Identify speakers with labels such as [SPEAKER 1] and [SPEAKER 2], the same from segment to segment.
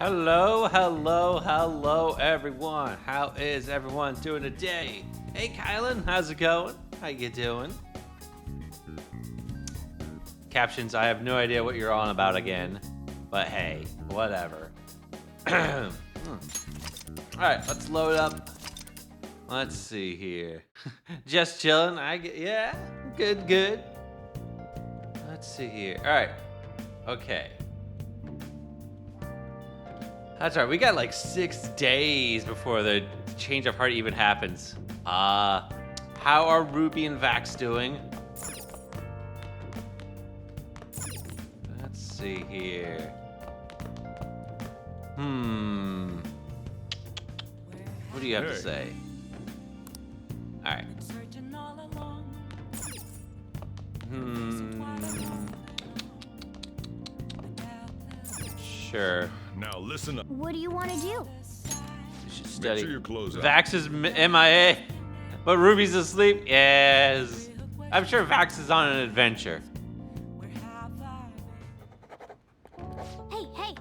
[SPEAKER 1] Hello, hello, hello, everyone. How is everyone doing today? Hey, Kylan, how's it going? How you doing? Captions, I have no idea what you're on about again, but hey, whatever. All right, let's load up. Let's see here. Just chilling. Yeah, good. Let's see here. All right. Okay. That's right. We got like 6 days before the change of heart even happens. How are Ruby and Vax doing? Let's see here. What do you have to say? All right. Sure.
[SPEAKER 2] Now listen up.
[SPEAKER 3] What do you want to do?
[SPEAKER 1] You should study.
[SPEAKER 2] Make sure your clothes out.
[SPEAKER 1] Vax is MIA, but Ruby's asleep. Yes. I'm sure Vax is on an adventure.
[SPEAKER 3] Hey.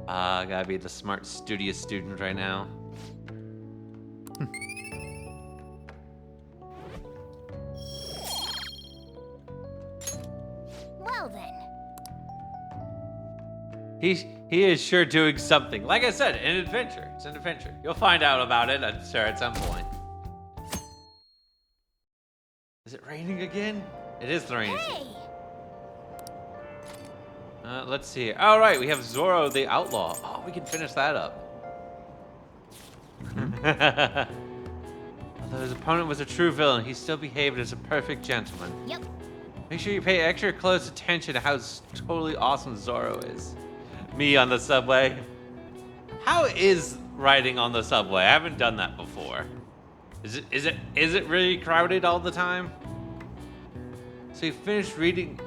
[SPEAKER 1] Gotta be the smart, studious student right now.
[SPEAKER 3] Well then.
[SPEAKER 1] He is sure doing something. Like I said, an adventure. It's an adventure. You'll find out about it, I'm sure, at some point. Is it raining again? It is raining.
[SPEAKER 3] Hey!
[SPEAKER 1] Let's see. All right, we have Zoro the Outlaw. Oh, we can finish that up. Although his opponent was a true villain, he still behaved as a perfect gentleman.
[SPEAKER 3] Yep.
[SPEAKER 1] Make sure you pay extra close attention to how totally awesome Zoro is. Me on the subway. How is riding on the subway? I haven't done that before. Is it really crowded all the time? So you finished reading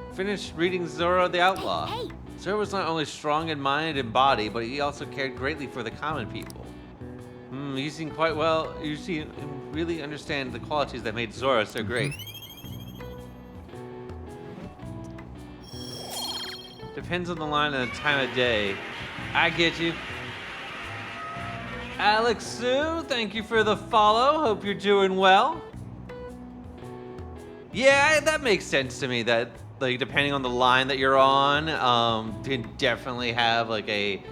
[SPEAKER 1] Zoro the Outlaw.
[SPEAKER 3] Hey.
[SPEAKER 1] Zoro was not only strong in mind and body, but he also cared greatly for the common people. You seem quite well. You seem really understand the qualities that made Zoro so great. Depends on the line and the time of day. I get you. Alex Sue, thank you for the follow. Hope you're doing well. Yeah, that makes sense to me. That like depending on the line that you're on, can definitely have like a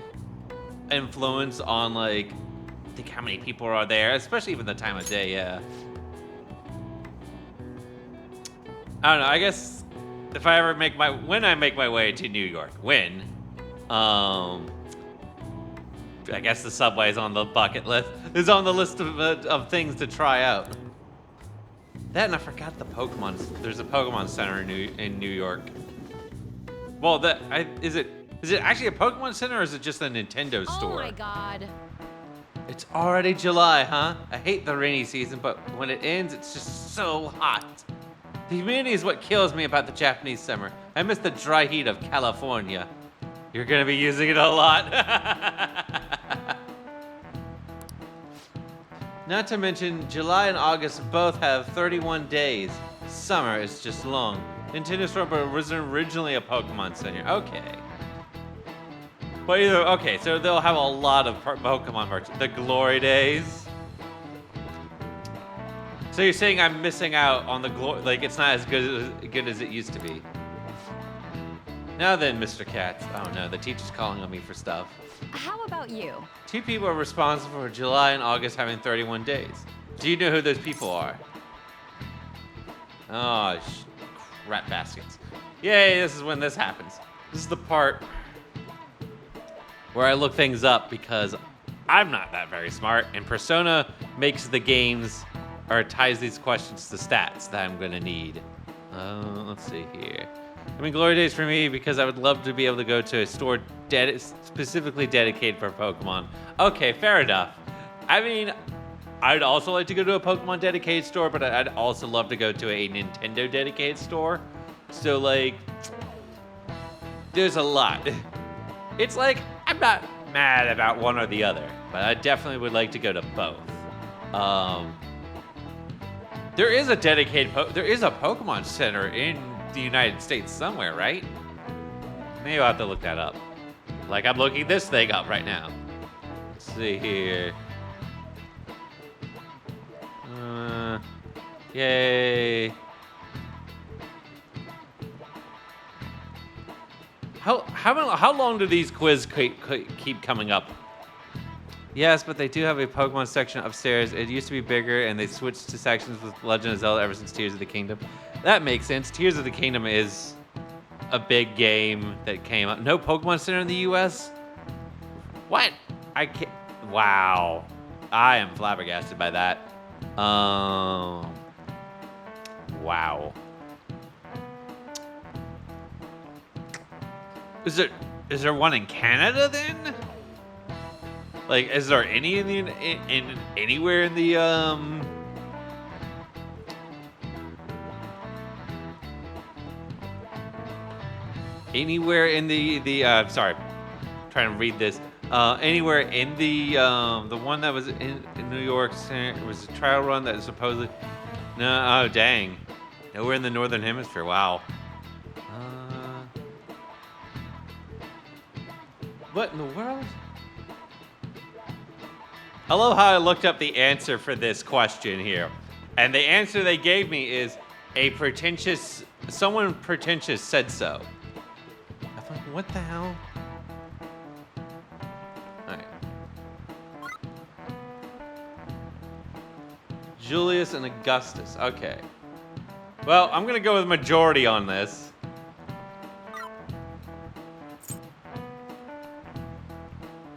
[SPEAKER 1] influence on like I think how many people are there, especially even the time of day. Yeah. I don't know. I guess if I ever when I make my way to New York, I guess the subway is on the bucket list. Is on the list of things to try out. That and I forgot the Pokemon. There's a Pokemon Center in New York. Well, is it actually a Pokemon Center or is it just a Nintendo store?
[SPEAKER 4] Oh my god.
[SPEAKER 1] It's already July, huh? I hate the rainy season, but when it ends, it's just so hot. The humidity is what kills me about the Japanese summer. I miss the dry heat of California. You're gonna be using it a lot. Not to mention, July and August both have 31 days. Summer is just long. Nintendo Store was originally a Pokemon Center. Okay. But okay, so they'll have a lot of Pokemon merch. The Glory Days. So you're saying I'm missing out on the glory, like it's not as good as it used to be. Now then, Mr. Katz. Oh no, the teacher's calling on me for stuff.
[SPEAKER 4] How about you?
[SPEAKER 1] 2 people are responsible for July and August having 31 days. Do you know who those people are? Oh, rat baskets. Yay, this is when this happens. This is the part where I look things up because I'm not that very smart, and Persona makes the games or ties these questions to stats that I'm gonna need. Let's see here. I mean, Glory Days for me because I would love to be able to go to a store specifically dedicated for Pokemon. Okay, fair enough. I mean, I'd also like to go to a Pokemon dedicated store, but I'd also love to go to a Nintendo dedicated store. So like, there's a lot. It's like, I'm not mad about one or the other, but I definitely would like to go to both. There is a dedicated, there is a Pokemon Center in the United States somewhere, right? Maybe I'll have to look that up. Like I'm looking this thing up right now. Let's see here. Yay. How long do these quiz keep coming up? Yes, but they do have a Pokemon section upstairs. It used to be bigger, and they switched to sections with Legend of Zelda ever since Tears of the Kingdom. That makes sense. Tears of the Kingdom is a big game that came up. No Pokemon Center in the U.S.? What? I can't. Wow. I am flabbergasted by that. Wow. Is there one in Canada then? Like, is there any in anywhere in the sorry, I'm trying to read this. Anywhere in the one that was in New York, it was a trial run that supposedly. No, oh dang, nowhere in the Northern Hemisphere. Wow. What in the world? I love how I looked up the answer for this question here. And the answer they gave me is someone pretentious said so. I'm like, what the hell? Alright. Julius and Augustus. Okay. Well, I'm gonna go with majority on this.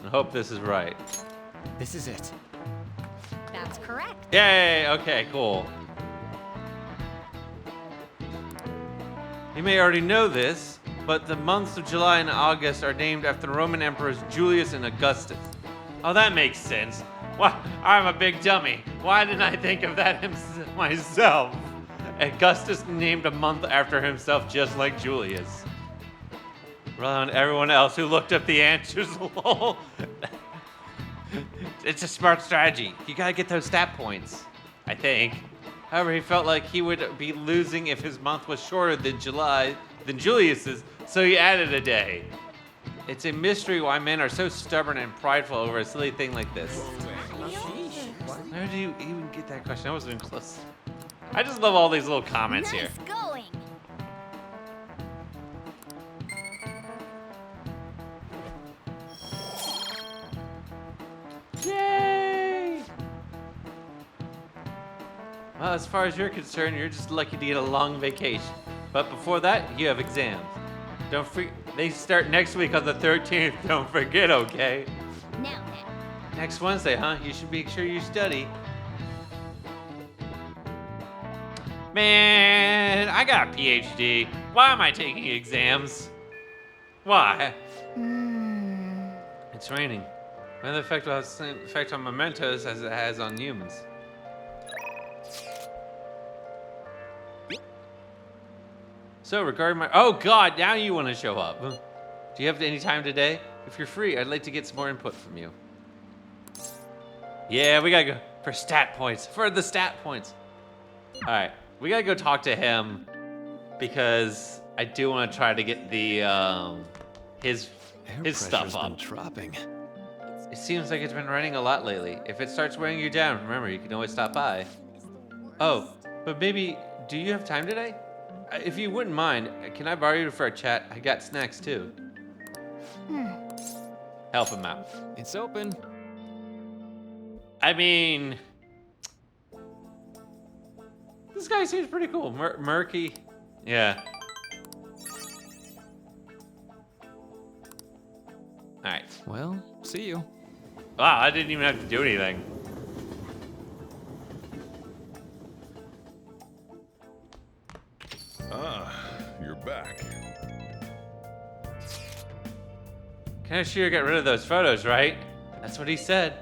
[SPEAKER 1] I hope this is right.
[SPEAKER 3] This is it.
[SPEAKER 4] That's correct.
[SPEAKER 1] Yay! Okay, cool. You may already know this, but the months of July and August are named after the Roman emperors Julius and Augustus. Oh, that makes sense. Why, I'm a big dummy. Why didn't I think of that myself? Augustus named a month after himself just like Julius. Run everyone else who looked up the answers. Lol. It's a smart strategy. You gotta get those stat points, I think. However, he felt like he would be losing if his month was shorter than Julius's, so he added a day. It's a mystery why men are so stubborn and prideful over a silly thing like this. Where do you even get that question? I wasn't even close. I just love all these little comments here.
[SPEAKER 4] Nice going.
[SPEAKER 1] Yay! Well, as far as you're concerned, you're just lucky to get a long vacation. But before that, you have exams. They start next week on the 13th. Don't forget, okay?
[SPEAKER 4] Now then.
[SPEAKER 1] Next Wednesday, huh? You should make sure you study. Man, I got a PhD. Why am I taking exams? Why? It's raining. Another effect will have the same effect on mementos as it has on humans. So regarding my... Oh God, now you want to show up. Do you have any time today? If you're free, I'd like to get some more input from you. Yeah, we gotta go for stat points. For the stat points. All right, we gotta go talk to him because I do want to try to get the his stuff up.
[SPEAKER 3] Dropping.
[SPEAKER 1] It seems like it's been raining a lot lately. If it starts weighing you down, remember, you can always stop by. Oh, but maybe, do you have time today? If you wouldn't mind, can I borrow you for a chat? I got snacks too. Help him out.
[SPEAKER 3] It's open.
[SPEAKER 1] I mean, this guy seems pretty cool. Murky. Yeah. All right.
[SPEAKER 3] Well, see you.
[SPEAKER 1] Wow, I didn't even have to do anything.
[SPEAKER 2] Ah, you're back.
[SPEAKER 1] Kaneshiro got rid of those photos, right? That's what he said.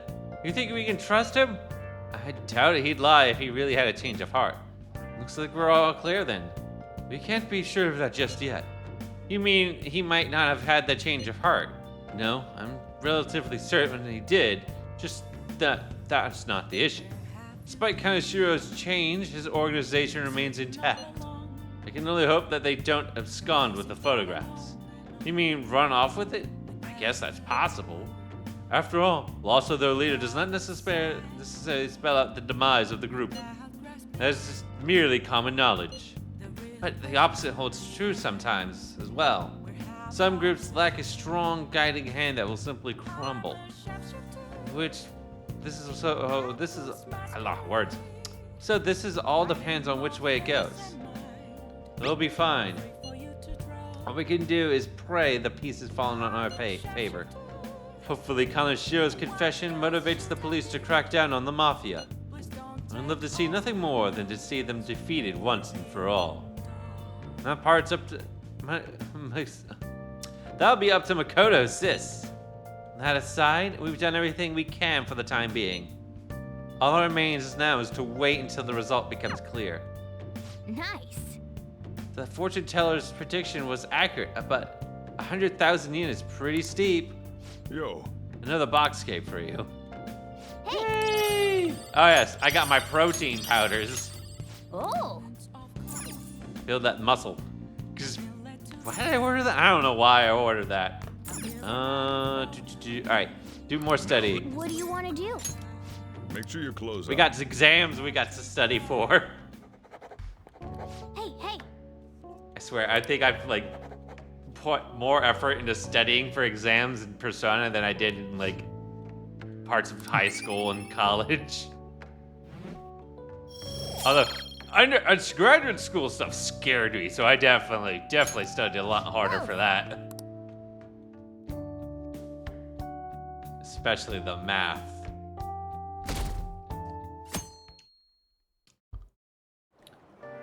[SPEAKER 1] You think we can trust him? I doubt it. He'd lie if he really had a change of heart. Looks like we're all clear then. We can't be sure of that just yet. You mean he might not have had the change of heart? No, I'm relatively certain he did. Just that's not the issue. Despite Kaneshiro's change, his organization remains intact. I can only hope that they don't abscond with the photographs. You mean run off with it? I guess that's possible. After all, loss of their leader does not necessarily spell out the demise of the group. That is just merely common knowledge. But the opposite holds true sometimes as well. Some groups lack a strong guiding hand that will simply crumble. This is a lot of words. So this all depends on which way it goes. It'll be fine. All we can do is pray the pieces fall in our favor. Hopefully Kanashiro's confession motivates the police to crack down on the Mafia. I'd love to see nothing more than to see them defeated once and for all. That part's up to... That'll be up to Makoto, sis. That aside, we've done everything we can for the time being. All that remains now is to wait until the result becomes clear.
[SPEAKER 4] Nice.
[SPEAKER 1] The fortune teller's prediction was accurate, but 100,000 units pretty steep.
[SPEAKER 2] Yo,
[SPEAKER 1] Another box cape for you.
[SPEAKER 4] Hey.
[SPEAKER 1] Yay! Oh yes, I got my protein powders.
[SPEAKER 4] Oh.
[SPEAKER 1] Build that muscle. Cause why did I order that? I don't know why I ordered that. All right, do more study.
[SPEAKER 4] What do you want to do?
[SPEAKER 2] make sure your clothes
[SPEAKER 1] We
[SPEAKER 2] up.
[SPEAKER 1] got exams we got to study for.
[SPEAKER 4] Hey.
[SPEAKER 1] I swear, I think I've like put more effort into studying for exams in Persona than I did in like parts of high school and college. Although graduate school stuff scared me, so I definitely studied a lot harder for that. Especially the math.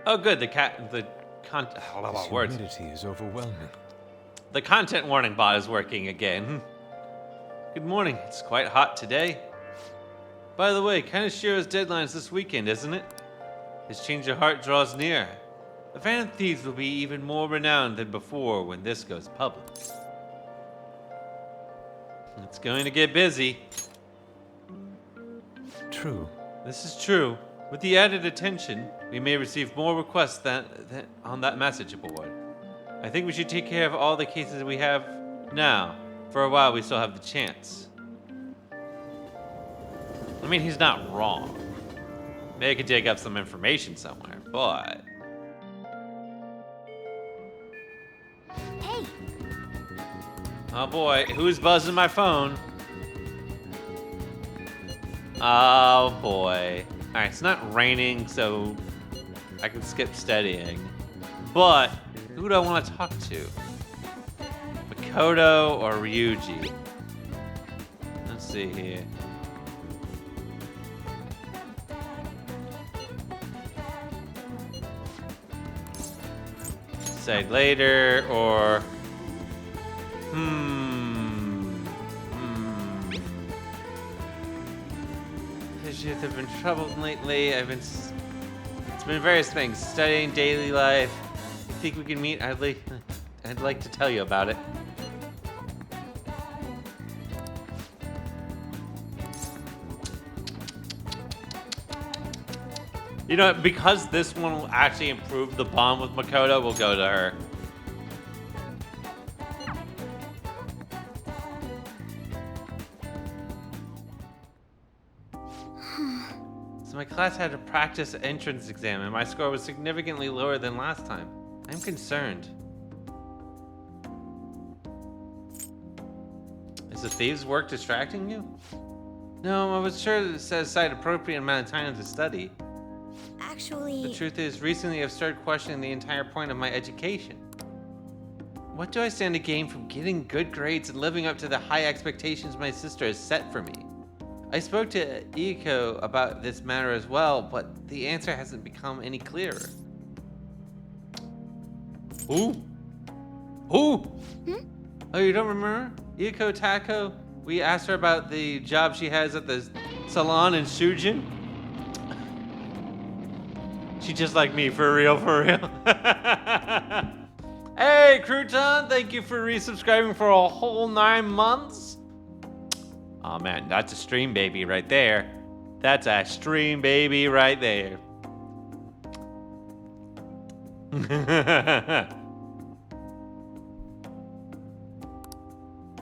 [SPEAKER 1] Oh, good. The words.
[SPEAKER 3] Humidity is overwhelming.
[SPEAKER 1] The content warning bot is working again. Good morning. It's quite hot today. By the way, Kanashiro's deadline is this weekend, isn't it? His change of heart draws near. The Phantom Thieves will be even more renowned than before when this goes public. It's going to get busy.
[SPEAKER 3] True.
[SPEAKER 1] This is true. With the added attention, we may receive more requests than on that message board. I think we should take care of all the cases we have now. For a while, we still have the chance. I mean, he's not wrong. Maybe I could dig up some information somewhere, but...
[SPEAKER 4] Hey.
[SPEAKER 1] Oh boy, who's buzzing my phone? Oh boy. Alright, it's not raining, so I can skip studying. But, who do I want to talk to? Makoto or Ryuji? Let's see here. Say later, or... His youth have been troubled lately. It's been various things. Studying, daily life. You think we can meet? I'd like to tell you about it. You know, because this one will actually improve the bond with Makoto, we'll go to her. So my class had a practice entrance exam and my score was significantly lower than last time. I'm concerned. Is the thieves' work distracting you? No, I was sure to set aside appropriate amount of time to study.
[SPEAKER 4] Actually...
[SPEAKER 1] The truth is, recently I've started questioning the entire point of my education. What do I stand to gain from getting good grades and living up to the high expectations my sister has set for me? I spoke to Iko about this matter as well, but the answer hasn't become any clearer. Who? Oh, you don't remember? Iko Tako? We asked her about the job she has at the salon in Shujin. She just like me, for real, for real. Hey, Crouton, thank you for resubscribing for a whole 9 months. Oh man, that's a stream baby right there. That's a stream baby right there.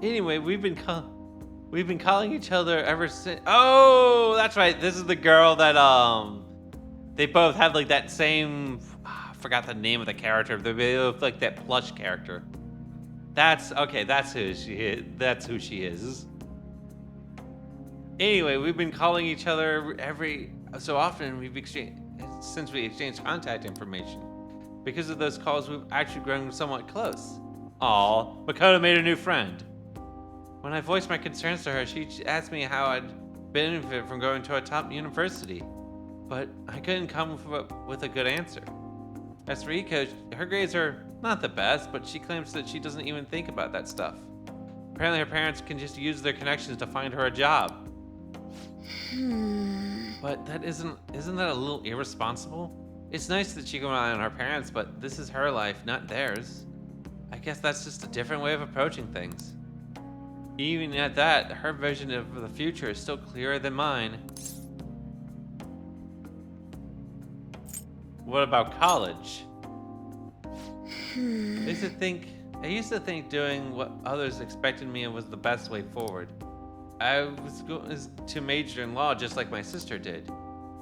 [SPEAKER 1] Anyway, we've been calling each other ever since. Oh, that's right. This is the girl that they both have like that same. I forgot the name of the character. They both like that plush character. That's okay. That's who she is. That's who she is. Anyway, we've been calling each other every so often. Since we exchanged contact information. Because of those calls, we've actually grown somewhat close. Aw, Makoto made a new friend. When I voiced my concerns to her, she asked me how I'd benefit from going to a top university. But I couldn't come up with a good answer. As for Iko, her grades are not the best, but she claims that she doesn't even think about that stuff. Apparently her parents can just use their connections to find her a job. But isn't that a little irresponsible? It's nice that she can rely on her parents, but this is her life, not theirs. I guess that's just a different way of approaching things. Even at that, her vision of the future is still clearer than mine. What about college? I used to think doing what others expected me was the best way forward. I was going to major in law just like my sister did.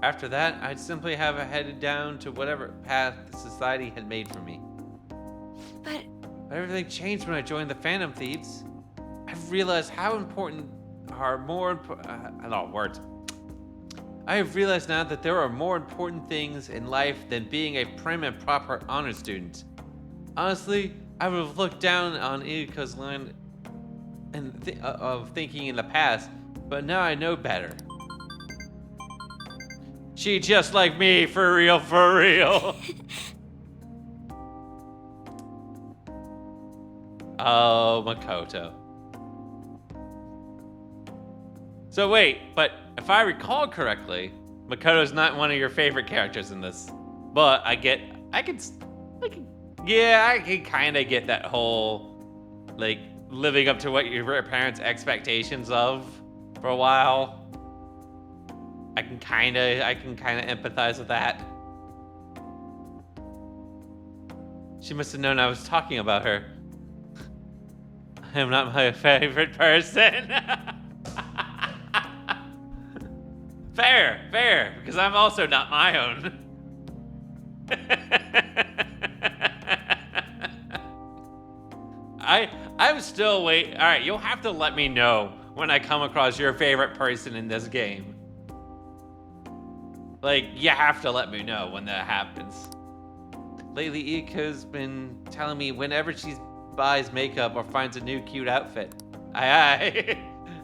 [SPEAKER 1] After that, I'd simply have headed down to whatever path society had made for me.
[SPEAKER 4] But
[SPEAKER 1] everything changed when I joined the Phantom Thieves. I've realized how important are more. I have realized now that there are more important things in life than being a prim and proper honor student. Honestly, I would have looked down on Iko's line of thinking in the past, but now I know better. She just like me, for real, for real. Oh, Makoto. So wait, but if I recall correctly, Makoto's not one of your favorite characters in this. But I can kind of get that whole, like, living up to what your parents' expectations of for a while. I can kind of empathize with that. She must have known I was talking about her. I am not my favorite person. Fair, because I'm also not my own. I'm still waiting. All right, you'll have to let me know when I come across your favorite person in this game. Like, you have to let me know when that happens. Lately, Iko's been telling me whenever she buys makeup or finds a new cute outfit. Aye.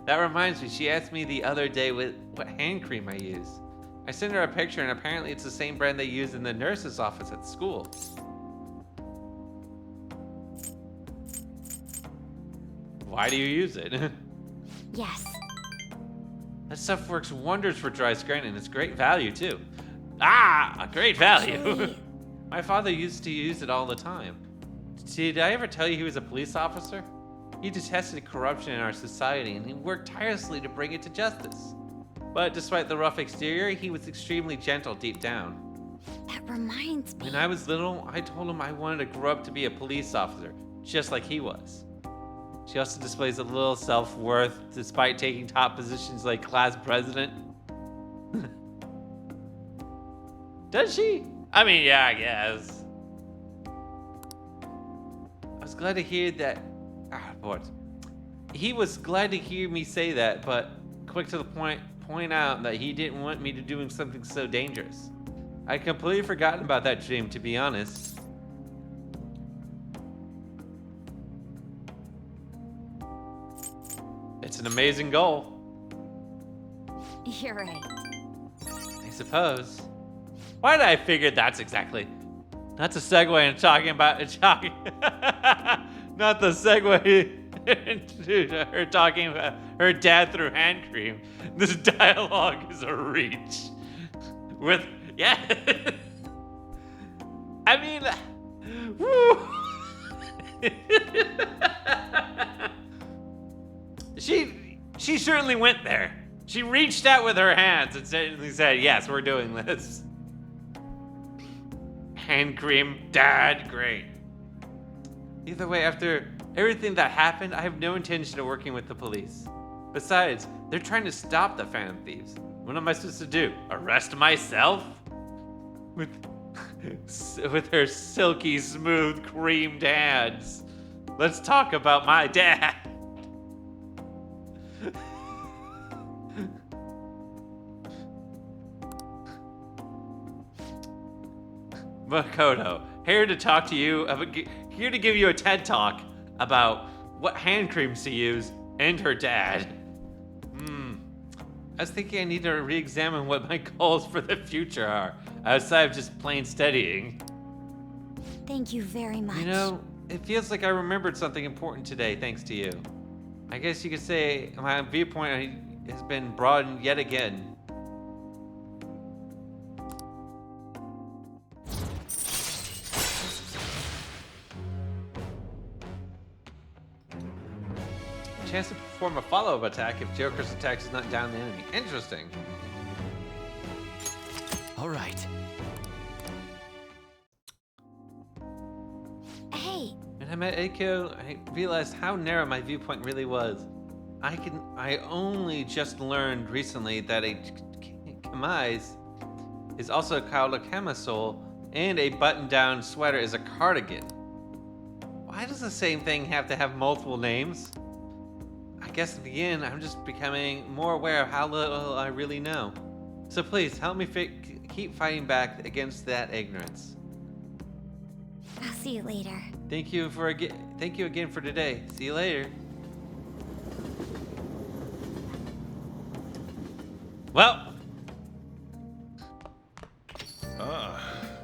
[SPEAKER 1] That reminds me, she asked me the other day what hand cream I use. I sent her a picture, and apparently it's the same brand they use in the nurse's office at school. Why do you use it?
[SPEAKER 4] yes.
[SPEAKER 1] That stuff works wonders for dry skin, and it's great value, too. Ah, a great value.
[SPEAKER 4] Actually-
[SPEAKER 1] My father used to use it all the time. Did I ever tell you he was a police officer? He detested corruption in our society, and he worked tirelessly to bring it to justice. But despite the rough exterior, he was extremely gentle deep down.
[SPEAKER 4] That reminds me.
[SPEAKER 1] When I was little, I told him I wanted to grow up to be a police officer, just like he was. She also displays a little self-worth despite taking top positions like class president. Does she? I mean, yeah, I guess. I was glad to hear that. He was glad to hear me say that, but quick to the point out that he didn't want me to doing something so dangerous. I'd completely forgotten about that dream, to be honest. It's an amazing goal,
[SPEAKER 4] You're right.
[SPEAKER 1] I suppose. Why did I figure that's exactly? That's a segue into talking about not the segue into her talking about her dad through hand cream. This dialogue is a reach. Yeah. I mean, woo. She certainly went there. She reached out with her hands and certainly said, "Yes, we're doing this." Hand cream, dad, great. Either way, after Everything that happened, I have no intention of working with the police. Besides, they're trying to stop the Phantom Thieves. What am I supposed to do? Arrest myself? With, with her silky smooth creamed hands. Let's talk about my dad. Makoto, here to talk to you, here to give you a TED Talk about what hand creams to use and her dad. I was thinking I need to re-examine what my goals for the future are, outside of just plain studying.
[SPEAKER 4] Thank you very much.
[SPEAKER 1] You know, it feels like I remembered something important today thanks to you. I guess you could say my viewpoint has been broadened yet again. Chance to perform a follow-up attack if Joker's attack does not down the enemy. Interesting.
[SPEAKER 3] All right.
[SPEAKER 4] Hey,
[SPEAKER 1] When I met Eiko, I realized how narrow my viewpoint really was. I only just learned recently that a kamise is also called a camisole, and a button-down sweater is a cardigan. Why does the same thing have to have multiple names? I guess in the end, I'm just becoming more aware of how little I really know. So please, help me keep fighting back against that ignorance.
[SPEAKER 4] I'll see you later.
[SPEAKER 1] Thank you again for today. See you later. Well,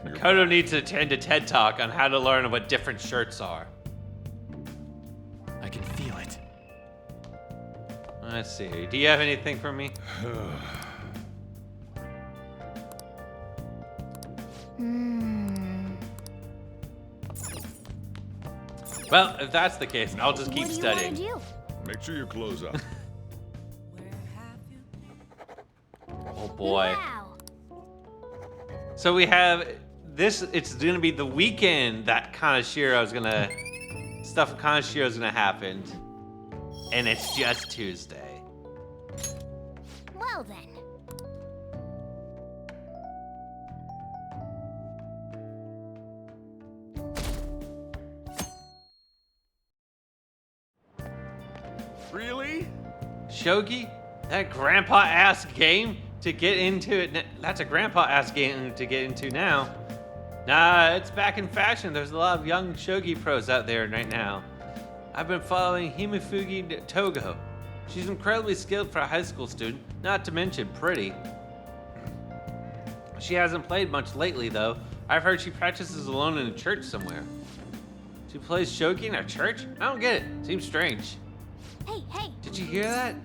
[SPEAKER 1] Makoto needs to attend a TED Talk on how to learn what different shirts are.
[SPEAKER 3] I can feel it.
[SPEAKER 1] Let's see. Do you have anything for me? Well, if that's the case, I'll just keep studying.
[SPEAKER 4] What do you want to do?
[SPEAKER 2] Make sure your clothes up.
[SPEAKER 1] Oh boy.
[SPEAKER 4] Wow.
[SPEAKER 1] So we have this. It's gonna be the weekend that Kanashiro's gonna stuff. Kanashiro's gonna happen, and it's just Tuesday.
[SPEAKER 4] Well then.
[SPEAKER 2] Really?
[SPEAKER 1] Shogi, that grandpa-ass game to get into it. That's a grandpa-ass game to get into now. Nah, it's back in fashion. There's a lot of young shogi pros out there right now. I've been following Himifugi Togo. She's incredibly skilled for a high school student, not to mention pretty. She hasn't played much lately, though. I've heard she practices alone in a church somewhere. She plays shogi in a church? I don't get it. Seems strange.
[SPEAKER 4] Hey, hey.
[SPEAKER 1] Did you hear that?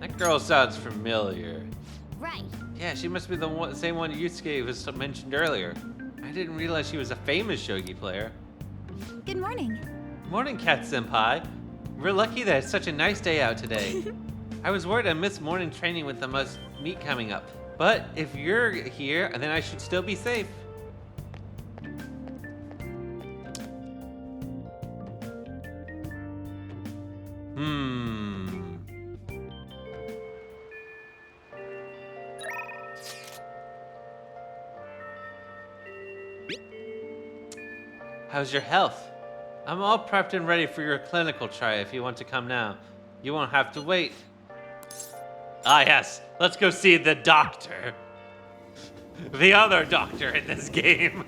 [SPEAKER 1] That girl sounds familiar.
[SPEAKER 4] Right.
[SPEAKER 1] Yeah, she must be the same one Yusuke was mentioned earlier. I didn't realize she was a famous shogi player.
[SPEAKER 4] Good morning.
[SPEAKER 1] Morning, Kat Senpai. We're lucky that it's such a nice day out today. I was worried I missed morning training with the most meet coming up. But if you're here, then I should still be safe. How's your health? I'm all prepped and ready for your clinical try if you want to come now. You won't have to wait. Ah yes, let's go see the doctor. The other doctor in this game.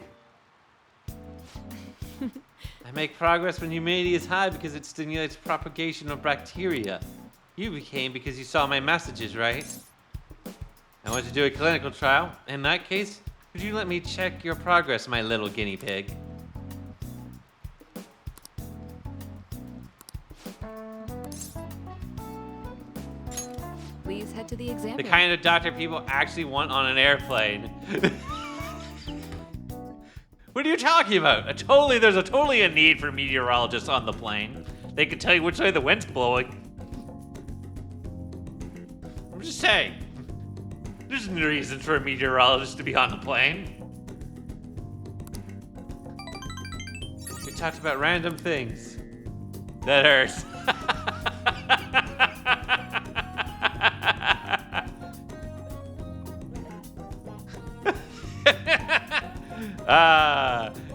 [SPEAKER 1] I make progress when humidity is high because it stimulates propagation of bacteria. You became because you saw my messages, right? I want to do a clinical trial. In that case, could you let me check your progress, my little guinea pig?
[SPEAKER 5] Please head to the exam.
[SPEAKER 1] The kind of doctor people actually want on an airplane. What are you talking about? There's totally a need for meteorologists on the plane. They can tell you which way the wind's blowing. I'm just saying. There's no reason for a meteorologist to be on the plane. talked about random things. That hurts.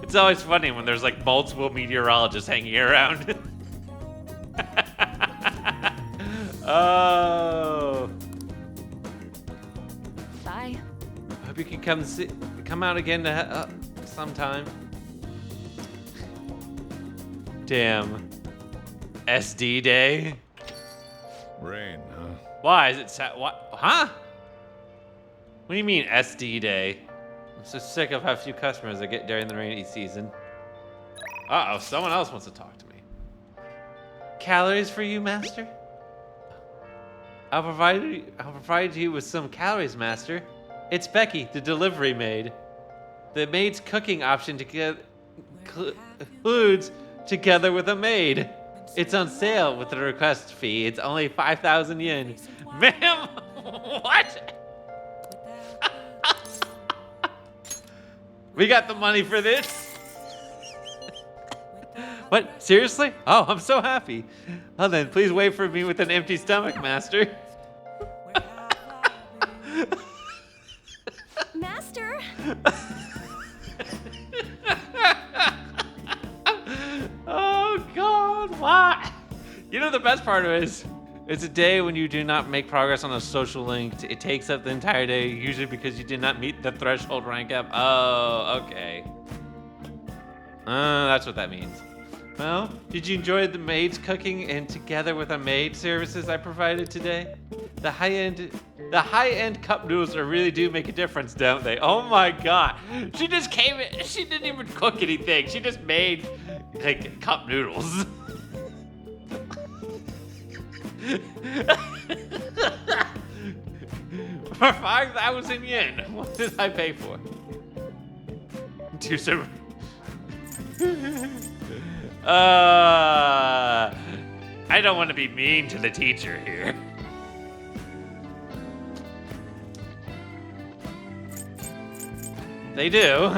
[SPEAKER 1] It's always funny when there's like multiple meteorologists hanging around. Oh.
[SPEAKER 4] Bye.
[SPEAKER 1] Hope you can come out again to sometime. Damn. SD day.
[SPEAKER 2] Rain, huh?
[SPEAKER 1] Why is it what? Huh? What do you mean SD day? I'm so sick of how few customers I get during the rainy season. Uh-oh, someone else wants to talk to me. Calories for you, master? I'll provide you with some calories, master. It's Becky, the delivery maid. The maid's cooking option includes together with a maid. It's on sale with the request fee. It's only 5,000 yen. Ma'am, what? We got the money for this. What? Seriously? Oh, I'm so happy. Well then, please wait for me with an empty stomach, master.
[SPEAKER 4] Master?
[SPEAKER 1] Oh God, why? You know the best part of it is, it's a day when you do not make progress on a social link. It takes up the entire day, usually because you did not meet the threshold rank up. Oh, okay. That's what that means. Well, did you enjoy the maid's cooking and together with a maid services I provided today? The high-end cup noodles really do make a difference, don't they? Oh my God. She just came in, she didn't even cook anything. She just made like cup noodles. For 5,000 yen. What did I pay for? I don't want to be mean to the teacher here. They do.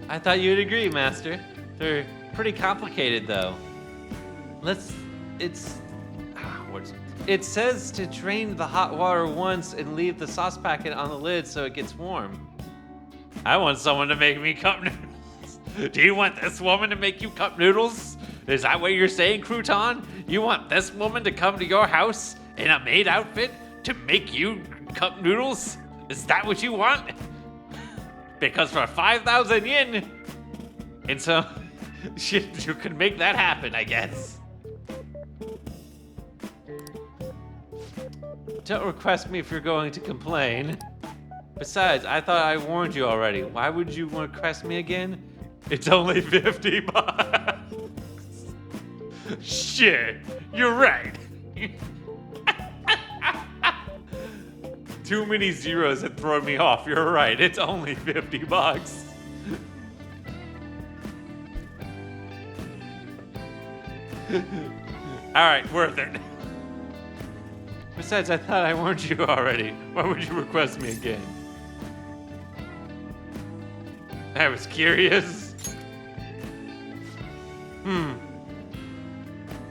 [SPEAKER 1] I thought you'd agree, Master. They're pretty complicated, though. It says to drain the hot water once and leave the sauce packet on the lid so it gets warm. I want someone to make me cup noodles. Do you want this woman to make you cup noodles? Is that what you're saying, Crouton? You want this woman to come to your house in a maid outfit to make you cup noodles? Is that what you want? Because for 5,000 yen, and so you can make that happen, I guess. Don't request me if you're going to complain. Besides, I thought I warned you already. Why would you request me again? It's only 50 bucks. Shit, you're right. Too many zeros had thrown me off. You're right. It's only 50 bucks. All right, worth it. Besides, I thought I warned you already. Why would you request me again? I was curious.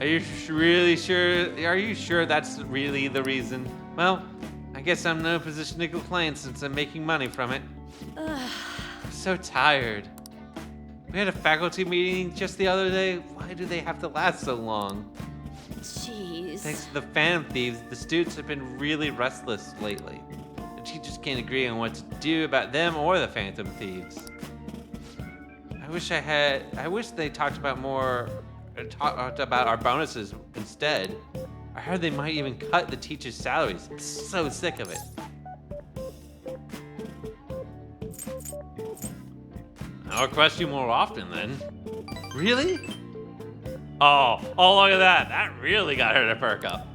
[SPEAKER 1] Are you really sure? Are you sure that's really the reason? Well, I guess I'm in no position to complain since I'm making money from it. I'm so tired. We had a faculty meeting just the other day. Why do they have to last so long?
[SPEAKER 4] Jeez.
[SPEAKER 1] Thanks to the fan thieves, the students have been really restless lately. The teachers can't agree on what to do about them or the phantom thieves. I wish they talked about our bonuses instead. I heard they might even cut the teachers' salaries. I'm so sick of it. I'll request you more often then. Really? Oh, look at that. That really got her to perk up.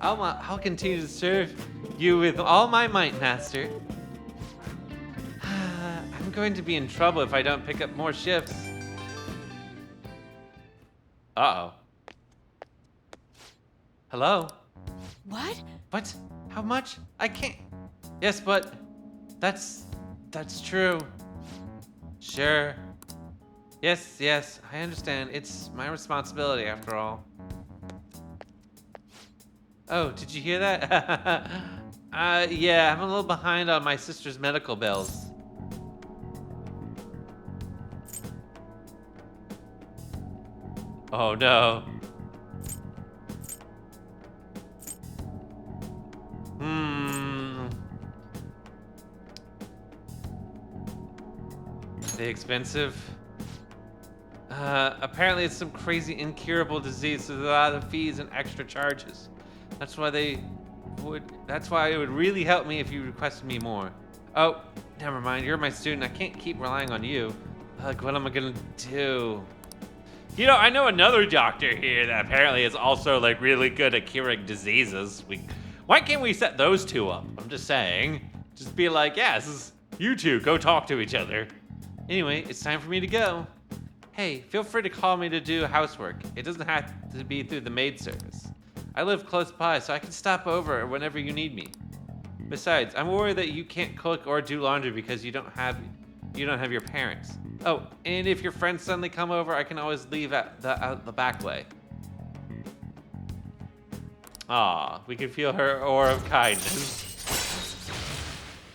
[SPEAKER 1] I'll continue to serve you with all my might, Master. I'm going to be in trouble if I don't pick up more shifts. Uh-oh. Hello?
[SPEAKER 4] What?
[SPEAKER 1] What? How much? I can't. Yes, but that's true. Sure. Yes, yes, I understand. It's my responsibility after all. Oh, did you hear that? Yeah, I'm a little behind on my sister's medical bills. Oh no. Hmm. Are they expensive? Apparently it's some crazy incurable disease, so there's a lot of fees and extra charges. That's why it would really help me if you requested me more. Oh, never mind, you're my student. I can't keep relying on you. Like, what am I gonna do? You know, I know another doctor here that apparently is also like really good at curing diseases. Why can't we set those two up? I'm just saying. Just be like, yeah, this is you two, go talk to each other. Anyway, it's time for me to go. Hey, feel free to call me to do housework. It doesn't have to be through the maid service. I live close by, so I can stop over whenever you need me. Besides, I'm worried that you can't cook or do laundry because you don't have your parents. Oh, and if your friends suddenly come over, I can always leave out the back way. Aw, we can feel her aura of kindness.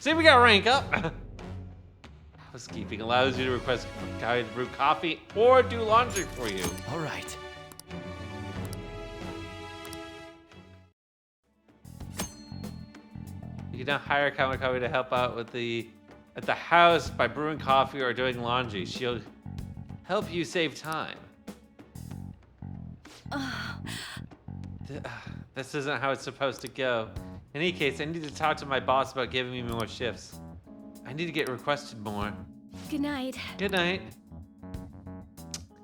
[SPEAKER 1] See, we got rank up. Housekeeping allows you to request a guy to brew coffee or do laundry for you.
[SPEAKER 3] All right.
[SPEAKER 1] You can now hire Kamikaze to help out at the house by brewing coffee or doing laundry. She'll help you save time. This isn't how it's supposed to go. In any case, I need to talk to my boss about giving me more shifts. I need to get requested more.
[SPEAKER 4] Good night.
[SPEAKER 1] Good night.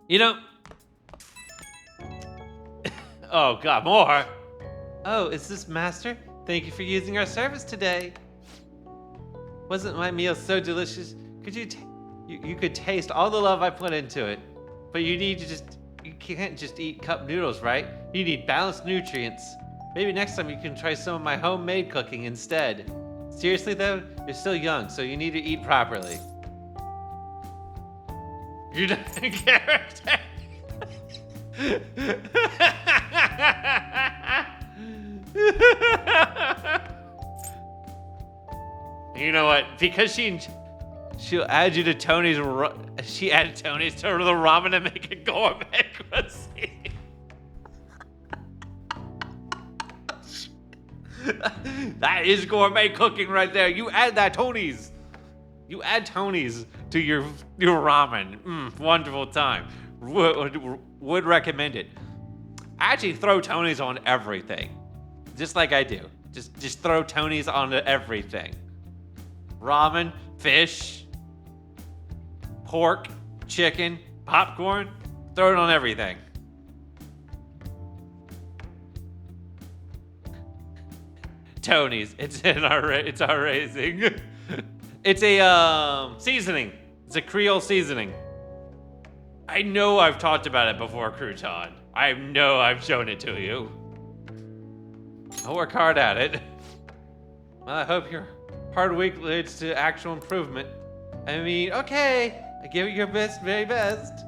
[SPEAKER 1] You know... Oh, God, more. Oh, is this Master? Thank you for using our service today. Wasn't my meal so delicious? Could you could taste all the love I put into it. But you can't just eat cup noodles, right? You need balanced nutrients. Maybe next time you can try some of my homemade cooking instead. Seriously though, you're still young, so you need to eat properly. You're not a character. You know what? Because she'll add you to Tony's. She added Tony's to the ramen to make it gourmet cuisine. That is gourmet cooking right there. You add that Tony's. You add Tony's to your ramen. Wonderful time. Would recommend it. Actually, throw Tony's on everything, just like I do. Just throw Tony's onto everything. Ramen, fish, pork, chicken, popcorn. Throw it on everything. Tony's. It's our raising. It's a seasoning. It's a Creole seasoning. I know I've talked about it before, Crouton. I know I've shown it to you. I'll work hard at it. Well, I hope your hard work leads to actual improvement. I mean, okay, I give it your very best.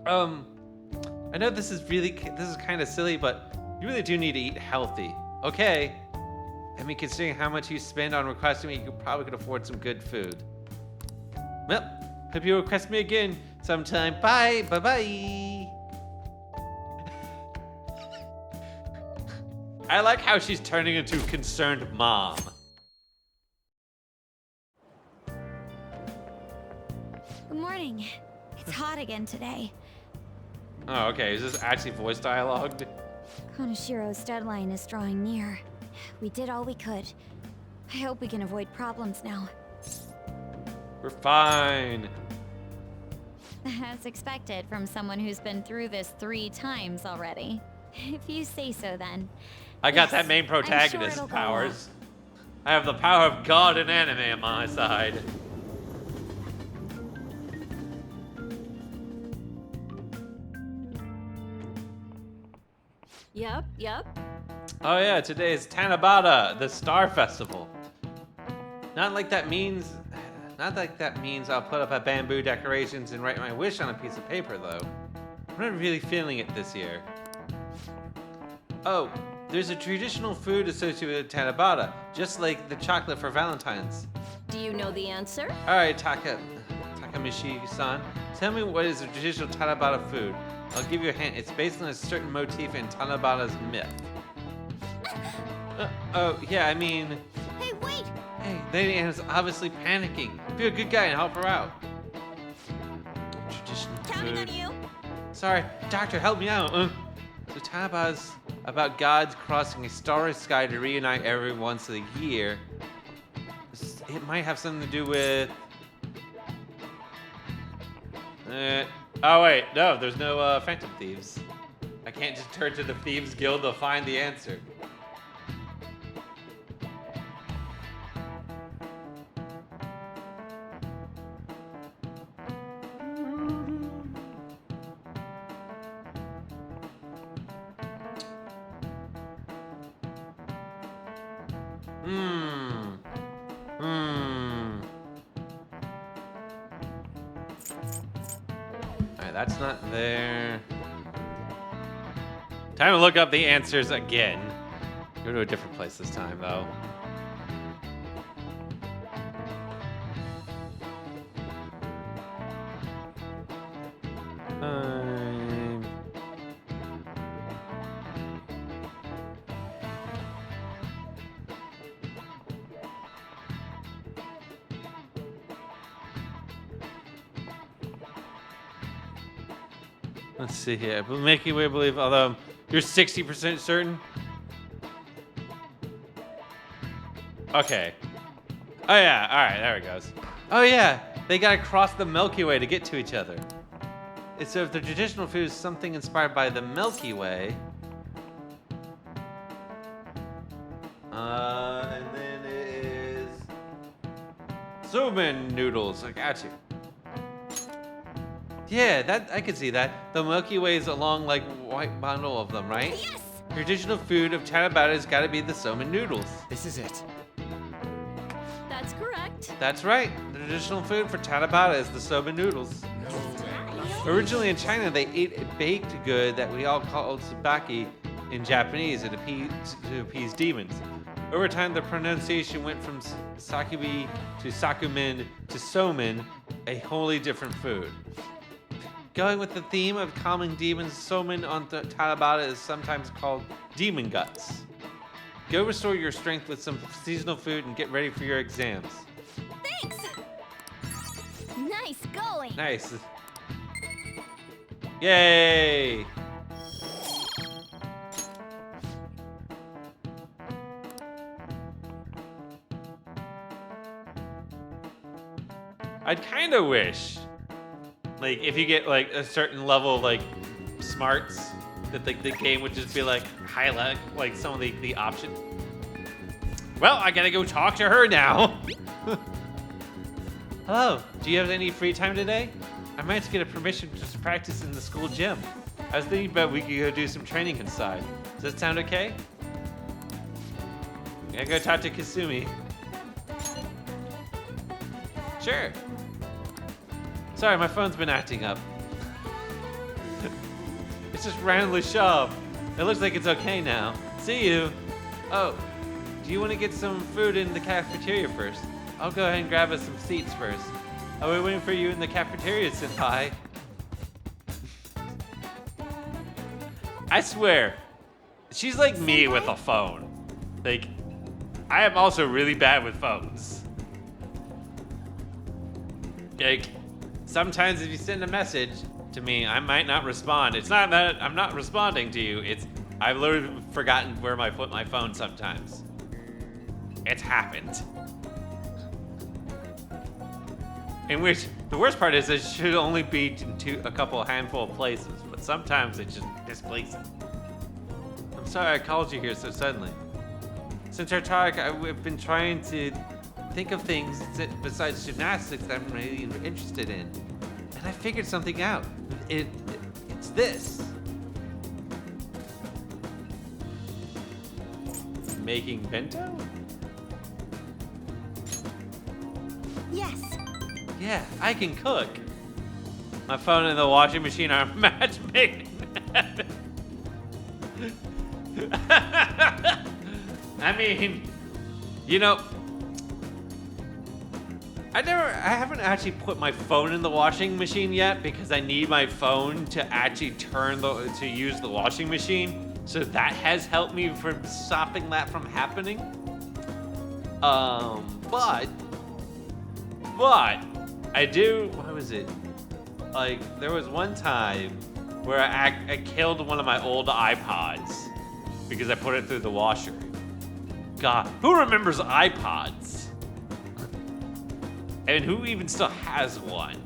[SPEAKER 1] I know this is kind of silly, but you really do need to eat healthy. Okay. I mean, considering how much you spend on requesting me, you probably could afford some good food. Well, hope you request me again sometime. Bye. Bye-bye. I like how she's turning into concerned mom.
[SPEAKER 4] Good morning. It's hot again today.
[SPEAKER 1] Oh, okay. Is this actually voice dialogue?
[SPEAKER 4] Konoshiro's deadline is drawing near. We did all we could. I hope we can avoid problems now.
[SPEAKER 1] We're fine.
[SPEAKER 4] As expected from someone who's been through this 3 times already. If you say so, then.
[SPEAKER 1] I got
[SPEAKER 4] Yes,
[SPEAKER 1] that main
[SPEAKER 4] I'm sure
[SPEAKER 1] protagonist
[SPEAKER 4] it'll go
[SPEAKER 1] powers. I have the power of God and anime on my side.
[SPEAKER 4] Yep.
[SPEAKER 1] Oh yeah, today is Tanabata, the Star Festival. Not like that means Not like that means I'll put up a bamboo decorations and write my wish on a piece of paper, though. I'm not really feeling it this year. Oh, there's a traditional food associated with Tanabata, just like the chocolate for Valentine's.
[SPEAKER 5] Do you know the answer?
[SPEAKER 1] Alright, Takamichi-san, tell me what is the traditional Tanabata food. I'll give you a hint. It's based on a certain motif in Tanabata's myth. Oh, yeah, I mean...
[SPEAKER 4] Hey, wait!
[SPEAKER 1] Hey, Lady Anna's obviously panicking. Be a good guy and help her out. Traditional
[SPEAKER 4] Counting on
[SPEAKER 1] food.
[SPEAKER 4] you!
[SPEAKER 1] Sorry, doctor, help me out. So Tanabata's about gods crossing a starry sky to reunite every once a year. It might have something to do with... oh wait, no, there's no Phantom Thieves. I can't just turn to the Thieves Guild to find the answer. Alright, that's not there. Time to look up the answers again. Go to a different place this time, though. Let's see here. But Milky Way believe, although you're 60% certain. Okay. Oh yeah, alright, there it goes. Oh yeah, they gotta cross the Milky Way to get to each other. And so if the traditional food is something inspired by the Milky Way. And then it is Suman noodles. I got you. Yeah, that I could see that. The Milky Way is a long, like, white bundle of them, right?
[SPEAKER 4] Yes!
[SPEAKER 1] Traditional food of Tanabata has got to be the somen noodles.
[SPEAKER 3] This is it.
[SPEAKER 5] That's correct.
[SPEAKER 1] That's right. The traditional food for Tanabata is the somen noodles. Originally in China, they ate a baked good that we all call tsubaki in Japanese to appease demons. Over time, the pronunciation went from sakubi to sakumin to somen, a wholly different food. Going with the theme of calming demons, somen on Tanabata is sometimes called demon guts. Go restore your strength with some seasonal food and get ready for your exams.
[SPEAKER 4] Thanks! Nice going!
[SPEAKER 1] Nice. Yay! I'd kind of wish, like, if you get like a certain level of like smarts, that the game would just be like highlight like some of the options. Well, I gotta go talk to her now. Hello, do you have any free time today? I might get a permission to practice in the school gym. I was thinking about we could go do some training inside. Does that sound okay? I'm gonna go talk to Kasumi. Sure. Sorry, my phone's been acting up. It's just randomly shoved. It looks like it's okay now. See you. Oh, do you want to get some food in the cafeteria first? I'll go ahead and grab us some seats first. I'll be waiting for you in the cafeteria, senpai. I swear, she's like me with a phone. Like, I am also really bad with phones. Like, sometimes if you send a message to me, I might not respond. It's not that I'm not responding to you. It's I've literally forgotten where I put my phone sometimes. It's happened. In which the worst part is it should only be to a couple handful of places, but sometimes it just displaces. I'm sorry I called you here so suddenly. Since our talk, I've been trying to think of things besides gymnastics that I'm really interested in. And I figured something out. It's this. Making bento?
[SPEAKER 4] Yes,
[SPEAKER 1] Yeah, I can cook. My phone and the washing machine are match made in heaven. I mean, you know, I haven't actually put my phone in the washing machine yet because I need my phone to actually to use the washing machine. So that has helped me from stopping that from happening. But I do, what was it? Like, there was one time where I killed one of my old iPods because I put it through the washer. God, who remembers iPods? And who even still has one?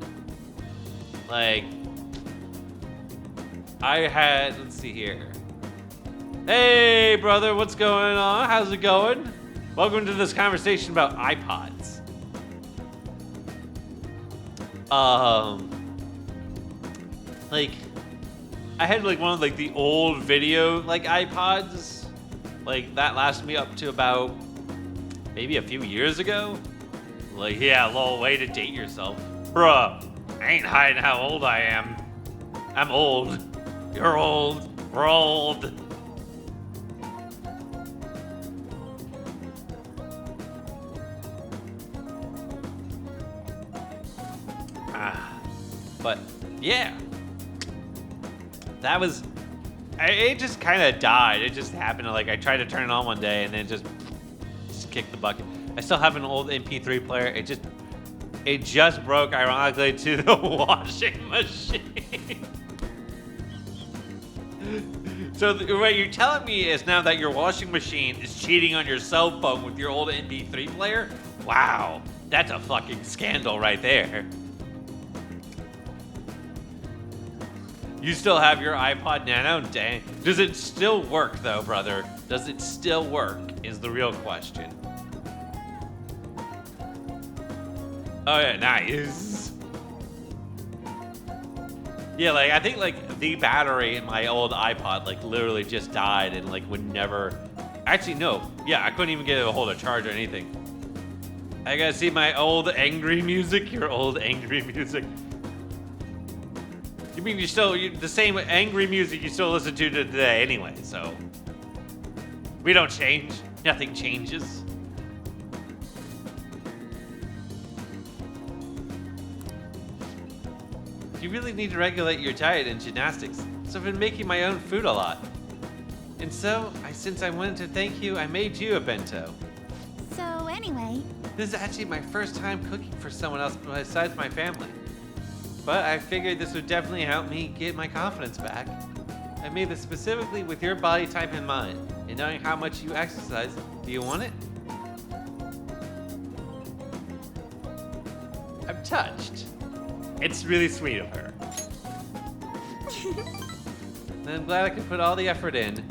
[SPEAKER 1] Like, I had, let's see here. Hey, brother, what's going on? How's it going? Welcome to this conversation about iPods. Like, I had like one of like the old video like iPods, like that lasted me up to about maybe a few years ago. Like, yeah, lol, way to date yourself. Bruh, I ain't hiding how old I am. I'm old. You're old. We're old. But yeah, that was, it just kind of died. It just happened. Like, I tried to turn it on one day and then just kicked the bucket. I still have an old MP3 player. It just broke, ironically, to the washing machine. So what you're telling me is now that your washing machine is cheating on your cell phone with your old MP3 player? Wow, that's a fucking scandal right there. You still have your iPod Nano? Dang. Does it still work though, brother? Does it still work is the real question. Oh yeah, nice. Yeah, like I think like the battery in my old iPod like literally just died and like would never. Actually, no. Yeah, I couldn't even get a hold of charge or anything. I gotta see my old angry music. Your old angry music. You mean the same angry music you still listen to today anyway? So we don't change. Nothing changes. You really need to regulate your diet and gymnastics, so I've been making my own food a lot. And so, since I wanted to thank you, I made you a bento.
[SPEAKER 4] So anyway,
[SPEAKER 1] This is actually my first time cooking for someone else besides my family. But I figured this would definitely help me get my confidence back. I made this specifically with your body type in mind, and knowing how much you exercise. Do you want it? I'm touched. It's really sweet of her. And I'm glad I could put all the effort in.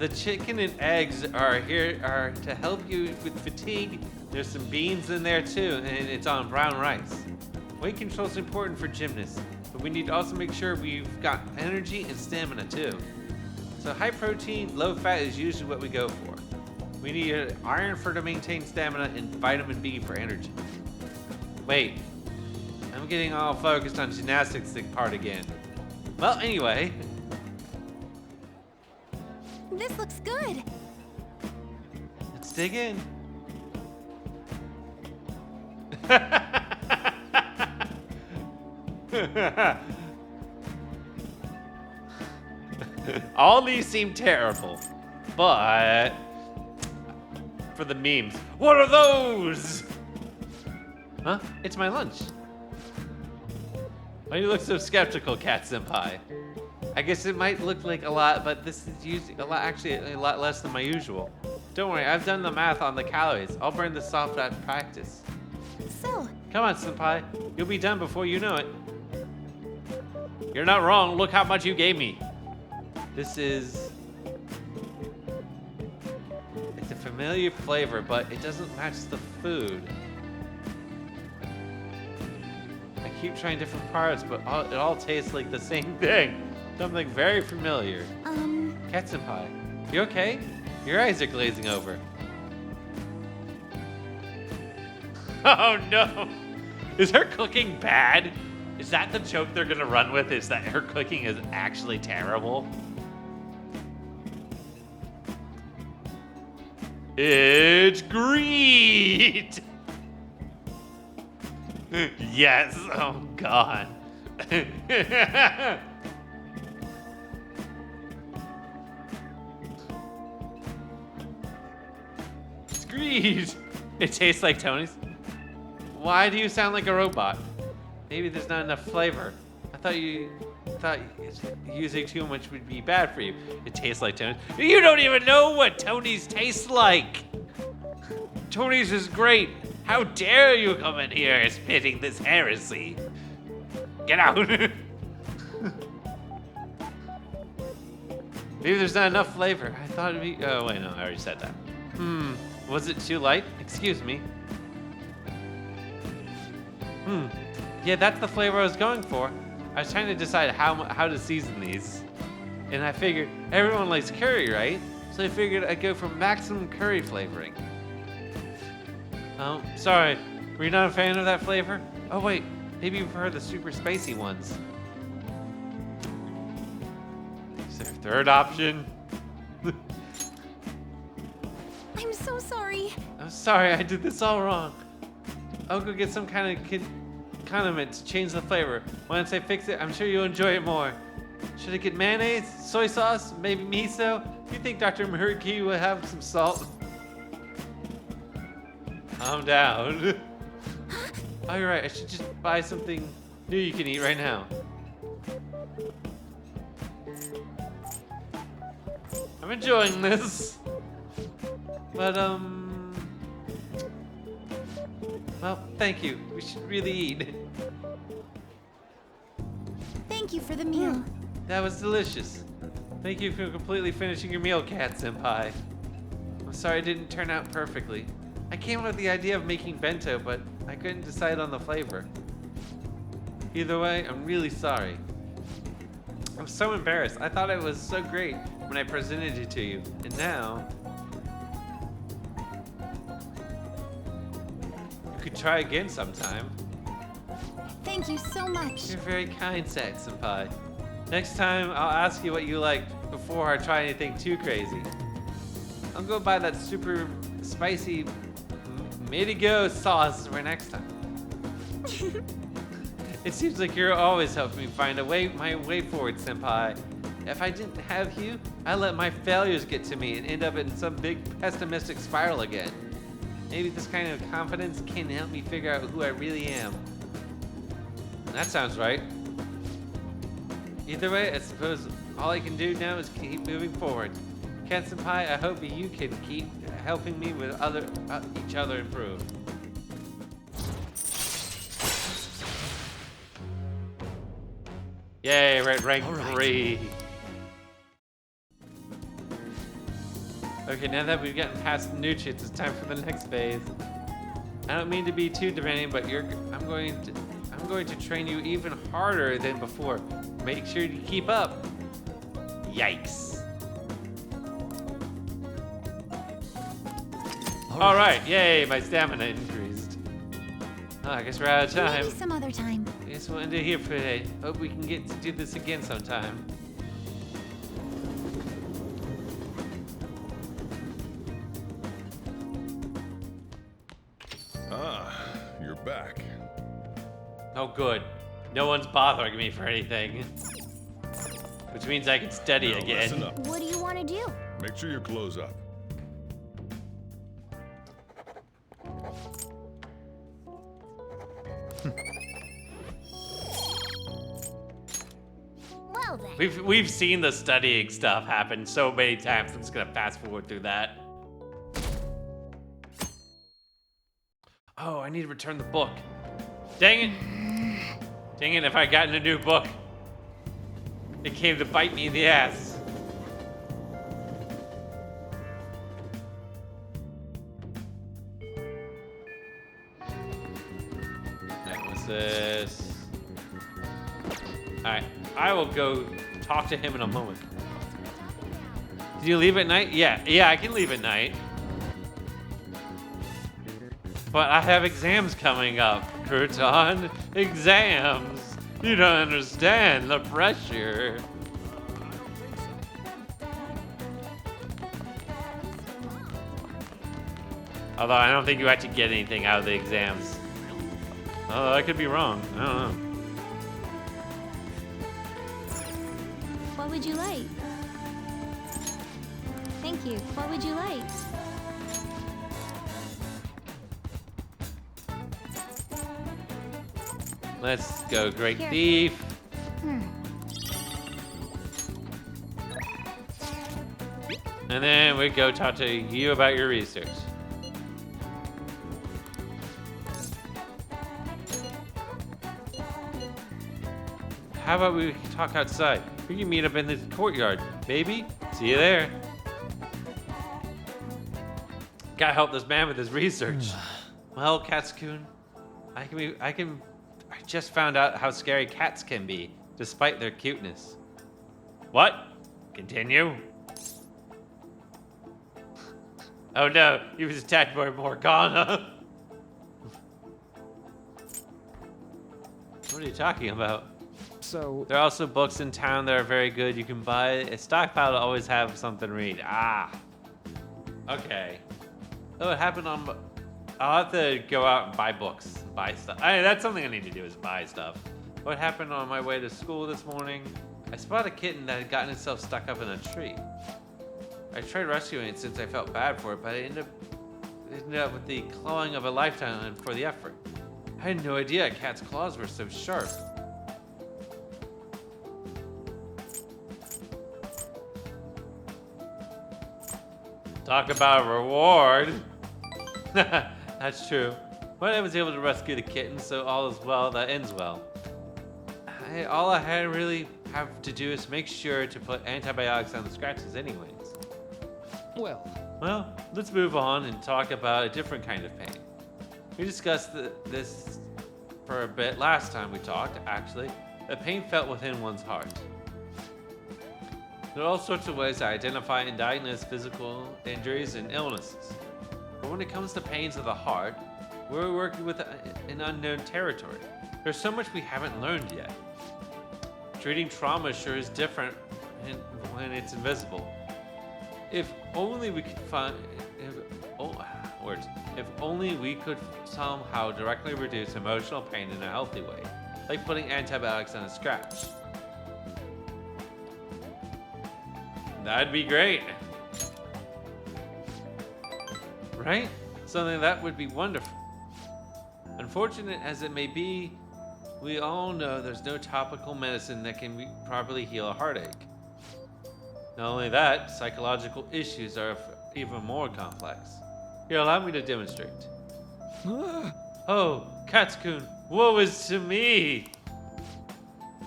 [SPEAKER 1] The chicken and eggs are to help you with fatigue. There's some beans in there too, and it's on brown rice. Weight control is important for gymnasts, but we need to also make sure we've got energy and stamina too. So high protein, low fat is usually what we go for. We need iron to maintain stamina and vitamin B for energy. Wait, I'm getting all focused on gymnastics part again. Well, anyway.
[SPEAKER 4] this looks good.
[SPEAKER 1] Let's dig in. All these seem terrible, but for the memes, what are those? Huh? It's my lunch. Why do you look so skeptical, Cat Senpai? I guess it might look like a lot, but this is usually actually a lot less than my usual. Don't worry, I've done the math on the calories. I'll burn this off at practice.
[SPEAKER 4] So,
[SPEAKER 1] Come on, Senpai. You'll be done before you know it. You're not wrong. Look how much you gave me. This is... It's a familiar flavor, but it doesn't match the food. I keep trying different parts, but it all tastes like the same thing. Something very familiar. Cat Senpai, you okay? Your eyes are glazing over. Oh no! Is her cooking bad? Is that the joke they're gonna run with? Is that her cooking is actually terrible? It's greed! Yes, oh god. It's greed! It tastes like Tony's. Why do you sound like a robot? Maybe there's not enough flavor. I thought using too much would be bad for you. It tastes like Tony's. You don't even know what Tony's tastes like! Tony's is great! How dare you come in here spitting this heresy? Get out! Maybe there's not enough flavor. I thought it'd be. Oh, wait, no, I already said that. Was it too light? Excuse me. Yeah, that's the flavor I was going for. I was trying to decide how to season these. And I figured everyone likes curry, right? So I figured I'd go for maximum curry flavoring. Oh, sorry. Were you not a fan of that flavor? Oh, wait. Maybe you prefer the super spicy ones. Is there a third option?
[SPEAKER 4] I'm so sorry.
[SPEAKER 1] I'm sorry, I did this all wrong. I'll go get some kind of condiment to change the flavor. Once I fix it, I'm sure you'll enjoy it more. Should I get mayonnaise, soy sauce, maybe miso? Do you think Dr. Maruki will have some salt? Calm down. Oh, you're right. I should just buy something new you can eat right now. I'm enjoying this. But, well, thank you. We should really eat.
[SPEAKER 4] Thank you for the meal.
[SPEAKER 1] That was delicious. Thank you for completely finishing your meal, Cat Senpai. I'm sorry it didn't turn out perfectly. I came up with the idea of making bento, but I couldn't decide on the flavor. Either way, I'm really sorry. I'm so embarrassed. I thought it was so great when I presented it to you, and now you could try again sometime.
[SPEAKER 4] Thank you so much.
[SPEAKER 1] You're very kind, Cat Senpai. Next time, I'll ask you what you like before I try anything too crazy. I'll go buy that super spicy Midigo sauce for next time. It seems like you're always helping me find my way forward, Senpai. If I didn't have you, I'd let my failures get to me and end up in some big pessimistic spiral again. Maybe this kind of confidence can help me figure out who I really am. That sounds right. Either way, I suppose all I can do now is keep moving forward. Cat Senpai, I hope you can keep helping me with each other improve. Yay, we're at rank 3. Okay, now that we've gotten past the nutrients, it's time for the next phase. I don't mean to be too demanding, but I'm going to train you even harder than before. Make sure you keep up. Yikes. All right, yay, my stamina increased. Oh, I guess we're out of time.
[SPEAKER 4] Maybe some other time.
[SPEAKER 1] I guess we'll end it here for today. Hope we can get to do this again sometime.
[SPEAKER 2] Ah, you're back.
[SPEAKER 1] Oh, good. No one's bothering me for anything. Which means I can study
[SPEAKER 2] Now
[SPEAKER 1] again.
[SPEAKER 2] listen up.
[SPEAKER 4] What do you want to do?
[SPEAKER 2] Make sure you close up.
[SPEAKER 4] Well then.
[SPEAKER 1] We've seen the studying stuff happen so many times. I'm just gonna fast forward through that. Oh, I need to return the book. Dang it! Dang it! If I gotten a new book, it came to bite me in the ass. What's this? All right, I will go talk to him in a moment. Did you leave at night? Yeah, I can leave at night. But I have exams coming up, Crouton. Exams. You don't understand the pressure. Although I don't think you actually get anything out of the exams. Oh, I could be wrong. I don't know.
[SPEAKER 4] What would you like? Thank you. What would you like?
[SPEAKER 1] Let's go, Great
[SPEAKER 4] Here.
[SPEAKER 1] Thief. And then we go talk to you about your research. How about we talk outside? We can meet up in the courtyard. Baby, see you there. Gotta help this man with his research. Well, Katsukun, I just found out how scary cats can be, despite their cuteness. What? Continue. Oh no, he was attacked by Morgana. What are you talking about?
[SPEAKER 3] So,
[SPEAKER 1] There are also books in town that are very good. You can buy a stockpile to always have something to read. Ah. Okay. Oh, it happened on. I'll have to go out and buy books, buy stuff. That's something I need to do is buy stuff. What happened on my way to school this morning? I spotted a kitten that had gotten itself stuck up in a tree. I tried rescuing it since I felt bad for it, but I ended up with the clawing of a lifetime for the effort. I had no idea a cat's claws were so sharp. Talk about a reward. That's true. But I was able to rescue the kitten, so all is well that ends well. All I had really have to do is make sure to put antibiotics on the scratches anyways. Well, let's move on and talk about a different kind of pain. We discussed this for a bit last time we talked, actually. The pain felt within one's heart. There are all sorts of ways to identify and diagnose physical injuries and illnesses. But when it comes to pains of the heart, we're working with an unknown territory. There's so much we haven't learned yet. Treating trauma sure is different when it's invisible. If only we could if only we could somehow directly reduce emotional pain in a healthy way, like putting antibiotics on a scratch. That'd be great. Right? Something that would be wonderful. Unfortunate as it may be, we all know there's no topical medicine that can properly heal a heartache. Not only that, psychological issues are even more complex. Here, allow me to demonstrate. Oh, Katsukun, woe is to me!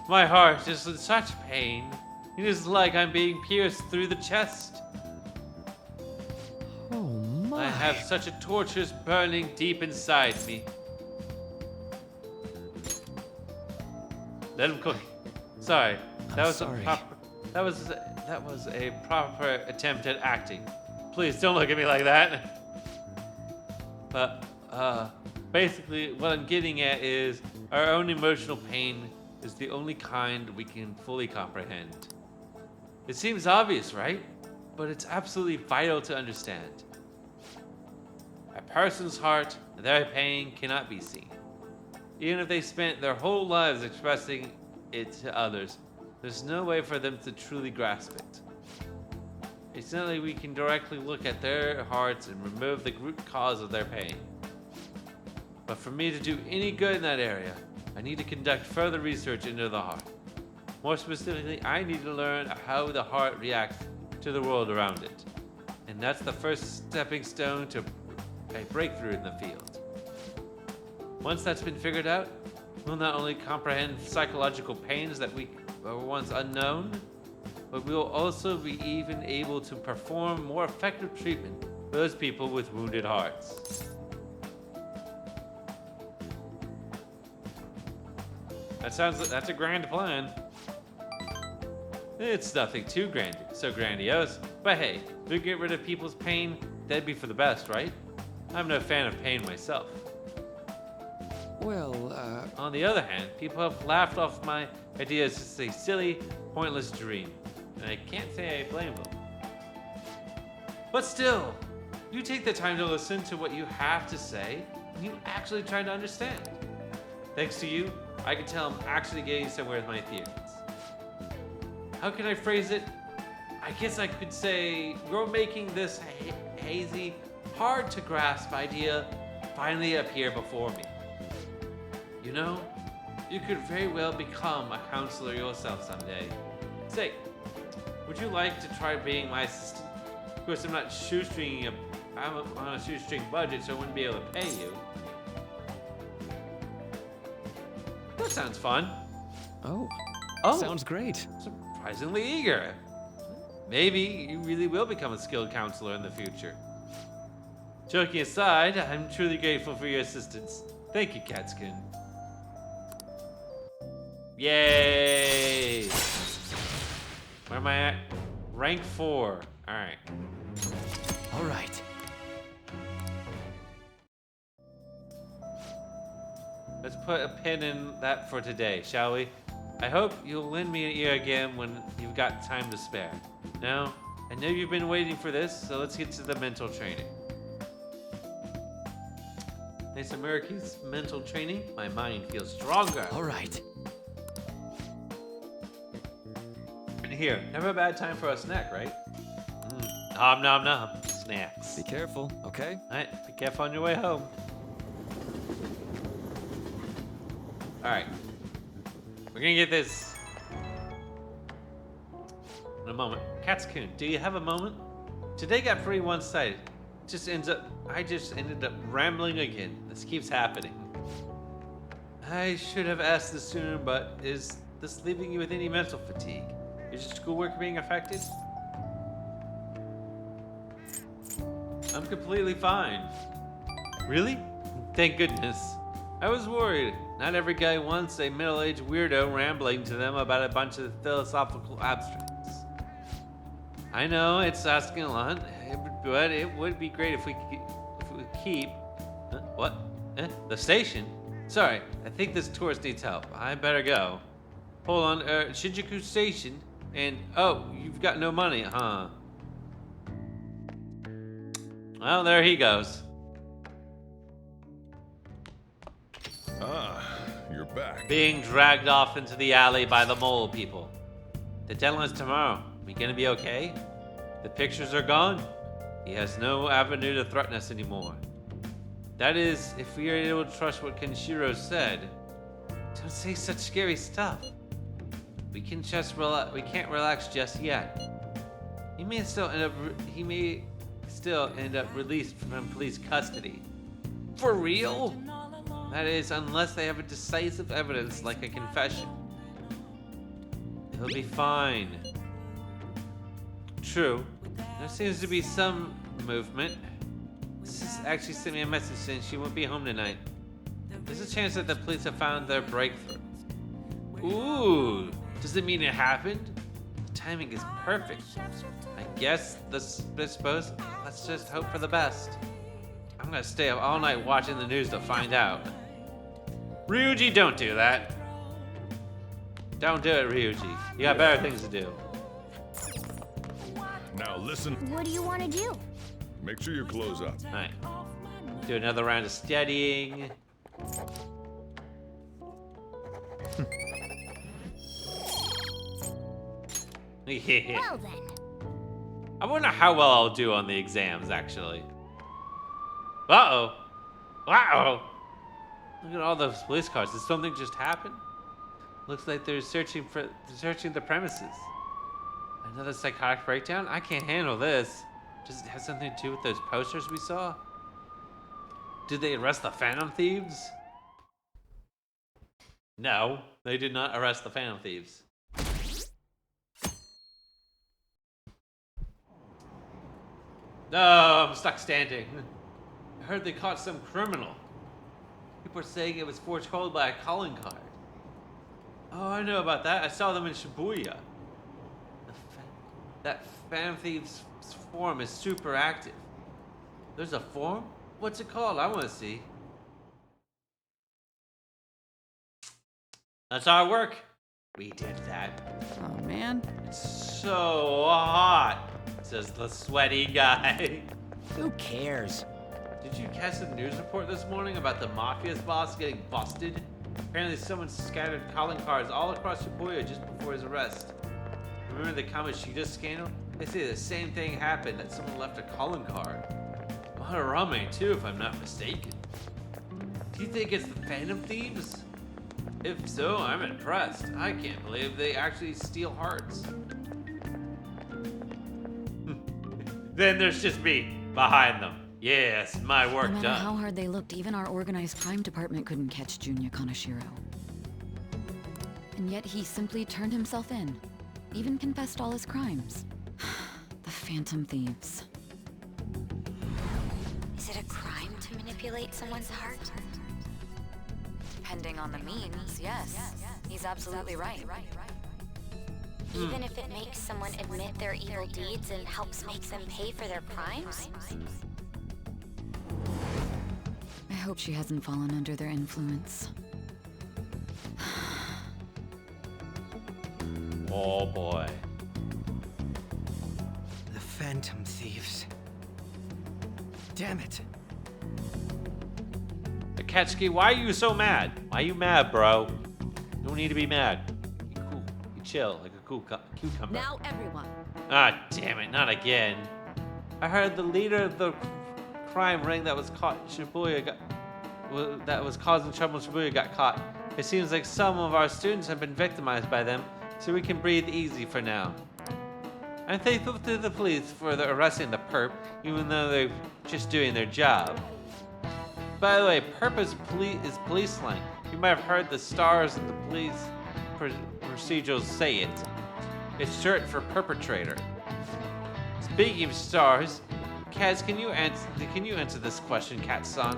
[SPEAKER 1] My heart is in such pain. It is like I'm being pierced through the chest.
[SPEAKER 3] oh my.
[SPEAKER 1] I have such a torturous burning deep inside me. Let him cook. Sorry, that was
[SPEAKER 3] sorry.
[SPEAKER 1] that was a proper attempt at acting. Please don't look at me like that. But basically, what I'm getting at is our own emotional pain is the only kind we can fully comprehend. It seems obvious, right? But it's absolutely vital to understand. A person's heart, their pain cannot be seen. Even if they spent their whole lives expressing it to others, there's no way for them to truly grasp it. It's not like we can directly look at their hearts and remove the root cause of their pain. But for me to do any good in that area, I need to conduct further research into the heart. More specifically, I need to learn how the heart reacts to the world around it. And that's the first stepping stone to a breakthrough in the field. Once that's been figured out, we'll not only comprehend psychological pains that were once unknown, but we'll also be even able to perform more effective treatment for those people with wounded hearts. That's a grand plan. It's nothing too grandiose, but hey, if we get rid of people's pain, that'd be for the best, right? I'm no fan of pain myself.
[SPEAKER 3] Well,
[SPEAKER 1] On the other hand, people have laughed off my idea as just a silly, pointless dream, and I can't say I blame them. But still, you take the time to listen to what you have to say, and you actually try to understand. Thanks to you, I can tell I'm actually getting somewhere with my theories. How can I phrase it? I guess I could say you're making this hazy, hard to grasp idea finally appear before me. You know, you could very well become a counselor yourself someday. Say, would you like to try being my assistant? Of course, I'm not shoestringing you. I'm on a shoestring budget, so I wouldn't be able to pay you. That sounds fun.
[SPEAKER 3] oh,
[SPEAKER 1] Oh,
[SPEAKER 3] sounds great.
[SPEAKER 1] surprisingly eager. Maybe you really will become a skilled counselor in the future. Joking aside, I'm truly grateful for your assistance. Thank you, Catskin. Yay! Where am I at? Rank 4. Alright.
[SPEAKER 3] All right.
[SPEAKER 1] Let's put a pin in that for today, shall we? I hope you'll lend me an ear again when you've got time to spare. Now, I know you've been waiting for this, so let's get to the mental training. Thanks to Muraki's mental training, my mind feels stronger.
[SPEAKER 3] All right.
[SPEAKER 1] And here, never a bad time for a snack, right? Nom nom nom. Snacks.
[SPEAKER 3] Be careful, okay?
[SPEAKER 1] Alright, be careful on your way home. Alright. We're gonna get this in a moment. Catscoon, do you have a moment? Today got pretty one-sided. I just ended up rambling again. This keeps happening. I should have asked this sooner, but is this leaving you with any mental fatigue? Is your schoolwork being affected? I'm completely fine. Really? Thank goodness. I was worried. Not every guy wants a middle-aged weirdo rambling to them about a bunch of philosophical abstracts. I know it's asking a lot, but it would be great if we keep. What? The station? Sorry, I think this tourist needs help. I better go. Hold on, Shinjuku Station, and oh, you've got no money, huh? Well, there he goes.
[SPEAKER 2] Ah, you're back.
[SPEAKER 1] Being dragged off into the alley by the mole people. The deadline's tomorrow. We gonna be okay? The pictures are gone. He has no avenue to threaten us anymore. That is, if we are able to trust what Kenshiro said. Don't say such scary stuff. We can't relax just yet. He may still end up released from police custody. For real? That is, unless they have a decisive evidence like a confession. He'll be fine. True. There seems to be some movement. Sis actually sent me a message saying she won't be home tonight. There's a chance that the police have found their breakthrough. Ooh, does it mean it happened? The timing is perfect. I suppose, let's just hope for the best. I'm gonna stay up all night watching the news to find out. Ryuji, don't do that. Don't do it, Ryuji. You got better things to do.
[SPEAKER 2] Now listen.
[SPEAKER 4] What do you want to do?
[SPEAKER 2] Make sure you close up.
[SPEAKER 1] Alright. Do another round of studying. Yeah.
[SPEAKER 4] Well then.
[SPEAKER 1] I wonder how well I'll do on the exams, actually. Uh-oh. Uh-oh. Look at all those police cars. Did something just happen? Looks like they're searching the premises. Another psychotic breakdown? I can't handle this. Does it have something to do with those posters we saw? Did they arrest the Phantom Thieves? No, they did not arrest the Phantom Thieves. No, I'm stuck standing. I heard they caught some criminal. People are saying it was foretold by a calling card. Oh, I know about that. I saw them in Shibuya. That Phantom Thieves forum is super active. There's a forum? What's it called? I want to see. That's our work. We did that.
[SPEAKER 6] Oh man.
[SPEAKER 1] It's so hot, says the sweaty guy.
[SPEAKER 6] Who cares?
[SPEAKER 1] Did you catch the news report this morning about the mafia's boss getting busted? Apparently someone scattered calling cards all across Shibuya just before his arrest. Remember the Kamoshida scandal? They say the same thing happened, that someone left a calling card. Madarame too, if I'm not mistaken. Do you think it's the Phantom Thieves? If so, I'm impressed. I can't believe they actually steal hearts. Then there's just me behind them. Yes, my work
[SPEAKER 7] No matter
[SPEAKER 1] done.
[SPEAKER 7] how hard they looked, even our organized crime department couldn't catch Junya Kaneshiro. And yet he simply turned himself in. Even confessed all his crimes. The Phantom Thieves.
[SPEAKER 4] Is it a crime to manipulate someone's heart?
[SPEAKER 7] Depending on the means, yes. He's absolutely right.
[SPEAKER 4] Even if it makes someone admit their evil deeds and helps make them pay for their crimes?
[SPEAKER 7] I hope she hasn't fallen under their influence.
[SPEAKER 1] Oh boy.
[SPEAKER 6] The Phantom Thieves. Damn it.
[SPEAKER 1] Akatsuki, why are you so mad? Why are you mad, bro? No need to be mad. You cool. You chill like a cool cucumber.
[SPEAKER 5] Now everyone.
[SPEAKER 1] Ah, damn it, not again. I heard the leader of the crime ring that was caught in Shibuya that was causing trouble in Shibuya got caught. It seems like some of our students have been victimized by them, so we can breathe easy for now. I'm thankful to the police for arresting the perp, even though they're just doing their job. By the way, perp is police slang. You might have heard the stars of the police procedurals say it. It's short for perpetrator. Speaking of stars, Kaz, can you answer this question, Cat-san?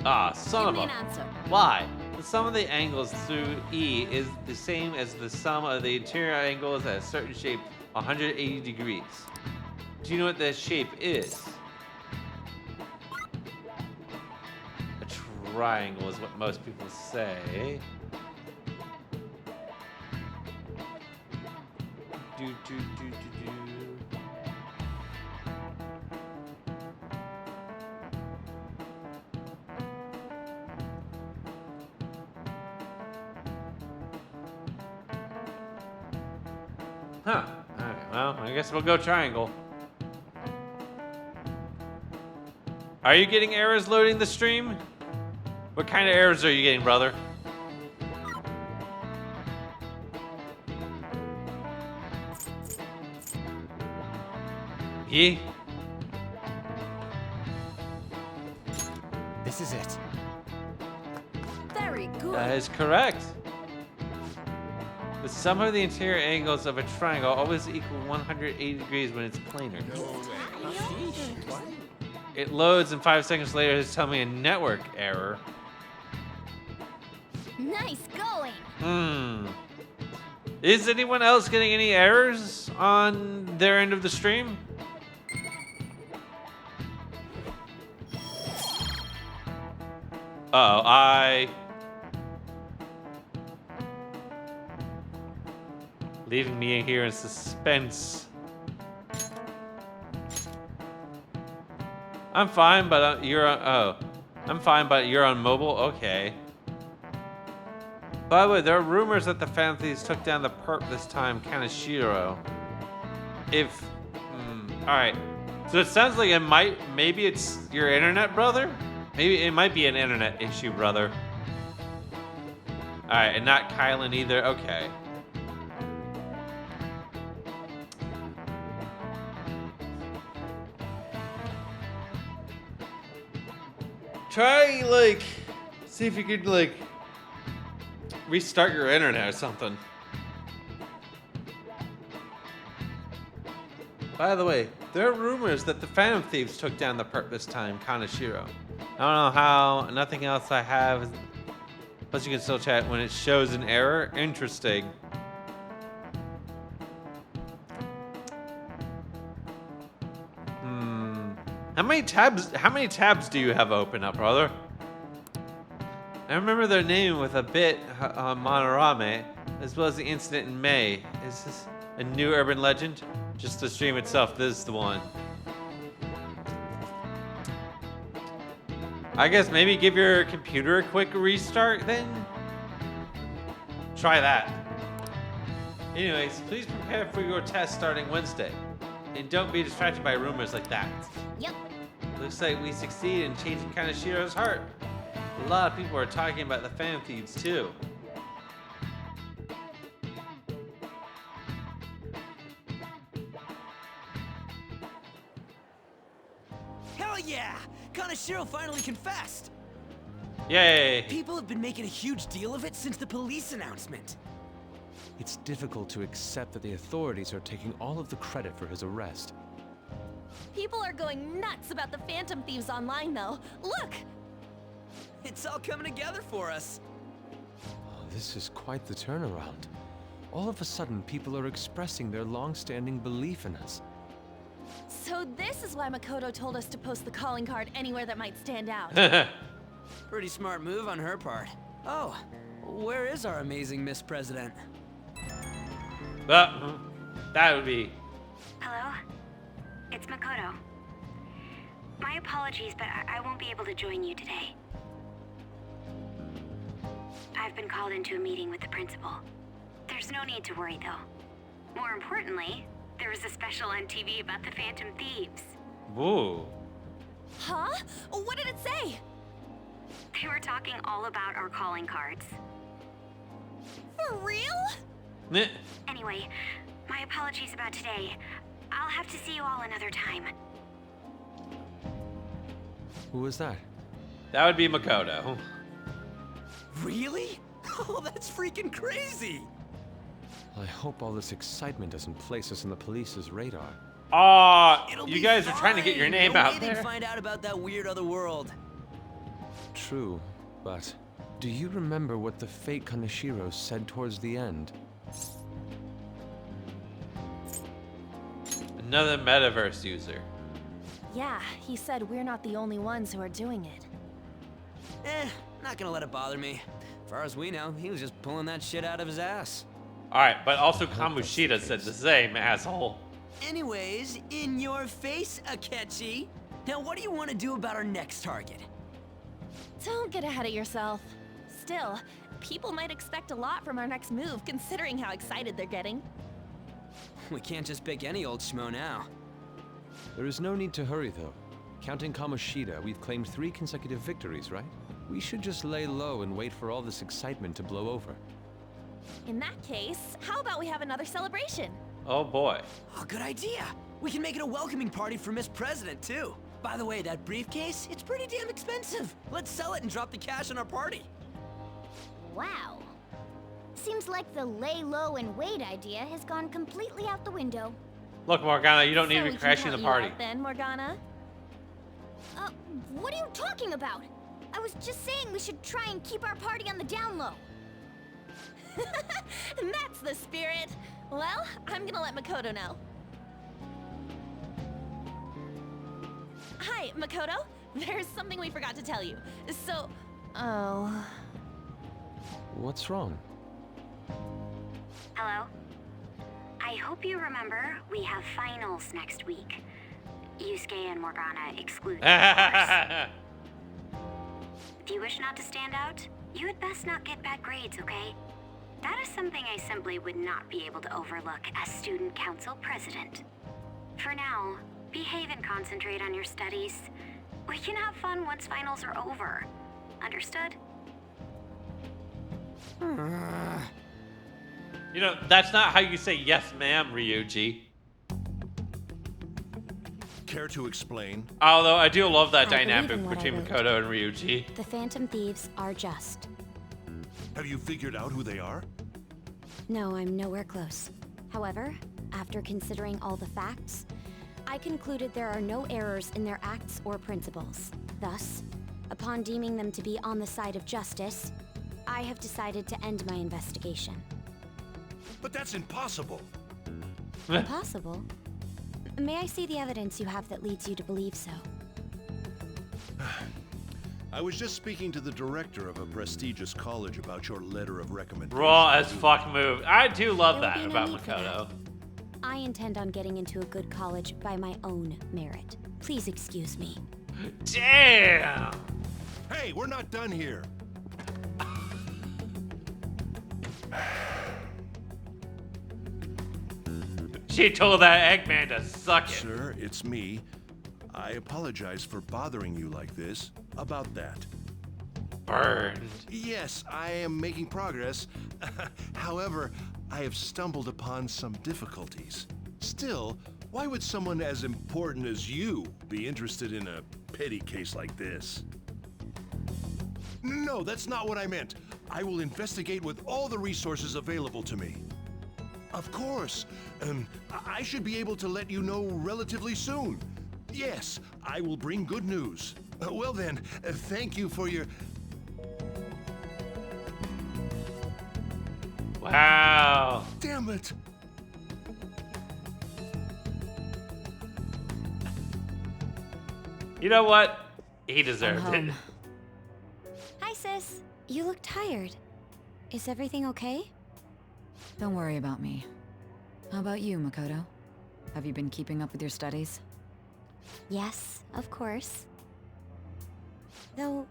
[SPEAKER 1] Ah, son
[SPEAKER 5] Give
[SPEAKER 1] of
[SPEAKER 5] me
[SPEAKER 1] a...
[SPEAKER 5] an answer.
[SPEAKER 1] Why? The sum of the angles through E is the same as the sum of the interior angles at a certain shape, 180 degrees. Do you know what that shape is? A triangle is what most people say. Do, do, do, do, do. Huh. Alright, well, I guess we'll go triangle. Are you getting errors loading the stream? What kind of errors are you getting, brother? Ye?
[SPEAKER 6] This is it.
[SPEAKER 5] Very good.
[SPEAKER 1] That is correct. The sum of the interior angles of a triangle always equal 180 degrees when it's planar. It loads and 5 seconds later it's telling me a network error.
[SPEAKER 4] Nice going!
[SPEAKER 1] Is anyone else getting any errors on their end of the stream? Uh-oh, leaving me here in suspense. I'm fine, but you're on... Oh. I'm fine, but you're on mobile? Okay. By the way, there are rumors that the Phantom Thieves took down the perp this time, Kaneshiro. If... Alright. So it sounds like maybe it's your internet, brother? Maybe it might be an internet issue, brother. Alright, and not Kylan either. Okay. Try, see if you could, restart your internet or something. By the way, there are rumors that the Phantom Thieves took down the perp this time, Kaneshiro. I don't know how, nothing else I have. Plus you can still chat when it shows an error. Interesting. How many tabs do you have open up, brother? I remember their name with a bit on Monorame, as well as the incident in May. Is this a new urban legend? Just the stream itself, this is the one. I guess maybe give your computer a quick restart then? Try that. Anyways, please prepare for your test starting Wednesday. And don't be distracted by rumors like that.
[SPEAKER 4] Yep.
[SPEAKER 1] Looks like we succeed in changing Kanashiro's heart. A lot of people are talking about the fan feeds too.
[SPEAKER 6] Hell yeah! Kanashiro finally confessed!
[SPEAKER 1] Yay!
[SPEAKER 6] People have been making a huge deal of it since the police announcement.
[SPEAKER 8] It's difficult to accept that the authorities are taking all of the credit for his arrest.
[SPEAKER 5] People are going nuts about the Phantom Thieves online, though. Look!
[SPEAKER 6] It's all coming together for us.
[SPEAKER 8] Oh, this is quite the turnaround. All of a sudden, people are expressing their long-standing belief in us.
[SPEAKER 5] So this is why Makoto told us to post the calling card anywhere that might stand out.
[SPEAKER 6] Pretty smart move on her part. Oh, where is our amazing Miss President?
[SPEAKER 1] That would be.
[SPEAKER 9] Hello? It's Makoto. My apologies, but I won't be able to join you today. I've been called into a meeting with the principal. There's no need to worry, though. More importantly, there was a special on TV about the Phantom Thieves.
[SPEAKER 1] Whoa.
[SPEAKER 5] Huh? What did it say?
[SPEAKER 9] They were talking all about our calling cards.
[SPEAKER 5] For real?
[SPEAKER 1] Meh.
[SPEAKER 9] Anyway, my apologies about today. I'll have to see you all another time.
[SPEAKER 8] Who was that?
[SPEAKER 1] That would be Makoto.
[SPEAKER 6] Really? Oh, that's freaking crazy!
[SPEAKER 8] I hope all this excitement doesn't place us on the police's radar.
[SPEAKER 1] Aw,
[SPEAKER 6] It'll
[SPEAKER 1] you
[SPEAKER 6] be
[SPEAKER 1] guys are trying to get your
[SPEAKER 6] fine.
[SPEAKER 1] name
[SPEAKER 6] No
[SPEAKER 1] out
[SPEAKER 6] way they'd
[SPEAKER 1] there.
[SPEAKER 6] find out about that weird other world.
[SPEAKER 8] True, but do you remember what the fake Kanashiro said towards the end?
[SPEAKER 1] Another metaverse user.
[SPEAKER 5] Yeah, he said we're not the only ones who are doing it.
[SPEAKER 6] Not gonna let it bother me. As far as we know, he was just pulling that shit out of his ass.
[SPEAKER 1] Alright, but also Kamoshida said the same, asshole.
[SPEAKER 6] Anyways, in your face, Akechi. Now what do you want to do about our next target?
[SPEAKER 5] Don't get ahead of yourself. Still, people might expect a lot from our next move, considering how excited they're getting.
[SPEAKER 6] We can't just pick any old schmo now.
[SPEAKER 8] There is no need to hurry, though. Counting Kamoshida, we've claimed 3 consecutive victories, right? We should just lay low and wait for all this excitement to blow over.
[SPEAKER 5] In that case, how about we have another celebration?
[SPEAKER 1] Oh boy.
[SPEAKER 6] Oh, good idea. We can make it a welcoming party for Miss President, too. By the way, that briefcase, it's pretty damn expensive. Let's sell it and drop the cash on our party.
[SPEAKER 4] Wow. Seems like the lay low and wait idea has gone completely out the window.
[SPEAKER 1] Look, Morgana, you don't need
[SPEAKER 5] So
[SPEAKER 1] to
[SPEAKER 5] we
[SPEAKER 1] be
[SPEAKER 5] can
[SPEAKER 1] crashing
[SPEAKER 5] help
[SPEAKER 1] the
[SPEAKER 5] you
[SPEAKER 1] party.
[SPEAKER 5] out then, Morgana?
[SPEAKER 4] What are you talking about? I was just saying we should try and keep our party on the down low.
[SPEAKER 5] That's the spirit. Well, I'm gonna let Makoto know. Hi, Makoto. There's something we forgot to tell you. So, oh.
[SPEAKER 8] What's wrong?
[SPEAKER 9] Hello? I hope you remember we have finals next week. Yusuke and Morgana excluded, of course. If you wish not to stand out, you had best not get bad grades, okay? That is something I simply would not be able to overlook as student council president. For now, behave and concentrate on your studies. We can have fun once finals are over. Understood?
[SPEAKER 1] You know, that's not how you say yes, ma'am, Ryuji.
[SPEAKER 2] Care to explain?
[SPEAKER 1] Although I do love that
[SPEAKER 4] I believe
[SPEAKER 1] dynamic
[SPEAKER 4] in what I
[SPEAKER 1] between
[SPEAKER 4] wrote.
[SPEAKER 1] Makoto and Ryuji.
[SPEAKER 4] The Phantom Thieves are just.
[SPEAKER 2] Have you figured out who they are?
[SPEAKER 4] No, I'm nowhere close. However, after considering all the facts, I concluded there are no errors in their acts or principles. Thus, upon deeming them to be on the side of justice, I have decided to end my investigation.
[SPEAKER 2] But that's impossible.
[SPEAKER 4] Possible? May I see the evidence you have that leads you to believe so?
[SPEAKER 2] I was just speaking to the director of a prestigious college about your letter of recommendation.
[SPEAKER 1] Raw as fuck move. I do love
[SPEAKER 4] There will
[SPEAKER 1] that
[SPEAKER 4] be no
[SPEAKER 1] about
[SPEAKER 4] need for
[SPEAKER 1] Makoto.
[SPEAKER 4] I intend on getting into a good college by my own merit. Please excuse me.
[SPEAKER 1] Damn!
[SPEAKER 2] Hey, we're not done here.
[SPEAKER 1] She told that Eggman to suck it.
[SPEAKER 2] Sir, it's me. I apologize for bothering you like this. About that.
[SPEAKER 1] Burned.
[SPEAKER 2] Yes, I am making progress. However, I have stumbled upon some difficulties. Still, why would someone as important as you be interested in a petty case like this? No, that's not what I meant. I will investigate with all the resources available to me. Of course. I should be able to let you know relatively soon. Yes, I will bring good news. Well then, thank you for your...
[SPEAKER 1] Wow.
[SPEAKER 2] Damn it!
[SPEAKER 1] You know what? He
[SPEAKER 7] I'm
[SPEAKER 1] deserved it.
[SPEAKER 7] home.
[SPEAKER 4] Hi, sis. You look tired. Is everything okay?
[SPEAKER 7] Don't worry about me. How about you, Makoto? Have you been keeping up with your studies?
[SPEAKER 4] Yes, of course. Though,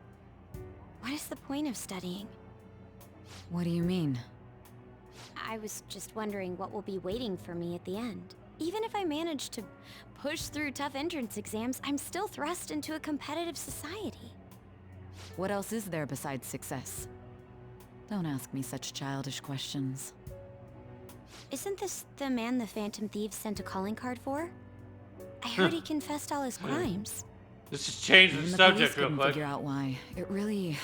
[SPEAKER 4] what is the point of studying?
[SPEAKER 7] What do you mean?
[SPEAKER 4] I was just wondering what will be waiting for me at the end. Even if I manage to push through tough entrance exams, I'm still thrust into a competitive society.
[SPEAKER 7] What else is there besides success? Don't ask me such childish questions.
[SPEAKER 4] Isn't this the man the Phantom Thieves sent a calling card for? I heard he confessed all his crimes.
[SPEAKER 1] Let's just change the
[SPEAKER 7] Even the
[SPEAKER 1] subject
[SPEAKER 7] police
[SPEAKER 1] real
[SPEAKER 7] couldn't
[SPEAKER 1] quick.
[SPEAKER 7] figure out why. It really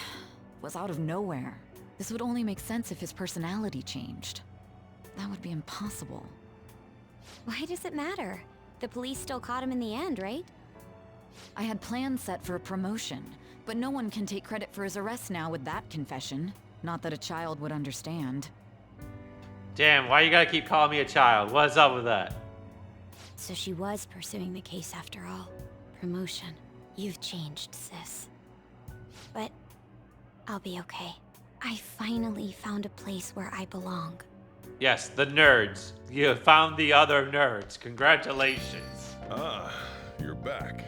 [SPEAKER 7] was out of nowhere. This would only make sense if his personality changed. That would be impossible.
[SPEAKER 4] Why does it matter? The police still caught him in the end, right?
[SPEAKER 7] I had plans set for a promotion, but no one can take credit for his arrest now with that confession. Not that a child would understand.
[SPEAKER 1] Damn, why you gotta keep calling me a child? What's up with that?
[SPEAKER 4] So she was pursuing the case after all. Promotion. You've changed, sis. But I'll be okay. I finally found a place where I belong.
[SPEAKER 1] Yes, the nerds. You found the other nerds. Congratulations.
[SPEAKER 2] Ah, you're back.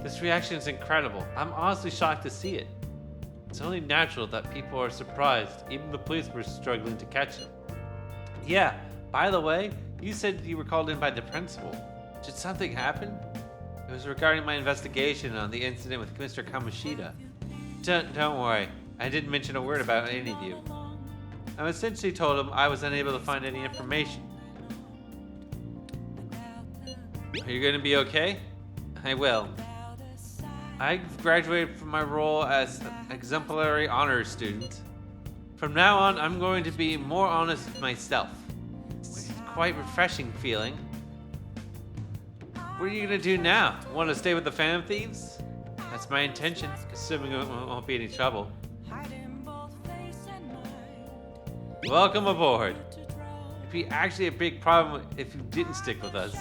[SPEAKER 1] This reaction is incredible. I'm honestly shocked to see it. It's only natural that people are surprised. Even the police were struggling to catch him. Yeah, by the way, you said you were called in by the principal. Did something happen? It was regarding my investigation on the incident with Mr. Kamoshida. Don't worry. I didn't mention a word about any of you. I essentially told him I was unable to find any information. Are you going to be okay? I will. I graduated from my role as an exemplary honors student. From now on, I'm going to be more honest with myself. It's quite refreshing feeling. What are you going to do now? Want to stay with the Phantom Thieves? That's my intention, assuming it won't be any trouble. Welcome aboard. It'd be actually a big problem if you didn't stick with us.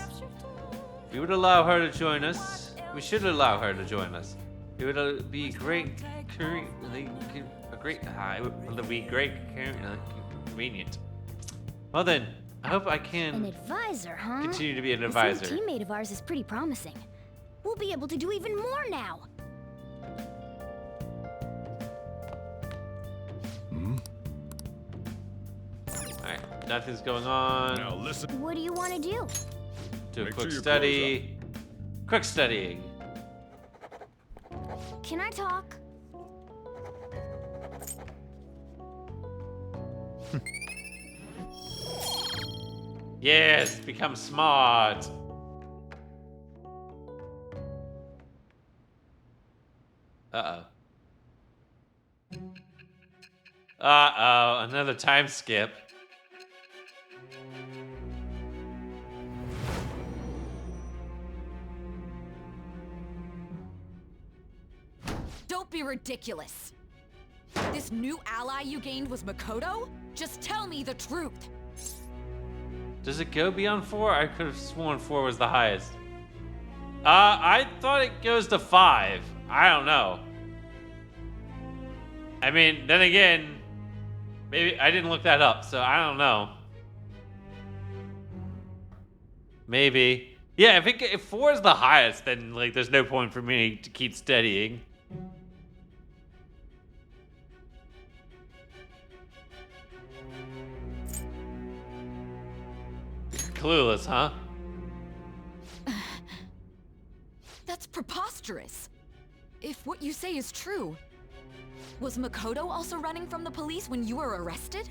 [SPEAKER 1] We would allow her to join us. We should allow her to join us. It would be great, convenient. Well then, I hope I
[SPEAKER 10] An
[SPEAKER 1] can
[SPEAKER 10] advisor, huh?
[SPEAKER 1] continue to be an
[SPEAKER 10] This
[SPEAKER 1] advisor.
[SPEAKER 10] new teammate of ours is pretty promising. We'll be able to do even more now.
[SPEAKER 1] Alright, nothing's going on.
[SPEAKER 2] Now listen.
[SPEAKER 10] What do you want to do?
[SPEAKER 1] Do a
[SPEAKER 2] Make
[SPEAKER 1] quick
[SPEAKER 2] sure your
[SPEAKER 1] study. Quick studying.
[SPEAKER 10] Can I talk?
[SPEAKER 1] Yes, become smart. Uh-oh. Uh-oh, another time skip.
[SPEAKER 7] Don't be ridiculous. This new ally you gained was Makoto? Just tell me the truth.
[SPEAKER 1] Does it go beyond 4? I could have sworn 4 was the highest. I thought it goes to 5. I don't know. I mean, then again, maybe I didn't look that up, so I don't know. Maybe. Yeah, if 4 is the highest, then like there's no point for me to keep studying. Clueless, huh?
[SPEAKER 7] That's preposterous. If what you say is true, was Makoto also running from the police when you were arrested?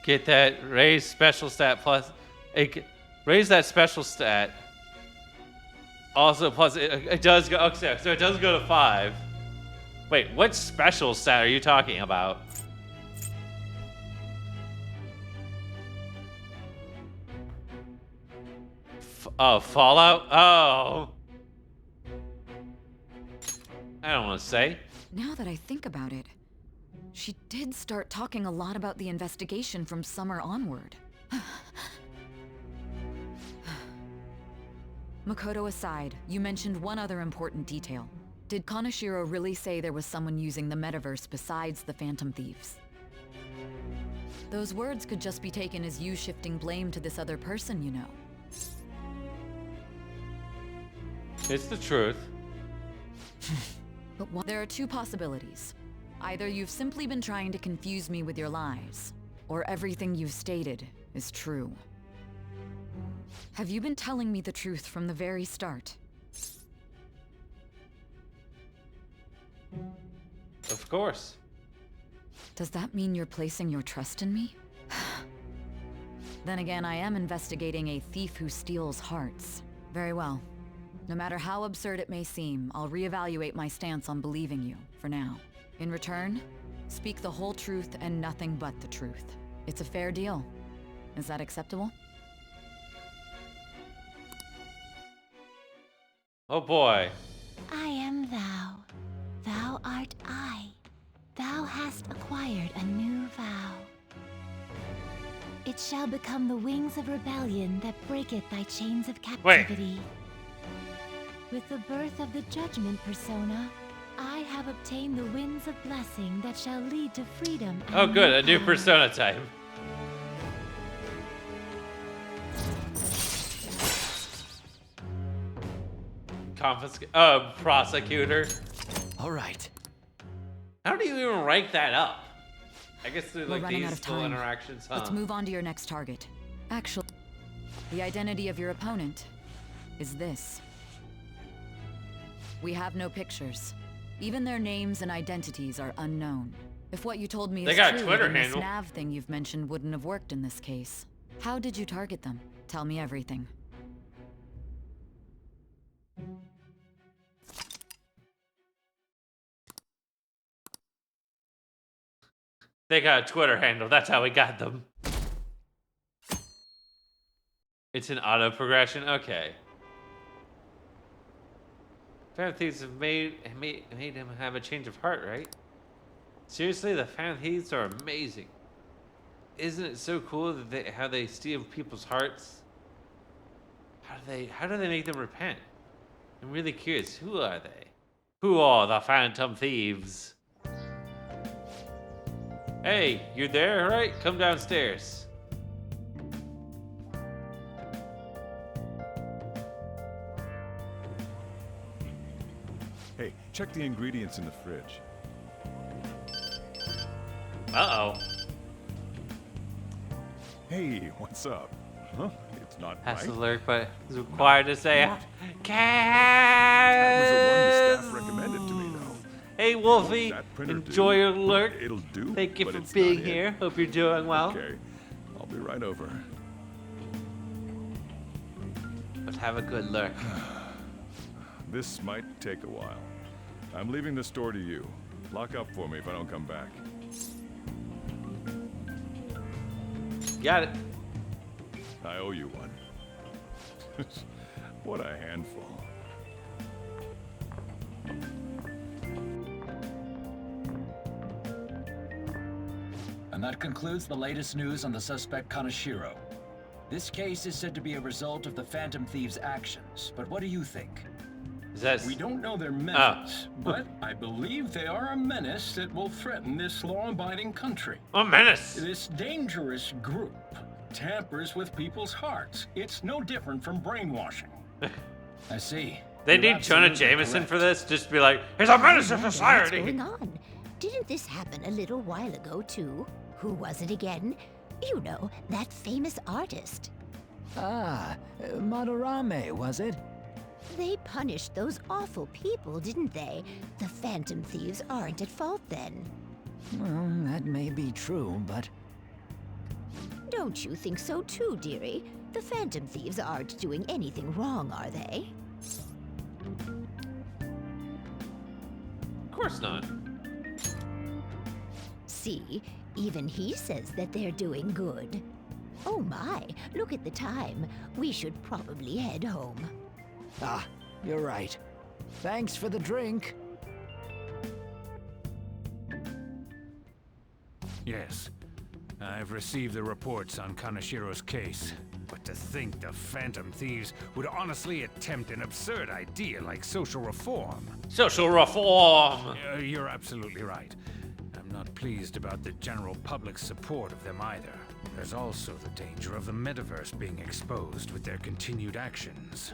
[SPEAKER 1] Get that raise special stat plus. Raise that special stat. Also plus it does go. Okay, so it does go to 5. Wait, what special stat are you talking about? Oh, Fallout? Oh. I don't want to say.
[SPEAKER 7] Now that I think about it, she did start talking a lot about the investigation from summer onward. Makoto aside, you mentioned one other important detail. Did Kaneshiro really say there was someone using the metaverse besides the Phantom Thieves? Those words could just be taken as you shifting blame to this other person, you know.
[SPEAKER 1] It's the truth.
[SPEAKER 7] But there are two possibilities. Either you've simply been trying to confuse me with your lies, or everything you've stated is true. Have you been telling me the truth from the very start?
[SPEAKER 1] Of course.
[SPEAKER 7] Does that mean you're placing your trust in me? Then again, I am investigating a thief who steals hearts. Very well. No matter how absurd it may seem, I'll reevaluate my stance on believing you, for now. In return, speak the whole truth and nothing but the truth. It's a fair deal. Is that acceptable?
[SPEAKER 1] Oh boy.
[SPEAKER 5] I am thou. Thou art I. Thou hast acquired a new vow. It shall become the wings of rebellion that breaketh thy chains of captivity. With the birth of the judgment persona, I have obtained the winds of blessing that shall lead to freedom.
[SPEAKER 1] Oh good, a new persona type. Prosecutor.
[SPEAKER 3] All right.
[SPEAKER 1] How do you even rank that up? I guess through
[SPEAKER 7] We're
[SPEAKER 1] like
[SPEAKER 7] running
[SPEAKER 1] these
[SPEAKER 7] out of
[SPEAKER 1] full
[SPEAKER 7] time.
[SPEAKER 1] interactions, huh?
[SPEAKER 7] Let's move on to your next target. Actually, the identity of your opponent is this. We have no pictures. Even their names and identities are unknown. If what you told me
[SPEAKER 1] They
[SPEAKER 7] is
[SPEAKER 1] got a
[SPEAKER 7] true,
[SPEAKER 1] Twitter
[SPEAKER 7] then this
[SPEAKER 1] handle.
[SPEAKER 7] nav thing you've mentioned wouldn't have worked in this case. How did you target them? Tell me everything.
[SPEAKER 1] They got a Twitter handle. That's how we got them. It's an auto progression. Okay. Phantom Thieves have made him have a change of heart, right? Seriously, the Phantom Thieves are amazing. Isn't it so cool that how they steal people's hearts? How do they make them repent? I'm really curious. Who are they? Who are the Phantom Thieves? Hey, you're there, right? Come downstairs.
[SPEAKER 11] Hey, check the ingredients in the fridge.
[SPEAKER 1] Uh-oh.
[SPEAKER 11] Hey, what's up? Huh? It's not
[SPEAKER 1] Has
[SPEAKER 11] right.
[SPEAKER 1] to lurk, but is required to say,
[SPEAKER 11] What?
[SPEAKER 1] Cass!
[SPEAKER 11] That was the one the staff recommended to me, though.
[SPEAKER 1] Hey, Wolfie.
[SPEAKER 11] That printer
[SPEAKER 1] Enjoy
[SPEAKER 11] do?
[SPEAKER 1] your lurk.
[SPEAKER 11] It'll do.
[SPEAKER 1] Thank you
[SPEAKER 11] but
[SPEAKER 1] for
[SPEAKER 11] it's
[SPEAKER 1] being
[SPEAKER 11] not it.
[SPEAKER 1] here. Hope you're doing well.
[SPEAKER 11] Okay, I'll be right over.
[SPEAKER 1] But have a good lurk.
[SPEAKER 11] This might take a while. I'm leaving the store to you. Lock up for me if I don't come back.
[SPEAKER 1] Got it.
[SPEAKER 11] I owe you one. What a handful.
[SPEAKER 12] And that concludes the latest news on the suspect Kaneshiro. This case is said to be a result of the Phantom Thieves' actions, but what do you think?
[SPEAKER 13] We don't know their methods, but I believe they are a menace that will threaten this law-abiding country.
[SPEAKER 1] A menace!
[SPEAKER 13] This dangerous group tampers with people's hearts. It's no different from brainwashing.
[SPEAKER 12] I see.
[SPEAKER 1] They need Jonah Jameson for this? Just to be like, he's a menace to society!
[SPEAKER 5] What's going on? Didn't this happen a little while ago, too? Who was it again? You know, that famous artist.
[SPEAKER 3] Ah, Madarame, was it?
[SPEAKER 5] They punished those awful people, didn't they? The Phantom Thieves aren't at fault then.
[SPEAKER 3] Well, that may be true, but...
[SPEAKER 5] Don't you think so too, dearie? The Phantom Thieves aren't doing anything wrong, are they?
[SPEAKER 1] Of course not.
[SPEAKER 5] See, even he says that they're doing good. Oh my, look at the time. We should probably head home.
[SPEAKER 3] Ah, you're right. Thanks for the drink.
[SPEAKER 14] Yes, I've received the reports on Kaneshiro's case. But to think the Phantom Thieves would honestly attempt an absurd idea like social reform.
[SPEAKER 1] Social reform!
[SPEAKER 14] You're absolutely right. I'm not pleased about the general public's support of them either. There's also the danger of the metaverse being exposed with their continued actions.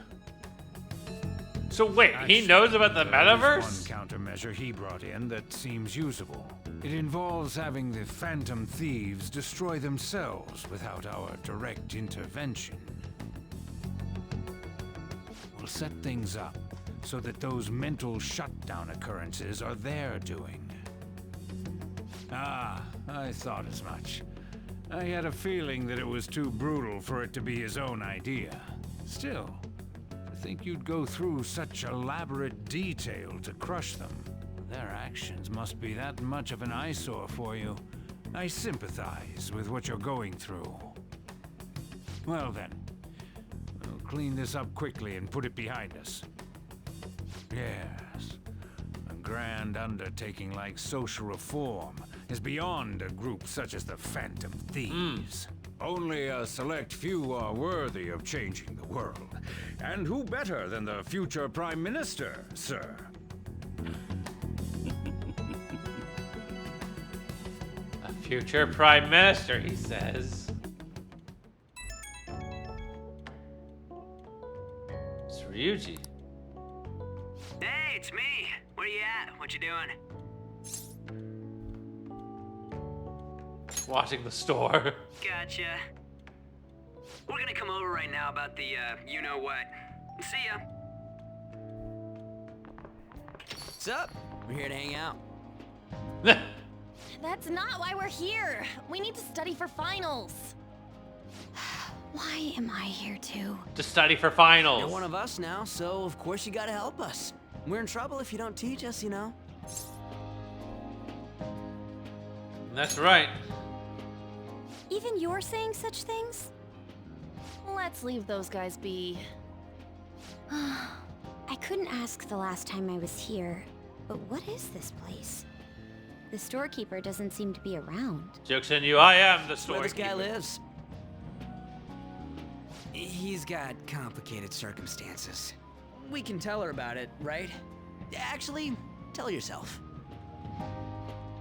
[SPEAKER 1] So wait, he knows about the metaverse?
[SPEAKER 14] There's one countermeasure he brought in that seems usable. It involves having the Phantom Thieves destroy themselves without our direct intervention. We'll set things up so that those mental shutdown occurrences are their doing. Ah, I thought as much. I had a feeling that it was too brutal for it to be his own idea. Still, to think you'd go through such elaborate detail to crush them. Their actions must be that much of an eyesore for you. I sympathize with what you're going through. Well then, we'll clean this up quickly and put it behind us. Yes, a grand undertaking like social reform is beyond a group such as the Phantom Thieves. Only a select few are worthy of changing the world. And who better than the future Prime Minister, sir?
[SPEAKER 1] A future Prime Minister, he says. It's Ryuji.
[SPEAKER 6] Hey, it's me. Where you at? What you doing?
[SPEAKER 1] Watching the store.
[SPEAKER 6] Gotcha. We're gonna come over right now about the, you-know-what. See ya. What's up? We're here to hang out.
[SPEAKER 10] That's not why we're here. We need to study for finals.
[SPEAKER 4] Why am I here too?
[SPEAKER 1] To study for finals.
[SPEAKER 6] You're one of us now, so of course you gotta help us. We're in trouble if you don't teach us, you know.
[SPEAKER 1] That's right.
[SPEAKER 4] Even you're saying such things?
[SPEAKER 10] Let's leave those guys be.
[SPEAKER 4] I couldn't ask the last time I was here, but what is this place? The storekeeper doesn't seem to be around.
[SPEAKER 1] Joke's on you, I am the
[SPEAKER 6] That's where this guy
[SPEAKER 1] storekeeper.
[SPEAKER 6] lives. He's got complicated circumstances. We can tell her about it, right? Actually, tell yourself.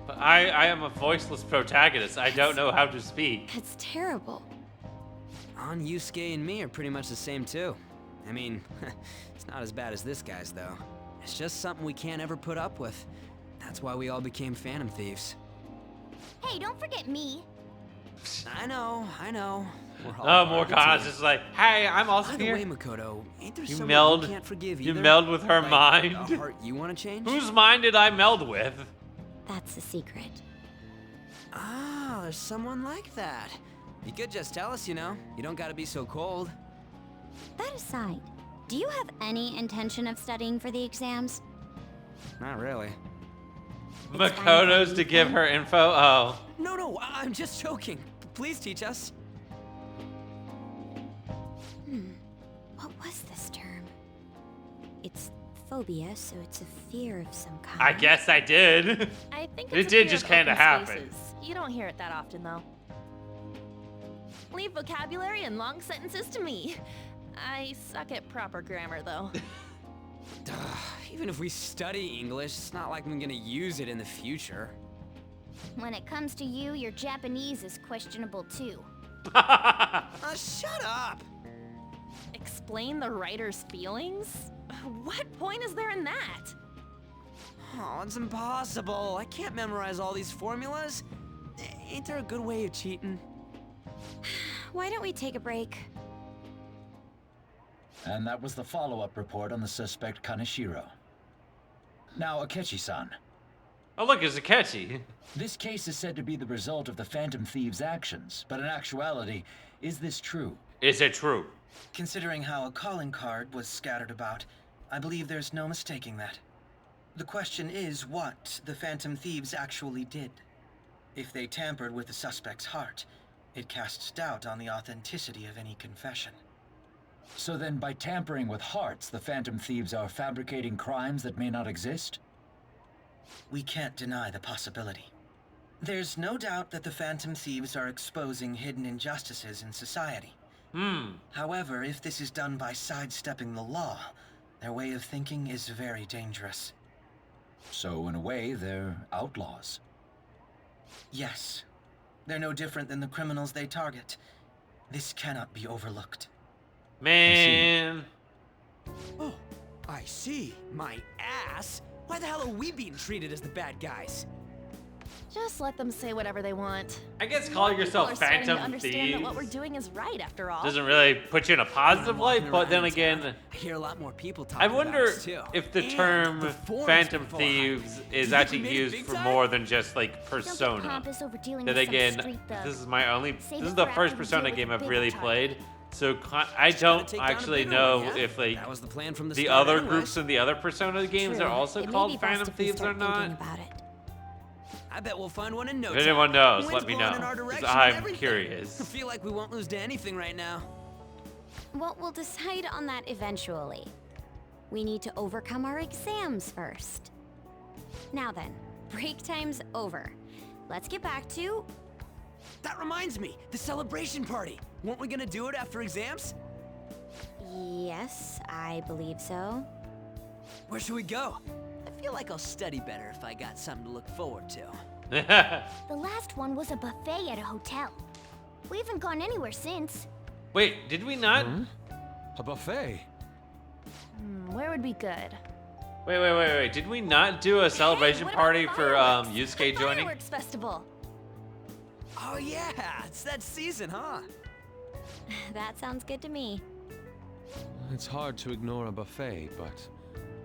[SPEAKER 1] But I am a voiceless protagonist. I don't know how to speak.
[SPEAKER 4] That's terrible.
[SPEAKER 6] On Yusuke and me are pretty much the same too. I mean, it's not as bad as this guy's though. It's just something we can't ever put up with. That's why we all became Phantom Thieves.
[SPEAKER 10] Hey, don't forget me.
[SPEAKER 6] I know. We're all
[SPEAKER 1] Oh,
[SPEAKER 6] part of it,
[SPEAKER 1] Morgana's
[SPEAKER 6] too.
[SPEAKER 1] just like, hey, I'm also
[SPEAKER 6] By the
[SPEAKER 1] here.
[SPEAKER 6] way, Makoto, ain't there
[SPEAKER 1] You
[SPEAKER 6] someone
[SPEAKER 1] meld.
[SPEAKER 6] we can't forgive
[SPEAKER 1] You
[SPEAKER 6] either?
[SPEAKER 1] meld with her
[SPEAKER 6] Like,
[SPEAKER 1] mind.
[SPEAKER 6] A heart you want to change?
[SPEAKER 1] Whose mind did I meld with?
[SPEAKER 4] That's the secret.
[SPEAKER 6] Ah, there's someone like that. You could just tell us, you know. You don't gotta be so cold.
[SPEAKER 4] That aside, do you have any intention of studying for the exams?
[SPEAKER 6] Not really.
[SPEAKER 1] Makoto's to give her info? Oh.
[SPEAKER 6] No, I'm just joking. Please teach us.
[SPEAKER 4] What was this term? It's phobia, so it's a fear of some kind.
[SPEAKER 1] I guess I did.
[SPEAKER 10] I think
[SPEAKER 1] It
[SPEAKER 10] it's a
[SPEAKER 1] did
[SPEAKER 10] fear
[SPEAKER 1] just
[SPEAKER 10] of
[SPEAKER 1] kinda
[SPEAKER 10] open
[SPEAKER 1] happen.
[SPEAKER 10] spaces.
[SPEAKER 15] You don't hear it that often, though. Leave vocabulary and long sentences to me. I suck at proper grammar, though.
[SPEAKER 6] Even if we study English, it's not like I'm gonna use it in the future.
[SPEAKER 10] When it comes to you, your Japanese is questionable too.
[SPEAKER 6] Shut up!
[SPEAKER 15] Explain the writer's feelings? What point is there in that?
[SPEAKER 6] Oh, it's impossible. I can't memorize all these formulas. Ain't there a good way of cheating?
[SPEAKER 4] Why don't we take a break?
[SPEAKER 12] And that was the follow-up report on the suspect Kaneshiro. Now, Akechi-san.
[SPEAKER 1] Oh, look, it's Akechi.
[SPEAKER 12] This case is said to be the result of the Phantom Thieves' actions, but in actuality, is this true?
[SPEAKER 1] Is it true?
[SPEAKER 16] Considering how a calling card was scattered about, I believe there's no mistaking that. The question is what the Phantom Thieves actually did. If they tampered with the suspect's heart, it casts doubt on the authenticity of any confession.
[SPEAKER 12] So then, by tampering with hearts, the Phantom Thieves are fabricating crimes that may not exist?
[SPEAKER 16] We can't deny the possibility. There's no doubt that the Phantom Thieves are exposing hidden injustices in society. However, if this is done by sidestepping the law, their way of thinking is very dangerous.
[SPEAKER 12] So, in a way, they're outlaws.
[SPEAKER 16] Yes. They're no different than the criminals they target. This cannot be overlooked.
[SPEAKER 1] Man.
[SPEAKER 6] Oh, I see. My ass? Why the hell are we being treated as the bad guys?
[SPEAKER 15] Just let them say whatever they want.
[SPEAKER 1] I guess calling yourself
[SPEAKER 15] People are starting to
[SPEAKER 1] Phantom
[SPEAKER 15] understand that what we're
[SPEAKER 1] Thieves
[SPEAKER 15] doing is right, after all.
[SPEAKER 1] doesn't really put you in a positive light, but then again,
[SPEAKER 6] I hear a lot more people talking
[SPEAKER 1] I wonder
[SPEAKER 6] about us too.
[SPEAKER 1] if the
[SPEAKER 6] And
[SPEAKER 1] term
[SPEAKER 6] the forums
[SPEAKER 1] Phantom
[SPEAKER 6] before.
[SPEAKER 1] Thieves is
[SPEAKER 6] You
[SPEAKER 1] actually
[SPEAKER 6] made it
[SPEAKER 1] used
[SPEAKER 6] big
[SPEAKER 1] for
[SPEAKER 6] time?
[SPEAKER 1] more than just like
[SPEAKER 10] Don't get
[SPEAKER 1] Persona.
[SPEAKER 10] pompous over dealing
[SPEAKER 1] Then
[SPEAKER 10] with some
[SPEAKER 1] again,
[SPEAKER 10] street thug.
[SPEAKER 1] this is my only.
[SPEAKER 10] Save
[SPEAKER 1] This is
[SPEAKER 10] it
[SPEAKER 1] the
[SPEAKER 10] for
[SPEAKER 1] first
[SPEAKER 10] after we
[SPEAKER 1] Persona
[SPEAKER 10] deal with
[SPEAKER 1] game
[SPEAKER 10] the
[SPEAKER 1] I've
[SPEAKER 10] bigger
[SPEAKER 1] really
[SPEAKER 10] target.
[SPEAKER 1] played, so I don't
[SPEAKER 6] take down a
[SPEAKER 1] actually
[SPEAKER 6] bigger
[SPEAKER 1] know
[SPEAKER 6] one, yeah?
[SPEAKER 1] if like
[SPEAKER 6] That was the plan from the
[SPEAKER 1] the
[SPEAKER 6] start
[SPEAKER 1] other
[SPEAKER 6] anyway.
[SPEAKER 1] groups in the other Persona games
[SPEAKER 4] True.
[SPEAKER 1] are also
[SPEAKER 4] It may
[SPEAKER 1] called
[SPEAKER 4] be best
[SPEAKER 1] Phantom
[SPEAKER 4] if we
[SPEAKER 1] Thieves or
[SPEAKER 4] start thinking
[SPEAKER 1] not.
[SPEAKER 4] about it.
[SPEAKER 6] I bet we'll find one in no
[SPEAKER 1] If
[SPEAKER 6] time.
[SPEAKER 1] anyone knows,
[SPEAKER 6] The
[SPEAKER 1] let
[SPEAKER 6] wind's
[SPEAKER 1] me
[SPEAKER 6] blowing
[SPEAKER 1] know,
[SPEAKER 6] in our
[SPEAKER 1] 'cause
[SPEAKER 6] direction
[SPEAKER 1] I'm
[SPEAKER 6] and everything.
[SPEAKER 1] curious.
[SPEAKER 6] I feel like we won't lose to anything right now.
[SPEAKER 4] Well, we'll decide on that eventually. We need to overcome our exams first. Now then, break time's over. Let's get back to...
[SPEAKER 6] That reminds me, the celebration party. Weren't we gonna do it after exams?
[SPEAKER 4] Yes, I believe so.
[SPEAKER 6] Where should we go? I feel like I'll study better if I got something to look forward to.
[SPEAKER 10] The last one was a buffet at a hotel. We haven't gone anywhere since.
[SPEAKER 1] Wait, did we not?
[SPEAKER 8] A buffet?
[SPEAKER 15] Where would be good?
[SPEAKER 1] Wait. Did we not do a celebration
[SPEAKER 15] what
[SPEAKER 1] party
[SPEAKER 15] about
[SPEAKER 1] for
[SPEAKER 15] fireworks?
[SPEAKER 1] Yusuke joining?
[SPEAKER 15] Fireworks festival.
[SPEAKER 6] Oh yeah, it's that season, huh?
[SPEAKER 4] That sounds good to me.
[SPEAKER 8] It's hard to ignore a buffet, but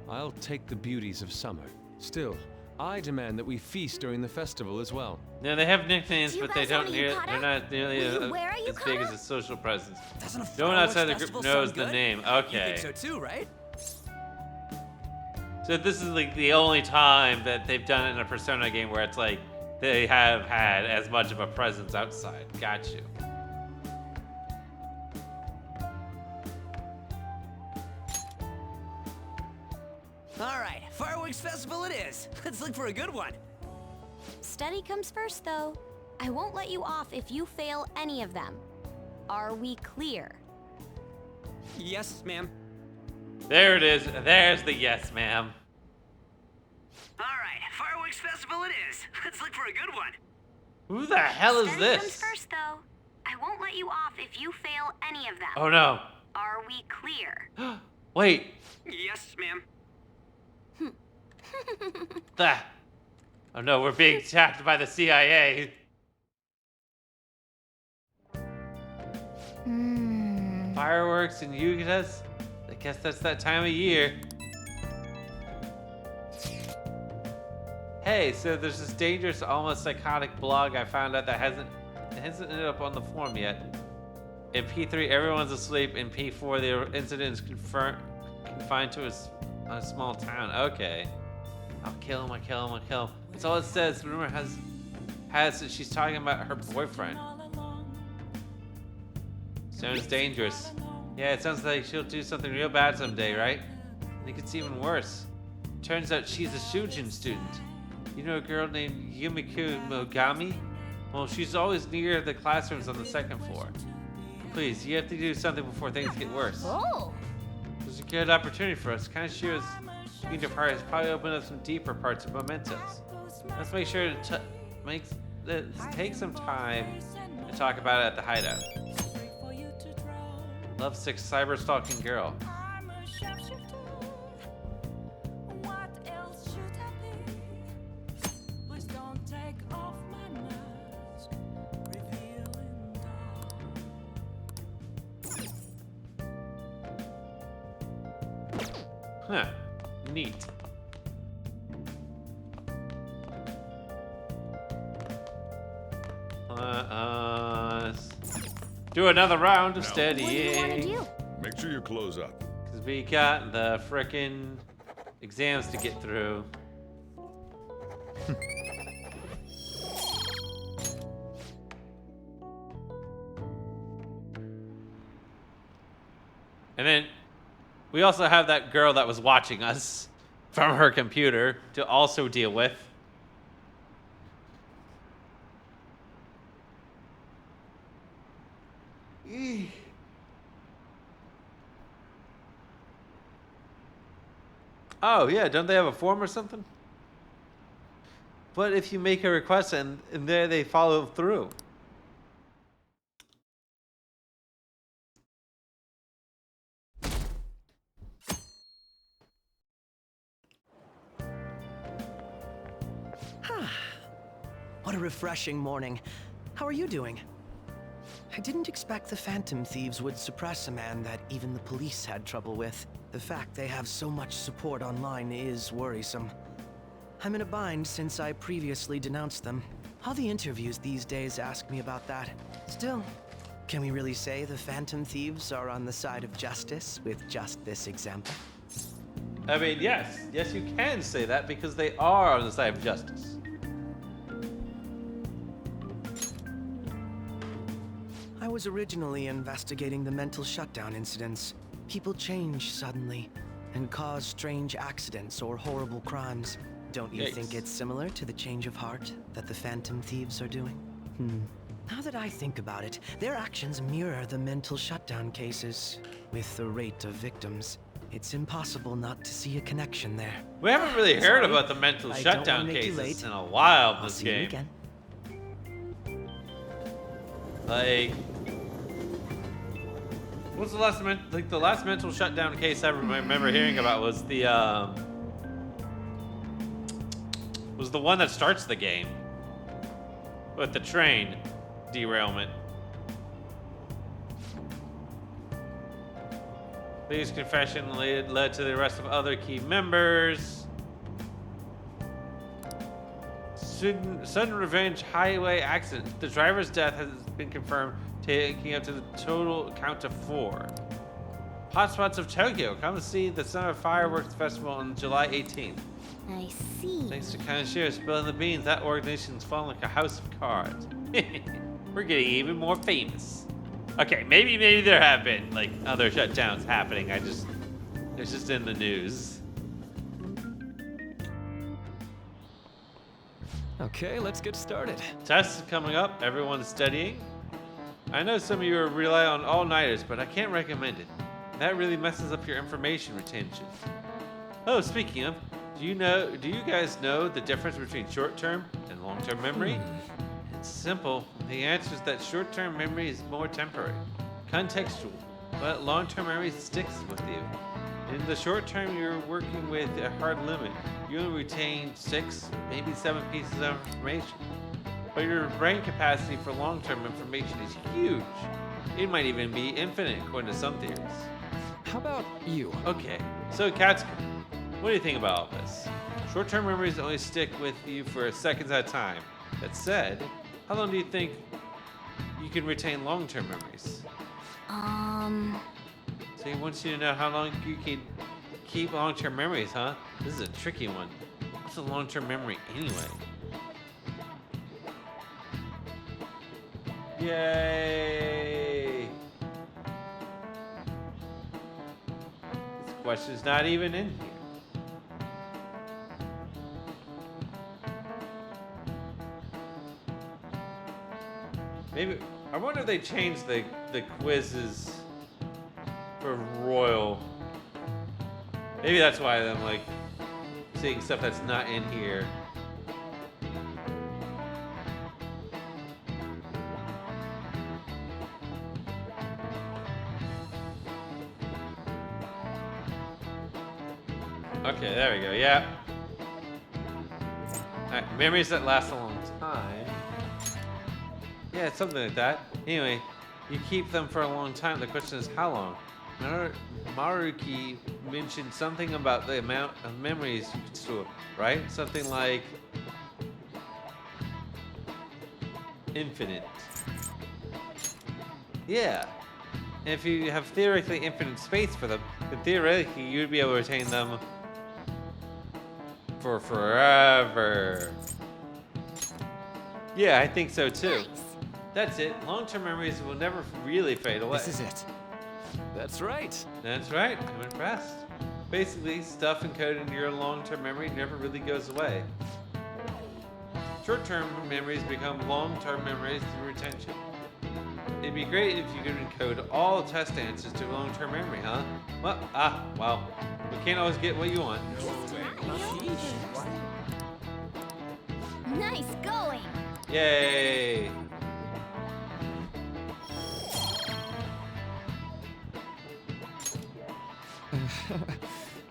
[SPEAKER 8] I'll take the beauties of summer. Still, I demand that we feast during the festival as well.
[SPEAKER 1] No, they have nicknames,
[SPEAKER 10] Do you
[SPEAKER 1] but they
[SPEAKER 10] guys want
[SPEAKER 1] don't.
[SPEAKER 10] a
[SPEAKER 1] They're
[SPEAKER 10] yukata?
[SPEAKER 1] not nearly
[SPEAKER 10] Will you wear a
[SPEAKER 1] as big
[SPEAKER 10] yukata?
[SPEAKER 1] as a social presence.
[SPEAKER 6] Doesn't a
[SPEAKER 1] No one
[SPEAKER 6] fireworks
[SPEAKER 1] outside the
[SPEAKER 6] festival
[SPEAKER 1] group knows
[SPEAKER 6] sound
[SPEAKER 1] the
[SPEAKER 6] good?
[SPEAKER 1] name.
[SPEAKER 6] You
[SPEAKER 1] Okay.
[SPEAKER 6] think so too, right?
[SPEAKER 1] So this is like the only time that they've done it in a Persona game where it's like they have had as much of a presence outside. Got you.
[SPEAKER 6] All right, fireworks festival it is. Let's look for a good one.
[SPEAKER 4] Study comes first, though. I won't let you off if you fail any of them. Are we clear?
[SPEAKER 6] Yes, ma'am.
[SPEAKER 1] There it is. There's the yes, ma'am.
[SPEAKER 6] All right, fireworks festival it is. Let's look for a good one.
[SPEAKER 1] Who the hell is
[SPEAKER 9] Study comes
[SPEAKER 1] this?
[SPEAKER 9] first, though. I won't let you off if you fail any of them.
[SPEAKER 1] Oh no.
[SPEAKER 9] Are we clear?
[SPEAKER 1] Wait.
[SPEAKER 6] Yes, ma'am.
[SPEAKER 1] That. Oh no, we're being attacked by the CIA. Fireworks and yugatas? I guess that's that time of year. Hey, so there's this dangerous, almost psychotic blog I found out that hasn't ended up on the forum yet. In P3, everyone's asleep. In P4, the incident is confined to a small town. Okay. I'll kill him, That's all it says. Rumor has that she's talking about her boyfriend. Sounds dangerous. Yeah, it sounds like she'll do something real bad someday, right? I think it's even worse. Turns out she's a Shujin student. You know a girl named Yumiko Mogami? Well, she's always near the classrooms on the second floor. Please, you have to do something before things get worse.
[SPEAKER 10] Oh.
[SPEAKER 1] There's a good opportunity for us. Kanashiro's change of heart has probably opened up some deeper parts of Mementos. Let's make sure to take some time to talk about it at the hideout. Lovesick cyber stalking girl. Huh. Neat. Do another round of steadying.
[SPEAKER 10] What do you want to do?
[SPEAKER 11] Make sure your clothes up.
[SPEAKER 1] Because we got the frickin' exams to get through. And then we also have that girl that was watching us from her computer to also deal with. Oh, yeah, don't they have a form or something? But if you make a request and there they follow through.
[SPEAKER 17] What a refreshing morning. How are you doing? I didn't expect the Phantom Thieves would suppress a man that even the police had trouble with. The fact they have so much support online is worrisome. I'm in a bind since I previously denounced them. All the interviews these days ask me about that. Still, can we really say the Phantom Thieves are on the side of justice with just this example?
[SPEAKER 1] I mean, yes. Yes, you can say that because they are on the side of justice.
[SPEAKER 17] I was originally investigating the mental shutdown incidents. People change suddenly and cause strange accidents or horrible crimes. Don't you think it's similar to the change of heart that the Phantom Thieves are doing? Now that I think about it, their actions mirror the mental shutdown cases. With the rate of victims, it's impossible not to see a connection there.
[SPEAKER 1] We haven't really heard about the mental shutdown cases in a while in this game. Like, what's the last the last mental shutdown case I remember hearing about was the one that starts the game with the train derailment. Lee's confession led to the arrest of other key members. Sudden revenge highway accident. The driver's death has been confirmed, taking up to the total count of 4. Hotspots of Tokyo. Come see the Summer Fireworks Festival on July 18th.
[SPEAKER 10] I see.
[SPEAKER 1] Thanks to Kanashiro spilling the beans, that organization's fallen like a house of cards. We're getting even more famous. Okay, maybe there have been like other shutdowns happening. It's just in the news.
[SPEAKER 8] Okay, let's get started.
[SPEAKER 1] Tests coming up. Everyone's studying. I know some of you rely on all-nighters, but I can't recommend it. That really messes up your information retention. Oh, speaking of, do you guys know the difference between short-term and long-term memory? It's simple. The answer is that short-term memory is more temporary, contextual, but long-term memory sticks with you. In the short term, you're working with a hard limit. You only retain 6, maybe 7 pieces of information. But your brain capacity for long-term information is huge. It might even be infinite, according to some theories.
[SPEAKER 8] How about you?
[SPEAKER 1] Okay, so Katsuki, what do you think about all this? Short-term memories only stick with you for seconds at a time. That said, how long do you think you can retain long-term memories? So he wants you to know how long you can keep long-term memories, huh? This is a tricky one. What's a long-term memory anyway? Yay! This question's not even in here. Maybe I wonder if they changed the quizzes for Royal. Maybe that's why I'm like seeing stuff that's not in here. Okay, there we go. Yeah. Alright, memories that last a long time. Yeah, it's something like that. Anyway, you keep them for a long time. The question is how long? Maruki mentioned something about the amount of memories you could store, right? Something like infinite. Yeah. And if you have theoretically infinite space for them, then theoretically you'd be able to retain them for forever. Yeah, I think so too. Nice. That's it. Long-term memories will never really fade away.
[SPEAKER 17] This is it. That's right.
[SPEAKER 1] That's right. I'm impressed. Basically, stuff encoded in your long-term memory never really goes away. Short-term memories become long-term memories through retention. It'd be great if you could encode all test answers to long-term memory, huh? Well, you can't always get what you want.
[SPEAKER 10] Nice going.
[SPEAKER 1] Yay!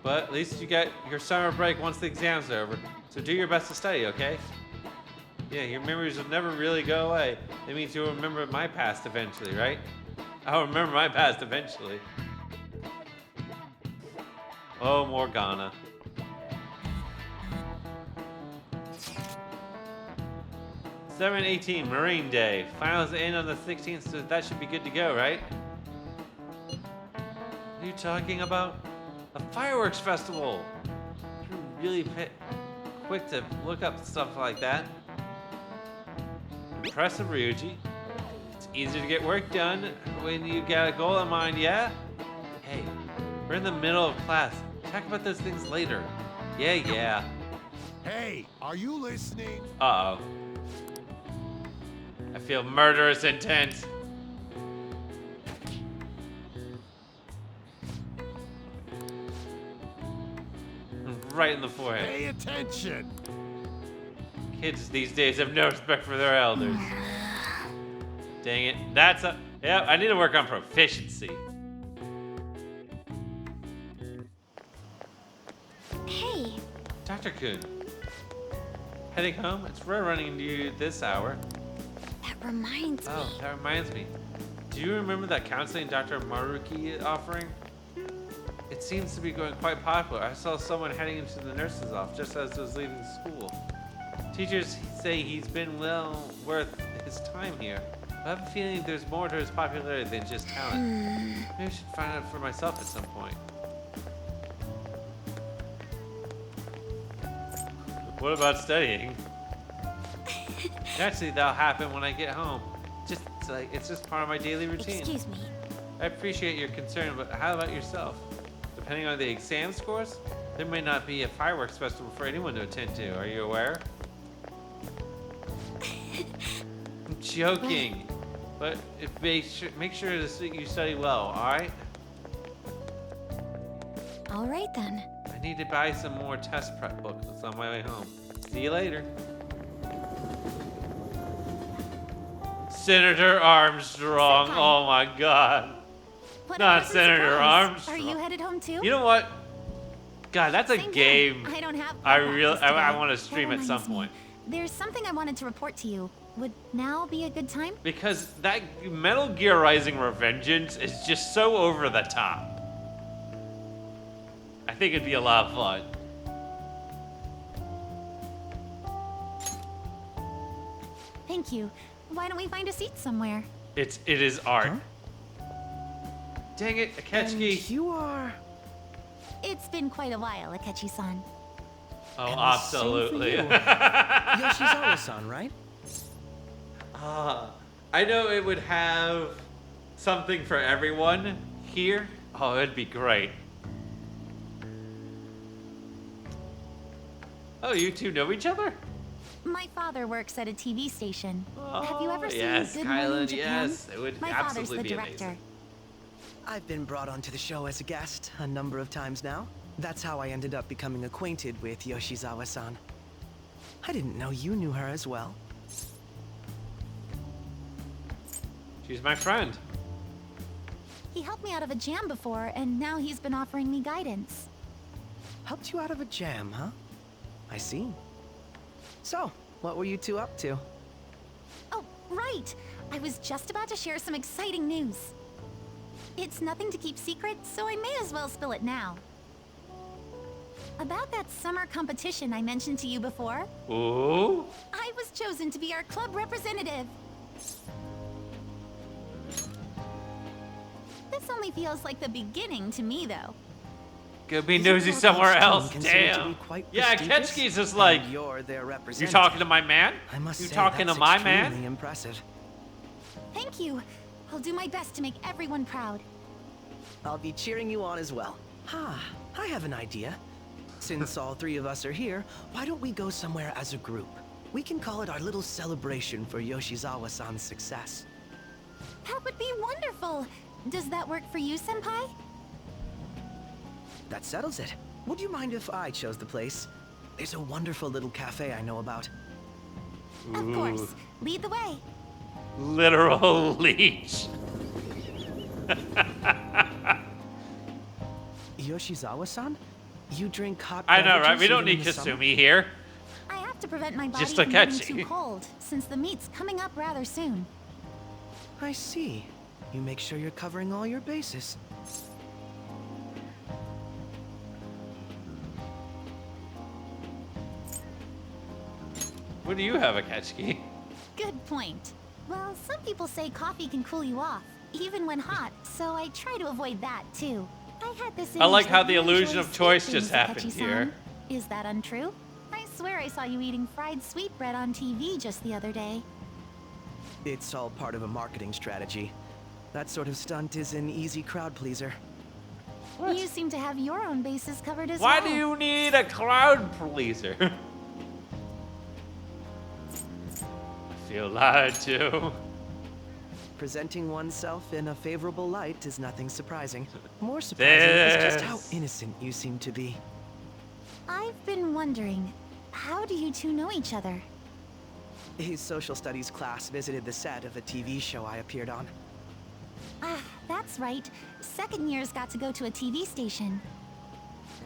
[SPEAKER 1] But at least you got your summer break once the exam's over. So do your best to study, okay? Yeah, your memories will never really go away. That means you'll remember my past eventually, right? I'll remember my past eventually. Oh, Morgana. (7/18) Marine Day. Finals end on the 16th, so that should be good to go, right? What are you talking about? A fireworks festival! You're really quick to look up stuff like that. Impressive, Ryuji. It's easier to get work done when you got a goal in mind, yeah? Hey, we're in the middle of class. Talk about those things later. Yeah.
[SPEAKER 2] Hey, are you listening?
[SPEAKER 1] Uh-oh. I feel murderous intent. Right in the forehead.
[SPEAKER 2] Pay attention.
[SPEAKER 1] Kids these days have no respect for their elders. Dang it. That's a... Yeah, I need to work on proficiency.
[SPEAKER 10] Hey.
[SPEAKER 1] Dr. Kun. Heading home? It's rare running into you this hour.
[SPEAKER 10] That reminds me.
[SPEAKER 1] Oh, that reminds me. Do you remember that counseling Dr. Maruki offering? It seems to be going quite popular. I saw someone heading into the nurse's office just as I was leaving school. Teachers say he's been well worth his time here. I have a feeling there's more to his popularity than just talent. Maybe I should find out for myself at some point. What about studying? Naturally, that'll happen when I get home. It's just part of my daily routine.
[SPEAKER 10] Excuse me.
[SPEAKER 1] I appreciate your concern, but how about yourself? Depending on the exam scores, there may not be a fireworks festival for anyone to attend to. Are you aware? I'm joking. But make sure you study well, alright?
[SPEAKER 10] Alright then.
[SPEAKER 1] I need to buy some more test prep books on my way home. See you later. Senator Armstrong. Oh my god. Not Senator Armstrong.
[SPEAKER 5] Are you headed home too?
[SPEAKER 1] You know what? God, that's a game.
[SPEAKER 5] I don't have.
[SPEAKER 1] I want to stream at some point.
[SPEAKER 5] There's something I wanted to report to you. Would now be a good time?
[SPEAKER 1] Because that Metal Gear Rising Revengeance is just so over the top. I think it'd be a lot of fun.
[SPEAKER 5] Thank you. Why don't we find a seat somewhere?
[SPEAKER 1] It is art. Huh? Dang it, Akatsuki.
[SPEAKER 17] And you are...
[SPEAKER 5] It's been quite a while, Akechi-san.
[SPEAKER 1] Oh, absolutely.
[SPEAKER 17] Yoshizawa-san, right?
[SPEAKER 1] I know it would have something for everyone here. Oh, it'd be great. Oh, you two know each other?
[SPEAKER 5] My father works at a TV station. Have you ever seen
[SPEAKER 1] yes,
[SPEAKER 5] Good Morning
[SPEAKER 1] Kylan,
[SPEAKER 5] Japan?
[SPEAKER 1] yes, it would
[SPEAKER 5] My father's
[SPEAKER 1] absolutely
[SPEAKER 5] the
[SPEAKER 1] be
[SPEAKER 5] director.
[SPEAKER 1] amazing.
[SPEAKER 17] I've been brought onto the show as a guest a number of times now. That's how I ended up becoming acquainted with Yoshizawa-san. I didn't know you knew her as well.
[SPEAKER 1] She's my friend.
[SPEAKER 5] He helped me out of a jam before, and now he's been offering me guidance.
[SPEAKER 17] Helped you out of a jam, huh? I see. So, what were you two up to?
[SPEAKER 5] Oh, right! I was just about to share some exciting news. It's nothing to keep secret, so I may as well spill it now. About that summer competition I mentioned to you before.
[SPEAKER 1] Ooh.
[SPEAKER 5] I was chosen to be our club representative. This only feels like the beginning to me, though.
[SPEAKER 1] Could be
[SPEAKER 17] Isn't
[SPEAKER 1] nosy
[SPEAKER 17] your
[SPEAKER 1] somewhere
[SPEAKER 17] coach
[SPEAKER 1] else.
[SPEAKER 17] considered to
[SPEAKER 1] Damn.
[SPEAKER 17] be quite
[SPEAKER 1] Yeah,
[SPEAKER 17] prestigious?
[SPEAKER 1] Ketsuki's just like,
[SPEAKER 17] And you're their
[SPEAKER 1] you
[SPEAKER 17] representative.
[SPEAKER 1] talking to my man?
[SPEAKER 17] I must
[SPEAKER 1] You
[SPEAKER 17] say,
[SPEAKER 1] talking to
[SPEAKER 17] that's
[SPEAKER 1] my
[SPEAKER 17] extremely
[SPEAKER 1] man?
[SPEAKER 17] impressive.
[SPEAKER 5] Thank you. I'll do my best to make everyone proud.
[SPEAKER 17] I'll be cheering you on as well. I have an idea. Since all three of us are here, why don't we go somewhere as a group? We can call it our little celebration for Yoshizawa-san's success.
[SPEAKER 5] That would be wonderful. Does that work for you, Senpai?
[SPEAKER 17] That settles it. Would you mind if I chose the place? There's a wonderful little cafe I know about.
[SPEAKER 5] Of course. Lead the way.
[SPEAKER 1] Literal leech.
[SPEAKER 17] Yoshizawa-san? You drink hot
[SPEAKER 1] I know, right?
[SPEAKER 17] beverages
[SPEAKER 1] We don't
[SPEAKER 17] even
[SPEAKER 1] need
[SPEAKER 17] in the summer?
[SPEAKER 1] Kasumi here.
[SPEAKER 4] I have to prevent my body
[SPEAKER 1] Just
[SPEAKER 4] from getting
[SPEAKER 1] Takechi.
[SPEAKER 4] too cold, since the meet's coming up rather soon.
[SPEAKER 17] I see. You make sure you're covering all your bases.
[SPEAKER 1] What do you have, Akatsuki?
[SPEAKER 5] Good point. Well, some people say coffee can cool you off, even when hot, so I try to avoid that too. I had this
[SPEAKER 1] I like
[SPEAKER 5] image
[SPEAKER 1] how
[SPEAKER 5] that
[SPEAKER 1] the
[SPEAKER 5] you
[SPEAKER 1] illusion
[SPEAKER 5] enjoy
[SPEAKER 1] of choice
[SPEAKER 5] sweet
[SPEAKER 1] just
[SPEAKER 5] things,
[SPEAKER 1] happened
[SPEAKER 5] Akechi-san.
[SPEAKER 1] here.
[SPEAKER 5] Is that untrue? I swear I saw you eating fried sweetbread on TV just the other day.
[SPEAKER 17] It's all part of a marketing strategy. That sort of stunt is an easy crowd pleaser.
[SPEAKER 5] You seem to have your own bases covered as
[SPEAKER 1] Why
[SPEAKER 5] well.
[SPEAKER 1] do you need a crowd pleaser? I feel lied to.
[SPEAKER 17] Presenting oneself in a favorable light is nothing surprising. More surprising is just how innocent you seem to be.
[SPEAKER 5] I've been wondering, how do you two know each other?
[SPEAKER 17] His social studies class visited the set of a TV show I appeared on.
[SPEAKER 5] Ah, that's right. Second years got to go to a TV station.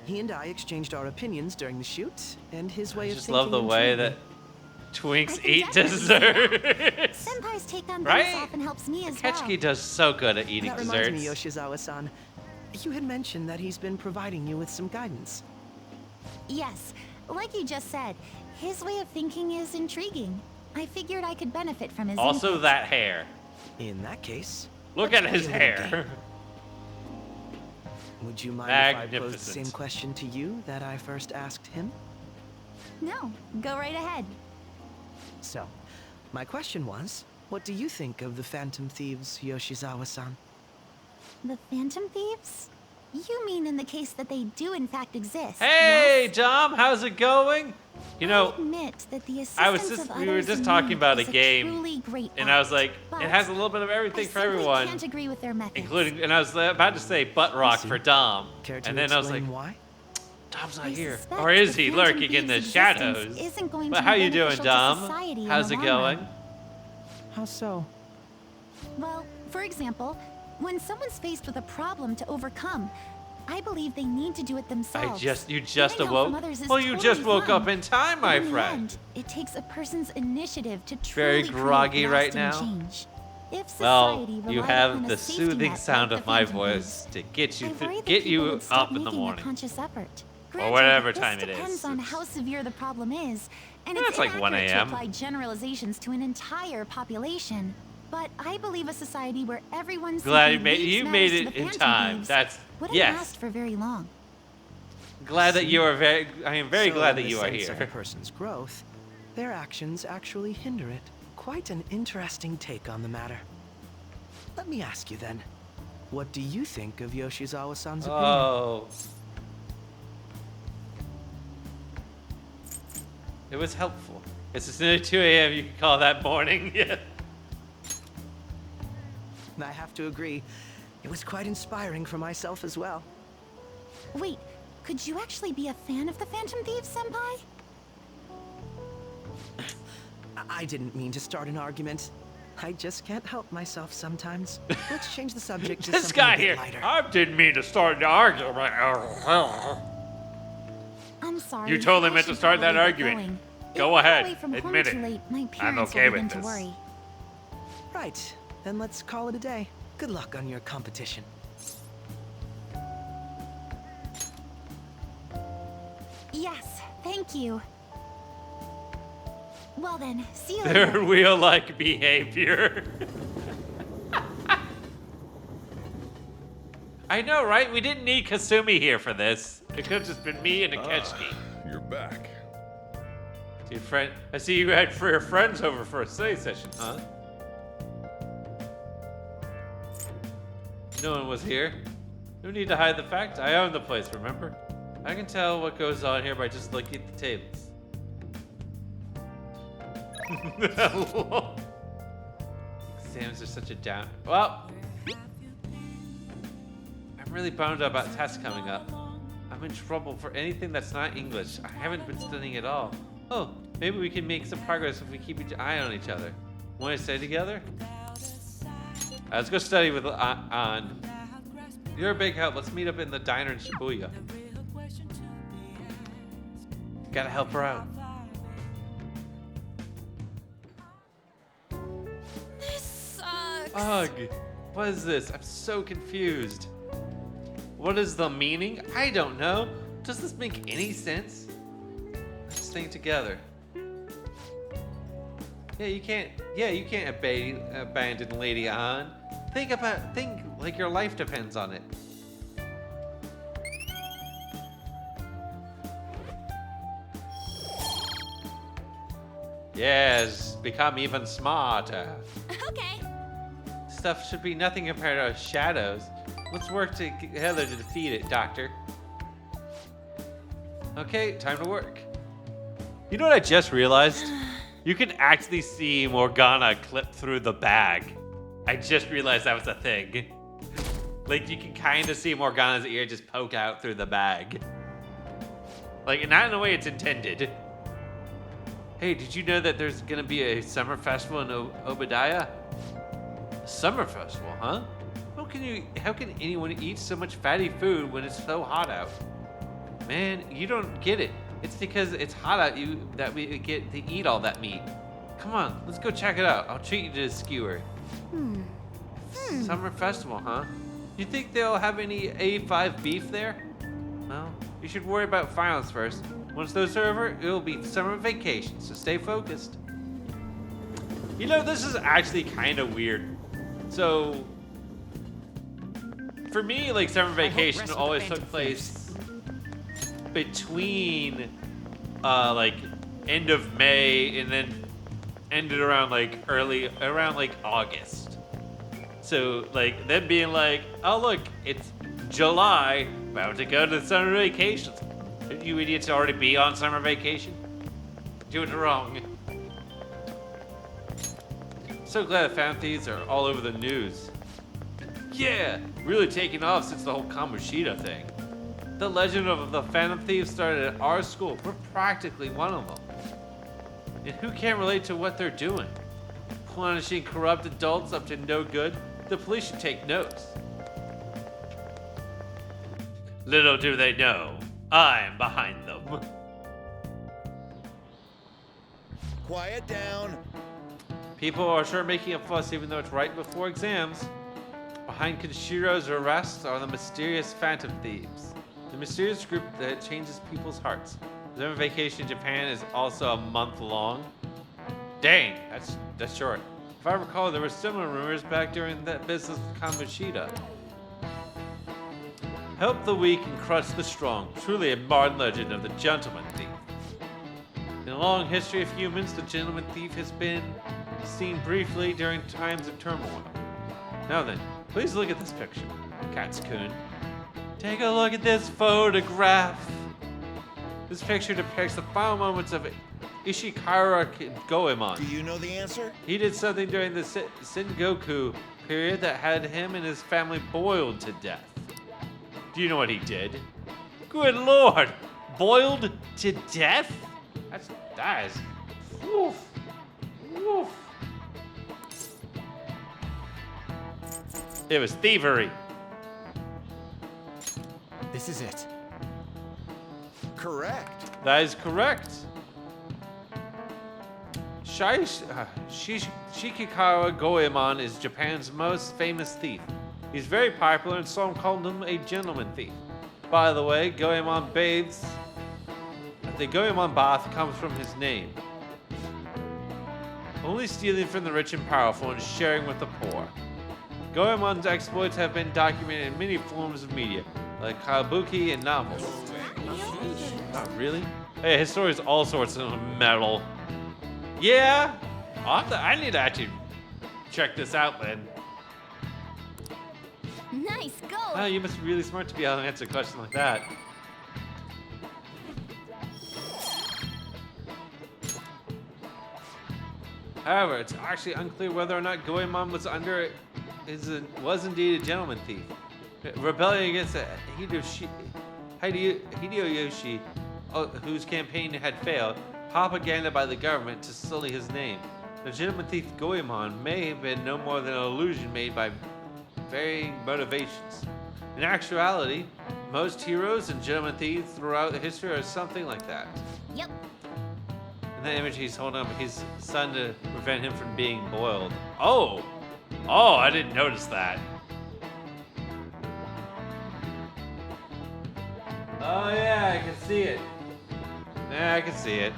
[SPEAKER 17] He and I exchanged our opinions during the shoot, and his way
[SPEAKER 1] I
[SPEAKER 17] of
[SPEAKER 1] just
[SPEAKER 17] thinking
[SPEAKER 1] love the way
[SPEAKER 17] intrigued
[SPEAKER 1] that
[SPEAKER 17] me.
[SPEAKER 1] Twinks
[SPEAKER 5] I can
[SPEAKER 1] eat
[SPEAKER 5] definitely see that.
[SPEAKER 1] desserts.
[SPEAKER 5] Senpai's take on things
[SPEAKER 1] Right?
[SPEAKER 5] often helps me as
[SPEAKER 1] Ketsuki
[SPEAKER 5] well.
[SPEAKER 1] does so good at eating
[SPEAKER 17] That
[SPEAKER 1] desserts.
[SPEAKER 17] reminds me, Yoshizawa-san. You had mentioned that he's been providing you with some guidance.
[SPEAKER 5] Yes, like you just said, his way of thinking is intriguing. I figured I could benefit from his
[SPEAKER 1] Also,
[SPEAKER 5] input.
[SPEAKER 1] that hair.
[SPEAKER 17] In that case,
[SPEAKER 1] Look
[SPEAKER 17] let's
[SPEAKER 1] at his
[SPEAKER 17] play a little
[SPEAKER 1] hair.
[SPEAKER 17] game. Would you mind if I posed the
[SPEAKER 1] Magnificent.
[SPEAKER 17] same question to you that I first asked him?
[SPEAKER 5] No, go right ahead.
[SPEAKER 17] So, my question was, what do you think of the Phantom Thieves, Yoshizawa-san?
[SPEAKER 5] The Phantom Thieves? You mean in the case that they do in fact exist?
[SPEAKER 1] Hey, Dom, how's it going? You
[SPEAKER 5] I
[SPEAKER 1] know,
[SPEAKER 5] admit that the
[SPEAKER 1] I was
[SPEAKER 5] assistance
[SPEAKER 1] just
[SPEAKER 5] of
[SPEAKER 1] we were
[SPEAKER 5] others
[SPEAKER 1] just
[SPEAKER 5] in
[SPEAKER 1] talking
[SPEAKER 5] need
[SPEAKER 1] about a
[SPEAKER 5] is
[SPEAKER 1] game,
[SPEAKER 5] truly great
[SPEAKER 1] and I was
[SPEAKER 5] art,
[SPEAKER 1] like,
[SPEAKER 5] but
[SPEAKER 1] it has a little bit of everything
[SPEAKER 5] I
[SPEAKER 1] for
[SPEAKER 5] simply
[SPEAKER 1] everyone,
[SPEAKER 5] can't agree with their methods.
[SPEAKER 1] including, and I was about to say butt rock
[SPEAKER 17] see.
[SPEAKER 1] for Dom,
[SPEAKER 17] Care to
[SPEAKER 1] and then I was like,
[SPEAKER 17] explain why?
[SPEAKER 1] Dom's not
[SPEAKER 5] I
[SPEAKER 1] here,
[SPEAKER 5] suspect
[SPEAKER 1] or is
[SPEAKER 5] the
[SPEAKER 1] he
[SPEAKER 5] Phantom
[SPEAKER 1] lurking in the
[SPEAKER 5] Thieves'
[SPEAKER 1] shadows?
[SPEAKER 5] existence isn't going
[SPEAKER 1] But
[SPEAKER 5] to
[SPEAKER 1] how
[SPEAKER 5] be
[SPEAKER 1] you doing,
[SPEAKER 5] beneficial to
[SPEAKER 1] Dom?
[SPEAKER 5] society in
[SPEAKER 1] How's
[SPEAKER 5] the
[SPEAKER 1] it
[SPEAKER 5] long
[SPEAKER 1] going?
[SPEAKER 5] run.
[SPEAKER 17] How so?
[SPEAKER 5] Well, for example, when someone's faced with a problem to overcome, I believe they need to do it themselves.
[SPEAKER 1] You just
[SPEAKER 5] Getting help
[SPEAKER 1] awoke?
[SPEAKER 5] from others is
[SPEAKER 1] Well, you
[SPEAKER 5] totally
[SPEAKER 1] just woke
[SPEAKER 5] fine.
[SPEAKER 1] up in time, my
[SPEAKER 5] But in the
[SPEAKER 1] friend.
[SPEAKER 5] end, it takes a person's initiative to
[SPEAKER 1] Very
[SPEAKER 5] truly
[SPEAKER 1] groggy
[SPEAKER 5] create
[SPEAKER 1] right
[SPEAKER 5] lasting
[SPEAKER 1] now.
[SPEAKER 5] change. If
[SPEAKER 1] Well,
[SPEAKER 5] society
[SPEAKER 1] you
[SPEAKER 5] relied
[SPEAKER 1] have
[SPEAKER 5] upon a
[SPEAKER 1] the
[SPEAKER 5] safety
[SPEAKER 1] soothing
[SPEAKER 5] net
[SPEAKER 1] sound
[SPEAKER 5] like
[SPEAKER 1] of
[SPEAKER 5] the
[SPEAKER 1] my
[SPEAKER 5] Phantom
[SPEAKER 1] voice
[SPEAKER 5] Thieves,
[SPEAKER 1] to get you
[SPEAKER 5] I worry that
[SPEAKER 1] get
[SPEAKER 5] people
[SPEAKER 1] you
[SPEAKER 5] would stop
[SPEAKER 1] up in the
[SPEAKER 5] making a
[SPEAKER 1] morning.
[SPEAKER 5] conscious effort.
[SPEAKER 1] Or
[SPEAKER 5] Granted,
[SPEAKER 1] whatever
[SPEAKER 5] this
[SPEAKER 1] time it is.
[SPEAKER 5] depends on how severe the problem is, and
[SPEAKER 1] Yeah,
[SPEAKER 5] it's
[SPEAKER 1] it's like 1
[SPEAKER 5] inaccurate to
[SPEAKER 1] a.m..
[SPEAKER 5] apply generalizations to an entire population. But I believe a society where everyone
[SPEAKER 1] Glad
[SPEAKER 5] simply
[SPEAKER 1] you
[SPEAKER 5] leaves
[SPEAKER 1] made
[SPEAKER 5] matters to
[SPEAKER 1] it
[SPEAKER 5] the
[SPEAKER 1] in
[SPEAKER 5] Phantom
[SPEAKER 1] time.
[SPEAKER 5] Thieves
[SPEAKER 1] That's
[SPEAKER 5] wouldn't
[SPEAKER 1] yes.
[SPEAKER 5] last for very long.
[SPEAKER 1] Glad that you are very. I am very
[SPEAKER 17] So
[SPEAKER 1] glad
[SPEAKER 17] in
[SPEAKER 1] that
[SPEAKER 17] the
[SPEAKER 1] you are
[SPEAKER 17] sense of a
[SPEAKER 1] here.
[SPEAKER 17] person's growth, their actions actually hinder it. Quite an interesting take on the matter. Let me ask you then, what do you think of Yoshizawa-san's opinion?
[SPEAKER 1] Oh. It was helpful. It's nearly 2 a.m. You can call that morning. Yeah.
[SPEAKER 17] I have to agree. It was quite inspiring for myself as well.
[SPEAKER 5] Wait, could you actually be a fan of the Phantom Thieves, Senpai?
[SPEAKER 17] I didn't mean to start an argument. I just can't help myself sometimes. Let's change the subject to
[SPEAKER 1] This
[SPEAKER 17] something
[SPEAKER 1] guy
[SPEAKER 17] a bit
[SPEAKER 1] here.
[SPEAKER 17] lighter.
[SPEAKER 1] I didn't mean to start an argument.
[SPEAKER 5] I'm sorry.
[SPEAKER 1] You totally
[SPEAKER 5] I
[SPEAKER 1] meant to
[SPEAKER 5] should
[SPEAKER 1] start that
[SPEAKER 5] probably get
[SPEAKER 1] argument.
[SPEAKER 5] going.
[SPEAKER 1] Go
[SPEAKER 5] If I'm
[SPEAKER 1] ahead.
[SPEAKER 5] away from home
[SPEAKER 1] Admit
[SPEAKER 5] too
[SPEAKER 1] it.
[SPEAKER 5] late, my
[SPEAKER 1] I'm
[SPEAKER 5] parents
[SPEAKER 1] okay
[SPEAKER 5] will begin
[SPEAKER 1] with
[SPEAKER 5] to
[SPEAKER 1] this.
[SPEAKER 5] worry.
[SPEAKER 17] Right, then let's call it a day. Good luck on your competition.
[SPEAKER 5] Yes, thank you. Well then, see you
[SPEAKER 1] Their
[SPEAKER 5] later.
[SPEAKER 1] wheel-like behavior. I know, right? We didn't need Kasumi here for this. It could have just been me and Aketsuki.
[SPEAKER 11] You're back.
[SPEAKER 1] Your friend, I see you had for your friends over for a study session, huh? No one was here. No need to hide the fact. I own the place, remember? I can tell what goes on here by just looking at the tables. Exams are such a down. Well, I'm really bummed about tests coming up. I'm in trouble for anything that's not English. I haven't been studying at all. Oh, maybe we can make some progress if we keep an eye on each other. Want to stay together? Let's go study with An. You're a big help. Let's meet up in the diner in Shibuya. Gotta help her out.
[SPEAKER 15] This sucks.
[SPEAKER 1] Ugh. What is this? I'm so confused. What is the meaning? I don't know. Does this make any sense? Let's think together. Yeah, you can't abandon Lady An. Think like your life depends on it. Yes, become even smarter.
[SPEAKER 15] Okay.
[SPEAKER 1] Stuff should be nothing compared to shadows. Let's work together to defeat it, Doctor. Okay, time to work. You know what I just realized? You can actually see Morgana clip through the bag. I just realized that was a thing. Like, you can kind of see Morgana's ear just poke out through the bag. Like, not in the way it's intended. Hey, did you know that there's gonna be a summer festival in Obadiah? A summer festival, huh? How can anyone eat so much fatty food when it's so hot out? Man, you don't get it. It's because it's hot out that we get to eat all that meat. Come on, let's go check it out. I'll treat you to a skewer. Summer festival, huh? You think they'll have any A5 beef there? Well, you should worry about finals first. Once those are over, it'll be summer vacation, so stay focused. You know, this is actually kind of weird. So, for me, like, summer vacation always took place between, like, end of May and then ended around, like, around, like, August. So, like, them being like, oh, look, it's July, about to go to summer vacations. You idiots already be on summer vacation? Doing it wrong. So glad the Phantom Thieves are all over the news. Yeah, really taking off since the whole Kamoshida thing. The legend of the Phantom Thieves started at our school. We're practically one of them. And who can't relate to what they're doing? Punishing corrupt adults up to no good? The police should take notes. Little do they know, I'm behind them.
[SPEAKER 2] Quiet down.
[SPEAKER 1] People are sure making a fuss even though it's right before exams. Behind Kenshiro's arrest are the mysterious Phantom Thieves. The mysterious group that changes people's hearts. Summer vacation in Japan is also a month long. Dang, that's short. If I recall, there were similar rumors back during that business with Kamoshida. Help the weak and crush the strong. Truly a modern legend of the gentleman thief. In a long history of humans, the gentleman thief has been seen briefly during times of turmoil. Now then, please look at this picture, Katsu-kun. Take a look at this photograph. This picture depicts the final moments of Ishikara Goemon.
[SPEAKER 2] Do you know the answer?
[SPEAKER 1] He did something during the Sengoku period that had him and his family boiled to death. Do you know what he did? Good lord! Boiled to death? That is... Woof. Woof. It was thievery.
[SPEAKER 3] This is it.
[SPEAKER 2] Correct.
[SPEAKER 1] That is correct. Shikikara Goemon is Japan's most famous thief. He's very popular and some call him a gentleman thief. By the way, Goemon bathes. The Goemon bath comes from his name. Only stealing from the rich and powerful and sharing with the poor. Goemon's exploits have been documented in many forms of media, like kabuki and novels. Not really? Hey, his story is all sorts of metal. Yeah, I need to actually check this out then.
[SPEAKER 10] Nice go.
[SPEAKER 1] Oh, you must be really smart to be able to answer a question like that. However, it's actually unclear whether or not Goemon was indeed a gentleman thief. Rebellion against Hideyoshi, whose campaign had failed, propaganda by the government to sully his name. The gentleman thief Goemon may have been no more than an illusion made by varying motivations. In actuality, most heroes and gentleman thieves throughout history are something like that.
[SPEAKER 10] Yep.
[SPEAKER 1] In the image, he's holding up his son to prevent him from being boiled. Oh! Oh, I didn't notice that. Oh yeah, I can see it. Yeah, I can see it.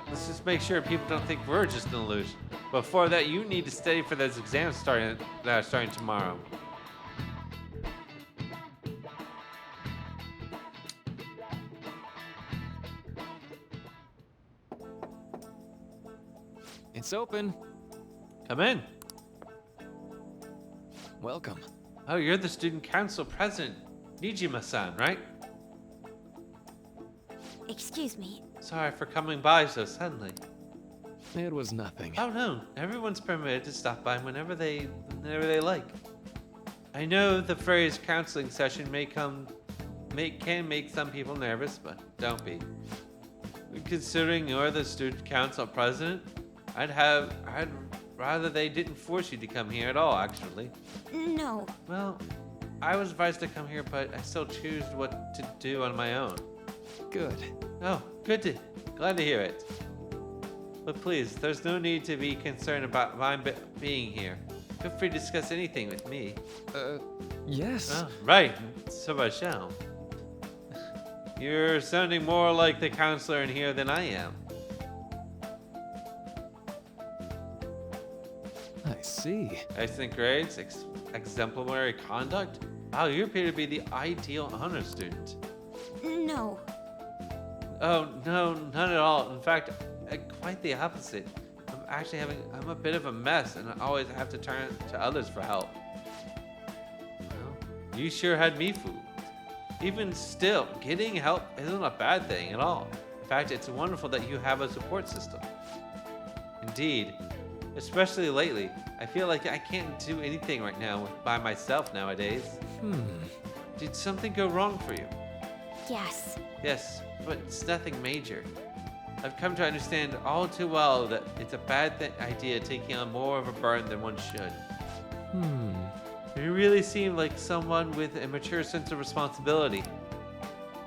[SPEAKER 1] Let's just make sure people don't think we're just an illusion. Before that, you need to study for those exams starting tomorrow.
[SPEAKER 8] It's open.
[SPEAKER 1] Come in.
[SPEAKER 8] Welcome.
[SPEAKER 1] Oh, you're the student council president, Nijima-san, right?
[SPEAKER 4] Excuse me.
[SPEAKER 1] Sorry for coming by so suddenly.
[SPEAKER 8] It was nothing.
[SPEAKER 1] Oh no, everyone's permitted to stop by whenever they like. I know the phrase counseling session can make some people nervous, but don't be. Considering you're the student council president, I'd rather they didn't force you to come here at all, actually.
[SPEAKER 4] No.
[SPEAKER 1] Well, I was advised to come here, but I still choose what to do on my own.
[SPEAKER 8] Good.
[SPEAKER 1] Oh, glad to hear it. But please, there's no need to be concerned about my being here. Feel free to discuss anything with me.
[SPEAKER 8] Yes.
[SPEAKER 1] Oh, right. So I shall. You're sounding more like the counselor in here than I am.
[SPEAKER 8] I see.
[SPEAKER 1] Excellent grades, exemplary conduct. Wow, you appear to be the ideal honor student.
[SPEAKER 4] No.
[SPEAKER 1] Oh, no, not at all. In fact, quite the opposite. I'm a bit of a mess, and I always have to turn to others for help. Well, you sure had me fooled. Even still, getting help isn't a bad thing at all. In fact, it's wonderful that you have a support system. Indeed. Especially lately, I feel like I can't do anything right now by myself nowadays. Did something go wrong for you?
[SPEAKER 4] Yes.
[SPEAKER 1] Yes, but it's nothing major. I've come to understand all too well that it's a bad idea taking on more of a burden than one should. You really seem like someone with a mature sense of responsibility.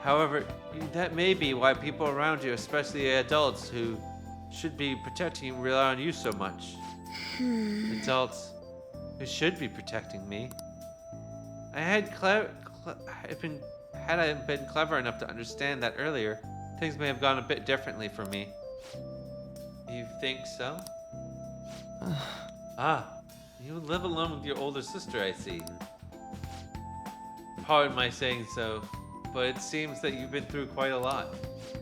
[SPEAKER 1] However, that may be why people around you, especially adults who should be protecting you, rely on you so much. Adults who should be protecting me. Had I been clever enough to understand that earlier, things may have gone a bit differently for me. You think so? You live alone with your older sister, I see. Pardon my saying so, but it seems that you've been through quite a lot.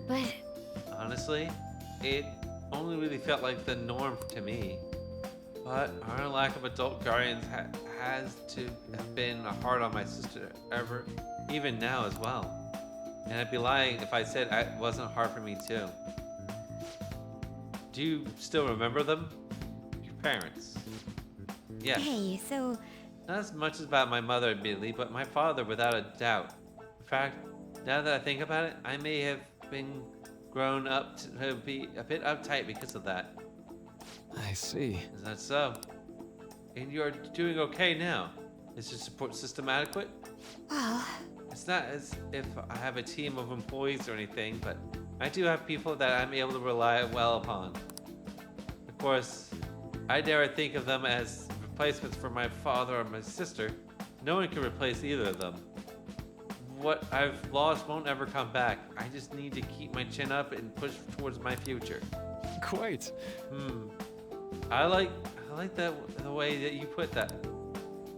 [SPEAKER 4] But...
[SPEAKER 1] Honestly, it only really felt like the norm to me. But our lack of adult guardians has to have been hard on my sister ever, even now as well. And I'd be lying if I said it wasn't hard for me too. Do you still remember them? Your parents? Yes.
[SPEAKER 4] Hey, so...
[SPEAKER 1] Not as much about my mother, admittedly, but my father, without a doubt. In fact, now that I think about it, I may have been grown up to be a bit uptight because of that.
[SPEAKER 8] I see.
[SPEAKER 1] Is that so? And you're doing okay now. Is your support system adequate?
[SPEAKER 4] Well...
[SPEAKER 1] It's not as if I have a team of employees or anything, but I do have people that I'm able to rely well upon. Of course, I never think of them as replacements for my father or my sister. No one can replace either of them. What I've lost won't ever come back. I just need to keep my chin up and push towards my future.
[SPEAKER 8] Quite.
[SPEAKER 1] I like that the way that you put that.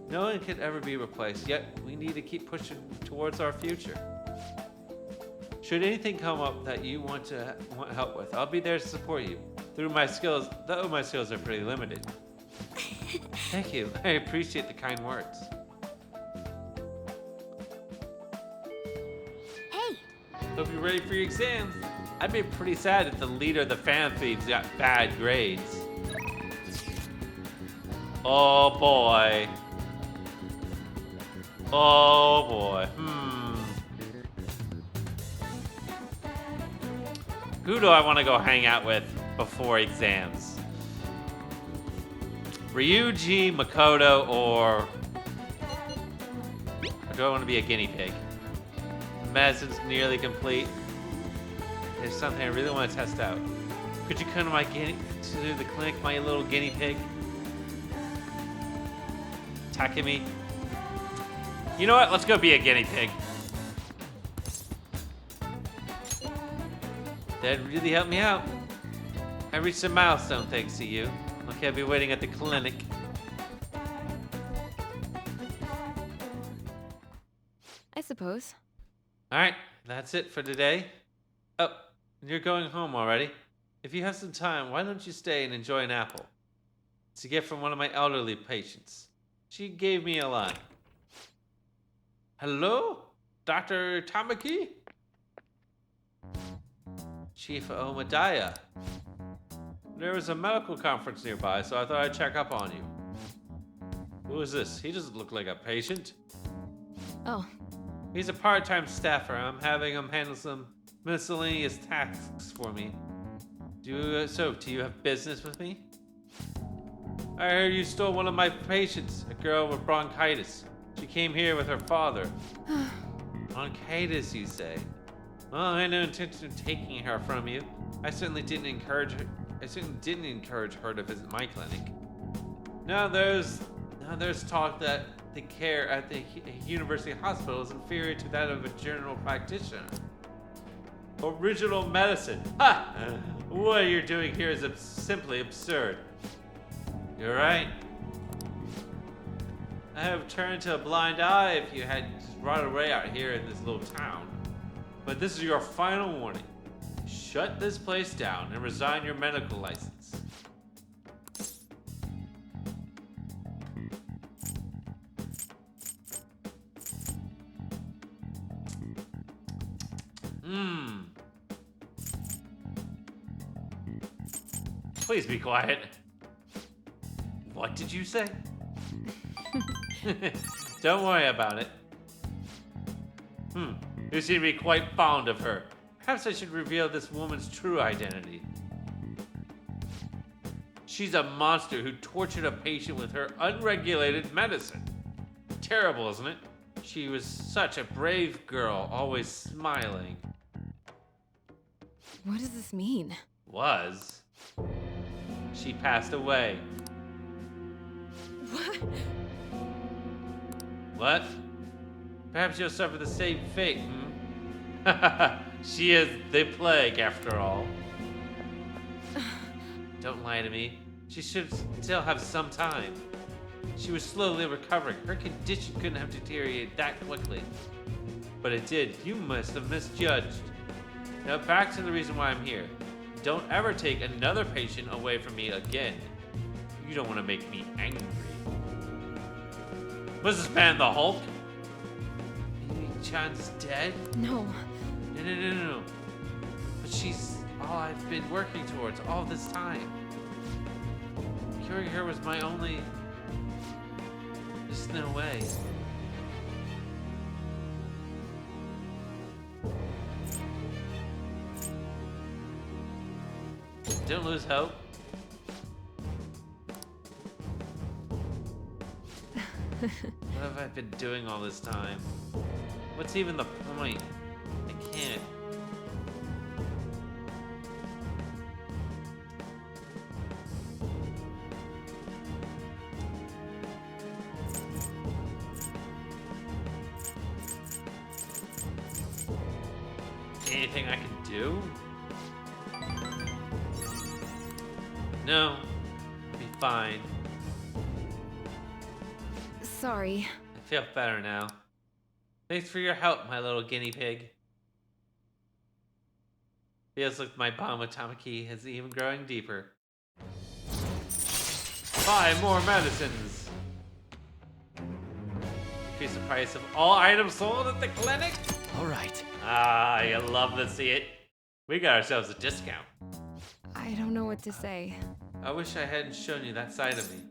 [SPEAKER 1] No one can ever be replaced, yet we need to keep pushing towards our future. Should anything come up that you want help with, I'll be there to support you. Through my skills, though my skills are pretty limited. Thank you. I appreciate the kind words.
[SPEAKER 10] Hey!
[SPEAKER 1] Hope you're ready for your exams. I'd be pretty sad if the leader of the Phantom Thieves got bad grades. Oh boy. Oh boy. Who do I want to go hang out with before exams? Ryuji, Makoto, or do I want to be a guinea pig? Medicine's nearly complete. There's something I really want to test out. Could you come to the clinic, my little guinea pig? Takemi? You know what? Let's go be a guinea pig. That'd really help me out. I reached a milestone thanks to you. Okay, I'll be waiting at the clinic.
[SPEAKER 15] I suppose.
[SPEAKER 1] Alright, that's it for today. Oh, you're going home already. If you have some time, why don't you stay and enjoy an apple? It's a gift from one of my elderly patients. She gave me a line. Hello? Dr. Tamaki? Chief Omadaya. There was a medical conference nearby, so I thought I'd check up on you. Who is this? He doesn't look like a patient.
[SPEAKER 15] Oh.
[SPEAKER 1] He's a part-time staffer. I'm having him handle some miscellaneous tasks for me. Do you have business with me? I heard you stole one of my patients, a girl with bronchitis. She came here with her father. Bronchitis, you say? Well, I had no intention of taking her from you. I certainly didn't encourage her to visit my clinic. Now there's talk that the care at the university hospital is inferior to that of a general practitioner. Original medicine. Ha! What you're doing here is simply absurd. You're right. I have turned to a blind eye if you had just run away out here in this little town. But this is your final warning. Shut this place down and resign your medical license. Please be quiet. What did you say? Don't worry about it. You seem to be quite fond of her. Perhaps I should reveal this woman's true identity. She's a monster who tortured a patient with her unregulated medicine. Terrible, isn't it? She was such a brave girl, always smiling.
[SPEAKER 15] What does this mean?
[SPEAKER 1] Was. She passed away.
[SPEAKER 15] What?
[SPEAKER 1] What? Perhaps you'll suffer the same fate, She is the plague, after all. Don't lie to me. She should still have some time. She was slowly recovering. Her condition couldn't have deteriorated that quickly. But it did. You must have misjudged. Now back to the reason why I'm here. Don't ever take another patient away from me again. You don't want to make me angry. Was this man the Hulk? You mean John's dead?
[SPEAKER 15] No.
[SPEAKER 1] No. But she's all I've been working towards all this time. Curing her was my only... There's no way. Don't lose hope. What have I been doing all this time? What's even the point? I can't. Anything I can do? No, I'll be fine.
[SPEAKER 15] Sorry.
[SPEAKER 1] I feel better now. Thanks for your help, my little guinea pig. Feels like my bond with Tamaki is even growing deeper. 5 more medicines! Increase the price of all items sold at the clinic?
[SPEAKER 17] Alright.
[SPEAKER 1] Ah, you love to see it. We got ourselves a discount.
[SPEAKER 15] I don't know what to say.
[SPEAKER 1] I wish I hadn't shown you that side of me.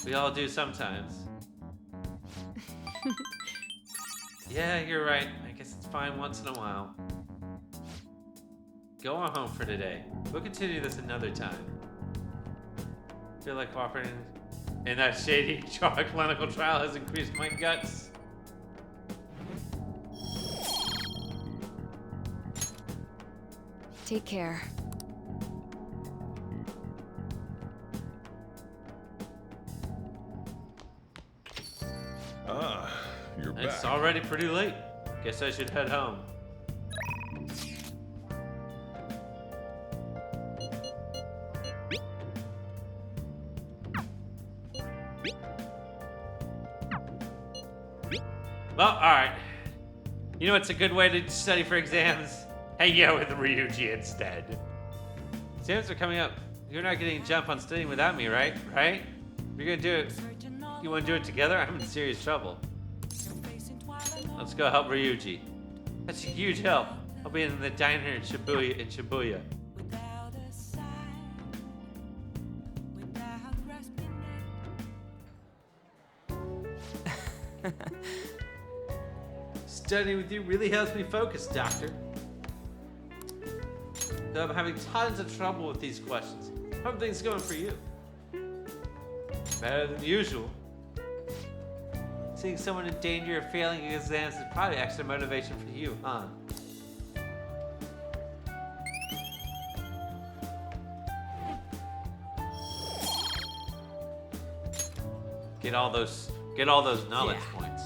[SPEAKER 1] We all do sometimes. Yeah, you're right. I guess it's fine once in a while. Go on home for today. We'll continue this another time. Feel like cooperating in that shady clinical trial has increased my guts.
[SPEAKER 15] Take care.
[SPEAKER 11] Ah, you're back.
[SPEAKER 1] It's already pretty late. Guess I should head home. Well, alright. You know what's a good way to study for exams? Hang out with Ryuji instead. Exams are coming up. You're not getting a jump on studying without me, right? Right? You're gonna do it. You wanna do it together? I'm in serious trouble. Let's go help Ryuji. That's a huge help. I'll be in the diner in Shibuya. Studying with you really helps me focus, Doctor. Though I'm having tons of trouble with these questions. How are things going for you? Better than usual. Seeing someone in danger of failing exams is probably extra motivation for you, huh? Get all those knowledge points.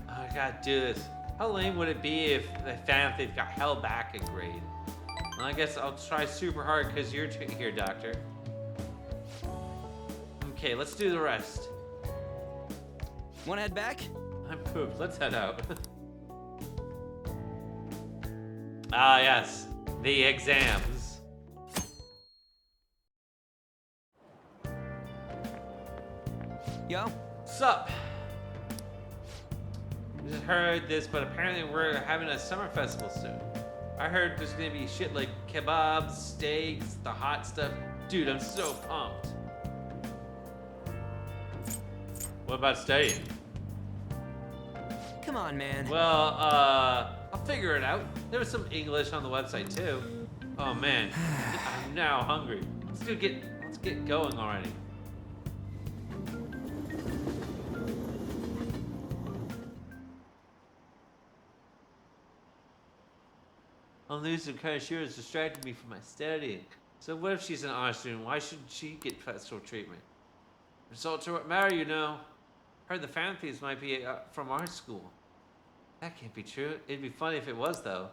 [SPEAKER 1] Oh, I gotta do this. How lame would it be if the Phantom Thief got held back a grade? Well, I guess I'll try super hard because you're here, Doctor. Okay, let's do the rest.
[SPEAKER 6] Wanna head back?
[SPEAKER 1] I'm pooped. Let's head out. Ah, yes. The exams.
[SPEAKER 6] Yo.
[SPEAKER 1] Sup? Just heard this, but apparently we're having a summer festival soon. I heard there's gonna be shit like kebabs, steaks, the hot stuff. Dude, I'm so pumped. What about studying?
[SPEAKER 6] Come on, man.
[SPEAKER 1] Well, I'll figure it out. There was some English on the website too. Oh man, I'm now hungry. Let's get going already. Losing Kaneshiro is distracting me from my studying. So what if she's an honor student? Why shouldn't she get special treatment? Results are what matter, you know. Heard the Phantom Thieves might be from our school. That can't be true. It'd be funny if it was, though.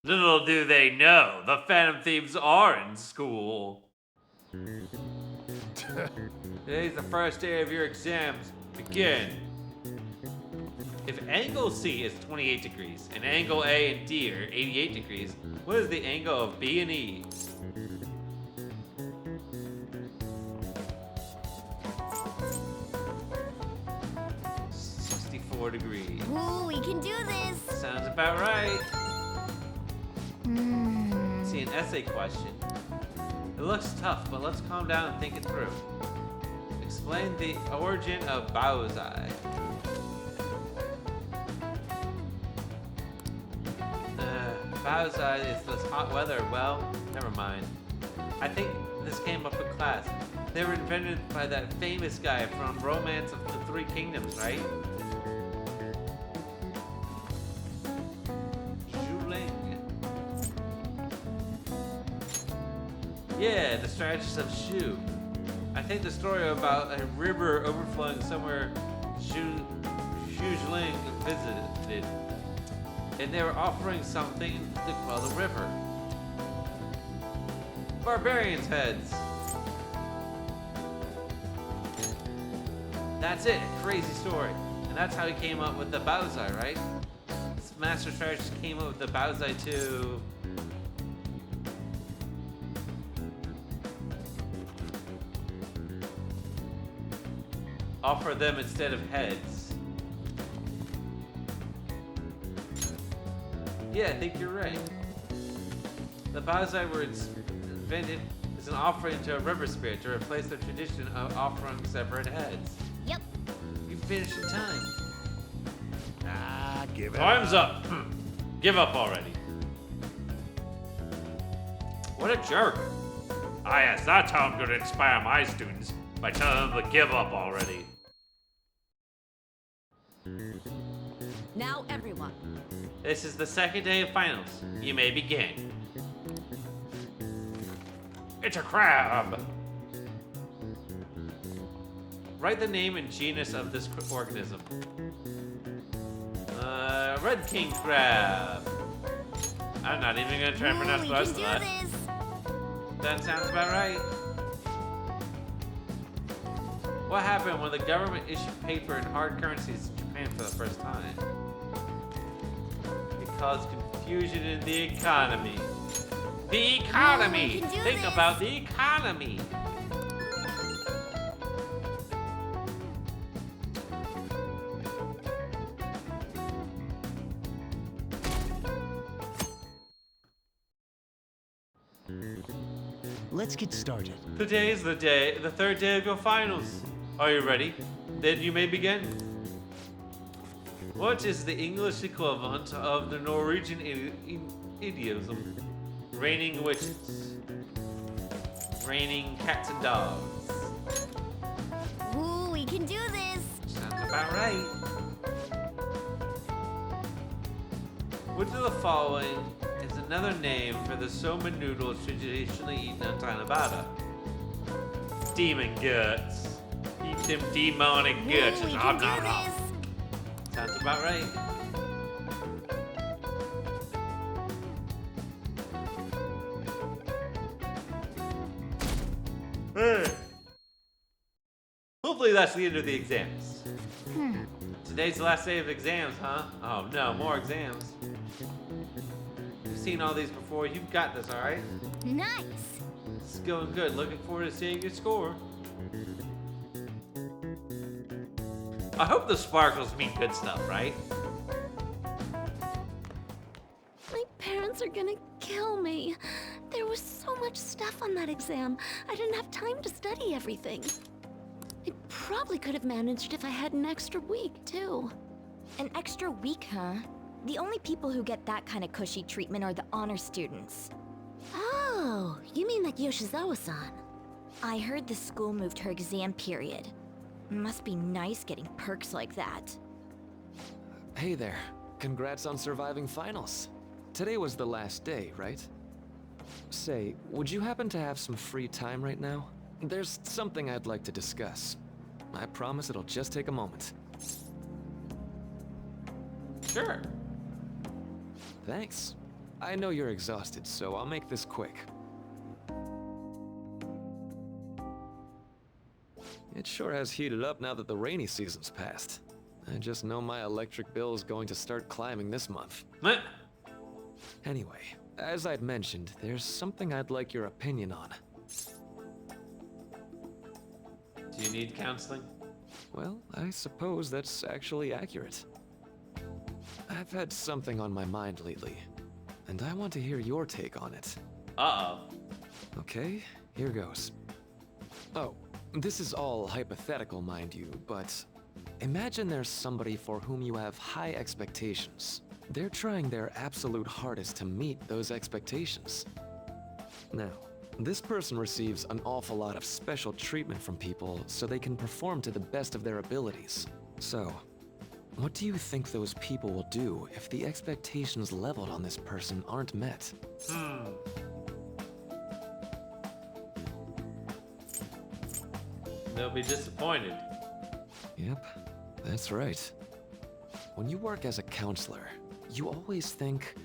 [SPEAKER 1] Little do they know, the Phantom Thieves are in school. Today's the first day of your exams. Begin. If angle C is 28 degrees, and angle A and D are 88 degrees, what is the angle of B and E? 4 degrees.
[SPEAKER 10] Ooh, we can do this.
[SPEAKER 1] Sounds about right. See, an essay question. It looks tough, but let's calm down and think it through. Explain the origin of Baozai. Baozai is this hot weather. Well, never mind. I think this came up in class. They were invented by that famous guy from Romance of the Three Kingdoms, right? Zhu Ling. Yeah, the strategist of Shu. I think the story about a river overflowing somewhere Zhu Ling visited. And they were offering something to quell the river. Barbarians' heads. That's it, crazy story. And that's how he came up with the Baozai, right? This master strategist came up with the Baozai to... offer them instead of heads. Yeah, I think you're right. The Baozai were invented as an offering to a river spirit to replace the tradition of offering separate heads.
[SPEAKER 10] Yep.
[SPEAKER 1] You finished in time.
[SPEAKER 2] Ah, give it
[SPEAKER 1] Time's up. Give up already. What a jerk. Ah yes, that's how I'm going to inspire my students, by telling them to give up already.
[SPEAKER 7] Now everyone.
[SPEAKER 1] This is the second day of finals. You may begin. It's a crab. Write the name and genus of this organism. Red king crab. I'm not even gonna try and pronounce the rest of that. That sounds about right. What happened when the government issued paper and hard currencies in Japan for the first time? It caused confusion in the economy. The economy! Think about the economy!
[SPEAKER 17] Let's get started.
[SPEAKER 1] Today's the third day of your finals. Are you ready? Then you may begin. What is the English equivalent of the Norwegian idiom? Raining witches. Raining cats and dogs.
[SPEAKER 10] Ooh, we can do this.
[SPEAKER 1] Sounds about right. Which of the following is another name for the soba noodles traditionally eaten on Tanabata? Demon guts. Eat them demonic guts.
[SPEAKER 10] Ooh, we can do this.
[SPEAKER 1] Sounds about right. Hey. Hopefully that's the end of the exams. Today's the last day of exams, huh? Oh no, more exams. You've seen all these before. You've got this, all right?
[SPEAKER 10] Nice.
[SPEAKER 1] It's going good. Looking forward to seeing your score. I hope the sparkles mean good stuff, right?
[SPEAKER 4] My parents are gonna kill me. There was so much stuff on that exam. I didn't have time to study everything. I probably could have managed if I had an extra week, too.
[SPEAKER 10] An extra week, huh? The only people who get that kind of cushy treatment are the honor students.
[SPEAKER 4] Oh, you mean that Yoshizawa-san?
[SPEAKER 10] I heard the school moved her exam period. Must be nice getting perks like that.
[SPEAKER 8] Hey there. Congrats on surviving finals. Today was the last day, right? Say, would you happen to have some free time right now? There's something I'd like to discuss. I promise it'll just take a moment.
[SPEAKER 1] Sure.
[SPEAKER 8] Thanks. I know you're exhausted, so I'll make this quick. It sure has heated up now that the rainy season's passed. I just know my electric bill is going to start climbing this month. Anyway, as I'd mentioned, there's something I'd like your opinion on.
[SPEAKER 1] Do you need counseling?
[SPEAKER 8] Well, I suppose that's actually accurate. I've had something on my mind lately, and I want to hear your take on it.
[SPEAKER 1] Uh-oh.
[SPEAKER 8] Okay, here goes. Oh, this is all hypothetical, mind you, but imagine there's somebody for whom you have high expectations. They're trying their absolute hardest to meet those expectations. Now, this person receives an awful lot of special treatment from people so they can perform to the best of their abilities. So, what do you think those people will do if the expectations leveled on this person aren't met?
[SPEAKER 1] They'll be disappointed.
[SPEAKER 8] Yep, that's right. When you work as a counselor, you always think,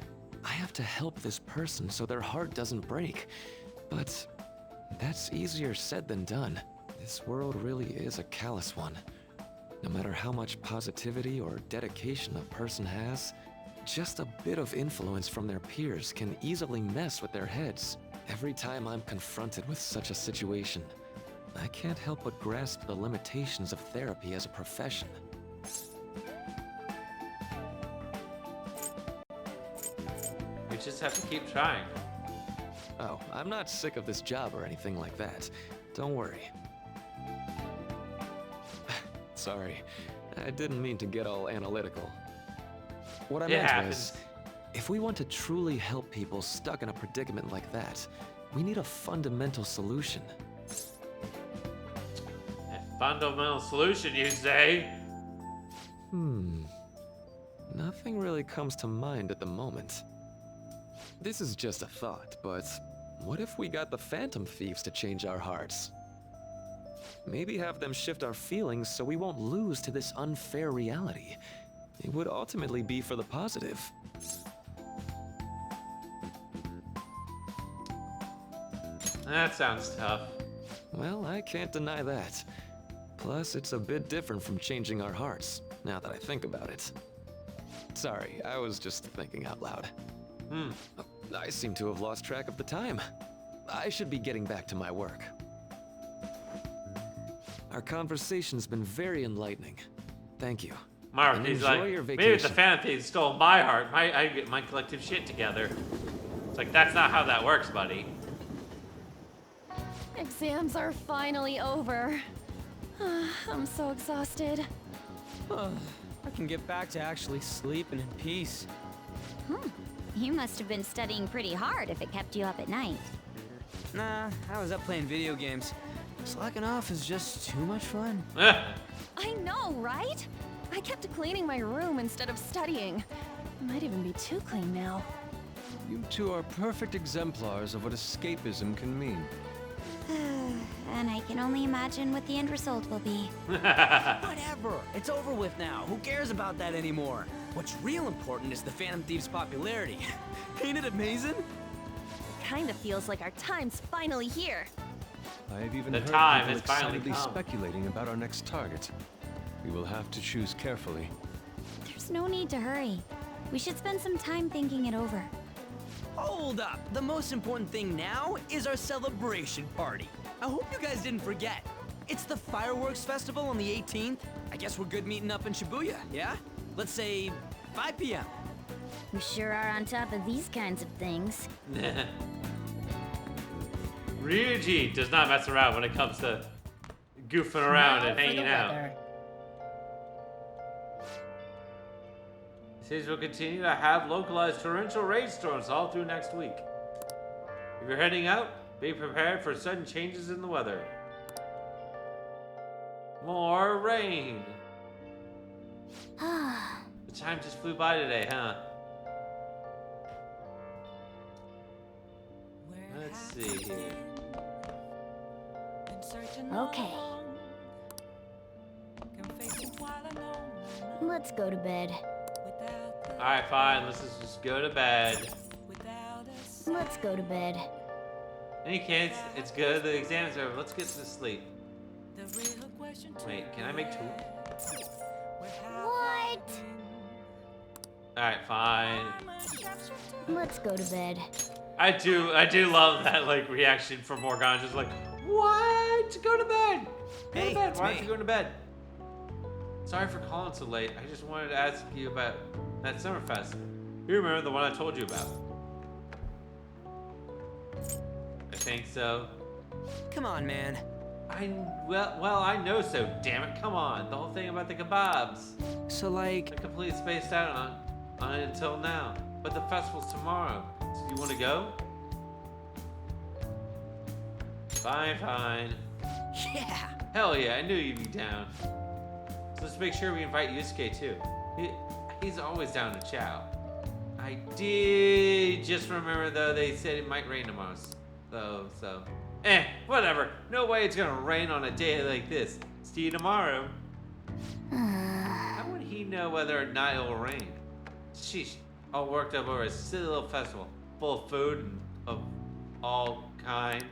[SPEAKER 8] I have to help this person so their heart doesn't break. But that's easier said than done. This world really is a callous one. No matter how much positivity or dedication a person has, just a bit of influence from their peers can easily mess with their heads. Every time I'm confronted with such a situation, I can't help but grasp the limitations of therapy as a profession.
[SPEAKER 1] You just have to keep trying.
[SPEAKER 8] Oh, I'm not sick of this job or anything like that. Don't worry. Sorry, I didn't mean to get all analytical. What I meant was, if we want to truly help people stuck in a predicament like that, we need a fundamental solution.
[SPEAKER 1] A fundamental solution, you say?
[SPEAKER 8] Nothing really comes to mind at the moment. This is just a thought, but what if we got the Phantom Thieves to change our hearts? Maybe have them shift our feelings so we won't lose to this unfair reality. It would ultimately be for the positive.
[SPEAKER 1] That sounds tough.
[SPEAKER 8] Well, I can't deny that. Plus, it's a bit different from changing our hearts, now that I think about it. Sorry, I was just thinking out loud. I seem to have lost track of the time. I should be getting back to my work. Our conversation's been very enlightening. Thank you.
[SPEAKER 1] Mark,
[SPEAKER 8] And
[SPEAKER 1] he's
[SPEAKER 8] enjoy
[SPEAKER 1] like,
[SPEAKER 8] your
[SPEAKER 1] maybe
[SPEAKER 8] vacation.
[SPEAKER 1] if the Phantom Thieves stole my heart, I get my collective shit together. It's like, that's not how that works, buddy.
[SPEAKER 15] Exams are finally over. I'm so exhausted.
[SPEAKER 6] I can get back to actually sleeping in peace.
[SPEAKER 9] You must have been studying pretty hard if it kept you up at night.
[SPEAKER 6] Nah, I was up playing video games. Slacking off is just too much fun.
[SPEAKER 15] I know, right? I kept cleaning my room instead of studying. It might even be too clean now.
[SPEAKER 18] You two are perfect exemplars of what escapism can mean.
[SPEAKER 9] And I can only imagine what the end result will be.
[SPEAKER 6] Whatever. It's over with now. Who cares about that anymore? What's real important is the Phantom Thieves' popularity. Ain't it amazing?
[SPEAKER 15] It kind of feels like our time's finally here.
[SPEAKER 18] I have even
[SPEAKER 1] The
[SPEAKER 18] heard
[SPEAKER 1] time
[SPEAKER 18] people
[SPEAKER 1] has finally
[SPEAKER 18] excitedly
[SPEAKER 1] come.
[SPEAKER 18] speculating about our next target. We will have to choose carefully.
[SPEAKER 4] There's no need to hurry. We should spend some time thinking it over.
[SPEAKER 6] Hold up. The most important thing now is our celebration party. I hope you guys didn't forget. It's the fireworks festival on the 18th. I guess we're good meeting up in Shibuya, yeah? Let's say 5 p.m.
[SPEAKER 9] You sure are on top of these kinds of things.
[SPEAKER 1] Ryuji does not mess around when it comes to goofing around and hanging out. It says we'll continue to have localized torrential rainstorms all through next week. If you're heading out, be prepared for sudden changes in the weather. More rain. The time just flew by today, huh? Let's see here.
[SPEAKER 10] Okay. Let's go to bed.
[SPEAKER 1] Alright, fine. Let's just go to bed.
[SPEAKER 10] Let's go to bed.
[SPEAKER 1] Hey kids, it's good. The exam's over. Let's get to sleep. Wait, can I make two?
[SPEAKER 10] What?
[SPEAKER 1] Alright, fine.
[SPEAKER 10] Let's go to bed.
[SPEAKER 1] I do love that like reaction from Morgana, just like, what? Go to bed. Go to bed.
[SPEAKER 6] it's
[SPEAKER 1] Why aren't
[SPEAKER 6] me.
[SPEAKER 1] you going to bed? Sorry for calling so late. I just wanted to ask you about that Summerfest. You remember the one I told you about? I think so.
[SPEAKER 6] Come on, man.
[SPEAKER 1] Well, I know so. Damn it! Come on. The whole thing about the kebabs.
[SPEAKER 6] So like,
[SPEAKER 1] I completely spaced out on it until now. But the festival's tomorrow. So you want to go? Fine.
[SPEAKER 6] Yeah.
[SPEAKER 1] Hell yeah! I knew you'd be down. So let's make sure we invite Yusuke too. He's always down to chow. I did just remember though they said it might rain tomorrow. So whatever. No way it's gonna rain on a day like this. See you tomorrow. How would he know whether or not it'll rain? Sheesh, all worked up over a silly little festival full of food and of all kinds.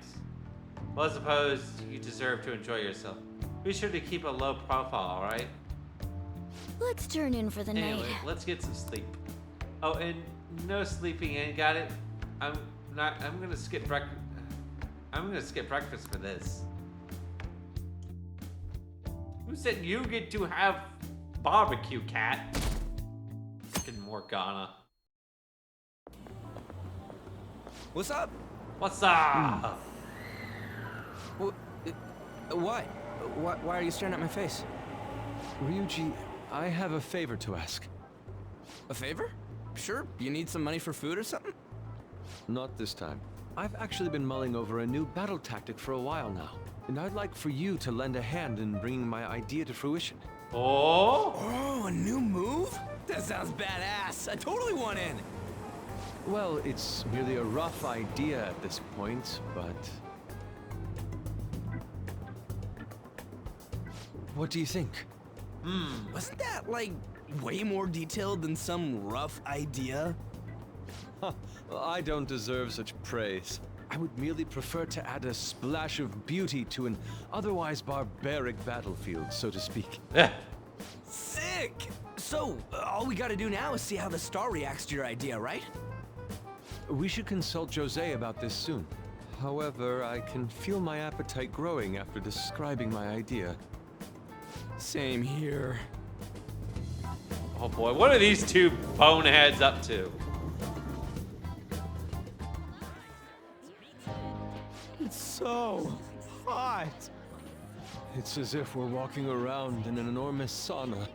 [SPEAKER 1] Well, I suppose you deserve to enjoy yourself. Be sure to keep a low profile, alright?
[SPEAKER 4] Let's turn in for the
[SPEAKER 1] Anyway,
[SPEAKER 4] night.
[SPEAKER 1] let's get some sleep. Oh, and no sleeping in, got it? I'm gonna skip breakfast. I'm gonna skip breakfast for this. Who said you get to have barbecue, cat? Fucking Morgana.
[SPEAKER 6] What's up?
[SPEAKER 1] What's up?
[SPEAKER 6] What? Why are you staring at my face?
[SPEAKER 18] Ryuji, I have a favor to ask.
[SPEAKER 6] A favor? Sure. You need some money for food or something?
[SPEAKER 18] Not this time. I've actually been mulling over a new battle tactic for a while now, and I'd like for you to lend a hand in bringing my idea to fruition.
[SPEAKER 6] Oh, a new move? That sounds badass. I totally want in.
[SPEAKER 18] Well, it's merely a rough idea at this point, but... What do you think?
[SPEAKER 6] Wasn't that, like, way more detailed than some rough idea?
[SPEAKER 18] Well, I don't deserve such praise. I would merely prefer to add a splash of beauty to an otherwise barbaric battlefield, so to speak.
[SPEAKER 6] Sick! So, all we gotta do now is see how the star reacts to your idea, right?
[SPEAKER 18] We should consult Jose about this soon. However, I can feel my appetite growing after describing my idea.
[SPEAKER 6] Same here.
[SPEAKER 1] Oh boy, what are these two boneheads up to?
[SPEAKER 6] It's so hot.
[SPEAKER 18] It's as if we're walking around in an enormous sauna.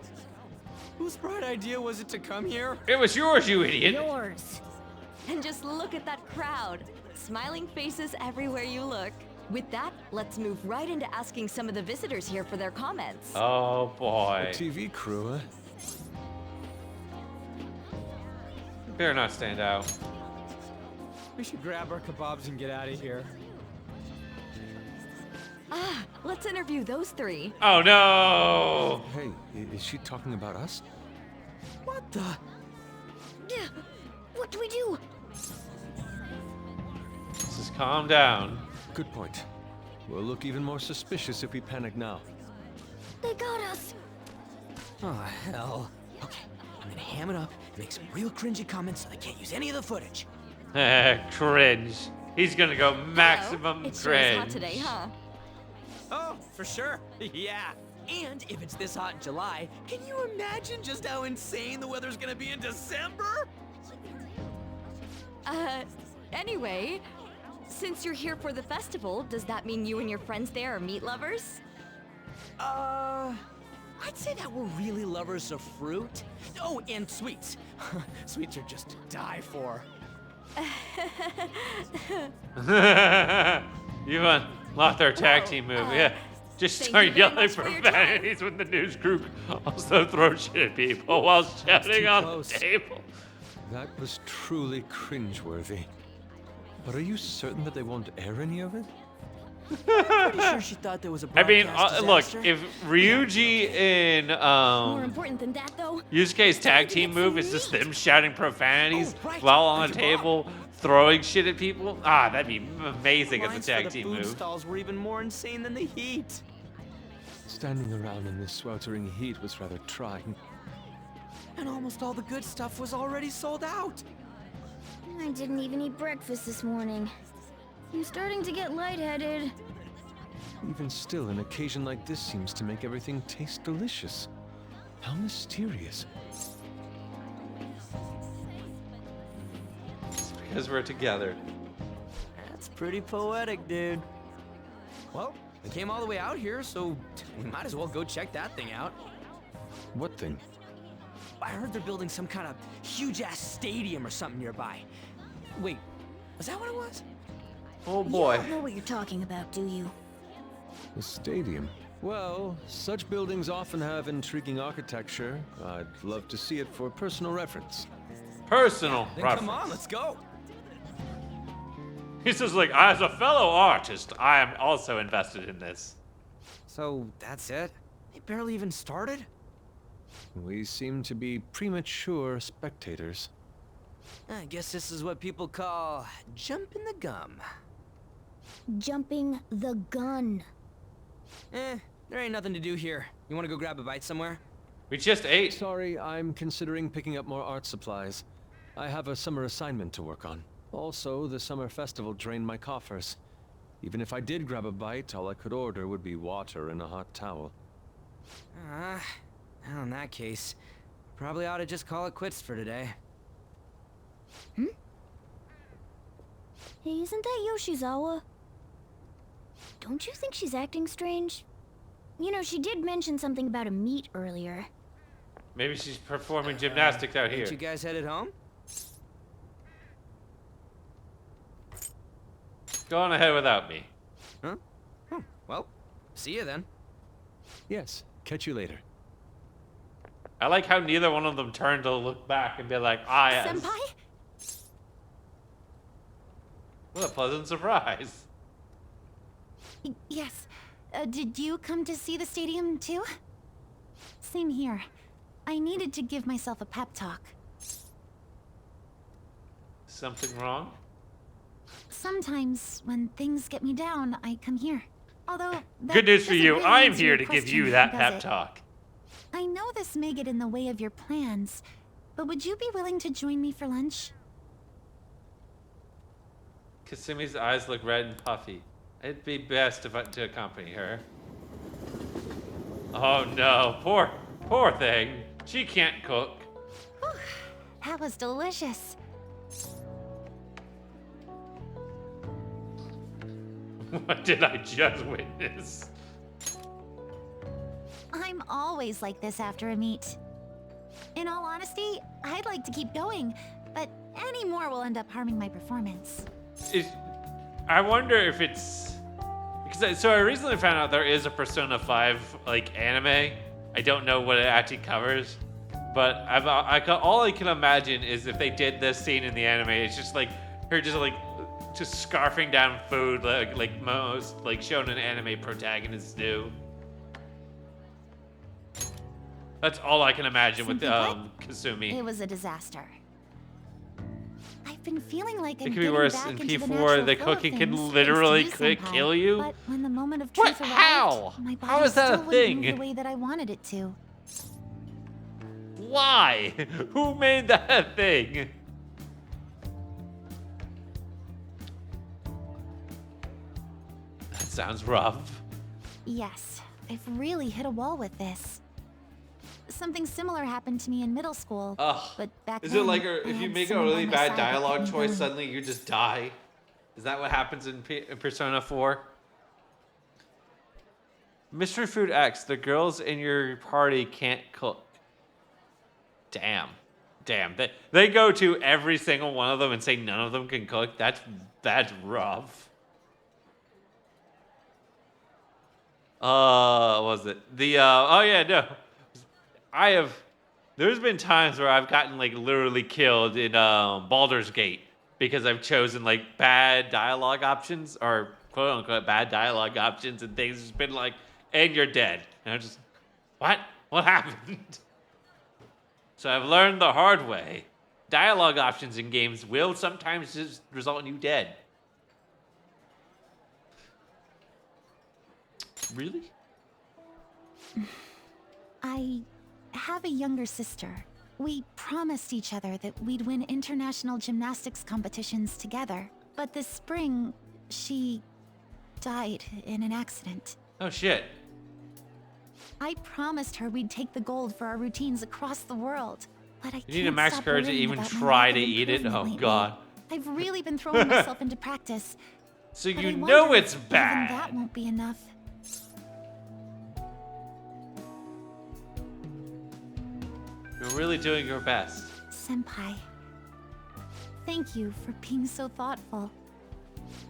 [SPEAKER 6] Whose bright idea was it to come here?
[SPEAKER 1] It was yours, you idiot.
[SPEAKER 15] Yours. And just look at that crowd. Smiling faces everywhere you look.
[SPEAKER 7] With that, let's move right into asking some of the visitors here for their comments.
[SPEAKER 1] Oh boy.
[SPEAKER 18] A TV crew, huh?
[SPEAKER 1] Better not stand out.
[SPEAKER 6] We should grab our kebabs and get out of here.
[SPEAKER 7] Ah, let's interview those three.
[SPEAKER 1] Oh no!
[SPEAKER 18] Hey, is she talking about us?
[SPEAKER 6] What the?
[SPEAKER 10] What do we do?
[SPEAKER 1] Just calm down.
[SPEAKER 18] Good point. We'll look even more suspicious if we panic now.
[SPEAKER 10] They got us.
[SPEAKER 6] Oh, hell. Okay, I'm gonna ham it up and make some real cringy comments so they can't use any of the footage.
[SPEAKER 1] Cringe. He's gonna go maximum
[SPEAKER 15] It sure is hot
[SPEAKER 1] cringe.
[SPEAKER 15] today, huh?
[SPEAKER 6] Oh, for sure. Yeah. And if it's this hot in July, can you imagine just how insane the weather's gonna be in December?
[SPEAKER 7] Anyway, since you're here for the festival, does that mean you and your friends there are meat lovers?
[SPEAKER 6] I'd say that we're really lovers of fruit. Oh, and sweets. Sweets are just to die for.
[SPEAKER 1] You unlocked our tag team move, yeah. Just
[SPEAKER 7] thank
[SPEAKER 1] start
[SPEAKER 7] you very
[SPEAKER 1] yelling
[SPEAKER 7] much for your time.
[SPEAKER 1] profanities when the news crew also throw shit at people while shouting on
[SPEAKER 18] close.
[SPEAKER 1] the table.
[SPEAKER 18] That was truly cringeworthy. But are you certain that they won't air any of it?
[SPEAKER 6] Pretty sure she thought there was a
[SPEAKER 1] I mean,
[SPEAKER 6] broadcast
[SPEAKER 1] look,
[SPEAKER 6] disaster.
[SPEAKER 1] if Ryuji and
[SPEAKER 4] More important than that, though.
[SPEAKER 1] Yusuke's tag team move is just them shouting profanities
[SPEAKER 6] Oh, right.
[SPEAKER 1] while on a
[SPEAKER 6] Like a
[SPEAKER 1] table throwing shit at people, that'd be amazing as a
[SPEAKER 6] Lines for
[SPEAKER 1] tag
[SPEAKER 6] the
[SPEAKER 1] team
[SPEAKER 6] food
[SPEAKER 1] move.
[SPEAKER 6] stalls were even more insane than the heat.
[SPEAKER 18] Standing around in this sweltering heat was rather trying.
[SPEAKER 6] And almost all the good stuff was already sold out.
[SPEAKER 10] I didn't even eat breakfast this morning. I'm starting to get lightheaded.
[SPEAKER 18] Even still, an occasion like this seems to make everything taste delicious. How mysterious.
[SPEAKER 1] It's because we're together.
[SPEAKER 6] That's pretty poetic, dude. Well, we came all the way out here, so we might as well go check that thing out.
[SPEAKER 18] What thing?
[SPEAKER 6] I heard they're building some kind of huge-ass stadium or something nearby. Wait, was that what it was?
[SPEAKER 1] Oh boy.
[SPEAKER 10] You don't know what you're talking about, do you?
[SPEAKER 18] The stadium. Well, such buildings often have intriguing architecture. I'd love to see it for personal reference.
[SPEAKER 1] Personal
[SPEAKER 6] Then
[SPEAKER 1] reference.
[SPEAKER 6] come on, let's go.
[SPEAKER 1] He's just like, as a fellow artist, I am also invested in this.
[SPEAKER 6] So that's it? They barely even started?
[SPEAKER 18] We seem to be premature spectators.
[SPEAKER 6] I guess this is what people call jumping the gum.
[SPEAKER 10] Jumping the gun.
[SPEAKER 6] There ain't nothing to do here. You want to go grab a bite somewhere?
[SPEAKER 1] We just ate.
[SPEAKER 18] Sorry, I'm considering picking up more art supplies. I have a summer assignment to work on. Also, the summer festival drained my coffers. Even if I did grab a bite, all I could order would be water and a hot towel.
[SPEAKER 6] Well, in that case, probably ought to just call it quits for today.
[SPEAKER 10] Hey, isn't that Yoshizawa? Don't you think she's acting strange? You know, she did mention something about a meet earlier.
[SPEAKER 1] Maybe she's performing gymnastics out here.
[SPEAKER 6] Ain't you guys headed home?
[SPEAKER 1] Go on ahead without me.
[SPEAKER 6] Huh? Well, see you then.
[SPEAKER 18] Yes, catch you later.
[SPEAKER 1] I like how neither one of them turned to look back and be like, ah, yes.
[SPEAKER 10] Senpai?
[SPEAKER 1] What a pleasant surprise.
[SPEAKER 5] Yes. Did you come to see the stadium too? Same here. I needed to give myself a pep talk.
[SPEAKER 1] Something wrong?
[SPEAKER 5] Sometimes, when things get me down, I come here. Although, that
[SPEAKER 1] Good news for
[SPEAKER 5] doesn't
[SPEAKER 1] you.
[SPEAKER 5] really
[SPEAKER 1] I'm
[SPEAKER 5] answer
[SPEAKER 1] here
[SPEAKER 5] your
[SPEAKER 1] to give
[SPEAKER 5] question,
[SPEAKER 1] you that
[SPEAKER 5] does
[SPEAKER 1] pep
[SPEAKER 5] it?
[SPEAKER 1] talk.
[SPEAKER 5] I know this may get in the way of your plans, but would you be willing to join me for lunch?
[SPEAKER 1] Kasumi's eyes look red and puffy. It'd be best to accompany her. Oh no, poor thing. She can't cook.
[SPEAKER 5] Whew, that was delicious.
[SPEAKER 1] What did I just witness?
[SPEAKER 5] I'm always like this after a meet. In all honesty, I'd like to keep going, but any more will end up harming my performance.
[SPEAKER 1] I wonder if it's because I recently found out there is a Persona 5 like anime. I don't know what it actually covers, but all I can imagine is if they did this scene in the anime, it's just like her just scarfing down food like most like shonen anime protagonists do. That's all I can imagine with Kasumi.
[SPEAKER 5] It was a disaster. I've been feeling like
[SPEAKER 1] It
[SPEAKER 5] I'm
[SPEAKER 1] could be
[SPEAKER 5] getting
[SPEAKER 1] worse.
[SPEAKER 5] back
[SPEAKER 1] In
[SPEAKER 5] into the
[SPEAKER 1] P4,
[SPEAKER 5] natural
[SPEAKER 1] the
[SPEAKER 5] flow of
[SPEAKER 1] cooking
[SPEAKER 5] things,
[SPEAKER 1] can
[SPEAKER 5] thanks to
[SPEAKER 1] literally
[SPEAKER 5] you, Senpai.
[SPEAKER 1] kill you.
[SPEAKER 5] But when the moment of
[SPEAKER 1] What?
[SPEAKER 5] truth arrived,
[SPEAKER 1] How?
[SPEAKER 5] my body
[SPEAKER 1] How is that a
[SPEAKER 5] still wouldn't move
[SPEAKER 1] thing?
[SPEAKER 5] the way that I wanted it to.
[SPEAKER 1] Why? Who made that a thing? That sounds rough.
[SPEAKER 5] Yes, I've really hit a wall with this. Something similar happened to me in middle school,
[SPEAKER 1] Ugh.
[SPEAKER 5] but back
[SPEAKER 1] Is
[SPEAKER 5] then,
[SPEAKER 1] it like
[SPEAKER 5] I
[SPEAKER 1] if you
[SPEAKER 5] had
[SPEAKER 1] make a
[SPEAKER 5] someone by
[SPEAKER 1] really
[SPEAKER 5] my
[SPEAKER 1] bad
[SPEAKER 5] side that kept
[SPEAKER 1] dialogue
[SPEAKER 5] me
[SPEAKER 1] choice,
[SPEAKER 5] going.
[SPEAKER 1] suddenly you just die? Is that what happens in Persona 4? Mystery Food X, the girls in your party can't cook. Damn. They go to every single one of them and say none of them can cook. That's rough. What was it? Oh yeah, no. There's been times where I've gotten like literally killed in Baldur's Gate because I've chosen like bad dialogue options or quote unquote bad dialogue options and things has been like, and you're dead. And I'm just, what? What happened? So I've learned the hard way. Dialogue options in games will sometimes just result in you dead. Really?
[SPEAKER 5] I have a younger sister. We promised each other that we'd win international gymnastics competitions together. But this spring, she died in an accident.
[SPEAKER 1] Oh shit.
[SPEAKER 5] I promised her we'd take the gold for our routines across the world. But I
[SPEAKER 1] You need a
[SPEAKER 5] can't
[SPEAKER 1] max
[SPEAKER 5] stop
[SPEAKER 1] courage to
[SPEAKER 5] worrying
[SPEAKER 1] even
[SPEAKER 5] about my
[SPEAKER 1] try
[SPEAKER 5] lack
[SPEAKER 1] to
[SPEAKER 5] of
[SPEAKER 1] eat it.
[SPEAKER 5] improvement
[SPEAKER 1] Oh
[SPEAKER 5] lately.
[SPEAKER 1] god.
[SPEAKER 5] I've really been throwing myself into practice.
[SPEAKER 1] So
[SPEAKER 5] But
[SPEAKER 1] you
[SPEAKER 5] I
[SPEAKER 1] know
[SPEAKER 5] wonder
[SPEAKER 1] it's
[SPEAKER 5] if even
[SPEAKER 1] bad.
[SPEAKER 5] that won't be enough.
[SPEAKER 1] You're really doing your best.
[SPEAKER 5] Senpai, thank you for being so thoughtful.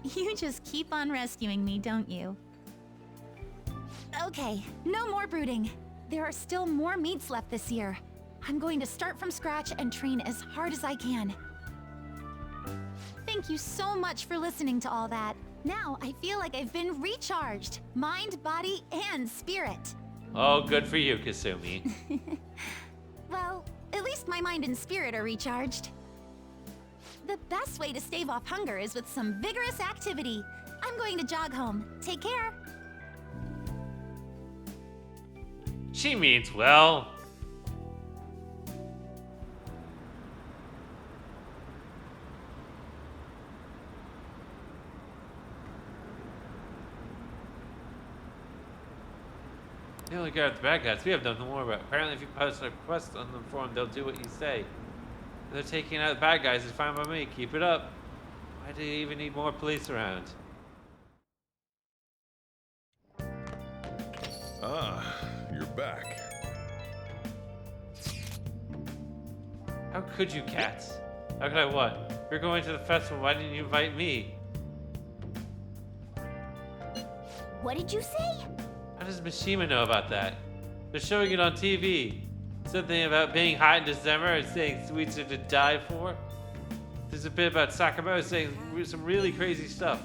[SPEAKER 5] You just keep on rescuing me, don't you? Okay, no more brooding. There are still more meets left this year. I'm going to start from scratch and train as hard as I can. Thank you so much for listening to all that. Now I feel like I've been recharged. Mind, body, and spirit.
[SPEAKER 1] Oh, good for you, Kasumi.
[SPEAKER 5] Well, at least my mind and spirit are recharged. The best way to stave off hunger is with some vigorous activity. I'm going to jog home. Take care.
[SPEAKER 1] She means well. You only got the bad guys. We have nothing more about. Apparently, if you post a request on the forum, they'll do what you say. They're taking out the bad guys. It's fine by me. Keep it up. Why do you even need more police around?
[SPEAKER 11] Ah, you're back.
[SPEAKER 1] How could you, cats? How could I what? You're going to the festival. Why didn't you invite me?
[SPEAKER 10] What did you say?
[SPEAKER 1] How does Mishima know about that? They're showing it on TV. Something about being hot in December and saying sweets are to die for. There's a bit about Sakamoto saying some really crazy stuff.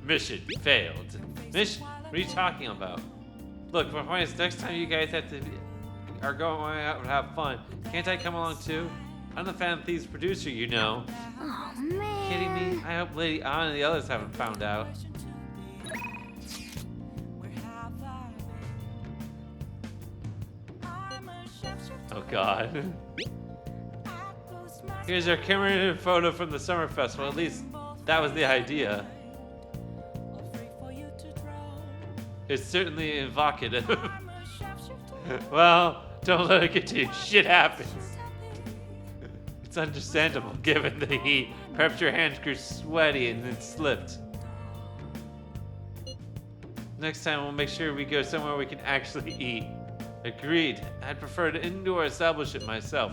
[SPEAKER 1] Mission failed. Mission? What are you talking about? Look, for points, next time you guys are going out and have fun, can't I come along too? I'm the Phantom Thieves producer, you know.
[SPEAKER 10] Oh man.
[SPEAKER 1] Kidding me? I hope Lady Anna and the others haven't found out. Oh god. Here's our commemorative photo from the summer festival. At least that was the idea. It's certainly evocative. Well, don't let it get to you. Shit happens. It's understandable given the heat. Perhaps your hands grew sweaty and then slipped. Next time we'll make sure we go somewhere we can actually eat. Agreed. I'd prefer an indoor establishment myself.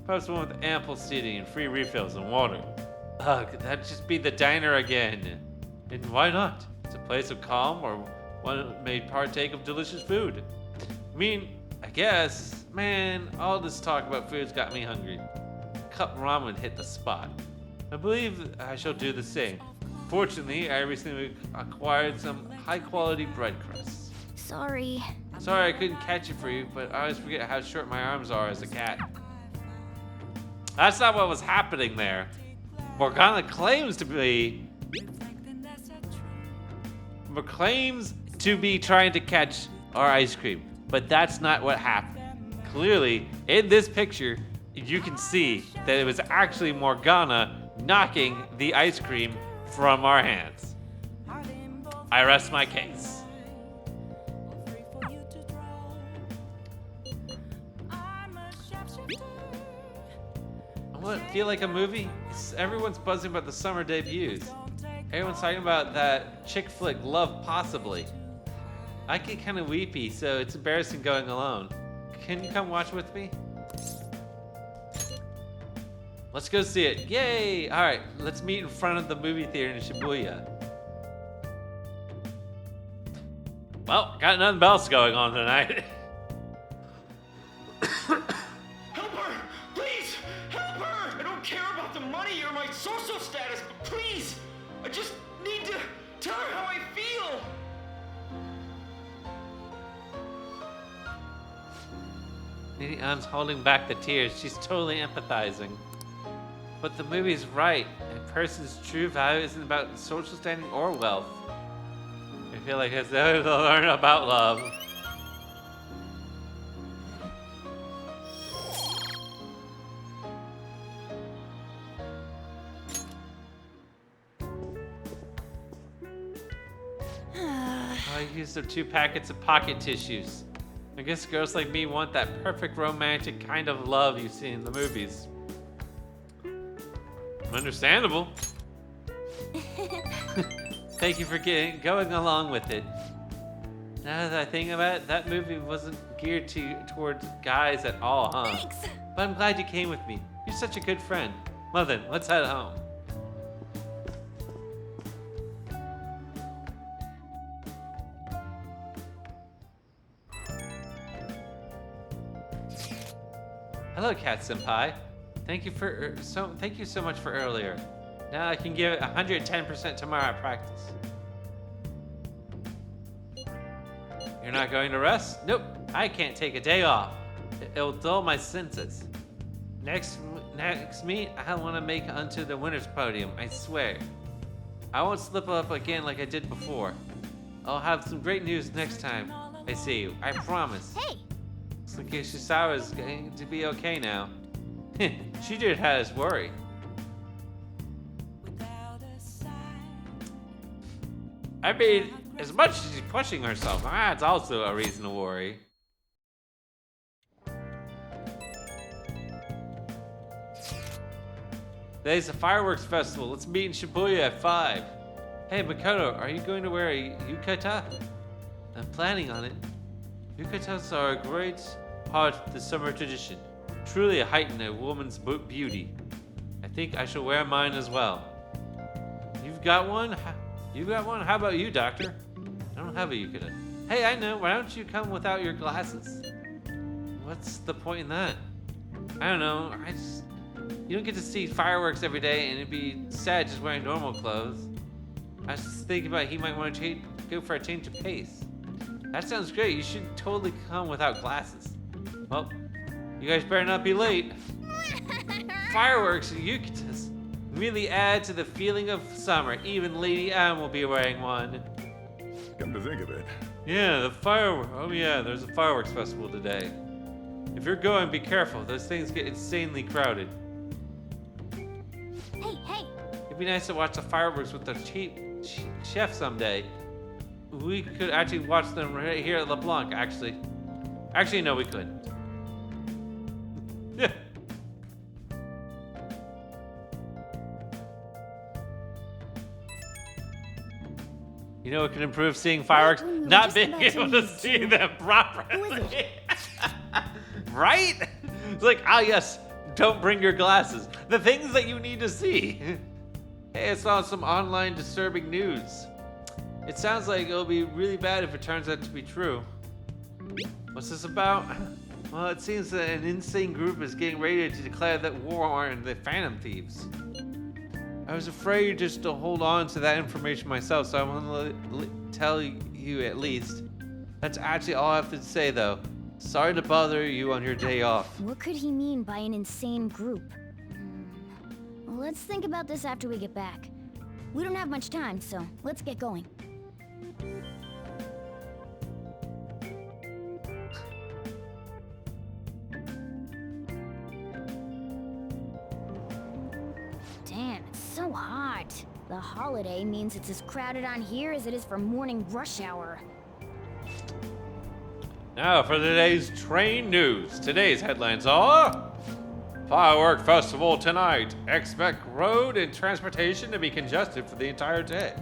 [SPEAKER 1] Perhaps one with ample seating and free refills and water. Ugh, that'd just be the diner again. And why not? It's a place of calm or one may partake of delicious food. I mean, I guess, man, all this talk about food's got me hungry. Cup ramen hit the spot. I believe I shall do the same. Fortunately, I recently acquired some high-quality bread crusts.
[SPEAKER 10] Sorry.
[SPEAKER 1] Sorry I couldn't catch it for you, but I always forget how short my arms are as a cat. That's not what was happening there. Morgana claims to be trying to catch our ice cream, but that's not what happened. Clearly, in this picture, you can see that it was actually Morgana knocking the ice cream from our hands. I rest my case. What, feel like a movie? Everyone's buzzing about the summer debuts. Everyone's talking about that chick flick Love Possibly. I get kind of weepy, so it's embarrassing going alone. Can you come watch with me? Let's go see it. Yay! Alright, let's meet in front of the movie theater in Shibuya. Well, got nothing else going on tonight.
[SPEAKER 19] Help her! Please! Help her! I don't care about the money or my social status, but please! I just need to tell her how I feel!
[SPEAKER 1] Lady Anne's holding back the tears. She's totally empathizing. But the movie's right. A person's true value isn't about social standing or wealth. I feel like it's there to learn about love. I used up 2 packets of pocket tissues. I guess girls like me want that perfect romantic kind of love you see in the movies. Understandable. Thank you for going along with it. Now that I think about it, that movie wasn't geared towards guys at all, huh?
[SPEAKER 10] Thanks.
[SPEAKER 1] But I'm glad you came with me. You're such a good friend. Well then, let's head home. Hello, Cat Senpai. Thank you so much for earlier. Now I can give it 110% tomorrow at practice. You're not going to rest? Nope, I can't take a day off. It'll dull my senses. Next meet, I want to make it onto the winner's podium, I swear. I won't slip up again like I did before. I'll have some great news next time I see you, I promise.
[SPEAKER 10] Hey!
[SPEAKER 1] Looks like Yoshizawa's going to be okay now. She did have us worry. I mean, as much as she's pushing herself, that's also a reason to worry. Today's a fireworks festival. Let's meet in Shibuya at 5. Hey, Makoto, are you going to wear a yukata? I'm planning on it. Yukatas are a great part of the summer tradition. Truly heighten a woman's beauty. I think I shall wear mine as well. You've got one? You got one? How about you, Doctor? I don't have a yukata. Hey, I know. Why don't you come without your glasses? What's the point in that? I don't know. You don't get to see fireworks every day, and it'd be sad just wearing normal clothes. I was just thinking about he might want to go for a change of pace. That sounds great. You should totally come without glasses. Well, you guys better not be late. Fireworks and yukatas really add to the feeling of summer. Even Lady M will be wearing one.
[SPEAKER 11] Come to think of it.
[SPEAKER 1] Yeah, there's a fireworks festival today. If you're going, be careful. Those things get insanely crowded.
[SPEAKER 10] Hey!
[SPEAKER 1] It'd be nice to watch the fireworks with the chef someday. We could actually watch them right here at LeBlanc, actually. Actually, no, we couldn't. Yeah. You know what can improve seeing fireworks? Not being able to see them properly. Right? It's like, yes, don't bring your glasses. The things that you need to see. Hey, I saw some online disturbing news. It sounds like it'll be really bad if it turns out to be true. What's this about? Well, it seems that an insane group is getting ready to declare that war on the Phantom Thieves. I was afraid just to hold on to that information myself, so I want to tell you at least. That's actually all I have to say, though. Sorry to bother you on your day off.
[SPEAKER 10] What could he mean by an insane group? Let's think about this after we get back. We don't have much time, so let's get going. Damn, it's so hot. The holiday means it's as crowded on here as it is for morning rush hour.
[SPEAKER 1] Now for today's train news. Today's headlines are... Firework Festival tonight. Expect road and transportation to be congested for the entire day.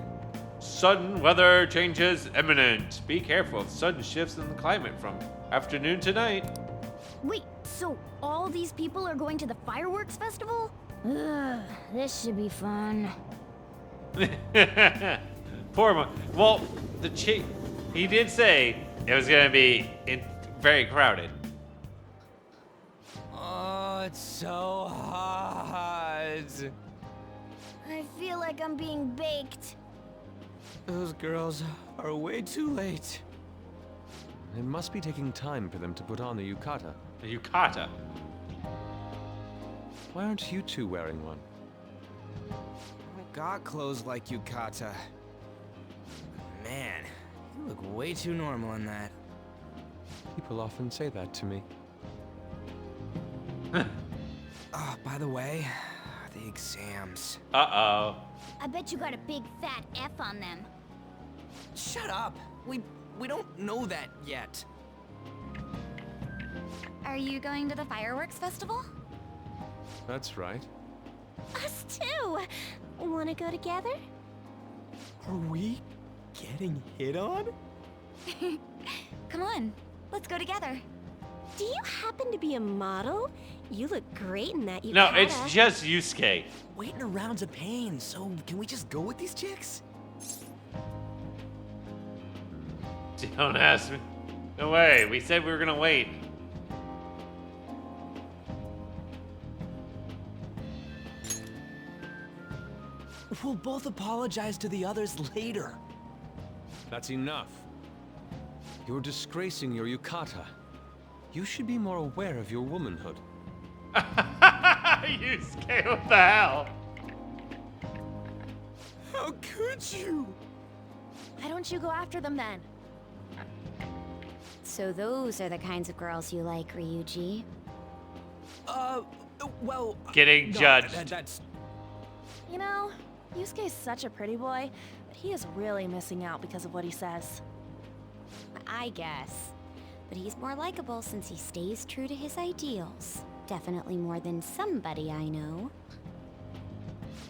[SPEAKER 1] Sudden weather changes imminent. Be careful of sudden shifts in the climate from afternoon to night.
[SPEAKER 10] Wait, so all these people are going to the fireworks festival? Ugh, this should be fun.
[SPEAKER 1] Poor Mo. Well, he did say it was going to be very crowded.
[SPEAKER 6] Oh, it's so hot.
[SPEAKER 10] I feel like I'm being baked.
[SPEAKER 6] Those girls are way too late.
[SPEAKER 18] It must be taking time for them to put on the yukata.
[SPEAKER 1] The yukata?
[SPEAKER 18] Why aren't you two wearing one?
[SPEAKER 6] I got clothes like yukata. Man, you look way too normal in that.
[SPEAKER 18] People often say that to me.
[SPEAKER 6] Oh, by the way, the exams.
[SPEAKER 1] Uh-oh.
[SPEAKER 10] I bet you got a big fat F on them.
[SPEAKER 6] Shut up. We don't know that yet.
[SPEAKER 4] Are you going to the fireworks festival?
[SPEAKER 18] That's right.
[SPEAKER 15] Us too! Wanna go together?
[SPEAKER 6] Are we getting hit on?
[SPEAKER 4] Come on, let's go together.
[SPEAKER 15] Do you happen to be a model? You look great in that yukata.
[SPEAKER 1] No, it's just Yusuke.
[SPEAKER 6] Waiting around's a pain, so can we just go with these chicks?
[SPEAKER 1] Don't ask me. No way. We said we were gonna wait.
[SPEAKER 6] We'll both apologize to the others later.
[SPEAKER 18] That's enough. You're disgracing your yukata. You should be more aware of your womanhood.
[SPEAKER 1] Yusuke, what the hell?
[SPEAKER 6] How could you?
[SPEAKER 15] Why don't you go after them then?
[SPEAKER 4] So those are the kinds of girls you like, Ryuji.
[SPEAKER 6] Well...
[SPEAKER 1] Getting
[SPEAKER 6] no,
[SPEAKER 1] judged.
[SPEAKER 6] That's...
[SPEAKER 15] You know, Yusuke's such a pretty boy, but he is really missing out because of what he says.
[SPEAKER 4] I guess. But he's more likable since he stays true to his ideals. Definitely more than somebody I know.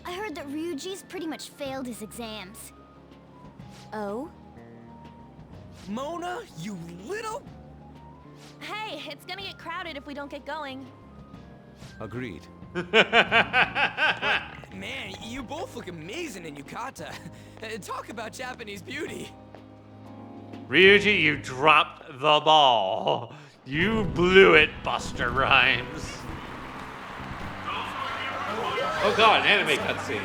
[SPEAKER 10] I heard that Ryuji's pretty much failed his exams.
[SPEAKER 4] Oh?
[SPEAKER 6] Mona, you little...
[SPEAKER 15] Hey, it's gonna get crowded if we don't get going.
[SPEAKER 18] Agreed.
[SPEAKER 6] Man, you both look amazing in yukata. Talk about Japanese beauty.
[SPEAKER 1] Ryuji, you dropped the ball. You blew it, Buster Rhymes. Oh god, an anime cutscene.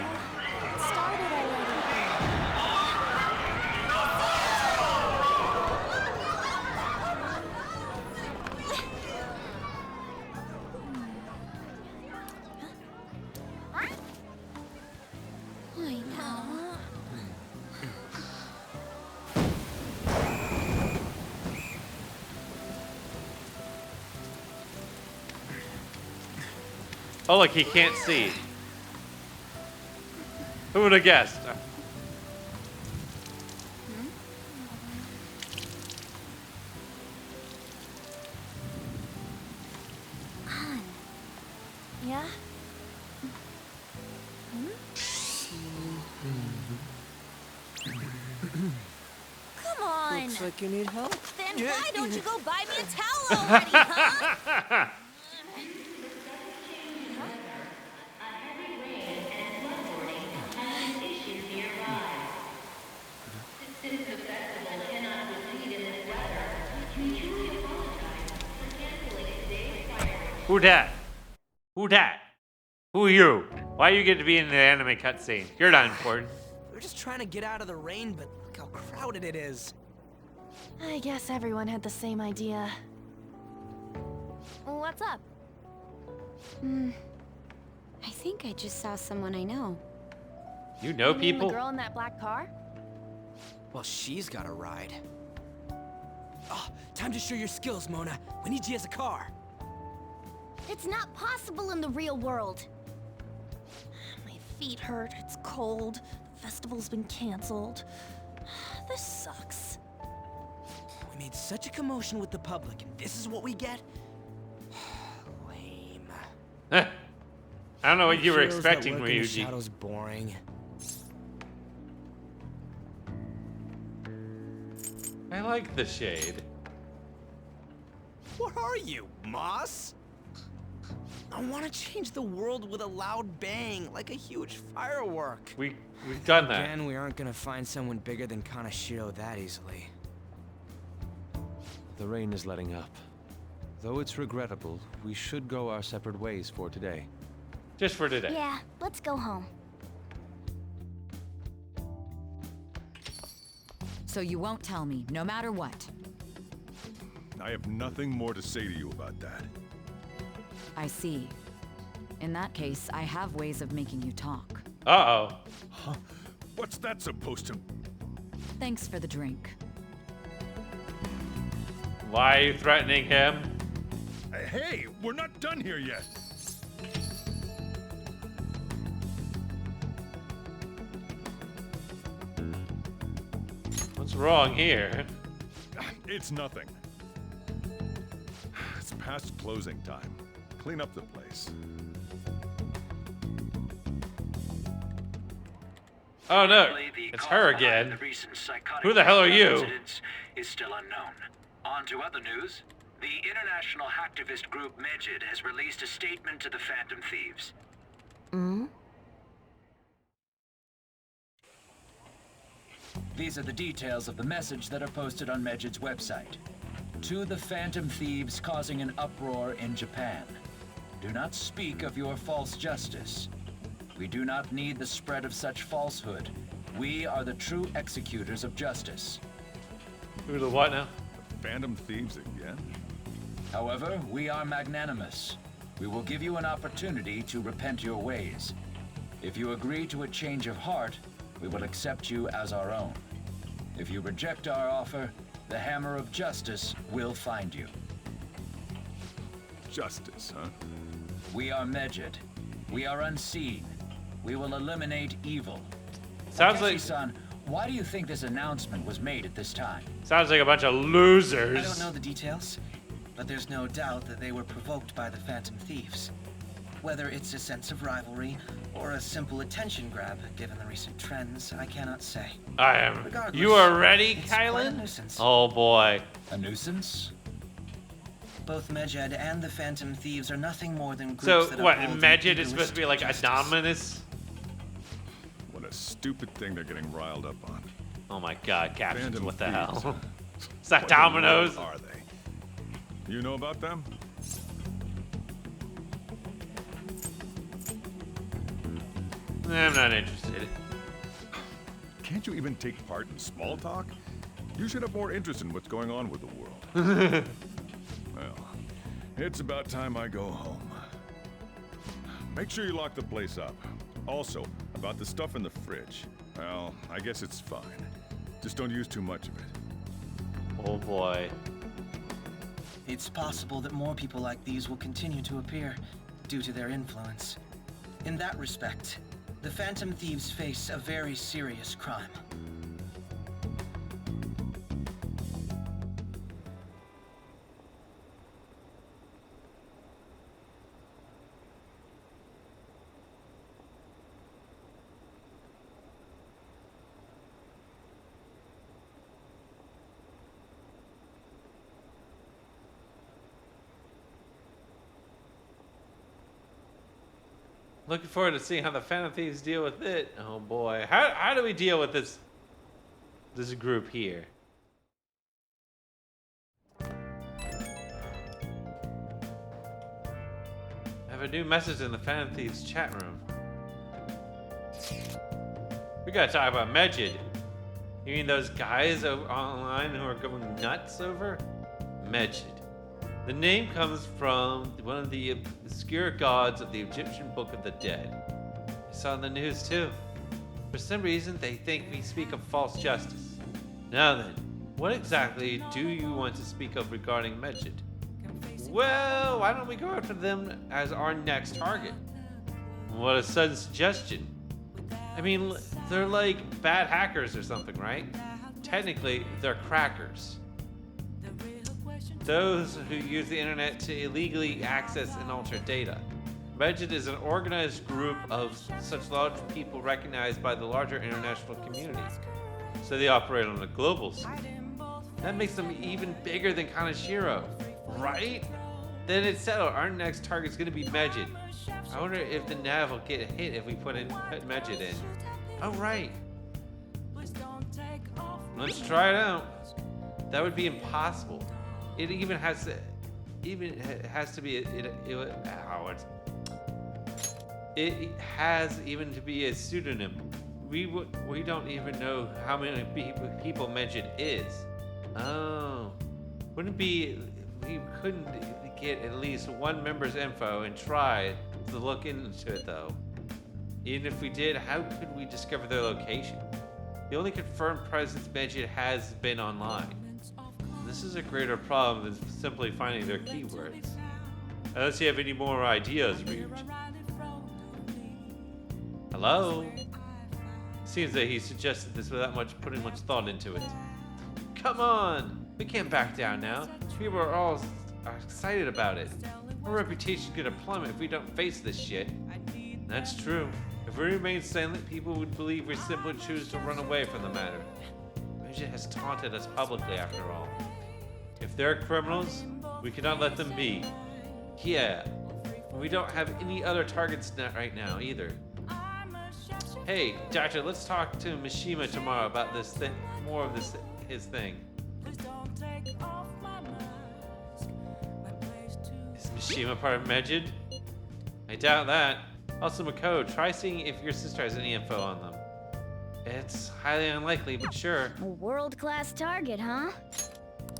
[SPEAKER 4] I know.
[SPEAKER 1] Oh, look, he can't see. Who would have guessed?
[SPEAKER 15] Yeah? Come on!
[SPEAKER 6] Looks like you need help.
[SPEAKER 15] Then why don't you go buy me a towel already, huh?
[SPEAKER 1] Who dat? Who dat? Who are you? Why you get to be in the anime cutscene? You're not important.
[SPEAKER 6] We're just trying to get out of the rain, but look how crowded it is.
[SPEAKER 15] I guess everyone had the same idea. What's up?
[SPEAKER 4] I think I just saw someone I know.
[SPEAKER 1] You know
[SPEAKER 15] You mean
[SPEAKER 1] people?
[SPEAKER 15] the girl in that black car?
[SPEAKER 6] Well, she's got a ride. Oh, time to show your skills, Mona. We need you as a car.
[SPEAKER 10] It's not possible in the real world.
[SPEAKER 15] My feet hurt, it's cold, the festival's been canceled. This sucks.
[SPEAKER 6] We made such a commotion with the public, and this is what we get? Lame.
[SPEAKER 1] I don't know what you were
[SPEAKER 6] Heroes that
[SPEAKER 1] expecting,
[SPEAKER 6] work in the
[SPEAKER 1] Ryuji.
[SPEAKER 6] shadows boring.
[SPEAKER 1] I like the shade.
[SPEAKER 6] What are you, Moss? I want to change the world with a loud bang, like a huge firework.
[SPEAKER 1] We've done that.
[SPEAKER 6] Again, we aren't gonna find someone bigger than Kanashiro that easily.
[SPEAKER 18] The rain is letting up. Though it's regrettable, we should go our separate ways for today.
[SPEAKER 1] Just for today.
[SPEAKER 10] Yeah, let's go home.
[SPEAKER 7] So you won't tell me, no matter what.
[SPEAKER 11] I have nothing more to say to you about that.
[SPEAKER 7] I see. In that case, I have ways of making you talk.
[SPEAKER 1] Uh-oh.
[SPEAKER 11] Huh? What's that supposed to...
[SPEAKER 7] Thanks for the drink.
[SPEAKER 1] Why are you threatening him?
[SPEAKER 11] Hey, we're not done here yet.
[SPEAKER 1] wrong here?
[SPEAKER 11] It's nothing. It's past closing time. Clean up the place.
[SPEAKER 1] Oh no, it's her again. Who the hell are you?
[SPEAKER 12] Is still unknown. On to other news. The international hacktivist group Medjed has released a statement to the Phantom Thieves. These are the details of the message that are posted on Medjed's website. To the Phantom Thieves causing an uproar in Japan. Do not speak of your false justice. We do not need the spread of such falsehood. We are the true executors of justice.
[SPEAKER 1] Who the what now?
[SPEAKER 11] Phantom Thieves again?
[SPEAKER 12] However, we are magnanimous. We will give you an opportunity to repent your ways. If you agree to a change of heart, we will accept you as our own. If you reject our offer, the hammer of justice will find you.
[SPEAKER 11] Justice, huh?
[SPEAKER 12] We are Medjed. We are unseen. We will eliminate evil.
[SPEAKER 1] Sounds like...
[SPEAKER 12] Son, why do you think this announcement was made at this time?
[SPEAKER 1] Sounds like a bunch of losers.
[SPEAKER 16] I don't know the details, but there's no doubt that they were provoked by the Phantom Thieves. Whether it's a sense of rivalry or a simple attention grab, given the recent trends, I cannot say.
[SPEAKER 1] I am.
[SPEAKER 16] Regardless,
[SPEAKER 1] You are ready,
[SPEAKER 16] it's quite a
[SPEAKER 1] Kylan?
[SPEAKER 16] nuisance.
[SPEAKER 1] Oh boy.
[SPEAKER 12] A nuisance?
[SPEAKER 16] Both Medjed and the Phantom Thieves are nothing more than groups
[SPEAKER 1] So
[SPEAKER 16] that
[SPEAKER 1] what?
[SPEAKER 16] uphold
[SPEAKER 1] Medjed is supposed to
[SPEAKER 16] egoistic
[SPEAKER 1] be like
[SPEAKER 16] justice.
[SPEAKER 1] a dominus?
[SPEAKER 11] What a stupid thing they're getting riled up on.
[SPEAKER 1] Oh my god, captions,
[SPEAKER 11] Phantom
[SPEAKER 1] what the
[SPEAKER 11] Thieves,
[SPEAKER 1] hell?
[SPEAKER 11] huh?
[SPEAKER 1] Is that
[SPEAKER 11] What in the
[SPEAKER 1] Domino's?
[SPEAKER 11] world are they? You know about them?
[SPEAKER 1] I'm not interested.
[SPEAKER 11] Can't you even take part in small talk? You should have more interest in what's going on with the world. Well, it's about time I go home. Make sure you lock the place up. Also, about the stuff in the fridge. Well, I guess it's fine. Just don't use too much of it.
[SPEAKER 1] Oh boy.
[SPEAKER 16] It's possible that more people like these will continue to appear due to their influence. In that respect, the Phantom Thieves face a very serious crime.
[SPEAKER 1] Looking forward to seeing how the Phantom Thieves deal with it. Oh boy. How do we deal with this group here? I have a new message in the Phantom Thieves chat room. We gotta talk about Medjed. You mean those guys over online who are going nuts over? Medjed. The name comes from one of the obscure gods of the Egyptian Book of the Dead. I saw in the news too. For some reason, they think we speak of false justice. Now then, what exactly do you want to speak of regarding Medjed? Well, why don't we go after them as our next target? What a sudden suggestion. I mean, they're like bad hackers or something, right? Technically, they're crackers. Those who use the internet to illegally access and alter data. Medjed is an organized group of such large people recognized by the larger international community. So they operate on a global scene. That makes them even bigger than Kaneshiro, right? Then it's settled. Our next target's gonna be Medjed. I wonder if the nav will get hit if we put Medjed in. Oh right. Let's try it out. That would be impossible. It even has to be it has even to be a pseudonym. We don't even know how many people Medjed is. Oh, wouldn't be we couldn't get at least one member's info and try to look into it though. Even if we did, how could we discover their location? The only confirmed presence Medjed has been online. This is a greater problem than simply finding their keywords. Unless you have any more ideas, Ryuj. Hello? Seems that he suggested this without putting much thought into it. Come on! We can't back down now. People are all excited about it. Our reputation's gonna plummet if we don't face this shit. That's true. If we remain silent, people would believe we simply choose to run away from the matter. Medjed has taunted us publicly after all. If they're criminals, we cannot let them be. Yeah. We don't have any other targets right now either. Hey, Doctor, let's talk to Mishima tomorrow about this thing, more of this, his thing. Is Mishima part of Medjed? I doubt that. Also, Mako, try seeing if your sister has any info on them. It's highly unlikely, but sure.
[SPEAKER 10] A world-class target, huh?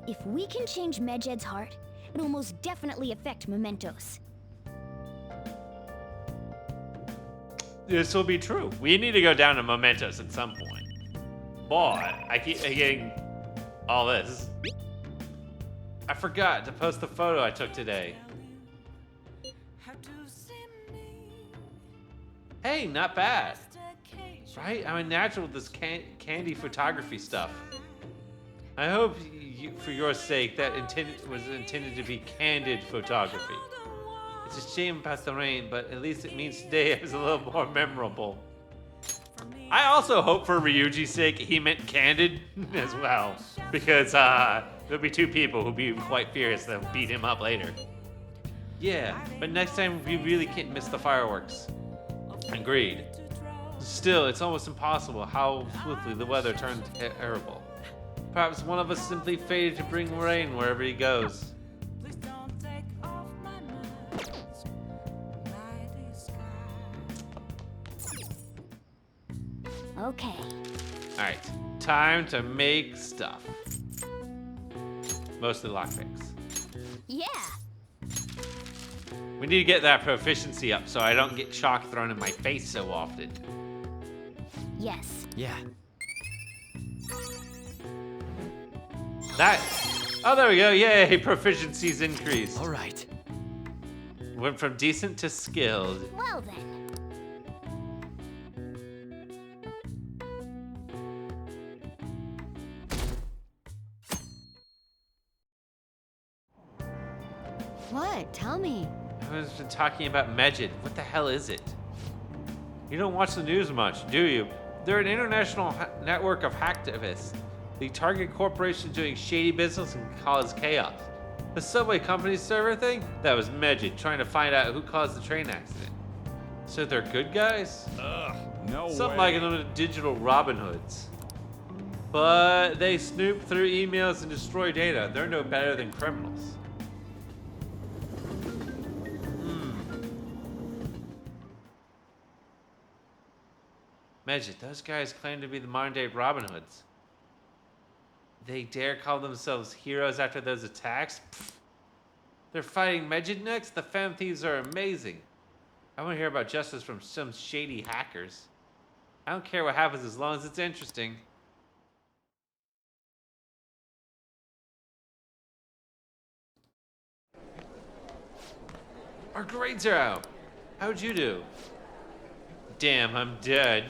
[SPEAKER 10] If we can change Medjed's heart, it'll most definitely affect Mementos.
[SPEAKER 1] This will be true. We need to go down to Mementos at some point. Boy, I keep getting all this. I forgot to post the photo I took today. Hey, not bad. Right? I'm a natural with this candy photography stuff. I hope, for your sake, that was intended to be candid photography. It's a shame about the rain, but at least it means today is a little more memorable. I also hope for Ryuji's sake he meant candid as well, because there'll be two people who'll be quite furious they'll beat him up later. Yeah, but next time we really can't miss the fireworks. Agreed. Still, it's almost impossible how swiftly the weather turned terrible. Perhaps one of us simply fated to bring rain wherever he goes.
[SPEAKER 10] Okay.
[SPEAKER 1] Alright, time to make stuff. Mostly lockpicks.
[SPEAKER 10] Yeah.
[SPEAKER 1] We need to get that proficiency up so I don't get shock thrown in my face so often.
[SPEAKER 10] Yes.
[SPEAKER 17] Yeah.
[SPEAKER 1] That. Oh, there we go. Yay, proficiency's increased.
[SPEAKER 17] All right.
[SPEAKER 1] Went from decent to skilled.
[SPEAKER 10] Well then.
[SPEAKER 5] What? Tell me.
[SPEAKER 1] Everyone's been talking about Medjed. What the hell is it? You don't watch the news much, do you? They're an international network of hacktivists. They target corporations doing shady business and cause chaos. The subway company server thing? That was Medjed trying to find out who caused the train accident. So they're good guys?
[SPEAKER 11] Ugh, no
[SPEAKER 1] Something
[SPEAKER 11] way.
[SPEAKER 1] like them digital Robin Hoods. But they snoop through emails and destroy data. They're no better than criminals. Medjed, those guys claim to be the modern-day Robin Hoods. They dare call themselves heroes after those attacks? Pfft. They're fighting Medjed next? The Phantom Thieves are amazing. I want to hear about justice from some shady hackers. I don't care what happens as long as it's interesting. Our grades are out. How'd you do? Damn, I'm dead.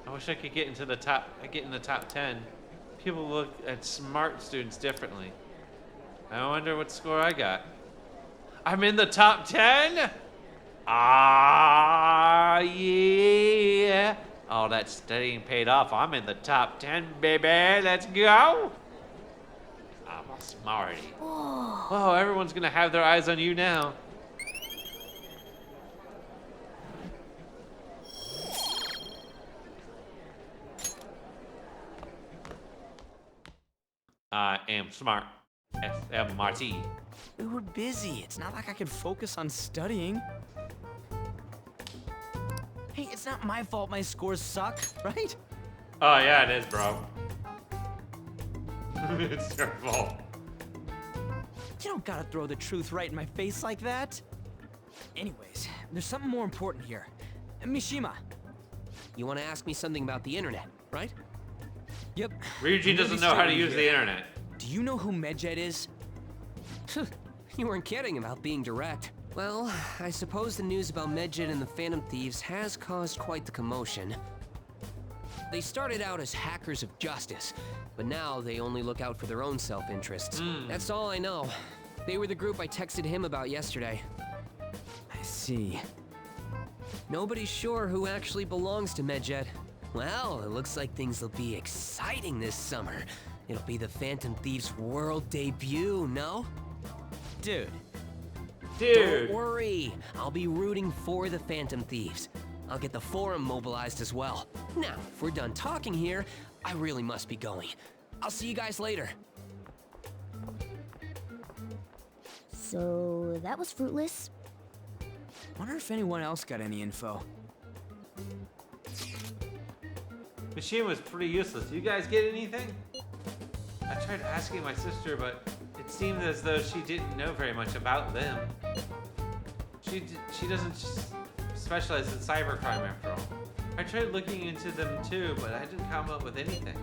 [SPEAKER 1] I wish I could get in the top 10. People look at smart students differently. I wonder what score I got. I'm in the top 10? Ah, yeah. All that studying paid off. I'm in the top 10, baby. Let's go. I'm a smarty. Whoa, everyone's gonna have their eyes on you now. I am smart. S-M-R-T.
[SPEAKER 6] We were busy. It's not like I could focus on studying. Hey, it's not my fault my scores suck, right?
[SPEAKER 1] Oh, yeah, it is, bro. It's your fault.
[SPEAKER 6] You don't gotta throw the truth right in my face like that. Anyways, there's something more important here. Mishima.
[SPEAKER 20] You want to ask me something about the internet, right?
[SPEAKER 6] Yep.
[SPEAKER 1] Ryuji doesn't know how to use the internet.
[SPEAKER 6] Do you know who Medjed is?
[SPEAKER 20] You weren't kidding about being direct. Well, I suppose the news about Medjed and the Phantom Thieves has caused quite the commotion. They started out as hackers of justice, but now they only look out for their own self-interests. That's all I know. They were the group I texted him about yesterday. I see. Nobody's sure who actually belongs to Medjed. Well, it looks like things will be exciting this summer. It'll be the Phantom Thieves' world debut, no? Dude. Don't worry. I'll be rooting for the Phantom Thieves. I'll get the forum mobilized as well. Now, if we're done talking here, I really must be going. I'll see you guys later.
[SPEAKER 10] So, that was fruitless.
[SPEAKER 6] Wonder if anyone else got any info.
[SPEAKER 1] Machine was pretty useless. You guys get anything? I tried asking my sister, but it seemed as though she didn't know very much about them. She doesn't specialize in cybercrime after all. I tried looking into them too, but I didn't come up with anything.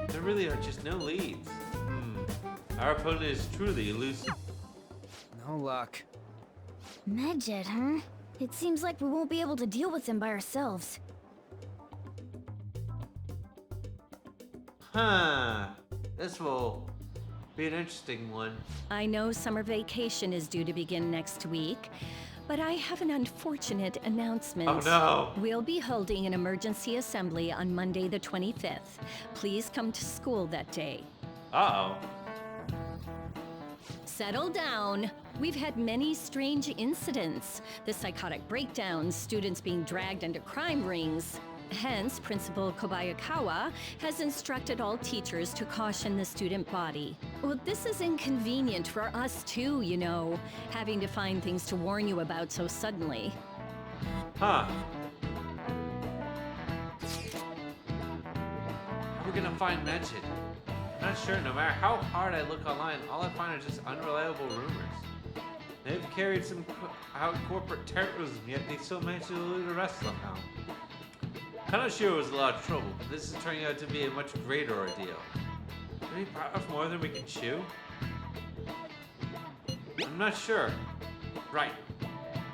[SPEAKER 1] There really are just no leads. Our opponent is truly elusive.
[SPEAKER 6] No luck.
[SPEAKER 10] Medjed, huh? It seems like we won't be able to deal with him by ourselves.
[SPEAKER 1] Huh. This will be an interesting one.
[SPEAKER 21] I know summer vacation is due to begin next week, but I have an unfortunate announcement.
[SPEAKER 1] Oh no!
[SPEAKER 21] We'll be holding an emergency assembly on Monday the 25th. Please come to school that day.
[SPEAKER 1] Uh-oh.
[SPEAKER 21] Settle down. We've had many strange incidents. The psychotic breakdowns, students being dragged into crime rings. Hence, Principal Kobayakawa has instructed all teachers to caution the student body. Well, this is inconvenient for us too, you know, having to find things to warn you about so suddenly.
[SPEAKER 1] Huh. How are we gonna find Medjed? I'm not sure. No matter how hard I look online, all I find are just unreliable rumors. They've carried out corporate terrorism, yet they still managed to elude arrest somehow. I'm not sure it was a lot of trouble, but this is turning out to be a much greater ordeal. Maybe bite off more than we can chew? I'm not sure. Right.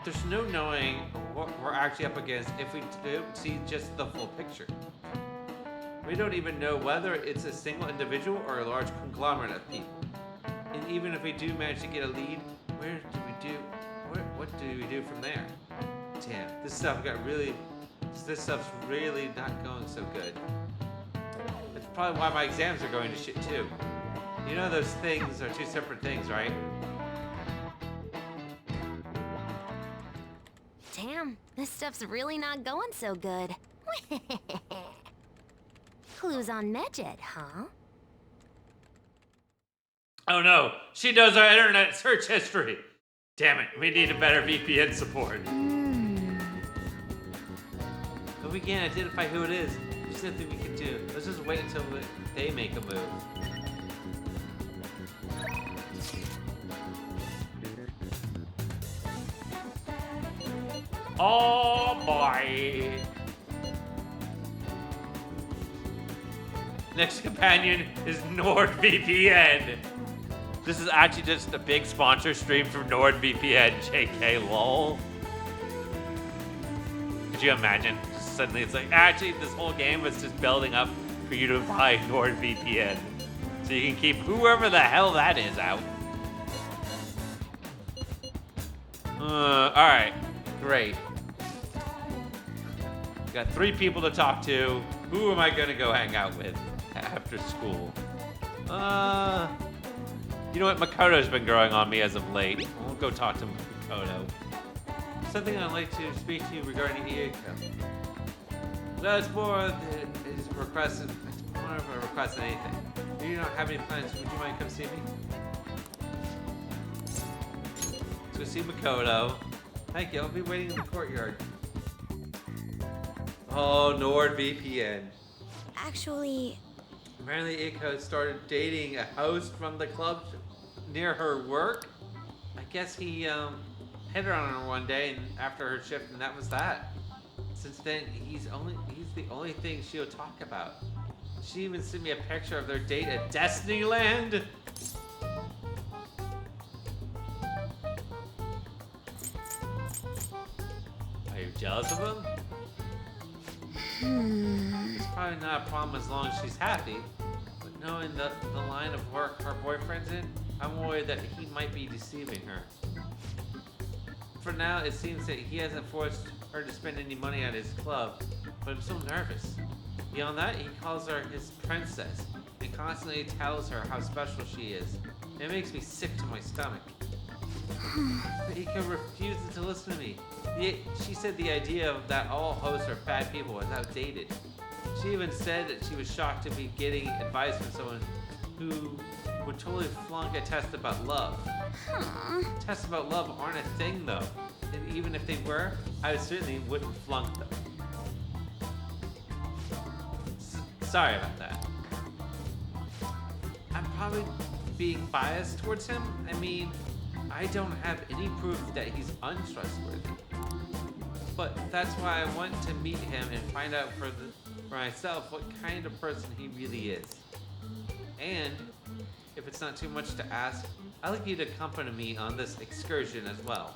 [SPEAKER 1] There's no knowing what we're actually up against if we don't see just the full picture. We don't even know whether it's a single individual or a large conglomerate of people. And even if we do manage to get a lead, what do we do from there? Damn, this stuff's really not going so good. That's probably why my exams are going to shit too. You know those things are two separate things, right?
[SPEAKER 4] Damn, this stuff's really not going so good. Clues on Medjed, huh?
[SPEAKER 1] Oh no, she knows our internet search history. Damn it, we need a better VPN support. But we can't identify who it is. There's nothing we can do. Let's just wait until they make a move. Oh boy. Next companion is NordVPN. This is actually just a big sponsor stream from NordVPN, JK lol. Could you imagine? Just suddenly it's like, actually this whole game was just building up for you to buy NordVPN. So you can keep whoever the hell that is out. Alright, great. Got 3 people to talk to. Who am I gonna go hang out with after school? You know what? Makoto's been growing on me as of late. We'll go talk to Makoto. Something I'd like to speak to you regarding Ieko. That's more of a request than anything. If you don't have any plans, would you mind come see me? Let's go see Makoto. Thank you. I'll be waiting in the courtyard. Oh, NordVPN.
[SPEAKER 4] Actually...
[SPEAKER 1] Apparently Ieko started dating a host from the club near her work. I guess he hit her on her one day and after her shift, and that was that. Since then, he's the only thing she'll talk about. She even sent me a picture of their date at Destinyland. Are you jealous of him? It's probably not a problem as long as she's happy. But knowing the line of work her boyfriend's in, I'm worried that he might be deceiving her. For now, it seems that he hasn't forced her to spend any money at his club, but I'm so nervous. Beyond that, he calls her his princess and constantly tells her how special she is. It makes me sick to my stomach. But Ika refuses to listen to me. She said the idea of that all hosts are bad people was outdated. She even said that she was shocked to be getting advice from someone who would totally flunk a test about love. Tests about love aren't a thing though. And even if they were, I certainly wouldn't flunk them. Sorry about that. I'm probably being biased towards him. I mean, I don't have any proof that he's untrustworthy. But that's why I want to meet him and find out for myself what kind of person he really is. And if it's not too much to ask, I'd like you to accompany me on this excursion as well.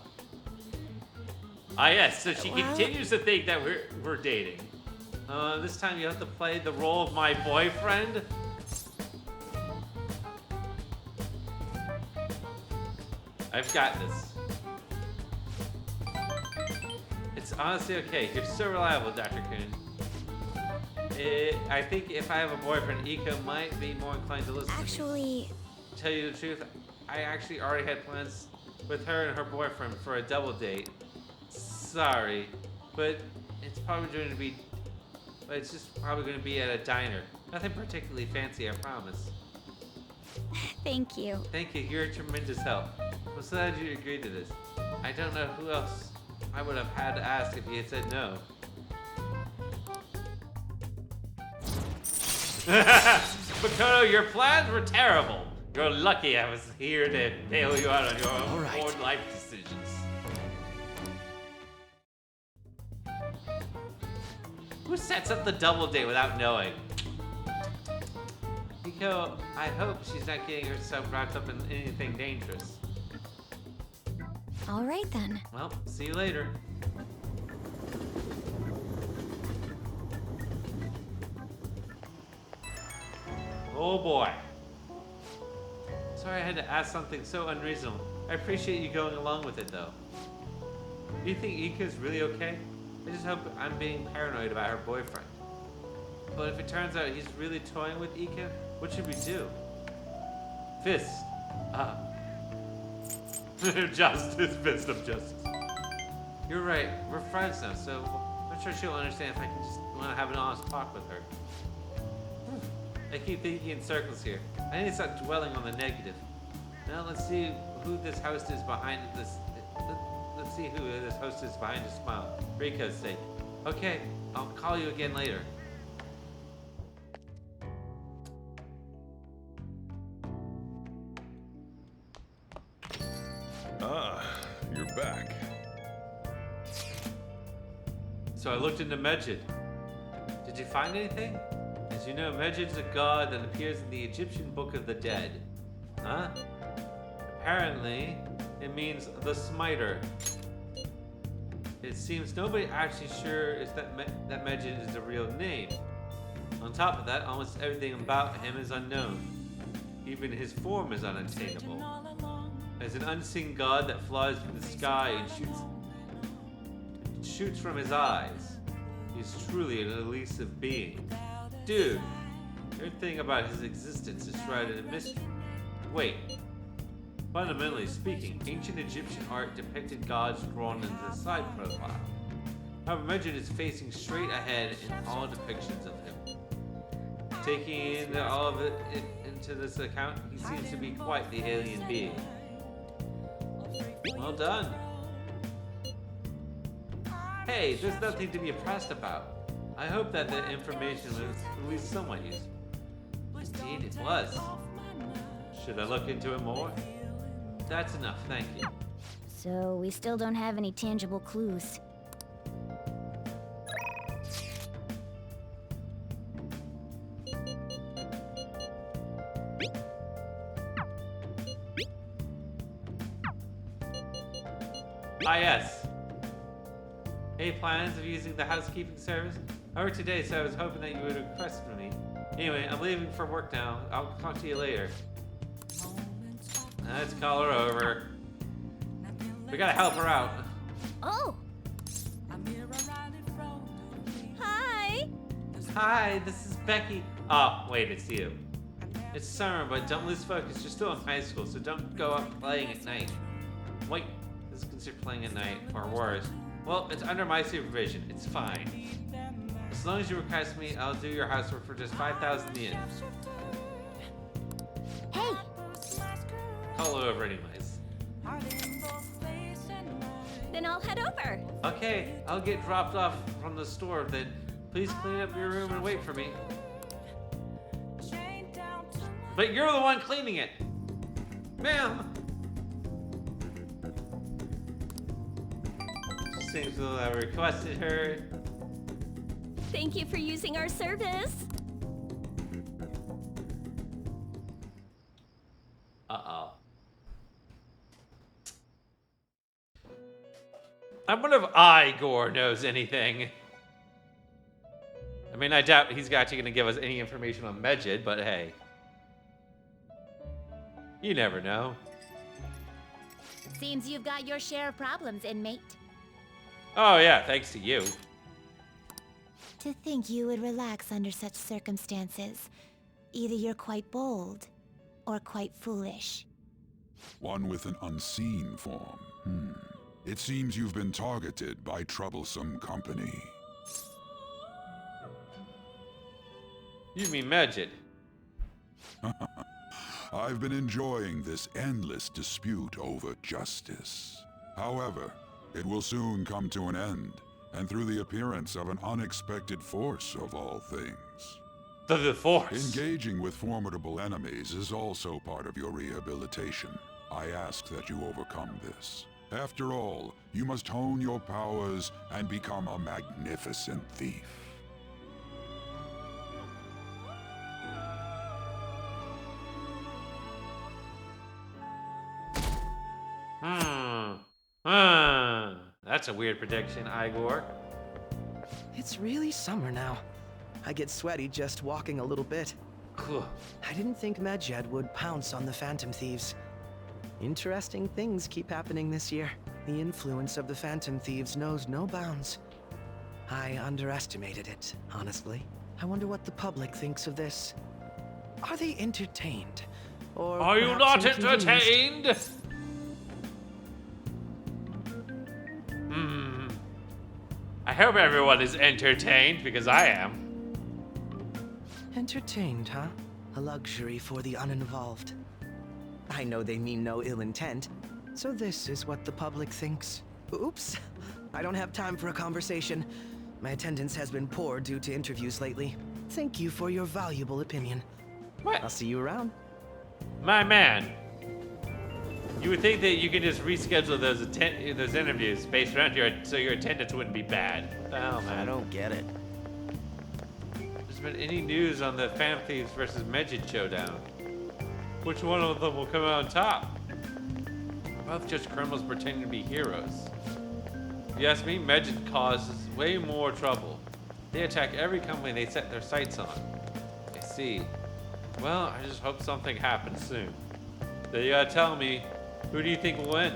[SPEAKER 1] Ah yes, so she continues to think that we're dating. This time you have to play the role of my boyfriend. I've got this. It's honestly okay. You're so reliable, Dr. Kuhn. I think if I have a boyfriend, Ika might be more inclined to listen to me. To tell you the truth, I actually already had plans with her and her boyfriend for a double date. Sorry, but it's probably going to be. But it's just probably going to be at a diner. Nothing particularly fancy, I promise.
[SPEAKER 4] Thank you.
[SPEAKER 1] Thank you. You're a tremendous help. I'm so glad you agreed to this. I don't know who else I would have had to ask if you had said no. Makoto, your plans were terrible. You're lucky I was here to bail you out on your own life decisions. Who sets up the double date without knowing? Hiko, I hope she's not getting herself wrapped up in anything dangerous.
[SPEAKER 4] All right then.
[SPEAKER 1] Well, see you later. Oh boy. Sorry I had to ask something so unreasonable. I appreciate you going along with it though. Do you think Ika's really okay? I just hope I'm being paranoid about her boyfriend. But if it turns out he's really toying with Ika, what should we do? Fist. Justice, fist of justice. You're right, we're friends now, so I'm sure she'll understand if I can just want to have an honest talk with her. I keep thinking in circles here. I need to stop dwelling on the negative. Now let's see who this host is behind this. Let's see who this host is behind his smile. For Riko's sake. Okay, I'll call you again later.
[SPEAKER 11] Ah, you're back.
[SPEAKER 1] So I looked into Medjed. Did you find anything? As you know, Medjed's a god that appears in the Egyptian Book of the Dead. Huh? Apparently, it means the Smiter. It seems nobody actually sure is that Medjed is a real name. On top of that, almost everything about him is unknown. Even his form is unattainable. As an unseen god that flies through the sky and shoots from his eyes, he's truly an elusive being. Dude, everything about his existence is shrouded in mystery. Wait. Fundamentally speaking, ancient Egyptian art depicted gods drawn into the side profile. However, Medjed is facing straight ahead in all depictions of him. Taking all of it into this account, he seems to be quite the alien being. Well done. Hey, there's nothing to be impressed about. I hope that the information was at least somewhat useful. Indeed, it was. Should I look into it more? That's enough, thank you.
[SPEAKER 10] So we still don't have any tangible clues.
[SPEAKER 1] Ah yes. Any plans of using the housekeeping service? I worked today, so I was hoping that you would have requested me. Anyway, I'm leaving for work now. I'll talk to you later. Let's call her over. We gotta help her out.
[SPEAKER 10] Oh!
[SPEAKER 15] Hi!
[SPEAKER 1] Hi, this is Becky. Oh, wait, it's you. It's summer, but don't lose focus. You're still in high school, so don't go out playing at night. Wait, this is considered playing at night, or worse. Well, it's under my supervision. It's fine. As long as you request me, I'll do your housework for just 5,000 yen.
[SPEAKER 10] Hey!
[SPEAKER 1] Call her over anyways.
[SPEAKER 15] Then I'll head over.
[SPEAKER 1] Okay, I'll get dropped off from the store, then please clean up your room and wait for me. But you're the one cleaning it! Ma'am! Seems that I requested her.
[SPEAKER 15] Thank you for using our service.
[SPEAKER 1] Uh-oh. I wonder if Igor knows anything. I mean, I doubt he's actually going to give us any information on Medjed, but hey. You never know.
[SPEAKER 5] Seems you've got your share of problems, inmate.
[SPEAKER 1] Oh yeah, thanks to you.
[SPEAKER 5] To think you would relax under such circumstances. Either you're quite bold, or quite foolish.
[SPEAKER 11] One with an unseen form. It seems you've been targeted by troublesome company.
[SPEAKER 1] You mean Medjed?
[SPEAKER 11] I've been enjoying this endless dispute over justice. However, it will soon come to an end, and through the appearance of an unexpected force of all things.
[SPEAKER 1] The Force?
[SPEAKER 11] Engaging with formidable enemies is also part of your rehabilitation. I ask that you overcome this. After all, you must hone your powers and become a magnificent thief.
[SPEAKER 1] That's a weird prediction, Igor.
[SPEAKER 17] It's really summer now. I get sweaty just walking a little bit. I didn't think Medjed would pounce on the Phantom Thieves. Interesting things keep happening this year. The influence of the Phantom Thieves knows no bounds. I underestimated it, honestly. I wonder what the public thinks of this. Are they entertained? Or
[SPEAKER 1] are you not entertained? I hope everyone is entertained, because I am.
[SPEAKER 17] Entertained, huh? A luxury for the uninvolved. I know they mean no ill intent, so this is what the public thinks. Oops, I don't have time for a conversation. My attendance has been poor due to interviews lately. Thank you for your valuable opinion.
[SPEAKER 1] What?
[SPEAKER 17] I'll see you around.
[SPEAKER 1] My man. You would think that you could just reschedule those interviews based around so your attendance wouldn't be bad. What the hell, man?
[SPEAKER 3] I don't get it.
[SPEAKER 1] There's been any news on the Phantom Thieves versus Medjed showdown? Which one of them will come out on top? Both just criminals pretending to be heroes. If you ask me, Medjed causes way more trouble. They attack every company they set their sights on. I see. Well, I just hope something happens soon. So you gotta tell me, who do you think will win?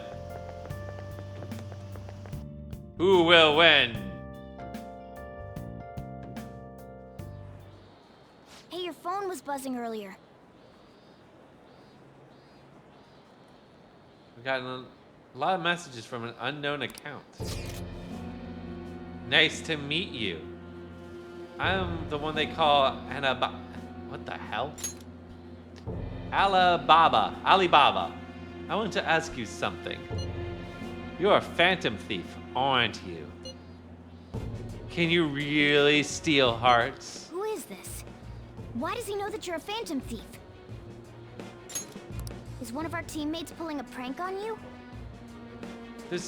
[SPEAKER 1] Who will win?
[SPEAKER 10] Hey, your phone was buzzing earlier.
[SPEAKER 1] We've gotten a lot of messages from an unknown account. Nice to meet you. I'm the one they call what the hell? Alibaba. I want to ask you something. You're a phantom thief, aren't you? Can you really steal hearts?
[SPEAKER 10] Who is this? Why does he know that you're a Phantom Thief? Is one of our teammates pulling a prank on you?
[SPEAKER 1] There's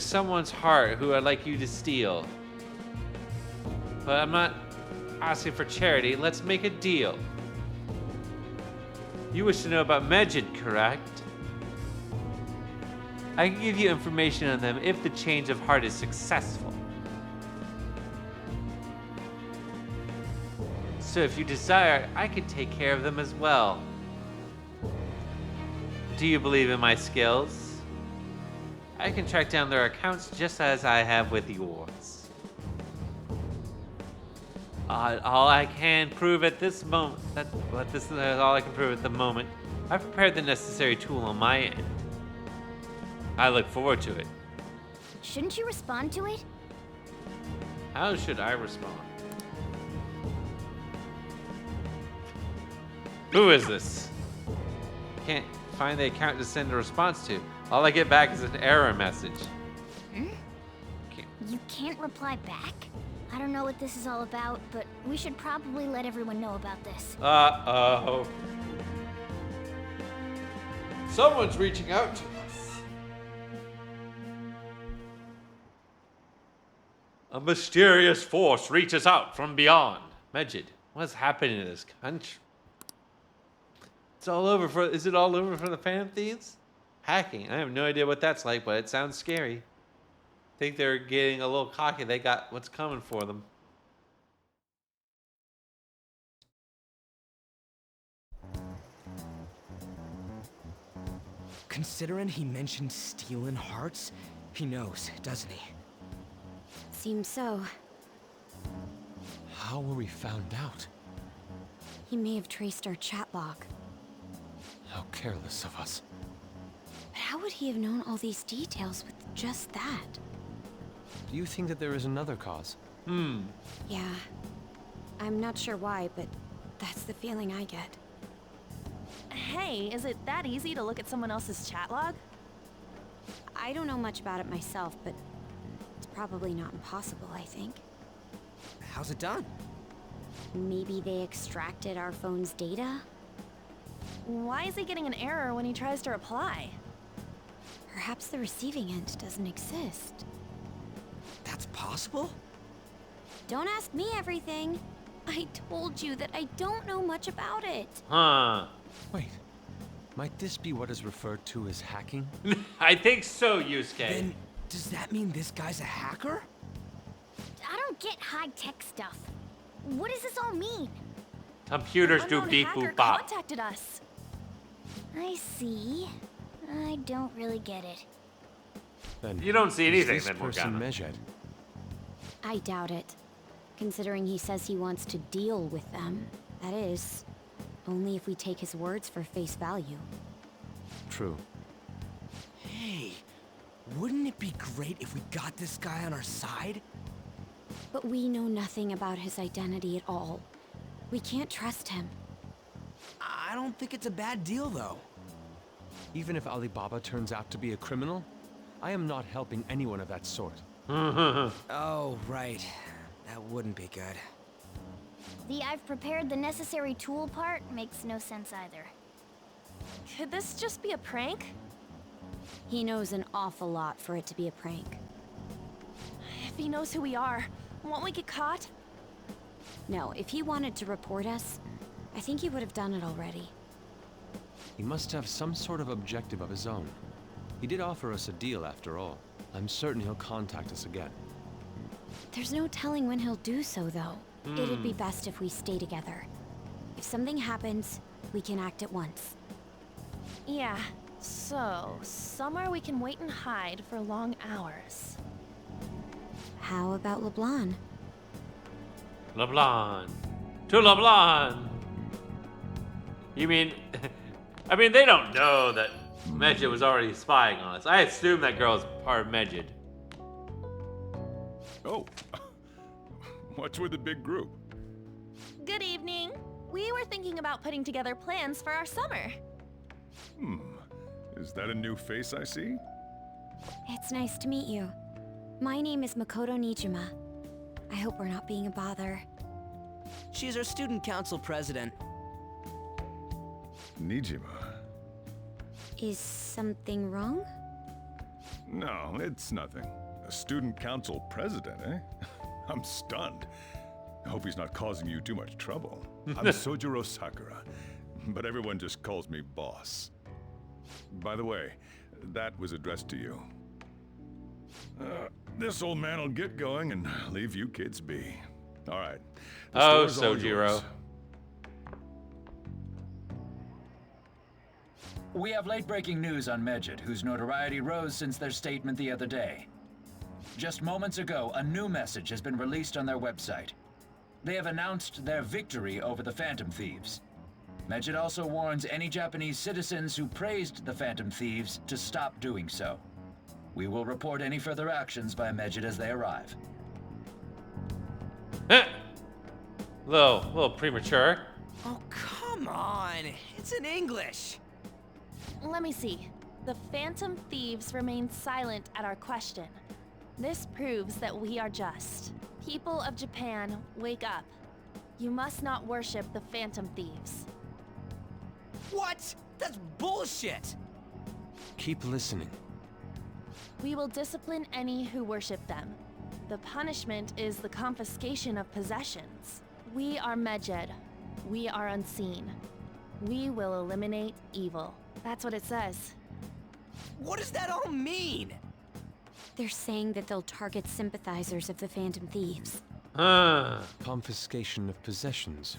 [SPEAKER 1] someone's heart who I'd like you to steal. But I'm not asking for charity. Let's make a deal. You wish to know about Medjed, correct? I can give you information on them if the change of heart is successful. So if you desire, I can take care of them as well. Do you believe in my skills? I can track down their accounts just as I have with yours. All I can prove at this moment, this is all I can prove at the moment. I've prepared the necessary tool on my end. I look forward to it.
[SPEAKER 10] Shouldn't you respond to it?
[SPEAKER 1] How should I respond? Who is this? Can't find the account to send a response to. All I get back is an error message.
[SPEAKER 10] You can't reply back? I don't know what this is all about, but we should probably let everyone know about this.
[SPEAKER 1] Uh-oh. Someone's reaching out to us. A mysterious force reaches out from beyond. Medjed, what's happening in this country? It's all over for. Is it all over for the Phantom Thieves? Hacking. I have no idea what that's like, but it sounds scary. I think they're getting a little cocky. They got what's coming for them.
[SPEAKER 6] Considering he mentioned stealing hearts, he knows, doesn't he?
[SPEAKER 4] Seems so.
[SPEAKER 18] How were we found out?
[SPEAKER 4] He may have traced our chat log.
[SPEAKER 18] How careless of us.
[SPEAKER 4] But how would he have known all these details with just that?
[SPEAKER 18] Do you think that there is another cause?
[SPEAKER 4] Yeah. I'm not sure why, but that's the feeling I get.
[SPEAKER 15] Hey, is it that easy to look at someone else's chat log?
[SPEAKER 4] I don't know much about it myself, but it's probably not impossible, I think.
[SPEAKER 6] How's it done?
[SPEAKER 4] Maybe they extracted our phone's data?
[SPEAKER 15] Why is he getting an error when he tries to reply?
[SPEAKER 4] Perhaps the receiving end doesn't exist.
[SPEAKER 6] That's possible?
[SPEAKER 4] Don't ask me everything. I told you that I don't know much about it.
[SPEAKER 1] Huh.
[SPEAKER 18] Wait. Might this be what is referred to as hacking?
[SPEAKER 1] I think so, Yusuke.
[SPEAKER 6] Then, does that mean this guy's a hacker?
[SPEAKER 10] I don't get high-tech stuff. What does this all mean?
[SPEAKER 1] Computers do
[SPEAKER 15] Unknown
[SPEAKER 1] beep
[SPEAKER 15] hacker
[SPEAKER 1] boop bop.
[SPEAKER 15] contacted us.
[SPEAKER 10] I see. I don't really get it.
[SPEAKER 18] Then
[SPEAKER 1] You don't see anything,
[SPEAKER 18] is this
[SPEAKER 1] then,
[SPEAKER 18] person
[SPEAKER 1] Morgana.
[SPEAKER 18] Medjed?
[SPEAKER 4] I doubt it. Considering he says he wants to deal with them. That is, only if we take his words for face value.
[SPEAKER 18] True.
[SPEAKER 6] Hey, wouldn't it be great if we got this guy on our side?
[SPEAKER 4] But we know nothing about his identity at all. We can't trust him.
[SPEAKER 6] I don't think it's a bad deal, though.
[SPEAKER 18] Even if Alibaba turns out to be a criminal, I am not helping anyone of that sort.
[SPEAKER 6] Oh, right. That wouldn't be good.
[SPEAKER 10] The I've prepared the necessary tool part makes no sense either.
[SPEAKER 15] Could this just be a prank?
[SPEAKER 4] He knows an awful lot for it to be a prank.
[SPEAKER 15] If he knows who we are, won't we get caught?
[SPEAKER 4] No, if he wanted to report us, I think he would have done it already.
[SPEAKER 18] He must have some sort of objective of his own. He did offer us a deal after all. I'm certain he'll contact us again.
[SPEAKER 4] There's no telling when he'll do so, though. It'd be best if we stay together. If something happens, we can act at once.
[SPEAKER 15] Yeah, so somewhere we can wait and hide for long hours.
[SPEAKER 4] How about LeBlanc?
[SPEAKER 1] LeBlanc. To LeBlanc. You mean... I mean, they don't know that Medjed was already spying on us. I assume that girl's part of Medjed.
[SPEAKER 11] Oh. What's with the big group?
[SPEAKER 15] Good evening. We were thinking about putting together plans for our summer.
[SPEAKER 11] Is that a new face I see?
[SPEAKER 4] It's nice to meet you. My name is Makoto Nijima. I hope we're not being a bother.
[SPEAKER 6] She's our student council president.
[SPEAKER 11] Nijima.
[SPEAKER 4] Is something wrong?
[SPEAKER 11] No, it's nothing. A student council president, eh? I'm stunned. I hope he's not causing you too much trouble. I'm Sojiro Sakura, but everyone just calls me boss. By the way, that was addressed to you. This old man will get going and leave you kids be. All right. The
[SPEAKER 1] Oh,
[SPEAKER 11] store's all
[SPEAKER 1] Sojiro.
[SPEAKER 11] yours.
[SPEAKER 12] We have late-breaking news on Medjed, whose notoriety rose since their statement the other day. Just moments ago, a new message has been released on their website. They have announced their victory over the Phantom Thieves. Medjed also warns any Japanese citizens who praised the Phantom Thieves to stop doing so. We will report any further actions by Medjed as they arrive.
[SPEAKER 1] Little premature.
[SPEAKER 6] Oh, come on. It's in English.
[SPEAKER 15] Let me see. The Phantom Thieves remain silent at our question. This proves that we are just. People of Japan, wake up. You must not worship the Phantom Thieves.
[SPEAKER 6] What? That's bullshit!
[SPEAKER 18] Keep listening.
[SPEAKER 15] We will discipline any who worship them. The punishment is the confiscation of possessions. We are Medjed. We are unseen. We will eliminate evil. That's what it says.
[SPEAKER 6] What does that all mean?
[SPEAKER 4] They're saying that they'll target sympathizers of the Phantom Thieves.
[SPEAKER 18] Confiscation of possessions,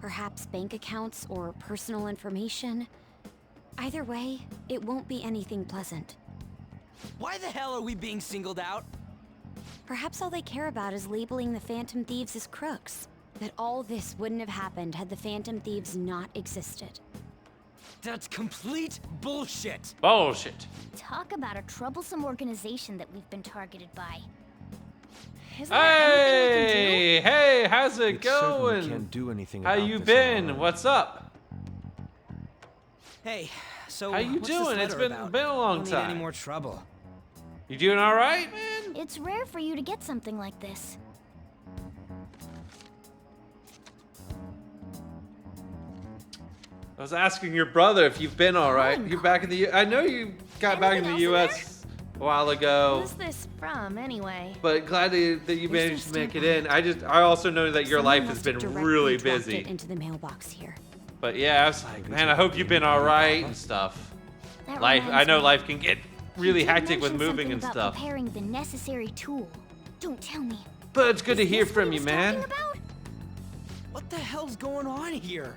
[SPEAKER 4] Perhaps bank accounts or personal information. Either way, it won't be anything pleasant.
[SPEAKER 6] Why the hell are we being singled out?
[SPEAKER 4] Perhaps all they care about is labeling the Phantom Thieves as crooks. That all this wouldn't have happened had the Phantom Thieves not existed.
[SPEAKER 6] That's complete bullshit!
[SPEAKER 1] Bullshit.
[SPEAKER 10] Talk about a troublesome organization that we've been targeted by.
[SPEAKER 1] Hey, how's it going?
[SPEAKER 18] Can't do anything
[SPEAKER 1] How
[SPEAKER 18] about
[SPEAKER 1] you
[SPEAKER 18] this
[SPEAKER 1] been?
[SPEAKER 18] now.
[SPEAKER 1] What's up?
[SPEAKER 6] Hey, so
[SPEAKER 1] How you
[SPEAKER 6] what's this
[SPEAKER 1] doing? It's
[SPEAKER 6] letter
[SPEAKER 1] been
[SPEAKER 6] about?
[SPEAKER 1] a long
[SPEAKER 6] Don't need
[SPEAKER 1] time.
[SPEAKER 6] any more trouble.
[SPEAKER 1] You doing all right, man?
[SPEAKER 10] It's rare for you to get something like this.
[SPEAKER 1] I was asking your brother if you've been all right. You're back in the I know you got back in the U.S. a while ago.
[SPEAKER 15] Who's this from, anyway?
[SPEAKER 1] But glad that you managed to make it in. I also know that your life has been really busy.
[SPEAKER 4] It into the mailbox here.
[SPEAKER 1] But yeah, I was like, man, I hope you've been all right and stuff.
[SPEAKER 10] That
[SPEAKER 1] Life,
[SPEAKER 10] reminds
[SPEAKER 1] I know
[SPEAKER 10] me.
[SPEAKER 1] life can get really
[SPEAKER 10] You did
[SPEAKER 1] hectic with
[SPEAKER 10] mention
[SPEAKER 1] moving
[SPEAKER 10] something
[SPEAKER 1] and
[SPEAKER 10] about
[SPEAKER 1] stuff.
[SPEAKER 10] Preparing the necessary tool. Don't tell me.
[SPEAKER 1] But it's good to
[SPEAKER 10] Is
[SPEAKER 1] hear
[SPEAKER 10] this what
[SPEAKER 1] from
[SPEAKER 10] he
[SPEAKER 1] you,
[SPEAKER 10] was
[SPEAKER 1] man.
[SPEAKER 10] talking about?
[SPEAKER 6] What the hell's going on here?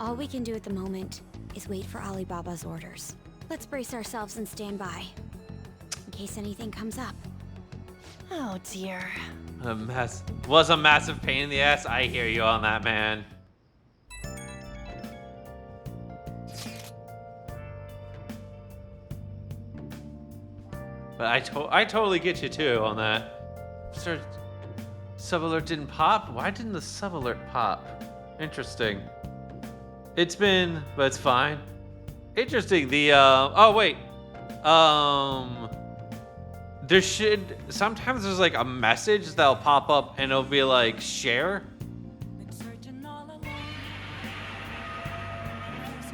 [SPEAKER 4] All we can do at the moment is wait for Alibaba's orders. Let's brace ourselves and stand by. In case anything comes up.
[SPEAKER 15] Oh dear.
[SPEAKER 1] Was a massive pain in the ass. I hear you on that, man. But I totally get you too on that. Sir, sub-alert didn't pop? Why didn't the sub-alert pop? Interesting. It's been, but it's fine. Interesting. The oh wait. There should sometimes there's like a message that'll pop up and it'll be like share.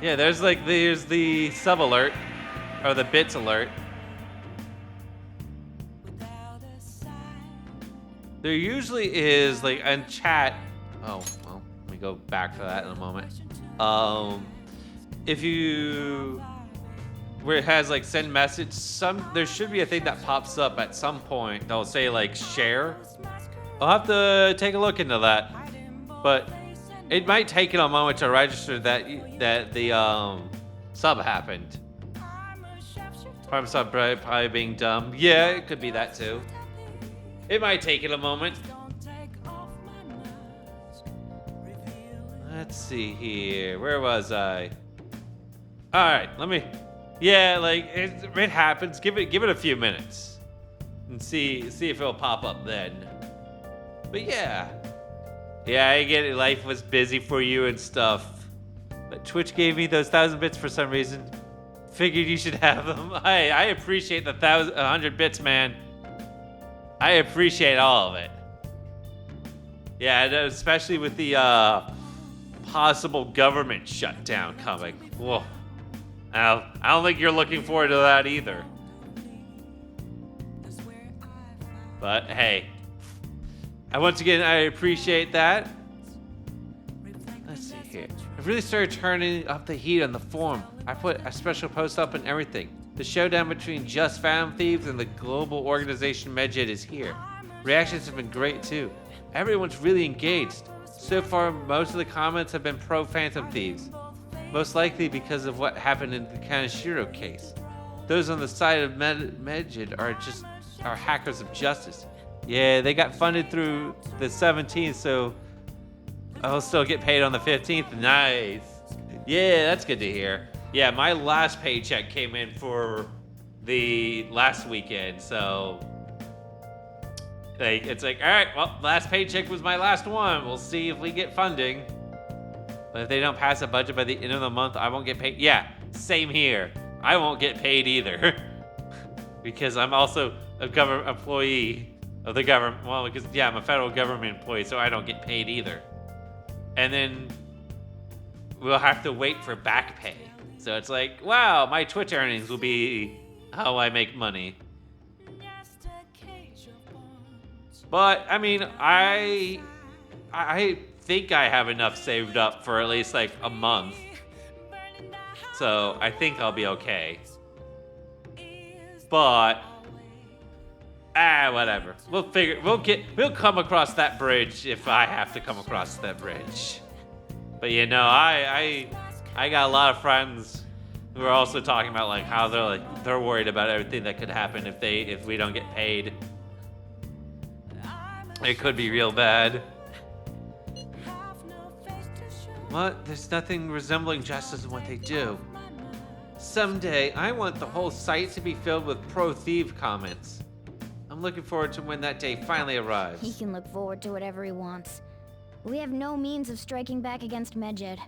[SPEAKER 1] Yeah, there's the sub alert or the bits alert. There usually is like in chat. Oh, well, let me go back to that in a moment. If you where it has like send message, there should be a thing that pops up at some point that'll say like share. I'll have to take a look into that, but it might take it a moment to register that the sub happened. Prime sub probably being dumb. Yeah, it could be that too. It might take it a moment. Let's see here. Where was I? All right, let me. Yeah, like it happens. Give it a few minutes, and see if it'll pop up then. But yeah, I get it. Life was busy for you and stuff. But Twitch gave me those 1,000 bits for some reason. Figured you should have them. I appreciate the 100 bits, man. I appreciate all of it. Yeah, especially with the possible government shutdown coming. Whoa. I don't think you're looking forward to that either. But hey, once again, I appreciate that. Let's see here. I've really started turning up the heat on the forum. I put a special post up and everything. The showdown between Just Phantom Thieves and the global organization Medjed is here. Reactions have been great too. Everyone's really engaged. So far, most of the comments have been pro Phantom Thieves. Most likely because of what happened in the Kaneshiro case. Those on the side of Medjed are hackers of justice. Yeah, they got funded through the 17th, so I'll still get paid on the 15th. Nice. Yeah, that's good to hear. Yeah, my last paycheck came in for the last weekend, so it's like, all right, well, last paycheck was my last one. We'll see if we get funding. But if they don't pass a budget by the end of the month, I won't get paid. Yeah, same here. I won't get paid either. Because I'm also a government employee of the government. Well, because, yeah, I'm a federal government employee, so I don't get paid either. And then we'll have to wait for back pay. So it's like, wow, my Twitch earnings will be how I make money. But, I mean, I think I have enough saved up for at least like a month. So I think I'll be okay. But whatever. We'll come across that bridge if I have to come across that bridge. But you know, I got a lot of friends who are also talking about like how they're worried about everything that could happen if we don't get paid. It could be real bad. What? There's nothing resembling justice in what they do. Someday, I want the whole site to be filled with pro-thief comments. I'm looking forward to when that day finally arrives.
[SPEAKER 10] He can look forward to whatever he wants. We have no means of striking back against Medjed.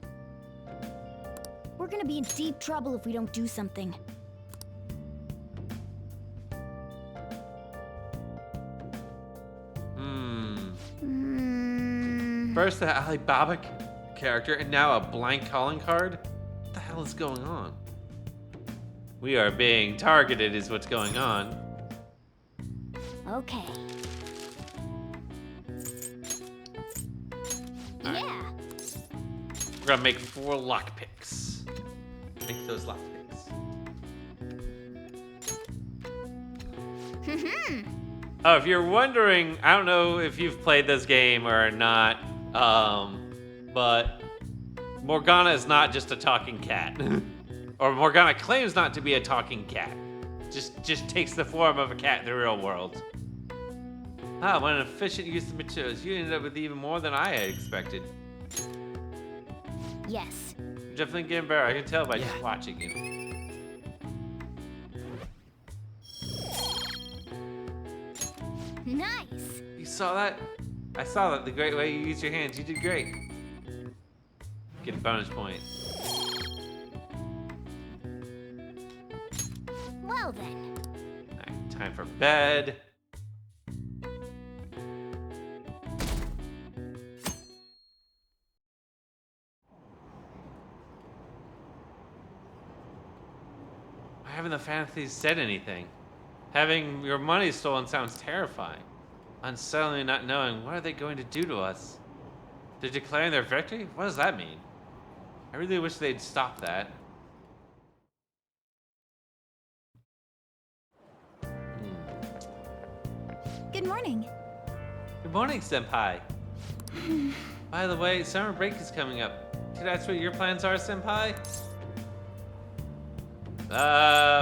[SPEAKER 10] We're gonna be in deep trouble if we don't do something.
[SPEAKER 1] First the Alibaba character, and now a blank calling card? What the hell is going on? We are being targeted is what's going on.
[SPEAKER 10] Okay. Yeah.
[SPEAKER 1] We're gonna make 4 lockpicks. Make those lockpicks. Oh, if you're wondering, I don't know if you've played this game or not, but Morgana is not just a talking cat. Or Morgana claims not to be a talking cat. Just takes the form of a cat in the real world. Ah, what an efficient use of materials. You ended up with even more than I had expected.
[SPEAKER 10] Yes.
[SPEAKER 1] You're definitely getting better. I can tell by just watching you.
[SPEAKER 10] Nice.
[SPEAKER 1] You saw that? I saw that. The great way you use your hands. You did great. Get a bonus point.
[SPEAKER 10] Well then.
[SPEAKER 1] Alright, time for bed. Why haven't the fantasies said anything? Having your money stolen sounds terrifying. Unsettling, not knowing what are they going to do to us. They're declaring their victory? What does that mean? I really wish they'd stop that.
[SPEAKER 10] Good morning.
[SPEAKER 1] Good morning, Senpai. By the way, summer break is coming up. Could I ask what your plans are, Senpai?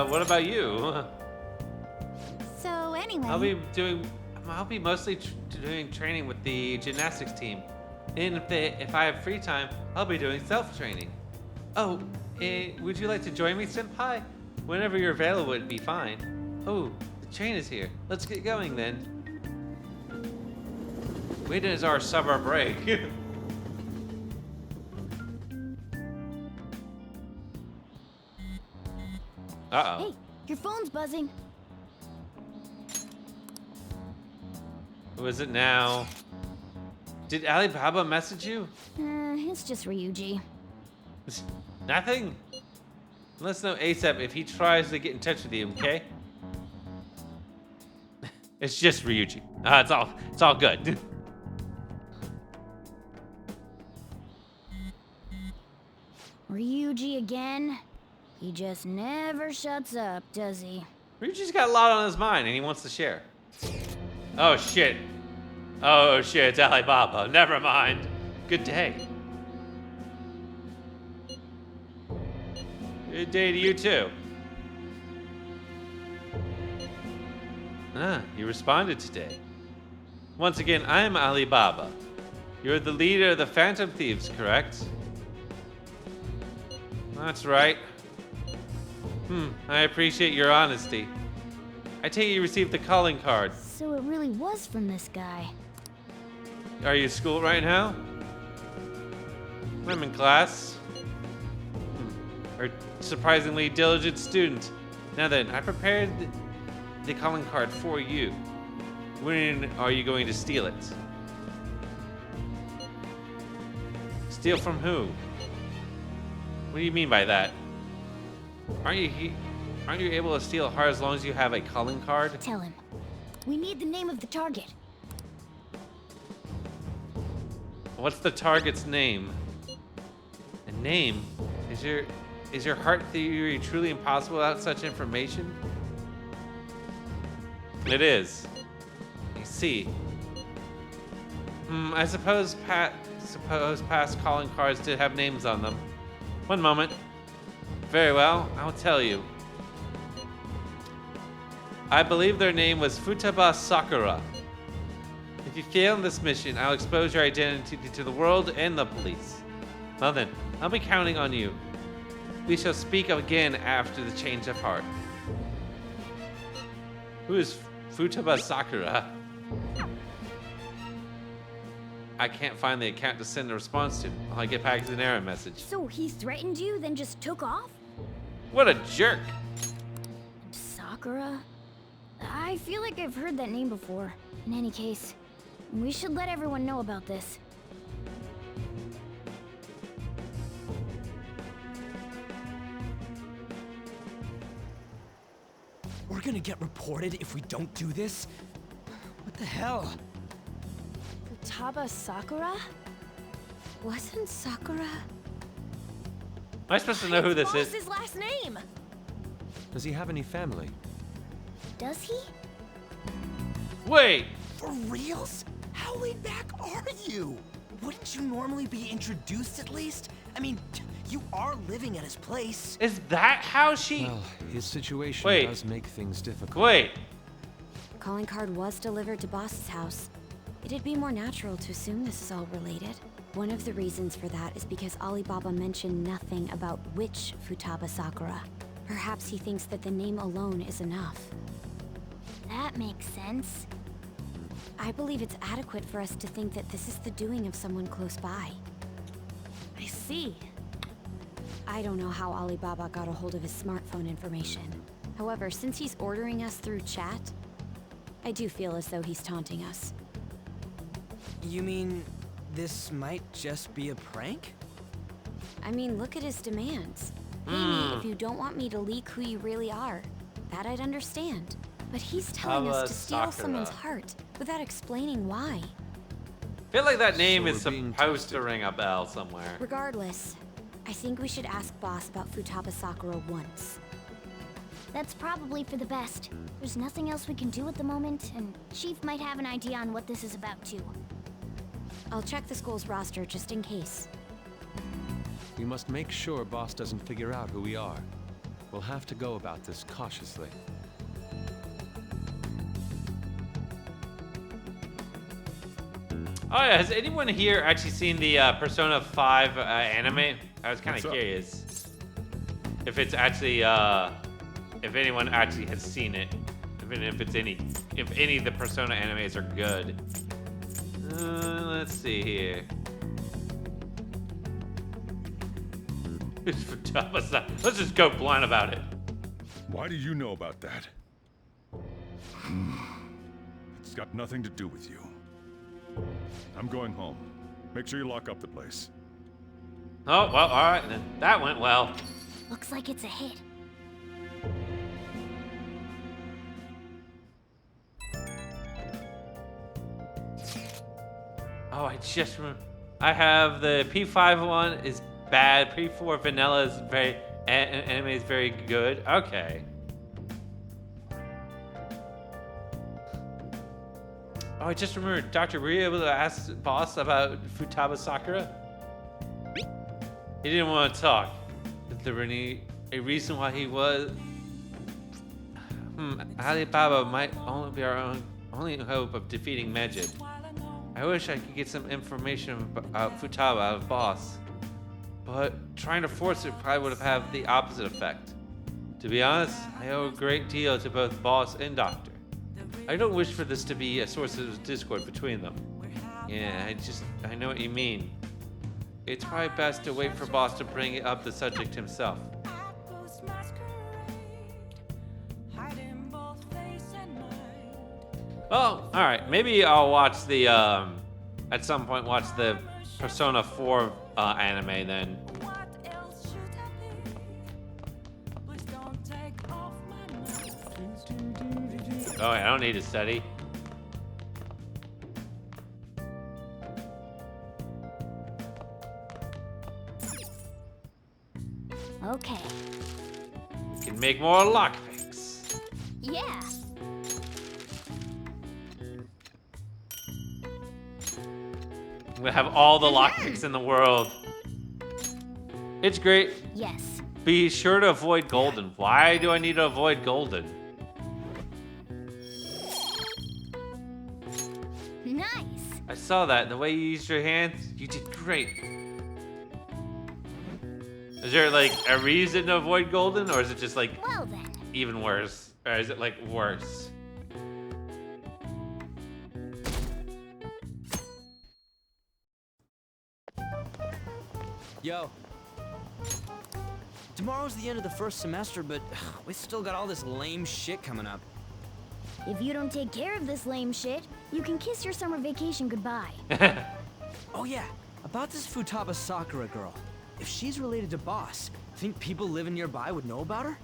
[SPEAKER 1] What about you?
[SPEAKER 10] So anyway.
[SPEAKER 1] I'll be mostly doing training with the gymnastics team. And if I have free time, I'll be doing self-training. Oh, would you like to join me, Senpai? Whenever you're available, it'd be fine. Oh, the train is here. Let's get going then. When is our summer break? Uh-oh.
[SPEAKER 10] Hey, your phone's buzzing.
[SPEAKER 1] Who is it now? Did Alibaba message you?
[SPEAKER 10] It's just Ryuji.
[SPEAKER 1] Nothing? Let us know ASAP if he tries to get in touch with you, okay? It's just Ryuji. It's all good.
[SPEAKER 10] Ryuji again? He just never shuts up, does he?
[SPEAKER 1] Ryuji's got a lot on his mind and he wants to share. Oh shit. Oh shit, it's Alibaba. Never mind. Good day. Good day to you too. Ah, you responded today. Once again, I am Alibaba. You're the leader of the Phantom Thieves, correct? That's right. I appreciate your honesty. I take it you received the calling card.
[SPEAKER 10] So it really was from this guy.
[SPEAKER 1] Are you at school right now? I'm in class. Are surprisingly diligent student. Now then, I prepared the calling card for you. When are you going to steal it? Steal from who? What do you mean by that? Aren't you able to steal a heart as long as you have a calling card?
[SPEAKER 10] Tell him. We need the name of the target.
[SPEAKER 1] What's the target's name? A name? Is your heart theory truly impossible without such information? It is. I see. I suppose past calling cards did have names on them. One moment. Very well, I'll tell you. I believe their name was Futaba Sakura. If you fail in this mission, I'll expose your identity to the world and the police. Well then, I'll be counting on you. We shall speak again after the change of heart. Who is Futaba Sakura? I can't find the account to send a response to. I get back to an error message.
[SPEAKER 10] So he threatened you, then just took off?
[SPEAKER 1] What a jerk!
[SPEAKER 10] Sakura? I feel like I've heard that name before. In any case, we should let everyone know about this.
[SPEAKER 6] We're gonna get reported if we don't do this? What the hell?
[SPEAKER 15] Futaba Sakura?
[SPEAKER 4] Wasn't Sakura?
[SPEAKER 1] Am I supposed to know who this
[SPEAKER 15] What was
[SPEAKER 1] is?
[SPEAKER 15] his last name?
[SPEAKER 18] Does he have any family?
[SPEAKER 10] Does he?
[SPEAKER 1] Wait!
[SPEAKER 6] For reals? How laid back are you? Wouldn't you normally be introduced at least? I mean, you are living at his place.
[SPEAKER 1] Is that how she...
[SPEAKER 18] Well, his situation
[SPEAKER 1] Wait.
[SPEAKER 18] does make things difficult.
[SPEAKER 1] Wait.
[SPEAKER 4] Calling card was delivered to Boss's house. It'd be more natural to assume this is all related. One of the reasons for that is because Alibaba mentioned nothing about which Futaba Sakura. Perhaps he thinks that the name alone is enough.
[SPEAKER 10] That makes sense.
[SPEAKER 4] I believe it's adequate for us to think that this is the doing of someone close by.
[SPEAKER 15] I see.
[SPEAKER 4] I don't know how Alibaba got a hold of his smartphone information. However, since he's ordering us through chat, I do feel as though he's taunting us.
[SPEAKER 6] You mean this might just be a prank?
[SPEAKER 4] I mean, look at his demands. Pay me if you don't want me to leak who you really are. That I'd understand. But he's telling us to steal
[SPEAKER 1] Sakura.
[SPEAKER 4] someone's heart without explaining why.
[SPEAKER 1] I feel like that name is supposed to ring a bell somewhere.
[SPEAKER 4] Regardless, I think we should ask Boss about Futaba Sakura once.
[SPEAKER 10] That's probably for the best. There's nothing else we can do at the moment, and Chief might have an idea on what this is about too.
[SPEAKER 4] I'll check the school's roster just in case.
[SPEAKER 18] We must make sure Boss doesn't figure out who we are. We'll have to go about this cautiously.
[SPEAKER 1] Oh yeah, has anyone here actually seen the Persona 5 anime? I was kind
[SPEAKER 11] What's
[SPEAKER 1] of
[SPEAKER 11] up?
[SPEAKER 1] curious if it's actually, if anyone actually has seen it, even if any of the Persona animes are good. Let's see here. Let's just go blind about it.
[SPEAKER 11] Why do you know about that? It's got nothing to do with you. I'm going home. Make sure you lock up the place.
[SPEAKER 1] Oh, well, all right then. That went well.
[SPEAKER 10] Looks like it's a hit.
[SPEAKER 1] Oh, I just remember. I have the P5 one is bad. P4 vanilla is very anime is very good. Okay. Oh, I just remembered. Dr. Were you able to ask Boss about Futaba Sakura? He didn't want to talk. Is there any a reason why he was... Alibaba might only be our only hope of defeating Medjed. I wish I could get some information about Futaba out of Boss, but trying to force it probably would have the opposite effect. To be honest, I owe a great deal to both Boss and Doctor. I don't wish for this to be a source of discord between them. Yeah, I know what you mean. It's probably best to wait for Boss to bring up the subject himself. Well, alright, maybe I'll watch the, at some point watch the Persona 4 anime then. Oh, I don't need to study.
[SPEAKER 10] Okay.
[SPEAKER 1] We can make more lockpicks.
[SPEAKER 10] Yeah.
[SPEAKER 1] We have all the lockpicks in the world. It's great.
[SPEAKER 10] Yes.
[SPEAKER 1] Be sure to avoid golden. Why do I need to avoid golden?
[SPEAKER 10] Nice.
[SPEAKER 1] I saw that. The way you used your hands, you did great. Is there like a reason to avoid golden, or is it just like
[SPEAKER 10] well, then.
[SPEAKER 1] even worse? Or is it like worse?
[SPEAKER 6] Yo. Tomorrow's the end of the first semester, but we still got all this lame shit coming up.
[SPEAKER 10] If you don't take care of this lame shit, you can kiss your summer vacation goodbye.
[SPEAKER 6] Oh yeah, about this Futaba Sakura girl. If she's related to Boss, think people living nearby would know about her?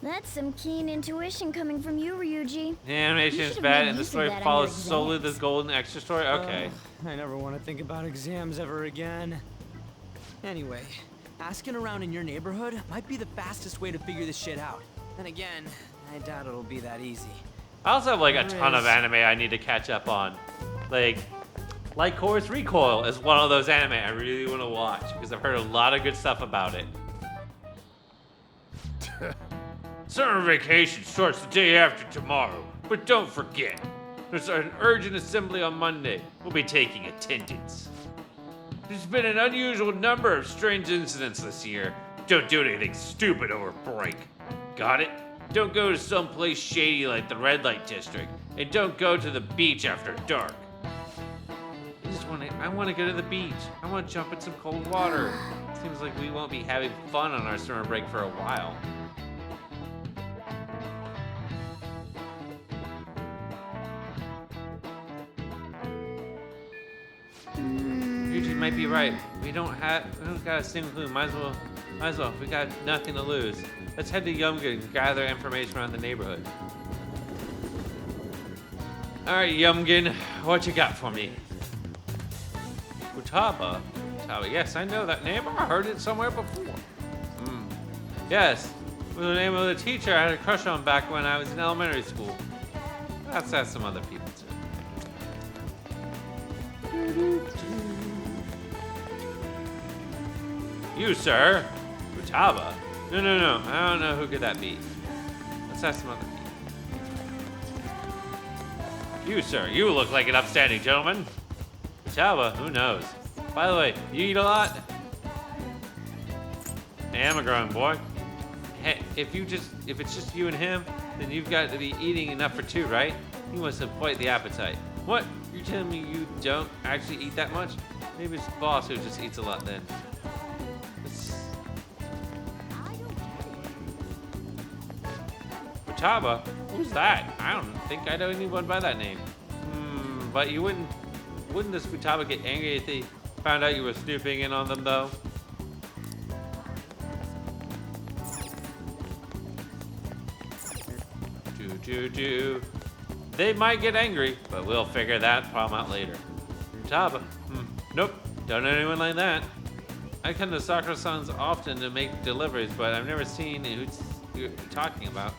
[SPEAKER 10] That's some keen intuition coming from you, Ryuji.
[SPEAKER 1] The animation is bad and the story follows solely this golden extra story? Okay.
[SPEAKER 6] I never want to think about exams ever again. Anyway, asking around in your neighborhood might be the fastest way to figure this shit out. Then again, I doubt it'll be that easy.
[SPEAKER 1] I also have like a ton of anime I need to catch up on. Like Chorus Recoil is one of those anime I really want to watch because I've heard a lot of good stuff about it. Summer vacation starts the day after tomorrow, but don't forget, there's an urgent assembly on Monday. We'll be taking attendance. There's been an unusual number of strange incidents this year. Don't do anything stupid over break. Got it? Don't go to some place shady like the Red Light District, and don't go to the beach after dark. I want to go to the beach. I want to jump in some cold water. Seems like we won't be having fun on our summer break for a while. Ryuji might be right. We don't got a single clue. Might as well. We got nothing to lose. Let's head to Yumgen and gather information around the neighborhood. Alright, Yumgen, what you got for me? Futaba? Yes, I know that name. I heard it somewhere before. Yes, it was the name of the teacher I had a crush on back when I was in elementary school. Let's ask some other people too. You, sir? Futaba? No. I don't know who could that be. Let's ask some other people. You, sir. You look like an upstanding gentleman. Futaba? Who knows? By the way, you eat a lot? I am a growing boy. Hey, if it's just you and him, then you've got to be eating enough for two, right? You must have quite the appetite. What? You're telling me you don't actually eat that much? Maybe it's the boss who just eats a lot then. Futaba? Who's that? I don't think I know anyone by that name. But you wouldn't this Futaba get angry if they found out you were snooping in on them though? They might get angry, but we'll figure that problem out later. Futaba? Nope, don't know anyone like that. I come to Sakura-san's often to make deliveries, but I've never seen who you're talking about.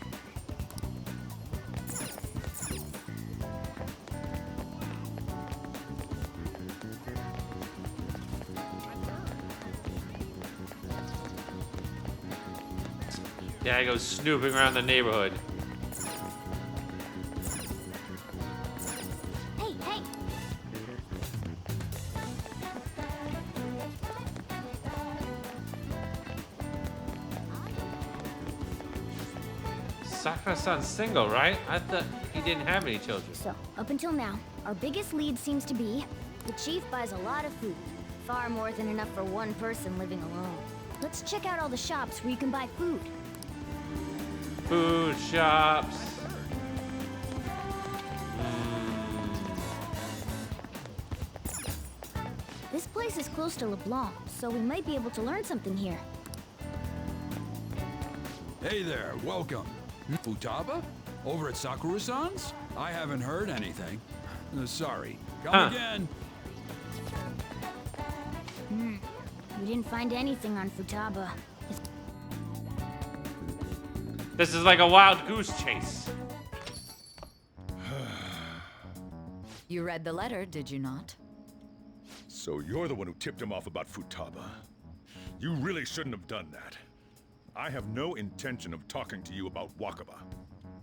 [SPEAKER 1] Yeah, I go snooping around the neighborhood.
[SPEAKER 10] Hey, hey!
[SPEAKER 1] Sakura-san's single, right? I thought he didn't have any children.
[SPEAKER 10] So, up until now, our biggest lead seems to be the chief buys a lot of food. Far more than enough for one person living alone. Let's check out all the shops where you can buy food.
[SPEAKER 1] Food shops.
[SPEAKER 10] This place is close to LeBlanc, so we might be able to learn something here.
[SPEAKER 13] Hey there, welcome. Futaba? Over at Sakura-san's? I haven't heard anything. Sorry. Come again.
[SPEAKER 10] We didn't find anything on Futaba.
[SPEAKER 1] This is like a wild goose chase.
[SPEAKER 7] You read the letter, did you not?
[SPEAKER 11] So you're the one who tipped him off about Futaba. You really shouldn't have done that. I have no intention of talking to you about Wakaba.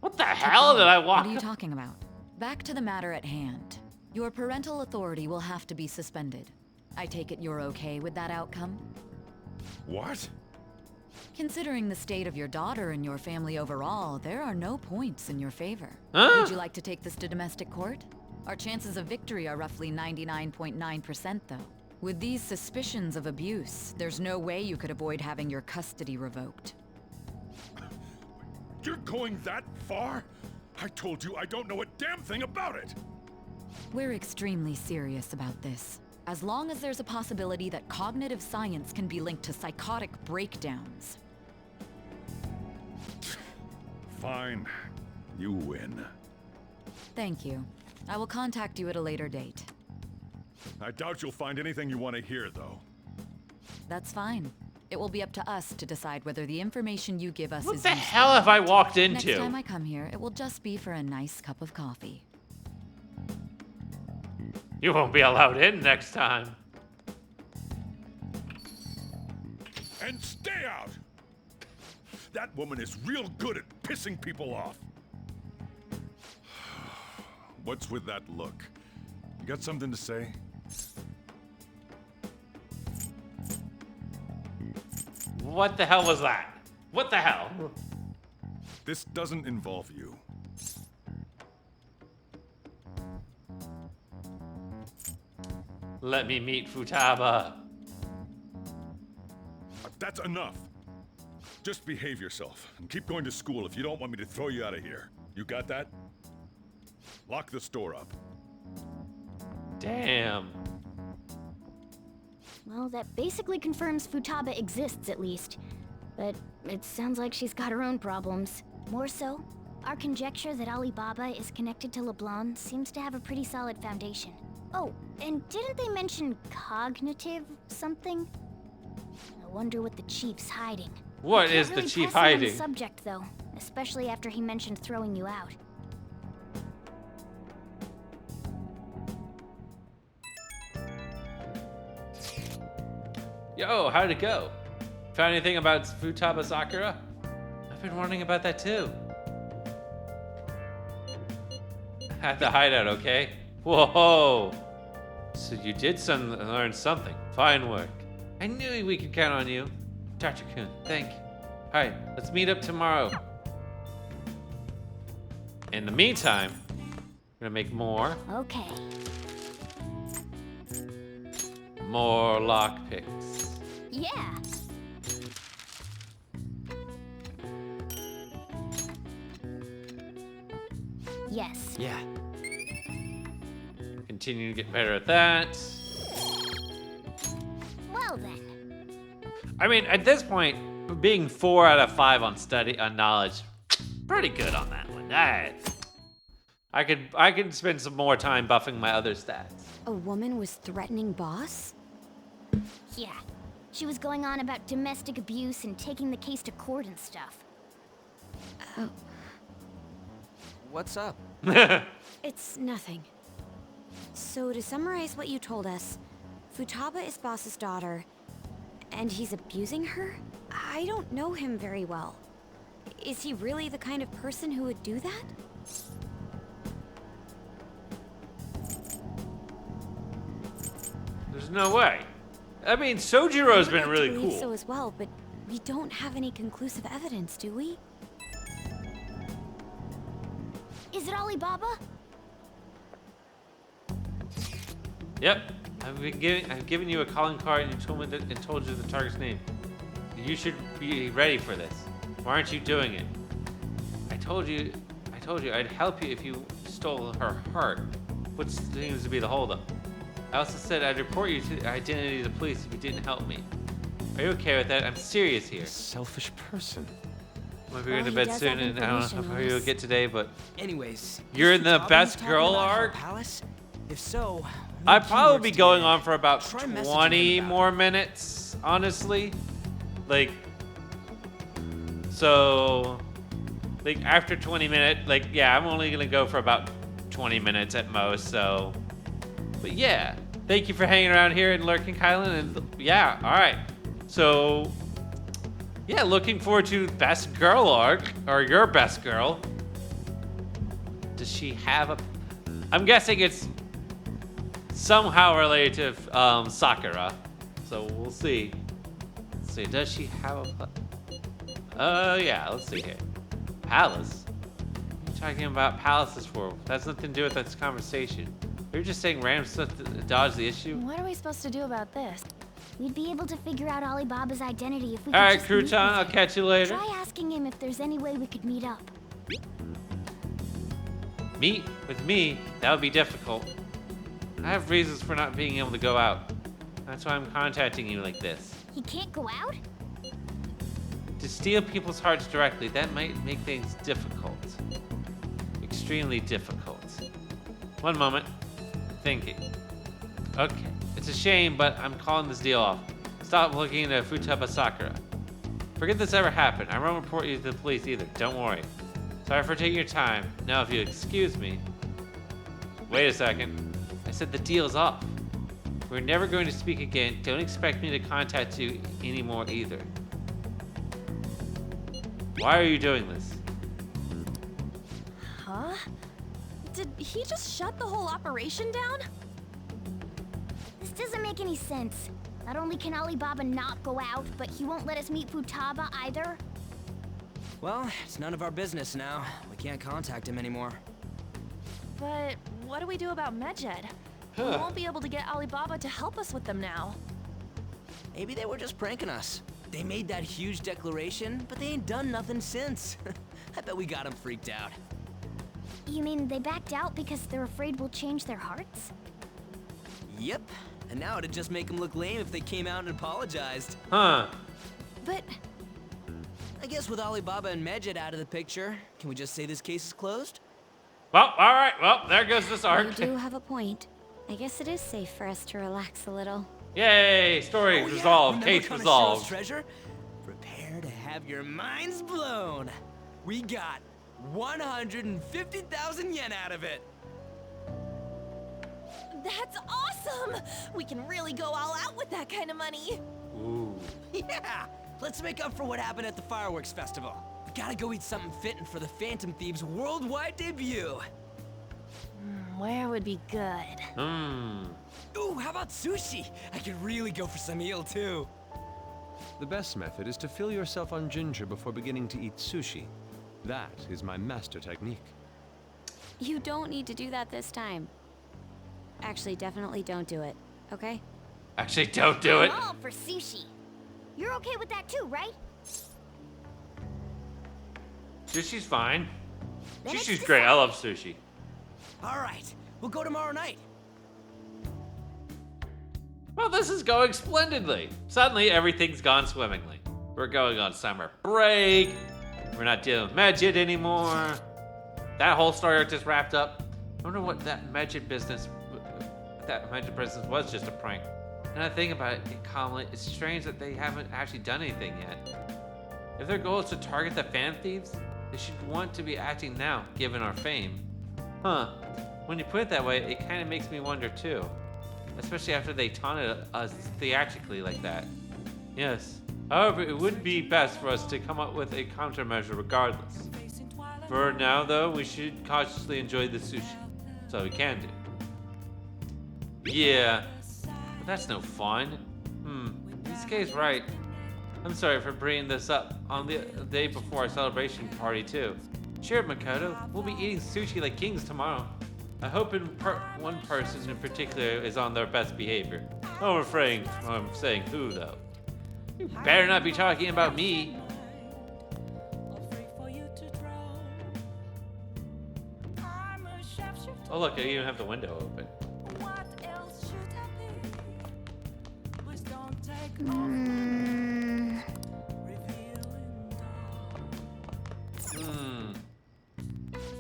[SPEAKER 1] What the hell did I walk?
[SPEAKER 7] What are you talking about? Back to the matter at hand. Your parental authority will have to be suspended. I take it you're okay with that outcome?
[SPEAKER 11] What?
[SPEAKER 7] Considering the state of your daughter and your family overall, there are no points in your favor.
[SPEAKER 1] Huh?
[SPEAKER 7] Would you like to take this to domestic court? Our chances of victory are roughly 99.9% though. With these suspicions of abuse, there's no way you could avoid having your custody revoked.
[SPEAKER 11] You're going that far? I told you I don't know a damn thing about it!
[SPEAKER 7] We're extremely serious about this. As long as there's a possibility that cognitive science can be linked to psychotic breakdowns.
[SPEAKER 11] Fine. You win.
[SPEAKER 7] Thank you. I will contact you at a later date.
[SPEAKER 11] I doubt you'll find anything you want to hear, though.
[SPEAKER 7] That's fine. It will be up to us to decide whether the information you give us
[SPEAKER 1] What
[SPEAKER 7] is
[SPEAKER 1] the
[SPEAKER 7] useful.
[SPEAKER 1] hell have I walked into?
[SPEAKER 7] Next time I come here, it will just be for a nice cup of coffee.
[SPEAKER 1] You won't be allowed in next time.
[SPEAKER 11] And stay out! That woman is real good at pissing people off. What's with that look? You got something to say?
[SPEAKER 1] What the hell was that? What the hell?
[SPEAKER 11] This doesn't involve you.
[SPEAKER 1] Let me meet Futaba.
[SPEAKER 11] That's enough. Just behave yourself and keep going to school if you don't want me to throw you out of here. You got that? Lock the store up.
[SPEAKER 1] Damn.
[SPEAKER 10] Well, that basically confirms Futaba exists, at least. But it sounds like she's got her own problems. More so, our conjecture that Alibaba is connected to LeBlanc seems to have a pretty solid foundation. Oh, and didn't they mention cognitive something? I wonder what the chief's hiding.
[SPEAKER 1] What
[SPEAKER 10] Can't
[SPEAKER 1] is the
[SPEAKER 10] really
[SPEAKER 1] chief
[SPEAKER 10] press him on
[SPEAKER 1] hiding?
[SPEAKER 10] the subject, though, especially after he mentioned throwing you out.
[SPEAKER 1] Yo, how'd it go? Found anything about Futaba Sakura? I've been wondering about that too. At the hideout, okay? Whoa! So you did learn something. Fine work. I knew we could count on you. Dr. Kun, thank you. Alright, let's meet up tomorrow. In the meantime, we're gonna make more.
[SPEAKER 10] Okay.
[SPEAKER 1] More lockpicks.
[SPEAKER 10] Yeah. Yes.
[SPEAKER 17] Yeah.
[SPEAKER 1] Continue to get better at that.
[SPEAKER 10] Well then.
[SPEAKER 1] I mean, at this point, being 4 out of 5 on knowledge, pretty good on that one. I could spend some more time buffing my other stats.
[SPEAKER 4] A woman was threatening Boss?
[SPEAKER 10] Yeah. She was going on about domestic abuse and taking the case to court and stuff.
[SPEAKER 4] Oh.
[SPEAKER 20] What's up?
[SPEAKER 4] It's nothing. So to summarize what you told us, Futaba is Boss's daughter, and he's abusing her? I don't know him very well. Is he really the kind of person who would do that?
[SPEAKER 1] There's no way. I mean, Sojiro's been really
[SPEAKER 4] I believe
[SPEAKER 1] cool.
[SPEAKER 4] so as well, but we don't have any conclusive evidence, do we?
[SPEAKER 10] Is it Alibaba?
[SPEAKER 1] Yep. I've given you a calling card and told you the target's name. You should be ready for this. Why aren't you doing it? I told you I'd help you if you stole her heart. What seems to be the holdup? I also said I'd report you to identity to the police if you didn't help me. Are you okay with that? I'm serious here.
[SPEAKER 18] Selfish person.
[SPEAKER 1] Might be going to bed soon, and I don't know how you'll get today, but
[SPEAKER 6] anyways,
[SPEAKER 1] you're in the best girl arc.
[SPEAKER 6] Palace? If so,
[SPEAKER 1] I'd probably be going on for about 20 more minutes, honestly. Like, so, like after 20 minutes, like, yeah, I'm only gonna go for about 20 minutes at most, so. But yeah, thank you for hanging around here in Lurking Kylan, and yeah, all right. So, yeah, looking forward to best girl arc, or your best girl. Does she have a? I'm guessing it's somehow related to Sakura, so we'll see. Let's see, does she have a? Yeah, let's see here. Palace. What are you talking about palaces for? That's nothing to do with this conversation. You're just saying random stuff to dodge the issue.
[SPEAKER 15] What are we supposed to do about this?
[SPEAKER 10] We'd be able to figure out Alibaba's identity if we
[SPEAKER 1] All
[SPEAKER 10] could
[SPEAKER 1] right,
[SPEAKER 10] just meet with
[SPEAKER 1] Crouton, I'll
[SPEAKER 10] him.
[SPEAKER 1] catch you later.
[SPEAKER 10] Try asking him if there's any way we could meet up.
[SPEAKER 1] Meet with me? That would be difficult. I have reasons for not being able to go out. That's why I'm contacting you like this.
[SPEAKER 10] He can't go out?
[SPEAKER 1] To steal people's hearts directly, that might make things difficult. Extremely difficult. One moment. Thinking. Okay. It's a shame, but I'm calling this deal off. Stop looking into Futaba Sakura. Forget this ever happened. I won't report you to the police either. Don't worry. Sorry for taking your time. Now, if you excuse me. Wait a second. I said the deal's off. We're never going to speak again. Don't expect me to contact you anymore either. Why are you doing this?
[SPEAKER 15] Huh? Did he just shut the whole operation down?
[SPEAKER 10] This doesn't make any sense. Not only can Alibaba not go out, but he won't let us meet Futaba either.
[SPEAKER 6] Well, it's none of our business now. We can't contact him anymore.
[SPEAKER 15] But what do we do about Medjed? We won't be able to get Alibaba to help us with them now.
[SPEAKER 6] Maybe they were just pranking us. They made that huge declaration, but they ain't done nothing since. I bet we got them freaked out.
[SPEAKER 10] You mean they backed out because they're afraid we'll change their hearts?
[SPEAKER 6] Yep. And now it'd just make them look lame if they came out and apologized.
[SPEAKER 1] Huh.
[SPEAKER 15] But
[SPEAKER 6] I guess with Alibaba and Medjed out of the picture, can we just say this case is closed?
[SPEAKER 1] Well, all right. Well, there goes this arc.
[SPEAKER 4] You do have a point. I guess it is safe for us to relax a little.
[SPEAKER 1] Yay! Story resolved.
[SPEAKER 6] Remember
[SPEAKER 1] Case
[SPEAKER 6] Kanashiro's
[SPEAKER 1] resolved.
[SPEAKER 6] treasure? Prepare to have your minds blown. We got 150,000 yen out of it.
[SPEAKER 15] that's awesome! We can really go all out with that kind of money.
[SPEAKER 1] Ooh.
[SPEAKER 6] Yeah! Let's make up for what happened at the fireworks festival. We gotta go eat something fitting for the Phantom Thieves' worldwide debut.
[SPEAKER 15] Where would be good?
[SPEAKER 6] Ooh, how about sushi? I could really go for some eel too.
[SPEAKER 18] The best method is to fill yourself on ginger before beginning to eat sushi. That is my master technique.
[SPEAKER 4] You don't need to do that this time. Actually, definitely don't do it, okay?
[SPEAKER 1] Actually, don't do it.
[SPEAKER 10] I'm all for sushi. You're okay with that too, right?
[SPEAKER 1] Sushi's fine.
[SPEAKER 10] Then it's
[SPEAKER 1] Sushi's great. I love sushi.
[SPEAKER 6] All right, we'll go tomorrow night.
[SPEAKER 1] Well, this is going splendidly. Suddenly, everything's gone swimmingly. We're going on summer break. We're not dealing with Medjed anymore. That whole story arc just wrapped up. I wonder what that Medjed business was just a prank. And I think about it calmly, it's strange that they haven't actually done anything yet. If their goal is to target the fan thieves, they should want to be acting now, given our fame. Huh. When you put it that way, it kind of makes me wonder too. Especially after they taunted us theatrically like that. Yes, However, it would be best for us to come up with a countermeasure regardless. For now, though, we should cautiously enjoy the sushi. That's all we can do. Yeah, but that's no fun. Yusuke's right. I'm sorry for bringing this up on the day before our celebration party, too. Sure, Makoto, we'll be eating sushi like kings tomorrow. I hope one person in particular is on their best behavior. I'm afraid I'm saying who, though. You better not be talking about me. Oh look, I even have the window open.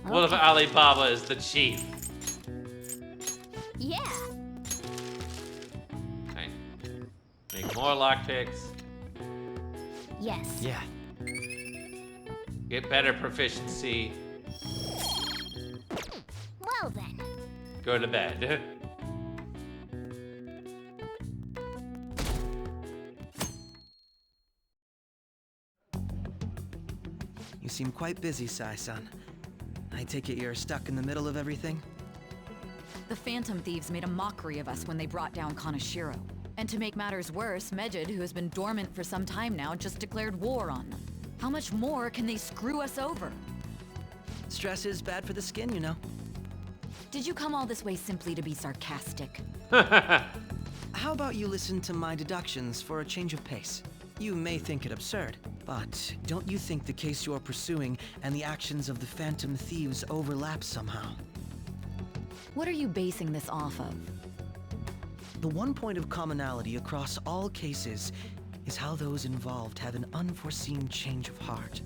[SPEAKER 1] What if Alibaba is the chief?
[SPEAKER 10] Yeah.
[SPEAKER 1] Okay. Make more lockpicks.
[SPEAKER 10] Yes.
[SPEAKER 17] Yeah.
[SPEAKER 1] Get better proficiency.
[SPEAKER 10] Well then.
[SPEAKER 1] Go to bed.
[SPEAKER 17] You seem quite busy, Sai-san. I take it you're stuck in the middle of everything?
[SPEAKER 7] The Phantom Thieves made a mockery of us when they brought down Kaneshiro. And to make matters worse, Megid, who has been dormant for some time now, just declared war on them. How much more can they screw us over?
[SPEAKER 17] Stress is bad for the skin, you know.
[SPEAKER 7] Did you come all this way simply to be sarcastic?
[SPEAKER 17] How about you listen to my deductions for a change of pace? You may think it absurd, but don't you think the case you're pursuing and the actions of the Phantom Thieves overlap somehow?
[SPEAKER 7] What are you basing this off of?
[SPEAKER 17] The one point of commonality across all cases is how those involved have an unforeseen change of heart.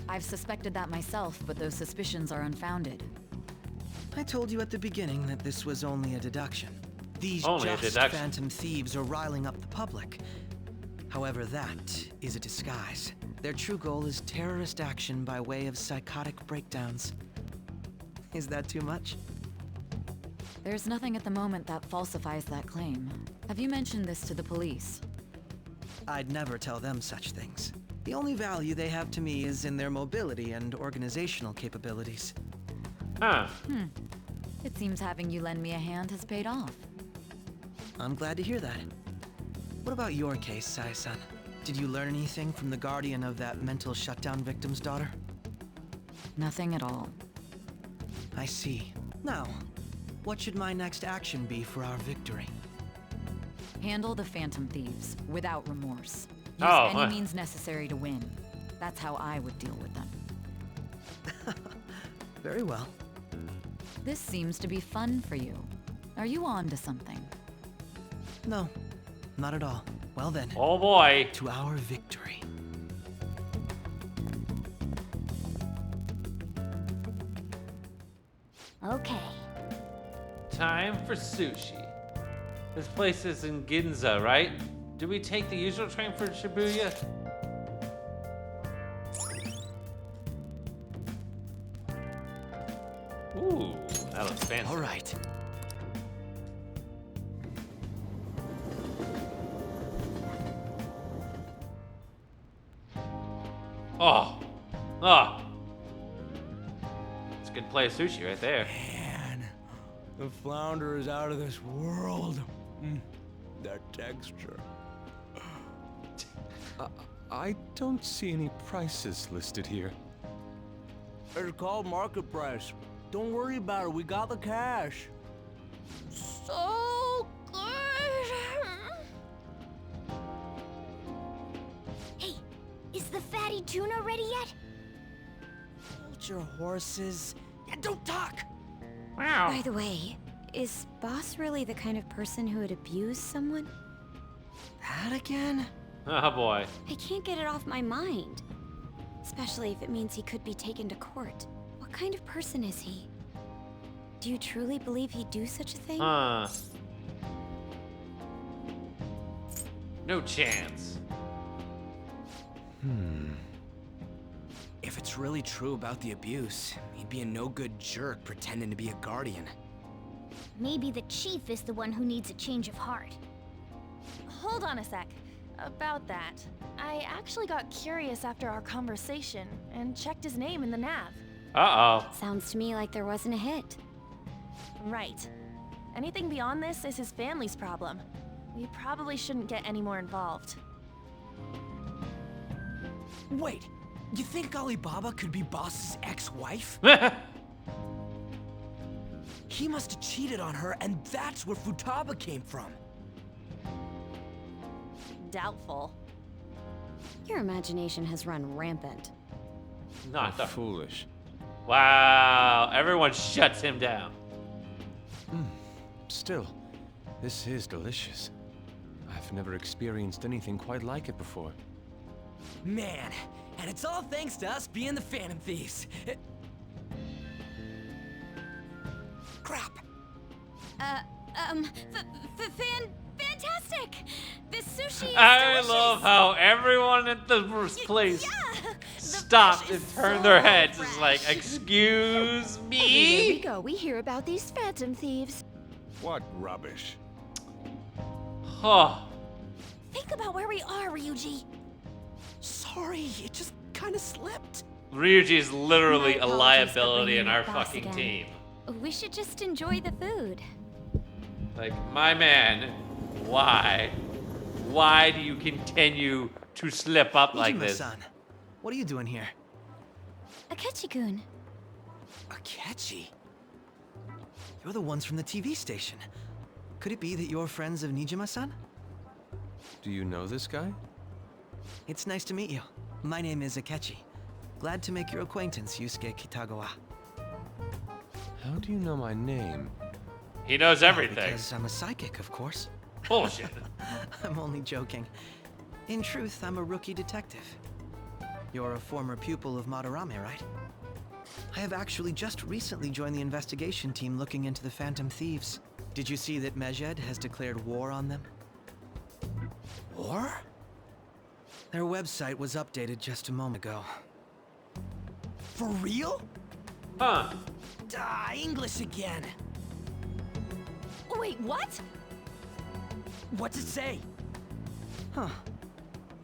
[SPEAKER 7] I've suspected that myself, but those suspicions are unfounded.
[SPEAKER 17] I told you at the beginning that this was only a deduction. These just Phantom Thieves are riling up the public. However, that is a disguise. Their true goal is terrorist action by way of psychotic breakdowns. Is that too much?
[SPEAKER 7] There's nothing at the moment that falsifies that claim. Have you mentioned this to the police?
[SPEAKER 17] I'd never tell them such things. The only value they have to me is in their mobility and organizational capabilities.
[SPEAKER 7] It seems having you lend me a hand has paid off.
[SPEAKER 17] I'm glad to hear that. What about your case, Sai-san? Did you learn anything from the guardian of that mental shutdown victim's daughter?
[SPEAKER 7] Nothing at all.
[SPEAKER 17] I see. Now, what should my next action be for our victory?
[SPEAKER 7] Handle the Phantom Thieves without remorse. Use any means necessary to win. That's how I would deal with them.
[SPEAKER 17] Very well.
[SPEAKER 7] This seems to be fun for you. Are you on to something?
[SPEAKER 17] No, not at all. Well then.
[SPEAKER 1] Oh boy.
[SPEAKER 17] To our victory.
[SPEAKER 10] Okay.
[SPEAKER 1] Time for sushi. This place is in Ginza, right? Do we take the usual train for Shibuya? Ooh, that looks fancy.
[SPEAKER 17] All right.
[SPEAKER 1] It's a good plate of sushi right there.
[SPEAKER 13] Man, the flounder is out of this world. That texture.
[SPEAKER 11] I don't see any prices listed here.
[SPEAKER 14] It's called market price. Don't worry about it, we got the cash.
[SPEAKER 10] So good! Hey, is the fatty tuna ready yet?
[SPEAKER 17] Hold your horses and don't talk!
[SPEAKER 4] Wow. By the way, is Boss really the kind of person who would abuse someone?
[SPEAKER 17] That again?
[SPEAKER 1] Oh boy.
[SPEAKER 4] I can't get it off my mind. Especially if it means he could be taken to court. What kind of person is he? Do you truly believe he'd do such a thing?
[SPEAKER 1] No chance.
[SPEAKER 6] If it's really true about the abuse, he'd be a no-good jerk pretending to be a guardian.
[SPEAKER 10] Maybe the chief is the one who needs a change of heart.
[SPEAKER 15] Hold on a sec. about that. I actually got curious after our conversation and checked his name in the nav.
[SPEAKER 1] Uh-oh.
[SPEAKER 4] Sounds to me like there wasn't a hit.
[SPEAKER 15] Right. Anything beyond this is his family's problem. We probably shouldn't get any more involved.
[SPEAKER 6] Wait, you think Alibaba could be Boss's ex-wife? He must have cheated on her, and that's where Futaba came from.
[SPEAKER 15] Doubtful.
[SPEAKER 4] Your imagination has run rampant.
[SPEAKER 1] Not the
[SPEAKER 18] foolish.
[SPEAKER 1] Wow, everyone shuts him down.
[SPEAKER 18] Still, this is delicious. I've never experienced anything quite like it before.
[SPEAKER 6] Man, and it's all thanks to us being the Phantom Thieves. Crap.
[SPEAKER 4] Fantastic! This sushi is
[SPEAKER 1] I
[SPEAKER 4] delicious.
[SPEAKER 1] love how everyone at the place stopped and turned their heads. It's like, excuse
[SPEAKER 10] Everywhere
[SPEAKER 1] me?
[SPEAKER 10] we go, we hear about these Phantom Thieves.
[SPEAKER 11] What rubbish.
[SPEAKER 1] Oh.
[SPEAKER 10] Think about where we are, Ryuji.
[SPEAKER 6] Sorry, it just kind of slipped.
[SPEAKER 1] Ryuji's literally
[SPEAKER 4] My
[SPEAKER 1] a
[SPEAKER 4] apologies for
[SPEAKER 1] liability
[SPEAKER 4] bringing
[SPEAKER 1] in our
[SPEAKER 4] up boss
[SPEAKER 1] fucking
[SPEAKER 4] again.
[SPEAKER 1] team.
[SPEAKER 4] We should just enjoy the food.
[SPEAKER 1] Like, my man, why? Why do you continue to slip up like this?
[SPEAKER 17] Nijima-san, what are you doing here?
[SPEAKER 4] Akechi-kun.
[SPEAKER 17] Akechi? You're the ones from the TV station. Could it be that you're friends of Nijima-san?
[SPEAKER 18] Do you know this guy?
[SPEAKER 17] It's nice to meet you. My name is Akechi. Glad to make your acquaintance, Yusuke Kitagawa.
[SPEAKER 18] How do you know my name?
[SPEAKER 1] He knows everything.
[SPEAKER 17] Because I'm a psychic, of course.
[SPEAKER 1] Bullshit.
[SPEAKER 17] I'm only joking. In truth, I'm a rookie detective. You're a former pupil of Madarame, right? I have actually just recently joined the investigation team looking into the Phantom Thieves. Did you see that Medjed has declared war on them? War? Their website was updated just a moment ago.
[SPEAKER 6] For real?
[SPEAKER 1] Huh.
[SPEAKER 6] English again.
[SPEAKER 10] Wait, what?
[SPEAKER 6] What's it say?
[SPEAKER 17] Huh.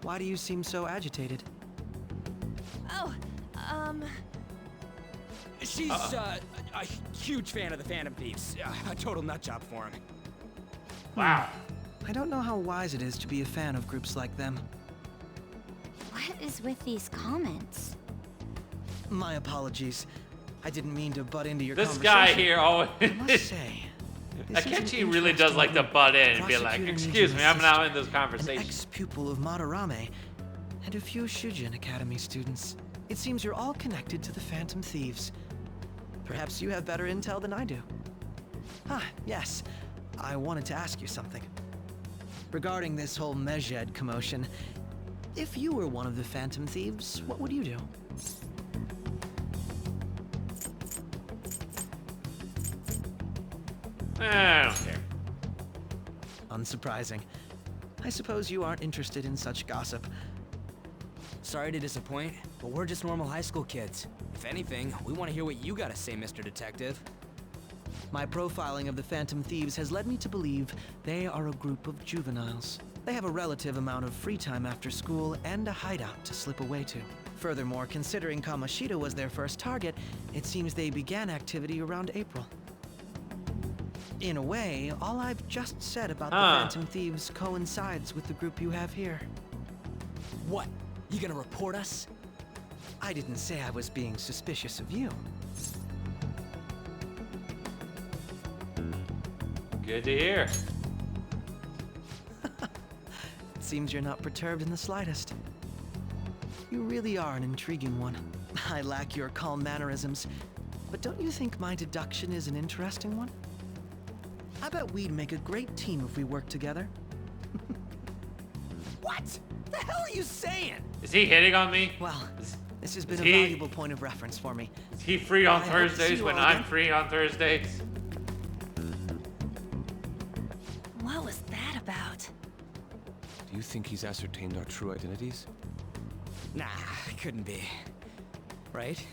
[SPEAKER 17] Why do you seem so agitated?
[SPEAKER 15] Oh,
[SPEAKER 6] She's a huge fan of the Phantom Thieves. A total nutjob for him.
[SPEAKER 1] Wow.
[SPEAKER 17] I don't know how wise it is to be a fan of groups like them.
[SPEAKER 4] What is with these comments?
[SPEAKER 17] My apologies. I didn't mean to butt into your
[SPEAKER 1] This
[SPEAKER 17] conversation.
[SPEAKER 1] guy here always.
[SPEAKER 17] I must say, this is an
[SPEAKER 1] Akechi really does like to butt in and be like,
[SPEAKER 17] Prosecutor
[SPEAKER 1] excuse me, I'm
[SPEAKER 17] Nijima's
[SPEAKER 1] not in
[SPEAKER 17] sister,
[SPEAKER 1] this conversation.
[SPEAKER 17] An ex-pupil of Madarame, and a few Shujin Academy students. It seems you're all connected to the Phantom Thieves. Perhaps you have better intel than I do. Ah, yes. I wanted to ask you something. Regarding this whole Medjed commotion, if you were one of the Phantom Thieves, what would you do?
[SPEAKER 1] I don't care.
[SPEAKER 17] Unsurprising. I suppose you aren't interested in such gossip.
[SPEAKER 6] Sorry to disappoint, but we're just normal high school kids. If anything, we want to hear what you gotta say, Mr. Detective.
[SPEAKER 17] My profiling of the Phantom Thieves has led me to believe they are a group of juveniles. They have a relative amount of free time after school and a hideout to slip away to. Furthermore, considering Kamoshida was their first target, it seems they began activity around April. In a way, all I've just said about the Phantom Thieves coincides with the group you have here.
[SPEAKER 6] What? You gonna report us?
[SPEAKER 17] I didn't say I was being suspicious of you.
[SPEAKER 1] Good to hear.
[SPEAKER 17] It seems you're not perturbed in the slightest. You really are an intriguing one. I lack your calm mannerisms, but don't you think my deduction is an interesting one? I bet we'd make a great team if we worked together.
[SPEAKER 6] What? The hell are you saying?
[SPEAKER 1] Is he hitting on me?
[SPEAKER 17] Well, this has been
[SPEAKER 1] Is
[SPEAKER 17] a
[SPEAKER 1] he-
[SPEAKER 17] valuable point of reference for me.
[SPEAKER 1] Is he free on
[SPEAKER 17] I hope to see
[SPEAKER 1] Thursdays
[SPEAKER 17] you
[SPEAKER 1] when
[SPEAKER 17] all
[SPEAKER 1] I'm
[SPEAKER 17] again.
[SPEAKER 1] free on Thursdays?
[SPEAKER 15] what was that about?
[SPEAKER 18] Do you think he's ascertained our true identities?
[SPEAKER 6] Nah, couldn't be. Right?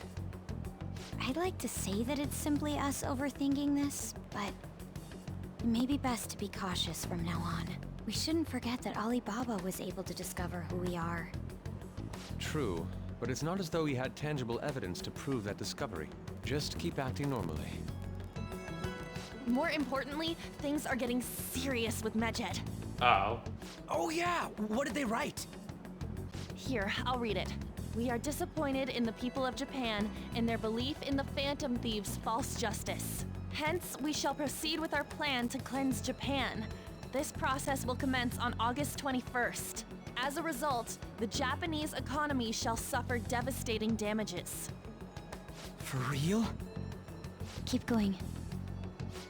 [SPEAKER 4] I'd like to say that it's simply us overthinking this, but it may be best to be cautious from now on. We shouldn't forget that Alibaba was able to discover who we are.
[SPEAKER 18] True, but it's not as though he had tangible evidence to prove that discovery. Just keep acting normally.
[SPEAKER 15] More importantly, things are getting serious with Medjed.
[SPEAKER 1] Oh.
[SPEAKER 6] Oh yeah, what did they write?
[SPEAKER 15] Here, I'll read it. We are disappointed in the people of Japan in their belief in the Phantom Thieves' false justice. Hence, we shall proceed with our plan to cleanse Japan. This process will commence on August 21st. As a result, the Japanese economy shall suffer devastating damages.
[SPEAKER 6] For real?
[SPEAKER 4] Keep going.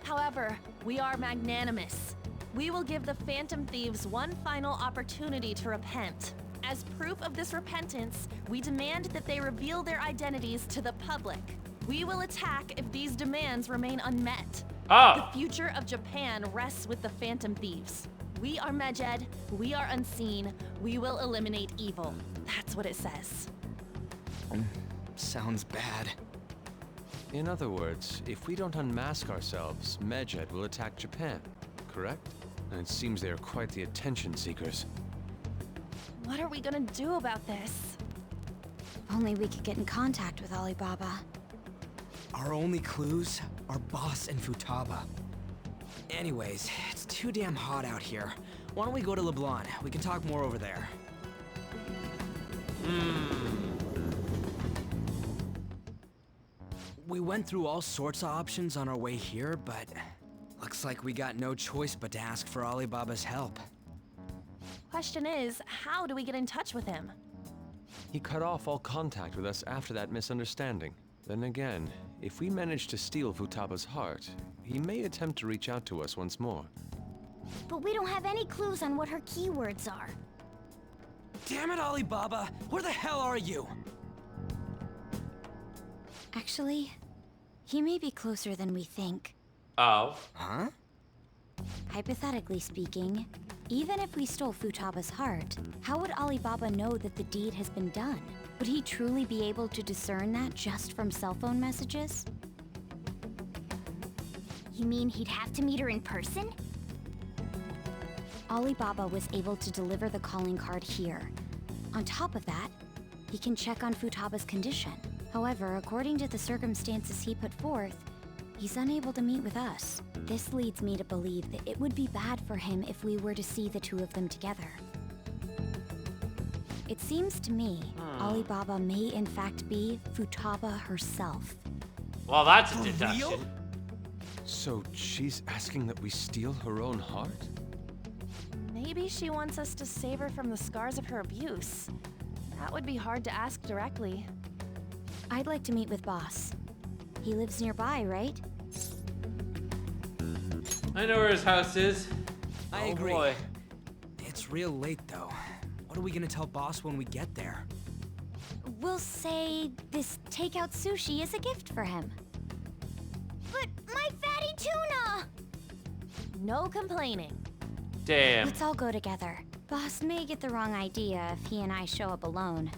[SPEAKER 15] However, we are magnanimous. We will give the Phantom Thieves one final opportunity to repent. As proof of this repentance, we demand that they reveal their identities to the public. We will attack if these demands remain unmet. The future of Japan rests with the Phantom Thieves. We are Medjed, we are unseen, we will eliminate evil. That's what it says.
[SPEAKER 6] Sounds bad.
[SPEAKER 18] In other words, if we don't unmask ourselves, Medjed will attack Japan, correct? And it seems they are quite the attention seekers.
[SPEAKER 15] What are we gonna do about this?
[SPEAKER 4] If only we could get in contact with Alibaba.
[SPEAKER 6] Our only clues are Boss and Futaba. Anyways, it's too damn hot out here. Why don't we go to Leblanc? We can talk more over there. We went through all sorts of options on our way here, but looks like we got no choice but to ask for Alibaba's help.
[SPEAKER 15] Question is, how do we get in touch with him?
[SPEAKER 18] He cut off all contact with us after that misunderstanding. Then again, if we manage to steal Futaba's heart, he may attempt to reach out to us once more.
[SPEAKER 10] But we don't have any clues on what her keywords are.
[SPEAKER 6] Damn it, Alibaba! Where the hell are you?
[SPEAKER 4] Actually, he may be closer than we think.
[SPEAKER 1] Oh.
[SPEAKER 6] Huh?
[SPEAKER 4] Hypothetically speaking, even if we stole Futaba's heart, how would Alibaba know that the deed has been done? Would he truly be able to discern that just from cell phone messages?
[SPEAKER 10] You mean he'd have to meet her in person?
[SPEAKER 4] Alibaba was able to deliver the calling card here. On top of that, he can check on Futaba's condition. However, according to the circumstances he put forth, he's unable to meet with us. This leads me to believe that it would be bad for him if we were to see the two of them together. It seems to me Alibaba may in fact be Futaba herself.
[SPEAKER 1] Well, that's a deduction.
[SPEAKER 18] So she's asking that we steal her own heart?
[SPEAKER 15] Maybe she wants us to save her from the scars of her abuse. That would be hard to ask directly.
[SPEAKER 4] I'd like to meet with Boss. He lives nearby, right?
[SPEAKER 1] I know where his house is.
[SPEAKER 6] I agree.
[SPEAKER 1] Boy.
[SPEAKER 6] It's real late, though. What are we gonna tell Boss when we get there?
[SPEAKER 4] We'll say this takeout sushi is a gift for him.
[SPEAKER 10] But my fatty tuna!
[SPEAKER 15] No complaining.
[SPEAKER 1] Damn.
[SPEAKER 4] Let's all go together. Boss may get the wrong idea if he and I show up alone.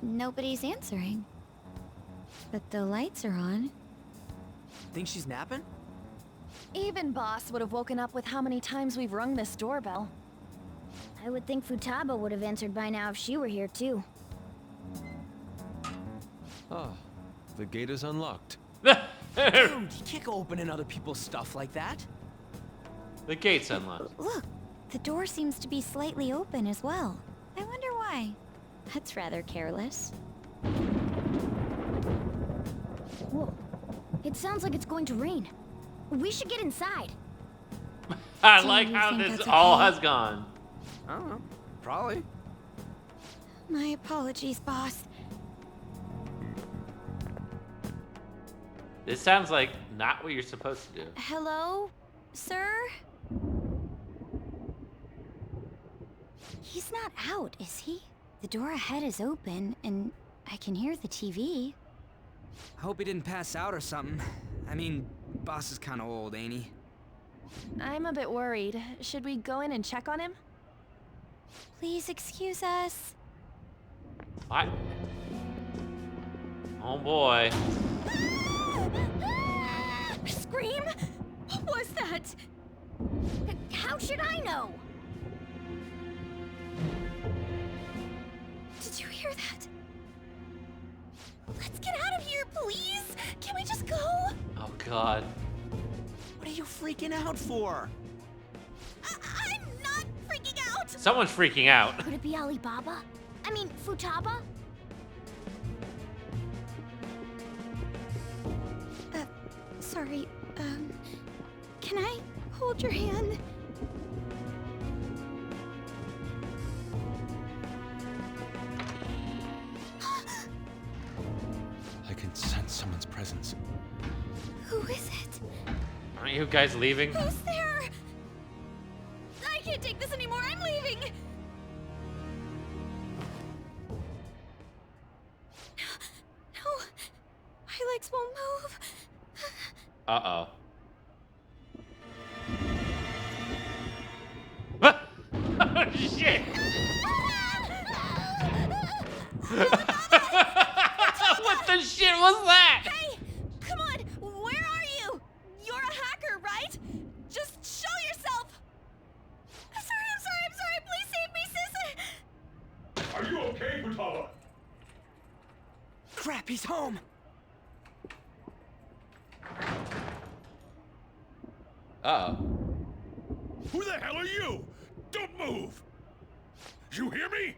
[SPEAKER 4] Nobody's answering. But the lights are on.
[SPEAKER 6] Think she's napping?
[SPEAKER 15] Even Boss would have woken up with how many times we've rung this doorbell.
[SPEAKER 10] I would think Futaba would have answered by now if she were here too.
[SPEAKER 18] Ah, the gate is unlocked.
[SPEAKER 6] Dude, you can't go opening other people's stuff like that.
[SPEAKER 1] The gate's unlocked.
[SPEAKER 4] Look, the door seems to be slightly open as well. I wonder why. That's rather careless.
[SPEAKER 10] Whoa. It sounds like it's going to rain. We should get inside.
[SPEAKER 1] I
[SPEAKER 4] Do
[SPEAKER 1] like
[SPEAKER 4] you
[SPEAKER 1] how
[SPEAKER 4] think
[SPEAKER 1] this
[SPEAKER 4] that's
[SPEAKER 1] all
[SPEAKER 4] okay?
[SPEAKER 1] has gone.
[SPEAKER 6] I don't know. Probably.
[SPEAKER 4] My apologies, boss.
[SPEAKER 1] This sounds like not what you're supposed to do.
[SPEAKER 4] Hello, sir? He's not out, is he? The door ahead is open, and I can hear the TV.
[SPEAKER 6] I hope he didn't pass out or something. I mean, Boss is kind of old, ain't he?
[SPEAKER 15] I'm a bit worried. Should we go in and check on him?
[SPEAKER 4] Please excuse us.
[SPEAKER 1] What? Oh boy.
[SPEAKER 10] scream? What was that? How should I know? Did you hear that? Let's get out of here, please! Can we just go?
[SPEAKER 1] Oh God.
[SPEAKER 14] What are you freaking out for?
[SPEAKER 10] I'm not freaking out!
[SPEAKER 1] Someone's freaking out.
[SPEAKER 10] Could it be Alibaba? I mean, Futaba? Sorry, can I hold your hand?
[SPEAKER 18] I can sense someone's presence.
[SPEAKER 10] Who is it?
[SPEAKER 1] Aren't you guys leaving?
[SPEAKER 10] Who's there? I can't take this anymore, I'm leaving! No, my legs won't move.
[SPEAKER 1] Uh-oh. Oh, shit! What the shit was that?
[SPEAKER 15] Hey, come on, where are you? You're a hacker, right? Just show yourself. I'm sorry, please save me, sis.
[SPEAKER 11] Are you okay, Futaba?
[SPEAKER 17] Crap, he's home!
[SPEAKER 1] Uh-oh.
[SPEAKER 11] Who the hell are you? Don't move! You hear me?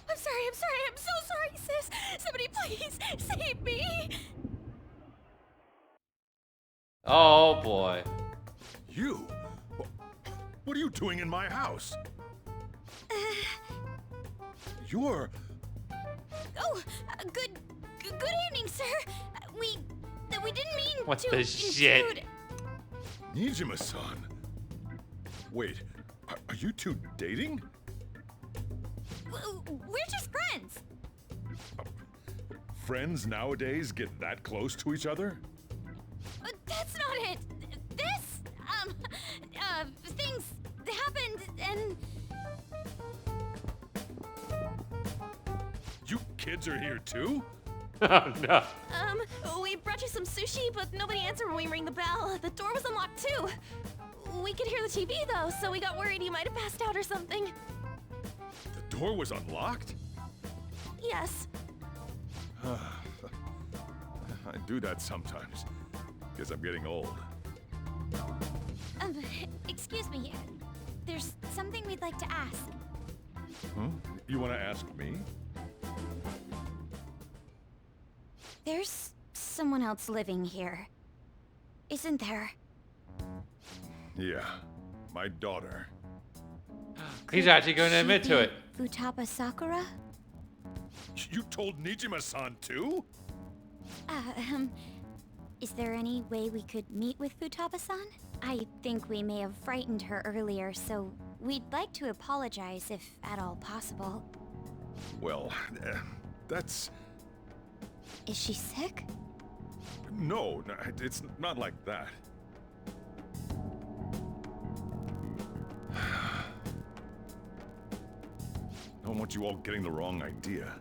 [SPEAKER 15] I'm so sorry, sis. Somebody please save me.
[SPEAKER 1] Oh boy.
[SPEAKER 11] You? What are you doing in my house? You're...
[SPEAKER 10] Oh, good evening, sir. We didn't mean
[SPEAKER 1] What
[SPEAKER 10] to
[SPEAKER 1] the shit?
[SPEAKER 10] intrude.
[SPEAKER 11] Nijima-san. Wait, are you two dating?
[SPEAKER 10] We're just friends.
[SPEAKER 11] Friends nowadays get that close to each other?
[SPEAKER 10] That's not it. This, things happened and...
[SPEAKER 11] You kids are here too?
[SPEAKER 1] Oh no.
[SPEAKER 15] We brought you some sushi, but nobody answered when we rang the bell. The door was unlocked too. We could hear the TV though, so we got worried you might have passed out or something.
[SPEAKER 11] The door was unlocked?
[SPEAKER 15] Yes.
[SPEAKER 11] I do that sometimes. Guess I'm getting old.
[SPEAKER 10] Excuse me. There's something we'd like to ask.
[SPEAKER 11] Huh? You want to ask me?
[SPEAKER 10] There's someone else living here, isn't there?
[SPEAKER 11] Yeah, my daughter.
[SPEAKER 1] He's actually going to admit to it.
[SPEAKER 10] Futaba Sakura?
[SPEAKER 11] You told Nijima-san too?
[SPEAKER 10] Is there any way we could meet with Futaba-san? I think we may have frightened her earlier, so we'd like to apologize if at all possible.
[SPEAKER 11] Well, that's...
[SPEAKER 10] Is she sick?
[SPEAKER 11] No, it's not like that. I don't want you all getting the wrong idea.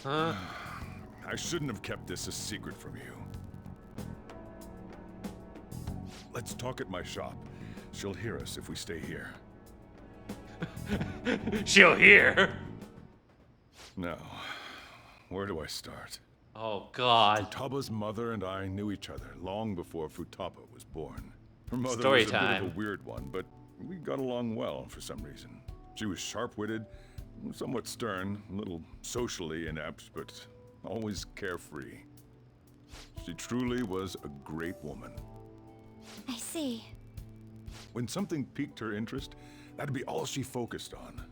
[SPEAKER 1] Huh?
[SPEAKER 11] I shouldn't have kept this a secret from you. Let's talk at my shop. She'll hear us if we stay here.
[SPEAKER 1] She'll hear.
[SPEAKER 11] Now, where do I start?
[SPEAKER 1] Oh God.
[SPEAKER 11] Futaba's mother and I knew each other long before Futaba was born. Her mother
[SPEAKER 1] Story
[SPEAKER 11] was a bit
[SPEAKER 1] time.
[SPEAKER 11] of a weird one, but we got along well for some reason. She was sharp-witted, somewhat stern, a little socially inept, but always carefree. She truly was a great woman.
[SPEAKER 10] I see.
[SPEAKER 11] When something piqued her interest, that'd be all she focused on.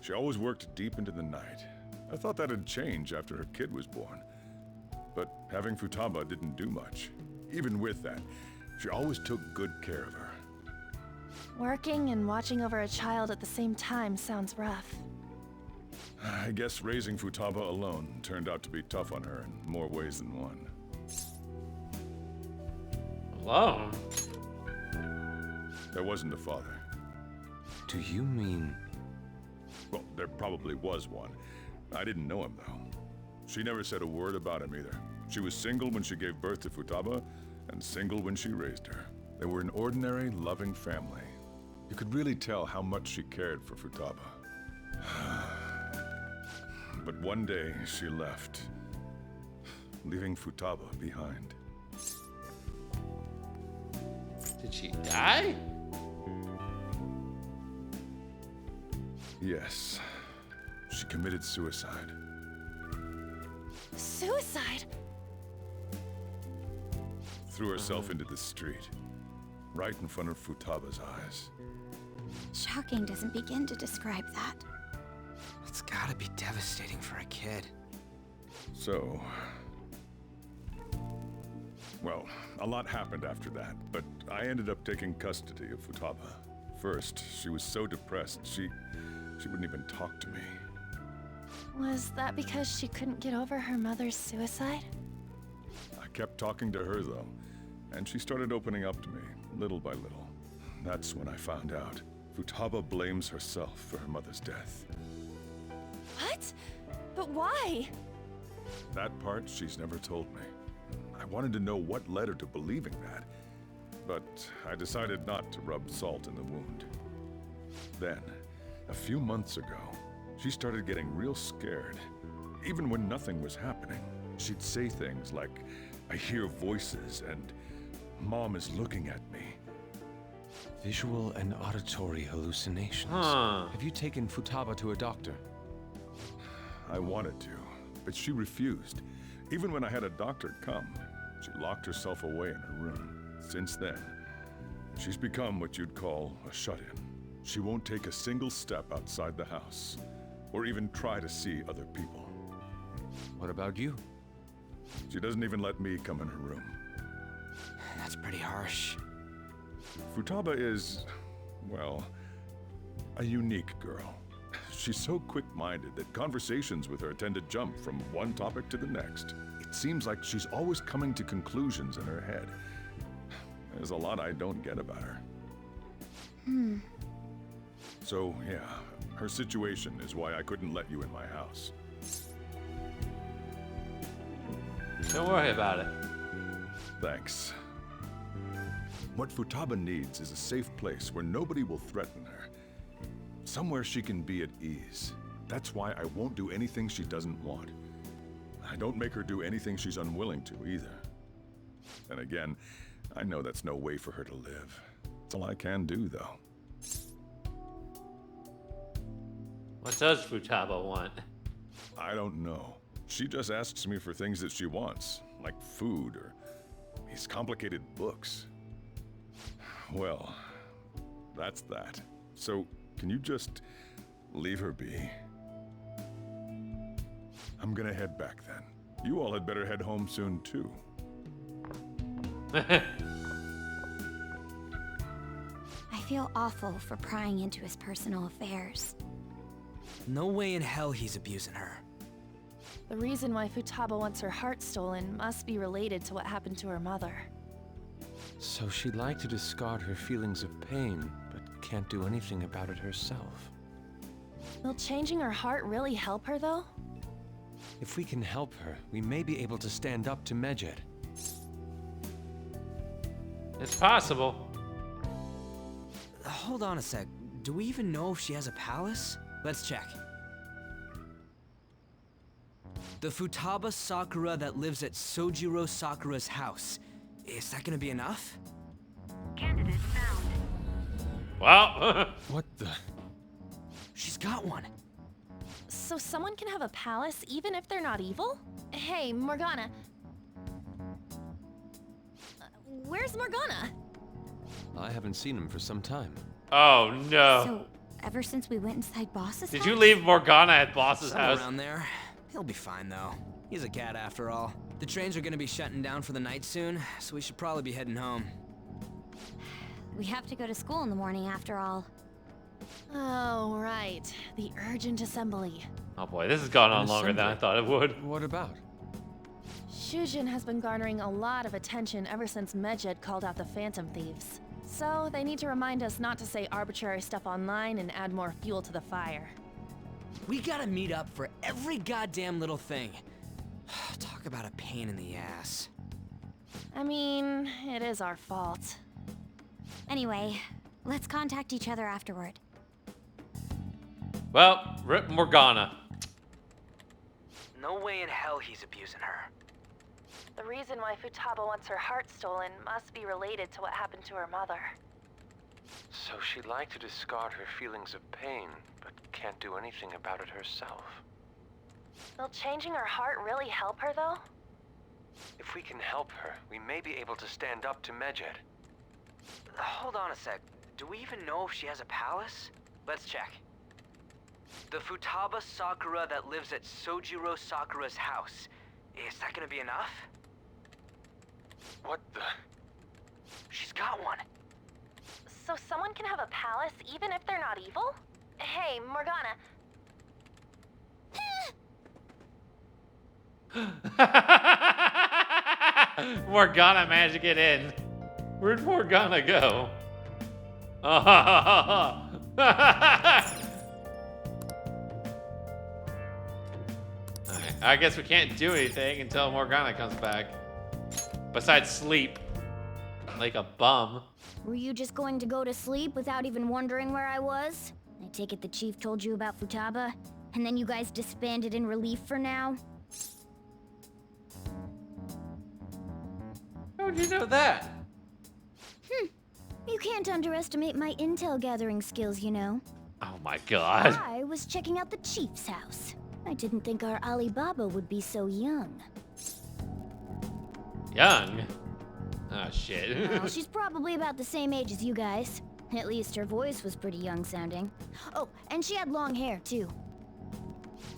[SPEAKER 11] She always worked deep into the night. I thought that'd change after her kid was born. But having Futaba didn't do much. Even with that, she always took good care of her.
[SPEAKER 15] Working and watching over a child at the same time sounds rough.
[SPEAKER 11] I guess raising Futaba alone turned out to be tough on her in more ways than one.
[SPEAKER 1] Alone?
[SPEAKER 11] There wasn't a father.
[SPEAKER 18] Do you mean...
[SPEAKER 11] Well, there probably was one. I didn't know him, though. She never said a word about him either. She was single when she gave birth to Futaba, and single when she raised her. They were an ordinary, loving family. You could really tell how much she cared for Futaba. But one day, she left, leaving Futaba behind.
[SPEAKER 1] Did she die?
[SPEAKER 11] Yes. She committed suicide.
[SPEAKER 15] Suicide?
[SPEAKER 11] Threw herself into the street, right in front of Futaba's eyes.
[SPEAKER 4] Shocking doesn't begin to describe that.
[SPEAKER 17] It's gotta be devastating for a kid.
[SPEAKER 11] So... well, a lot happened after that, but I ended up taking custody of Futaba. First, she was so depressed, she wouldn't even talk to me.
[SPEAKER 15] Was that because she couldn't get over her mother's suicide?
[SPEAKER 11] I kept talking to her, though, and she started opening up to me, little by little. That's when I found out. Futaba blames herself for her mother's death.
[SPEAKER 15] What? But why?
[SPEAKER 11] That part she's never told me. I wanted to know what led her to believing that, but I decided not to rub salt in the wound. Then, a few months ago, she started getting real scared. Even when nothing was happening, she'd say things like, "I hear voices," and "Mom is looking at me."
[SPEAKER 18] Visual and auditory hallucinations.
[SPEAKER 1] Huh.
[SPEAKER 18] Have you taken Futaba to a doctor?
[SPEAKER 11] I wanted to, but she refused. Even when I had a doctor come, she locked herself away in her room. Since then, she's become what you'd call a shut-in. She won't take a single step outside the house, or even try to see other people.
[SPEAKER 18] What about you?
[SPEAKER 11] She doesn't even let me come in her room.
[SPEAKER 17] That's pretty harsh.
[SPEAKER 11] Futaba is, well, a unique girl. She's so quick-minded that conversations with her tend to jump from one topic to the next. It seems like she's always coming to conclusions in her head. There's a lot I don't get about her. So, yeah, her situation is why I couldn't let you in my house.
[SPEAKER 1] Don't worry about it.
[SPEAKER 11] Thanks. What Futaba needs is a safe place where nobody will threaten her. Somewhere she can be at ease. That's why I won't do anything she doesn't want. I don't make her do anything she's unwilling to, either. And again, I know that's no way for her to live. It's all I can do, though.
[SPEAKER 1] What does Futaba want?
[SPEAKER 11] I don't know. She just asks me for things that she wants, like food or these complicated books. Well, that's that. So, can you just leave her be? I'm gonna head back then. You all had better head home soon, too.
[SPEAKER 4] I feel awful for prying into his personal affairs.
[SPEAKER 6] No way in hell he's abusing her.
[SPEAKER 15] The reason why Futaba wants her heart stolen must be related to what happened to her mother.
[SPEAKER 18] So she'd like to discard her feelings of pain, but can't do anything about it herself.
[SPEAKER 15] Will changing her heart really help her, though?
[SPEAKER 18] If we can help her, we may be able to stand up to Medjed.
[SPEAKER 1] It's possible.
[SPEAKER 6] Hold on a sec. Do we even know if she has a palace? Let's check. The Futaba Sakura that lives at Sojiro Sakura's house. Is that gonna be enough?
[SPEAKER 9] Candidate found.
[SPEAKER 1] Well,
[SPEAKER 18] what the?
[SPEAKER 6] She's got one.
[SPEAKER 15] So someone can have a palace even if they're not evil? Hey, Morgana. Where's Morgana?
[SPEAKER 18] I haven't seen him for some time.
[SPEAKER 1] Oh no.
[SPEAKER 4] So, ever since we went inside Boss's
[SPEAKER 1] Did
[SPEAKER 4] house?
[SPEAKER 1] you leave Morgana at Boss's
[SPEAKER 6] Somewhere
[SPEAKER 1] house?
[SPEAKER 6] around there. He'll be fine though. He's a cat after all. The trains are gonna be shutting down for the night soon, so we should probably be heading home.
[SPEAKER 4] We have to go to school in the morning after all.
[SPEAKER 15] Oh, right. The urgent assembly.
[SPEAKER 1] Oh boy, this has gone on longer than I thought it would.
[SPEAKER 18] What about?
[SPEAKER 15] Shujin has been garnering a lot of attention ever since Medjed called out the Phantom Thieves. So they need to remind us not to say arbitrary stuff online and add more fuel to the fire.
[SPEAKER 6] We gotta meet up for every goddamn little thing. Talk Talk about a pain in the ass.
[SPEAKER 15] I mean, it is our fault.
[SPEAKER 4] Anyway, let's contact each other afterward.
[SPEAKER 1] Well, rip Morgana.
[SPEAKER 2] No way in hell he's abusing her.
[SPEAKER 15] The reason why Futaba wants her heart stolen must be related to what happened to her mother.
[SPEAKER 22] So she'd like to discard her feelings of pain, but can't do anything about it herself.
[SPEAKER 15] Will changing her heart really help her, though?
[SPEAKER 22] If we can help her, we may be able to stand up to Medjed.
[SPEAKER 2] Hold on a sec. Do we even know if she has a palace? Let's check. The Futaba Sakura that lives at Sojiro Sakura's house. Is that gonna be enough?
[SPEAKER 22] What the?
[SPEAKER 2] She's got one.
[SPEAKER 15] So someone can have a palace even if they're not evil? Hey, Morgana.
[SPEAKER 1] Morgana managed to get in. Where'd Morgana go? Alright, I guess we can't do anything until Morgana comes back. Besides sleep. Like a bum.
[SPEAKER 10] Were you just going to go to sleep without even wondering where I was? I take it the chief told you about Futaba, and then you guys disbanded in relief for now?
[SPEAKER 1] How would you know that?
[SPEAKER 10] You can't underestimate my intel gathering skills, you know.
[SPEAKER 1] Oh my god.
[SPEAKER 10] I was checking out the chief's house. I didn't think our Alibaba would be so young.
[SPEAKER 1] Young? Oh shit.
[SPEAKER 10] Well, she's probably about the same age as you guys. At least her voice was pretty young sounding. Oh, and she had long hair, too.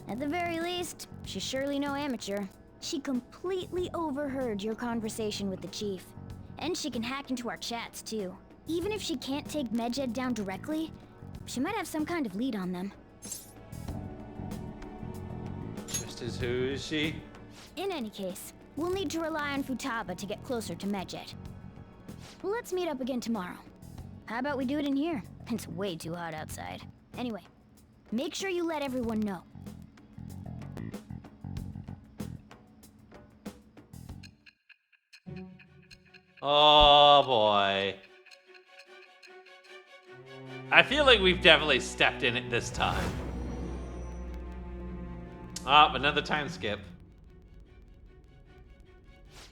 [SPEAKER 10] At the very least, she's surely no amateur. She completely overheard your conversation with the chief. And she can hack into our chats, too. Even if she can't take Medjed down directly, she might have some kind of lead on them.
[SPEAKER 1] Just as who is she?
[SPEAKER 10] In any case, we'll need to rely on Futaba to get closer to Medjed. Let's meet up again tomorrow. How about we do it in here? It's way too hot outside. Anyway, make sure you let everyone know.
[SPEAKER 1] Oh boy. I feel like we've definitely stepped in it this time. Ah, another time skip.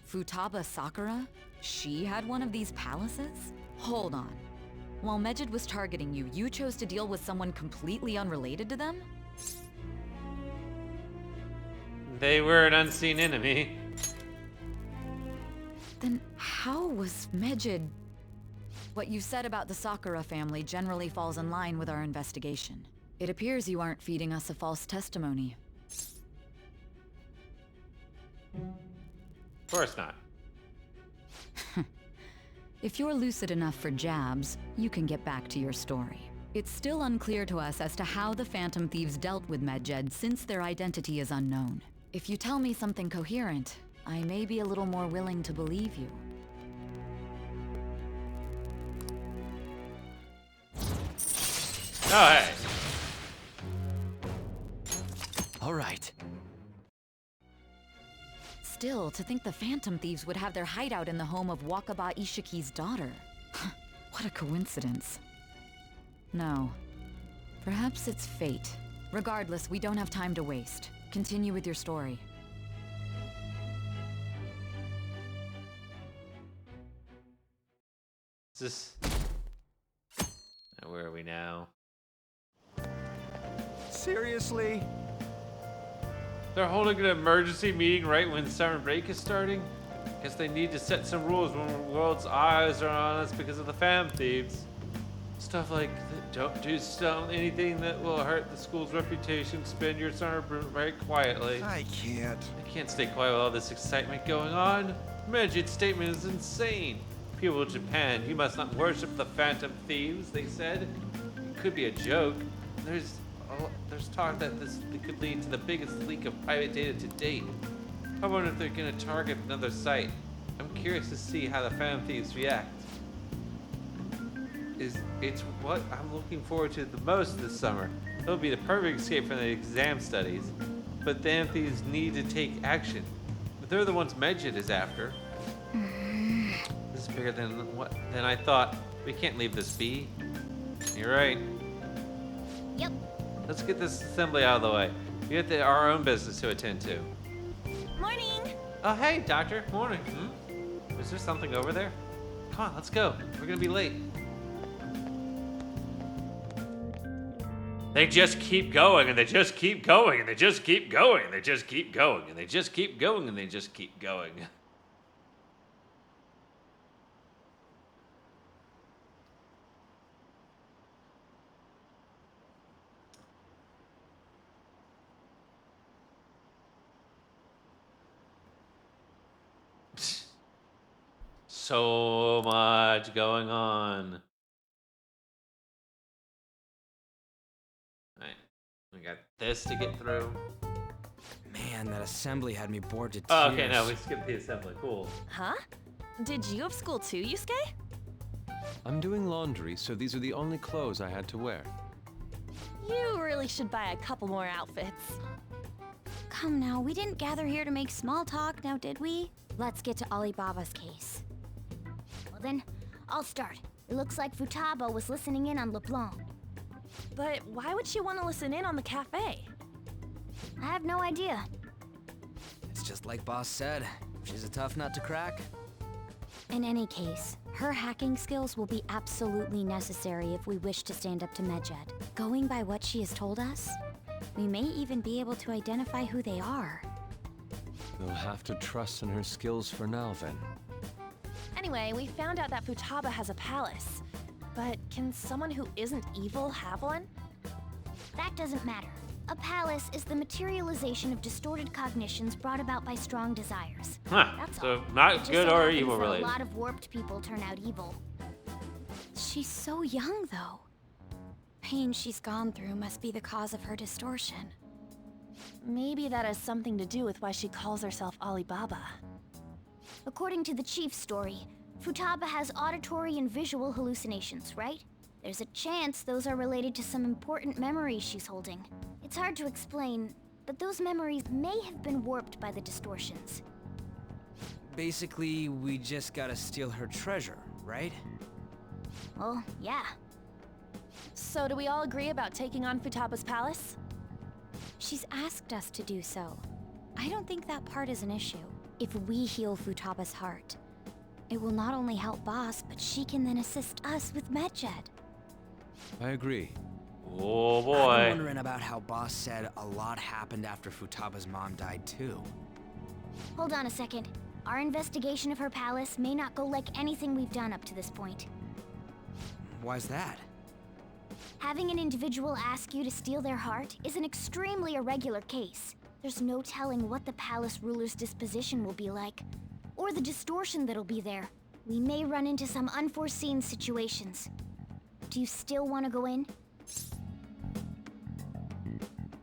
[SPEAKER 7] Futaba Sakura? She had one of these palaces? Hold on. While Medjed was targeting you, you chose to deal with someone completely unrelated to them?
[SPEAKER 1] They were an unseen enemy.
[SPEAKER 7] Then how was Medjed... What you said about the Sakura family generally falls in line with our investigation. It appears you aren't feeding us a false testimony.
[SPEAKER 1] Of course not.
[SPEAKER 7] If you're lucid enough for jabs, you can get back to your story. It's still unclear to us as to how the Phantom Thieves dealt with Medjed since their identity is unknown. If you tell me something coherent, I may be a little more willing to believe you.
[SPEAKER 1] Oh, hey.
[SPEAKER 17] All right.
[SPEAKER 7] Still, to think the Phantom Thieves would have their hideout in the home of Wakaba Ishiki's daughter. What a coincidence. No. Perhaps it's fate. Regardless, we don't have time to waste. Continue with your story.
[SPEAKER 1] Is this... Where are we now?
[SPEAKER 14] Seriously?
[SPEAKER 1] They're holding an emergency meeting right when summer break is starting? Guess they need to set some rules when the world's eyes are on us because of the Phantom Thieves. Stuff like, don't do anything that will hurt the school's reputation. Spend your summer break quietly.
[SPEAKER 11] I can't.
[SPEAKER 1] I can't stay quiet with all this excitement going on. Medjed's statement is insane. People of Japan, you must not worship the Phantom Thieves, they said. It could be a joke. There's talk that this could lead to the biggest leak of private data to date. I wonder if they're gonna target another site. I'm curious to see how the Phantom Thieves react. It's what I'm looking forward to the most this summer. It'll be the perfect escape from the exam studies. But Phantom Thieves need to take action. But they're the ones Medjed is after. This is bigger than I thought. We can't leave this be. You're right.
[SPEAKER 10] Yep.
[SPEAKER 1] Let's get this assembly out of the way. We have our own business to attend to.
[SPEAKER 15] Morning!
[SPEAKER 1] Oh, hey, Doctor. Morning. Is there something over there? Come on, let's go. We're gonna be late. They just keep going, and they just keep going, and they just keep going, and they just keep going, and they just keep going, and they just keep going. So much going on. Alright, we got this to get through.
[SPEAKER 6] Man, that assembly had me bored to tears.
[SPEAKER 1] Oh, okay, no, we skipped the assembly. Cool.
[SPEAKER 15] Huh? Did you have school too, Yusuke?
[SPEAKER 18] I'm doing laundry, so these are the only clothes I had to wear.
[SPEAKER 15] You really should buy a couple more outfits.
[SPEAKER 4] Come now, we didn't gather here to make small talk, now did we? Let's get to Alibaba's case.
[SPEAKER 10] Well then, I'll start. It looks like Futaba was listening in on LeBlanc.
[SPEAKER 15] But why would she want to listen in on the cafe?
[SPEAKER 10] I have no idea.
[SPEAKER 6] It's just like Boss said. She's a tough nut to crack.
[SPEAKER 4] In any case, her hacking skills will be absolutely necessary if we wish to stand up to Medjed. Going by what she has told us, we may even be able to identify who they are.
[SPEAKER 18] We'll have to trust in her skills for now, then.
[SPEAKER 15] Anyway, we found out that Futaba has a palace. But can someone who isn't evil have one?
[SPEAKER 10] That doesn't matter. A palace is the materialization of distorted cognitions brought about by strong desires.
[SPEAKER 1] Huh,
[SPEAKER 10] That's
[SPEAKER 1] so
[SPEAKER 10] all.
[SPEAKER 1] not
[SPEAKER 10] It just
[SPEAKER 1] good
[SPEAKER 10] so
[SPEAKER 1] or
[SPEAKER 10] happens
[SPEAKER 1] evil
[SPEAKER 10] that
[SPEAKER 1] related.
[SPEAKER 10] A lot of warped people turn out evil.
[SPEAKER 4] She's so young, though. Pain she's gone through must be the cause of her distortion.
[SPEAKER 15] Maybe that has something to do with why she calls herself Alibaba.
[SPEAKER 10] According to the chief's story, Futaba has auditory and visual hallucinations, right? There's a chance those are related to some important memories she's holding. It's hard to explain, but those memories may have been warped by the distortions.
[SPEAKER 6] Basically, we just gotta steal her treasure, right?
[SPEAKER 10] Well, yeah.
[SPEAKER 15] So do we all agree about taking on Futaba's palace?
[SPEAKER 4] She's asked us to do so. I don't think that part is an issue. If we heal Futaba's heart, it will not only help Boss, but she can then assist us with Medjed.
[SPEAKER 18] I agree.
[SPEAKER 1] Oh boy.
[SPEAKER 6] I'm wondering about how Boss said a lot happened after Futaba's mom died too.
[SPEAKER 10] Hold on a second. Our investigation of her palace may not go like anything we've done up to this point.
[SPEAKER 6] Why's that?
[SPEAKER 10] Having an individual ask you to steal their heart is an extremely irregular case. There's no telling what the palace ruler's disposition will be like, or the distortion that'll be there. We may run into some unforeseen situations. Do you still want to go in?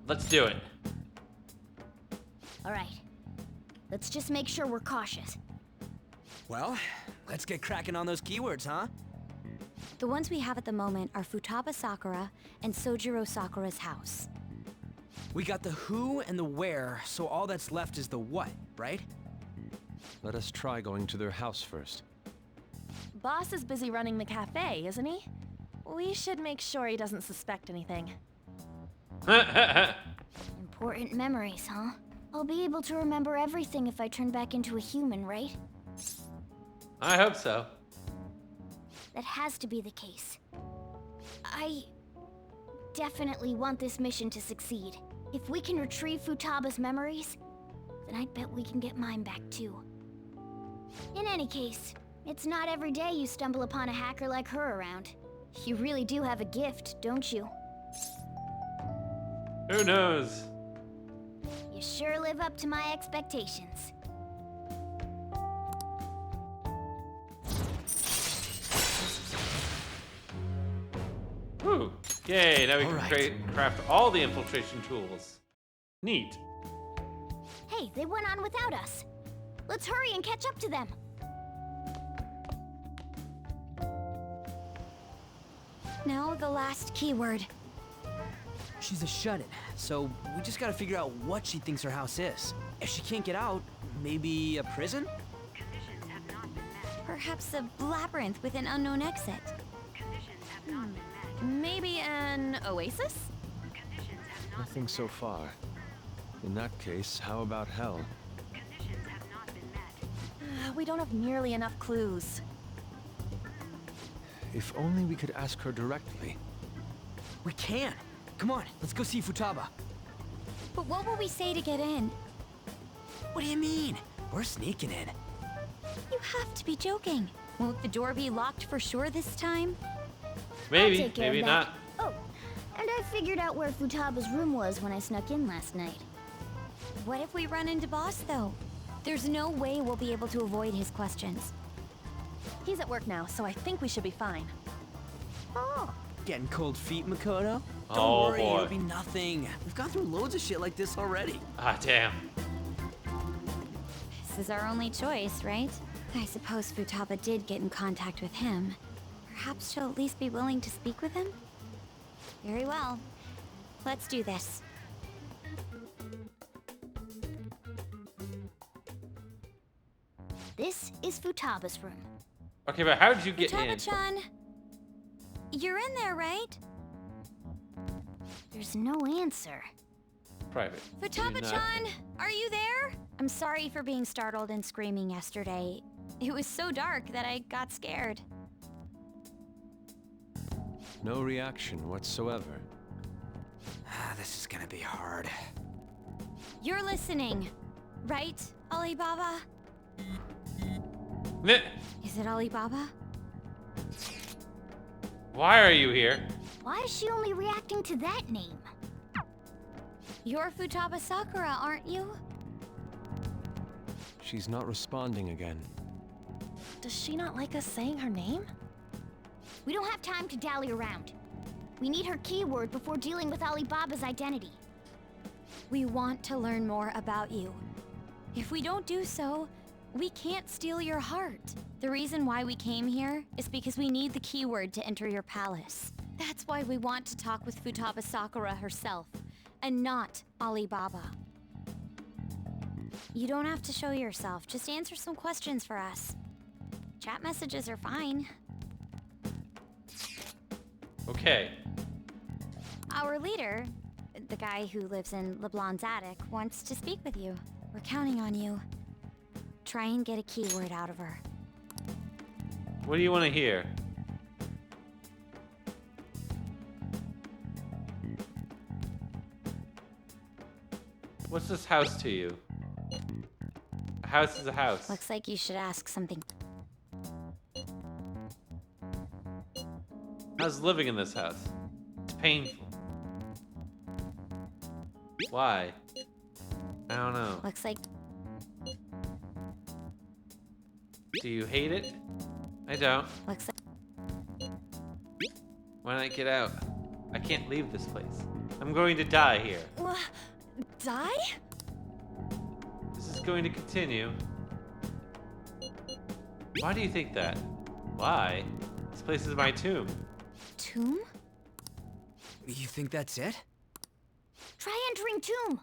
[SPEAKER 1] Let's do it.
[SPEAKER 10] All right. Let's just make sure we're cautious.
[SPEAKER 6] Well, let's get cracking on those keywords, huh?
[SPEAKER 4] The ones we have at the moment are Futaba Sakura and Sojiro Sakura's house.
[SPEAKER 6] We got the who and the where, so all that's left is the what, right?
[SPEAKER 18] Let us try going to their house first.
[SPEAKER 15] Boss is busy running the cafe, isn't he? We should make sure he doesn't suspect anything.
[SPEAKER 10] Important memories, huh? I'll be able to remember everything if I turn back into a human, right?
[SPEAKER 1] I hope so.
[SPEAKER 10] That has to be the case. I definitely want this mission to succeed. If we can retrieve Futaba's memories, then I bet we can get mine back too. In any case, it's not every day you stumble upon a hacker like her around. You really do have a gift, don't you?
[SPEAKER 1] Who knows?
[SPEAKER 10] You sure live up to my expectations.
[SPEAKER 1] Woo! Yay, now we can
[SPEAKER 6] Alright.
[SPEAKER 1] craft all the infiltration tools. Neat.
[SPEAKER 10] Hey, they went on without us. Let's hurry and catch up to them.
[SPEAKER 4] Now the last keyword.
[SPEAKER 6] She's a shut-in, so we just gotta figure out what she thinks her house is. If she can't get out, Maybe a prison?
[SPEAKER 4] Perhaps a labyrinth with an unknown exit.
[SPEAKER 15] Maybe an oasis?
[SPEAKER 18] Nothing so far. In that case, how about hell?
[SPEAKER 15] We don't have nearly enough clues.
[SPEAKER 18] If only we could ask her directly.
[SPEAKER 6] We can. Come on, let's go see Futaba.
[SPEAKER 4] But what will we say to get in?
[SPEAKER 6] What do you mean? We're sneaking in.
[SPEAKER 4] You have to be joking. Won't the door be locked for sure this time?
[SPEAKER 1] Maybe,
[SPEAKER 10] take care
[SPEAKER 1] maybe
[SPEAKER 10] of
[SPEAKER 1] not.
[SPEAKER 10] that. Oh, and I figured out where Futaba's room was when I snuck in last night.
[SPEAKER 4] What if we run into Boss, though? There's no way we'll be able to avoid his questions.
[SPEAKER 15] He's at work now, so I think we should be fine.
[SPEAKER 6] Oh, getting cold feet, Makoto?
[SPEAKER 1] Oh,
[SPEAKER 6] Don't worry,
[SPEAKER 1] boy.
[SPEAKER 6] it'll be nothing. We've gone through loads of shit like this already.
[SPEAKER 1] Ah, damn.
[SPEAKER 4] This is our only choice, right? I suppose Futaba did get in contact with him. Perhaps she'll at least be willing to speak with him? Very well. Let's do this.
[SPEAKER 10] This is Futaba's room.
[SPEAKER 1] Okay, but how did you get in?
[SPEAKER 4] Futaba-chan! You're in there, right?
[SPEAKER 10] There's no answer.
[SPEAKER 1] Private.
[SPEAKER 4] Futaba-chan! Are you there? I'm sorry for being startled and screaming yesterday. It was so dark that I got scared.
[SPEAKER 18] No reaction whatsoever.
[SPEAKER 6] This is gonna be hard.
[SPEAKER 4] You're listening, right, Alibaba?
[SPEAKER 1] Meh.
[SPEAKER 4] Is it Alibaba?
[SPEAKER 1] Why are you here?
[SPEAKER 10] Why is she only reacting to that name?
[SPEAKER 4] You're Futaba Sakura, aren't you?
[SPEAKER 18] She's not responding again.
[SPEAKER 15] Does she not like us saying her name?
[SPEAKER 10] We don't have time to dally around. We need her keyword before dealing with Alibaba's identity.
[SPEAKER 4] We want to learn more about you. If we don't do so, we can't steal your heart. The reason why we came here is because we need the keyword to enter your palace. That's why we want to talk with Futaba Sakura herself, and not Alibaba. You don't have to show yourself, just answer some questions for us. Chat messages are fine.
[SPEAKER 1] Okay.
[SPEAKER 4] Our leader, the guy who lives in LeBlanc's attic, wants to speak with you. We're counting on you. Try and get a keyword out of her.
[SPEAKER 1] What do you want to hear? What's this house to you? A house is a house.
[SPEAKER 4] Looks like you should ask something.
[SPEAKER 1] How's living in this house? It's painful. Why? I don't know.
[SPEAKER 4] Looks like...
[SPEAKER 1] Do you hate it? I don't.
[SPEAKER 4] Looks like...
[SPEAKER 1] Why not get out? I can't leave this place. I'm going to die here.
[SPEAKER 15] Die?
[SPEAKER 1] This is going to continue. Why do you think that? Why? This place is my tomb.
[SPEAKER 4] Tomb?
[SPEAKER 6] You think that's it?
[SPEAKER 10] Try entering tomb.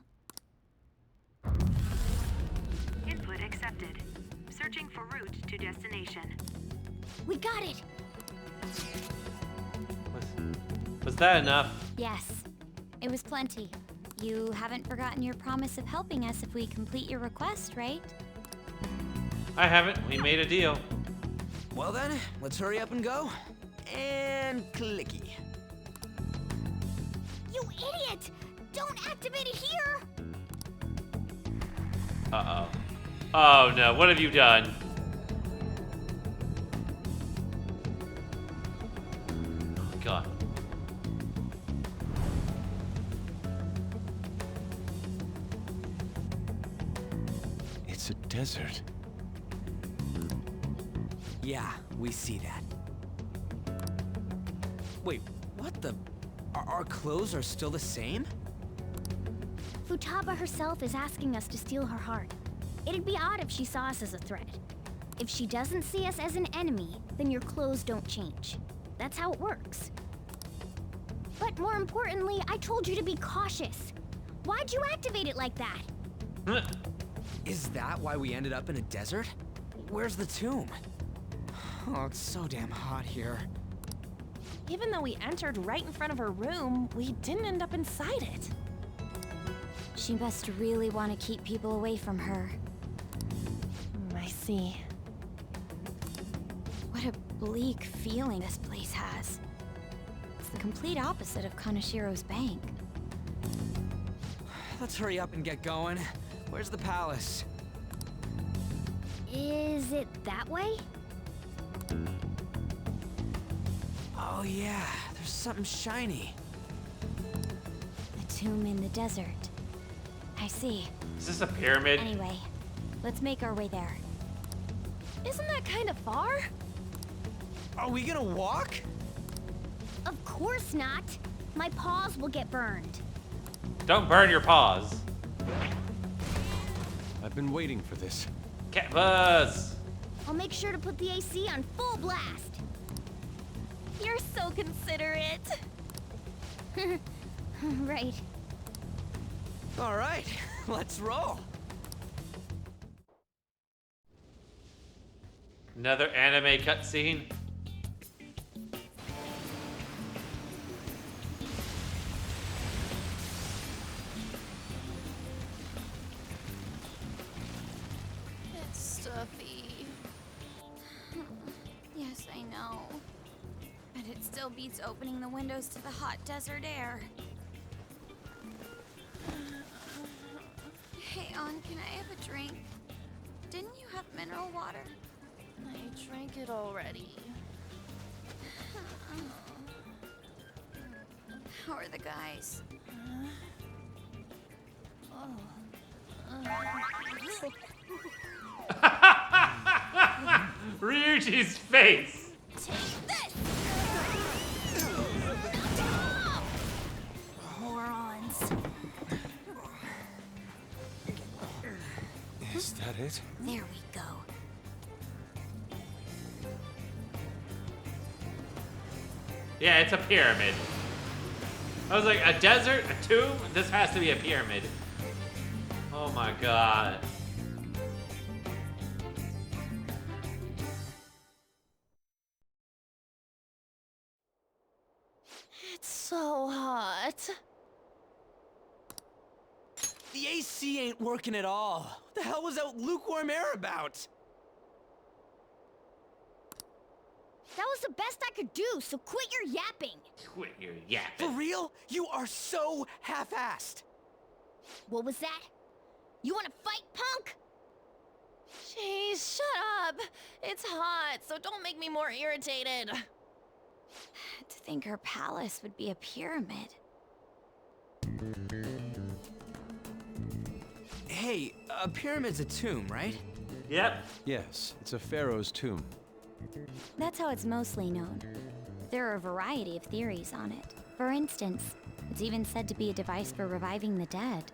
[SPEAKER 9] Input accepted. Searching for route to destination.
[SPEAKER 10] We got it.
[SPEAKER 1] Was that enough?
[SPEAKER 4] Yes. It was plenty. You haven't forgotten your promise of helping us if we complete your request, right?
[SPEAKER 1] I haven't. We made a deal.
[SPEAKER 6] Well then, let's hurry up and go. And clicky.
[SPEAKER 10] You idiot! Don't activate it here!
[SPEAKER 1] Uh-oh. Oh no, what have you done? Oh god.
[SPEAKER 18] It's a desert.
[SPEAKER 6] Yeah, we see that. Wait, what the? Our clothes are still the same?
[SPEAKER 10] Futaba herself is asking us to steal her heart. It'd be odd if she saw us as a threat. If she doesn't see us as an enemy, then your clothes don't change. That's how it works. But more importantly, I told you to be cautious. Why'd you activate it like that?
[SPEAKER 6] Is that why we ended up in a desert? Where's the tomb? Oh, it's so damn hot here.
[SPEAKER 15] Even though we entered right in front of her room, we didn't end up inside it.
[SPEAKER 4] She must really want to keep people away from her.
[SPEAKER 15] I see.
[SPEAKER 4] What a bleak feeling this place has. It's the complete opposite of Kanashiro's bank.
[SPEAKER 6] Let's hurry up and get going. Where's the palace?
[SPEAKER 10] Is it that way?
[SPEAKER 6] Oh yeah, there's something shiny.
[SPEAKER 4] The tomb in the desert. I see.
[SPEAKER 1] Is this a pyramid?
[SPEAKER 4] Anyway, let's make our way there.
[SPEAKER 15] Isn't that kind of far?
[SPEAKER 6] Are we gonna walk?
[SPEAKER 10] Of course not. My paws will get burned.
[SPEAKER 1] Don't burn your paws.
[SPEAKER 18] I've been waiting for this.
[SPEAKER 1] Cat Buzz!
[SPEAKER 10] I'll make sure to put the AC on full blast.
[SPEAKER 15] You're so considerate.
[SPEAKER 10] Right.
[SPEAKER 6] All right, let's roll.
[SPEAKER 1] Another anime cutscene.
[SPEAKER 4] It's stuffy. Yes, I know. But it still beats opening the windows to the hot desert air. Hey, On, can I have a drink? Didn't you have mineral water?
[SPEAKER 15] I drank it already.
[SPEAKER 4] How are the guys?
[SPEAKER 1] Ryuji's face!
[SPEAKER 10] Morons.
[SPEAKER 18] Is that it?
[SPEAKER 4] There we go.
[SPEAKER 1] Yeah, it's a pyramid. I was like, a desert? A tomb? This has to be a pyramid. Oh my god.
[SPEAKER 15] It's so hot.
[SPEAKER 6] The AC ain't working at all. What the hell was that lukewarm air about?
[SPEAKER 10] That was the best I could do, so quit your yapping.
[SPEAKER 1] Quit your yapping.
[SPEAKER 6] For real? You are so half-assed.
[SPEAKER 10] What was that? You want to fight, punk?
[SPEAKER 15] Jeez, shut up. It's hot, so don't make me more irritated.
[SPEAKER 4] To think her palace would be a pyramid.
[SPEAKER 6] Hey, a pyramid's a tomb, right?
[SPEAKER 1] Yep.
[SPEAKER 18] Yes, it's a pharaoh's tomb.
[SPEAKER 4] That's how it's mostly known. There are a variety of theories on it. For instance, it's even said to be a device for reviving the dead.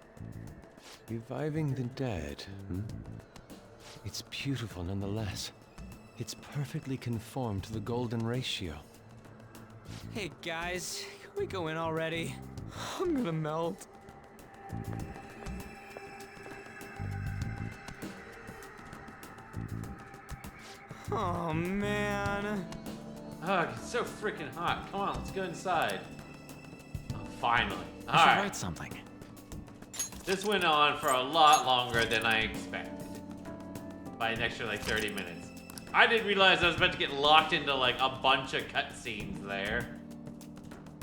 [SPEAKER 18] Reviving the dead, hmm? It's beautiful nonetheless. It's perfectly conformed to the golden ratio.
[SPEAKER 6] Hey guys, can we go in already? I'm gonna melt. Oh man.
[SPEAKER 1] Oh, it's so freaking hot. Come on, let's go inside. Oh, finally.
[SPEAKER 17] I should
[SPEAKER 1] Alright.
[SPEAKER 17] write something.
[SPEAKER 1] This went on for a lot longer than I expected. By an extra like 30 minutes. I didn't realize I was about to get locked into like a bunch of cutscenes there.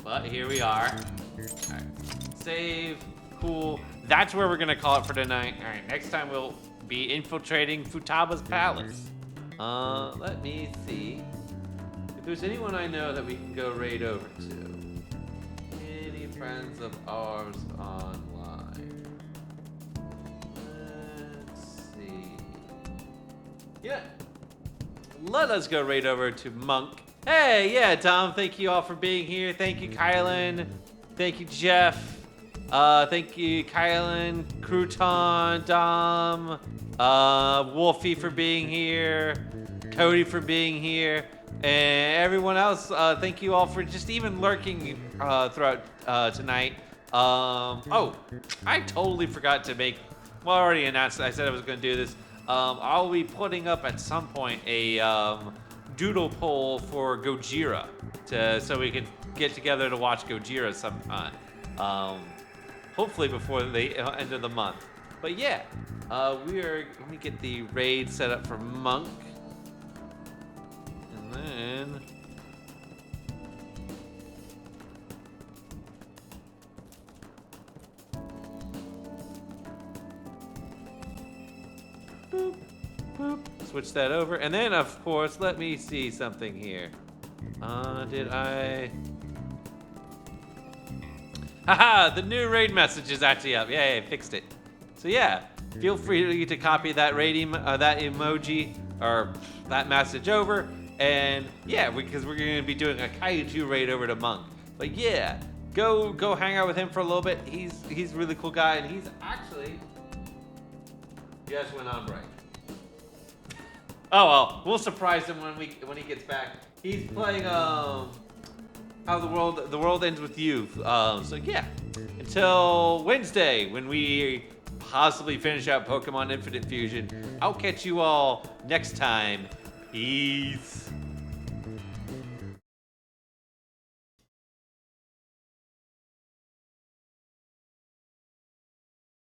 [SPEAKER 1] But here we are. Alright. Save. Cool. That's where we're gonna call it for tonight. Alright, next time we'll be infiltrating Futaba's palace. Let me see. If there's anyone I know that we can go raid over to. Any friends of ours online? Let's see. Yeah. Let us go raid over to Monk. Hey, yeah, Tom, thank you all for being here. Thank you, Kylan. Thank you, Jeff. Thank you, Kylan, Crouton, Dom, Wolfie for being here, Cody for being here, and everyone else. Thank you all for just even lurking throughout tonight. Oh, I totally forgot to make well, I already announced. I said I was going to do this. I'll be putting up at some point a doodle poll for Gojira, so we can get together to watch Gojira sometime. Hopefully before the end of the month. But yeah, let me get the raid set up for Monk. And then boop, boop. Switch that over. And then of course, let me see something here. Did I? Haha, the new raid message is actually up. Yay, I fixed it. So yeah, feel free to copy that that emoji or that message over. And yeah, because we're going to be doing a Kaiju raid over to Monk. But yeah, go hang out with him for a little bit. He's a really cool guy, and he's actually just went on break. Oh well, we'll surprise him when he gets back. He's playing How the World Ends with You. So yeah, until Wednesday when we possibly finish out Pokemon Infinite Fusion. I'll catch you all next time. Peace.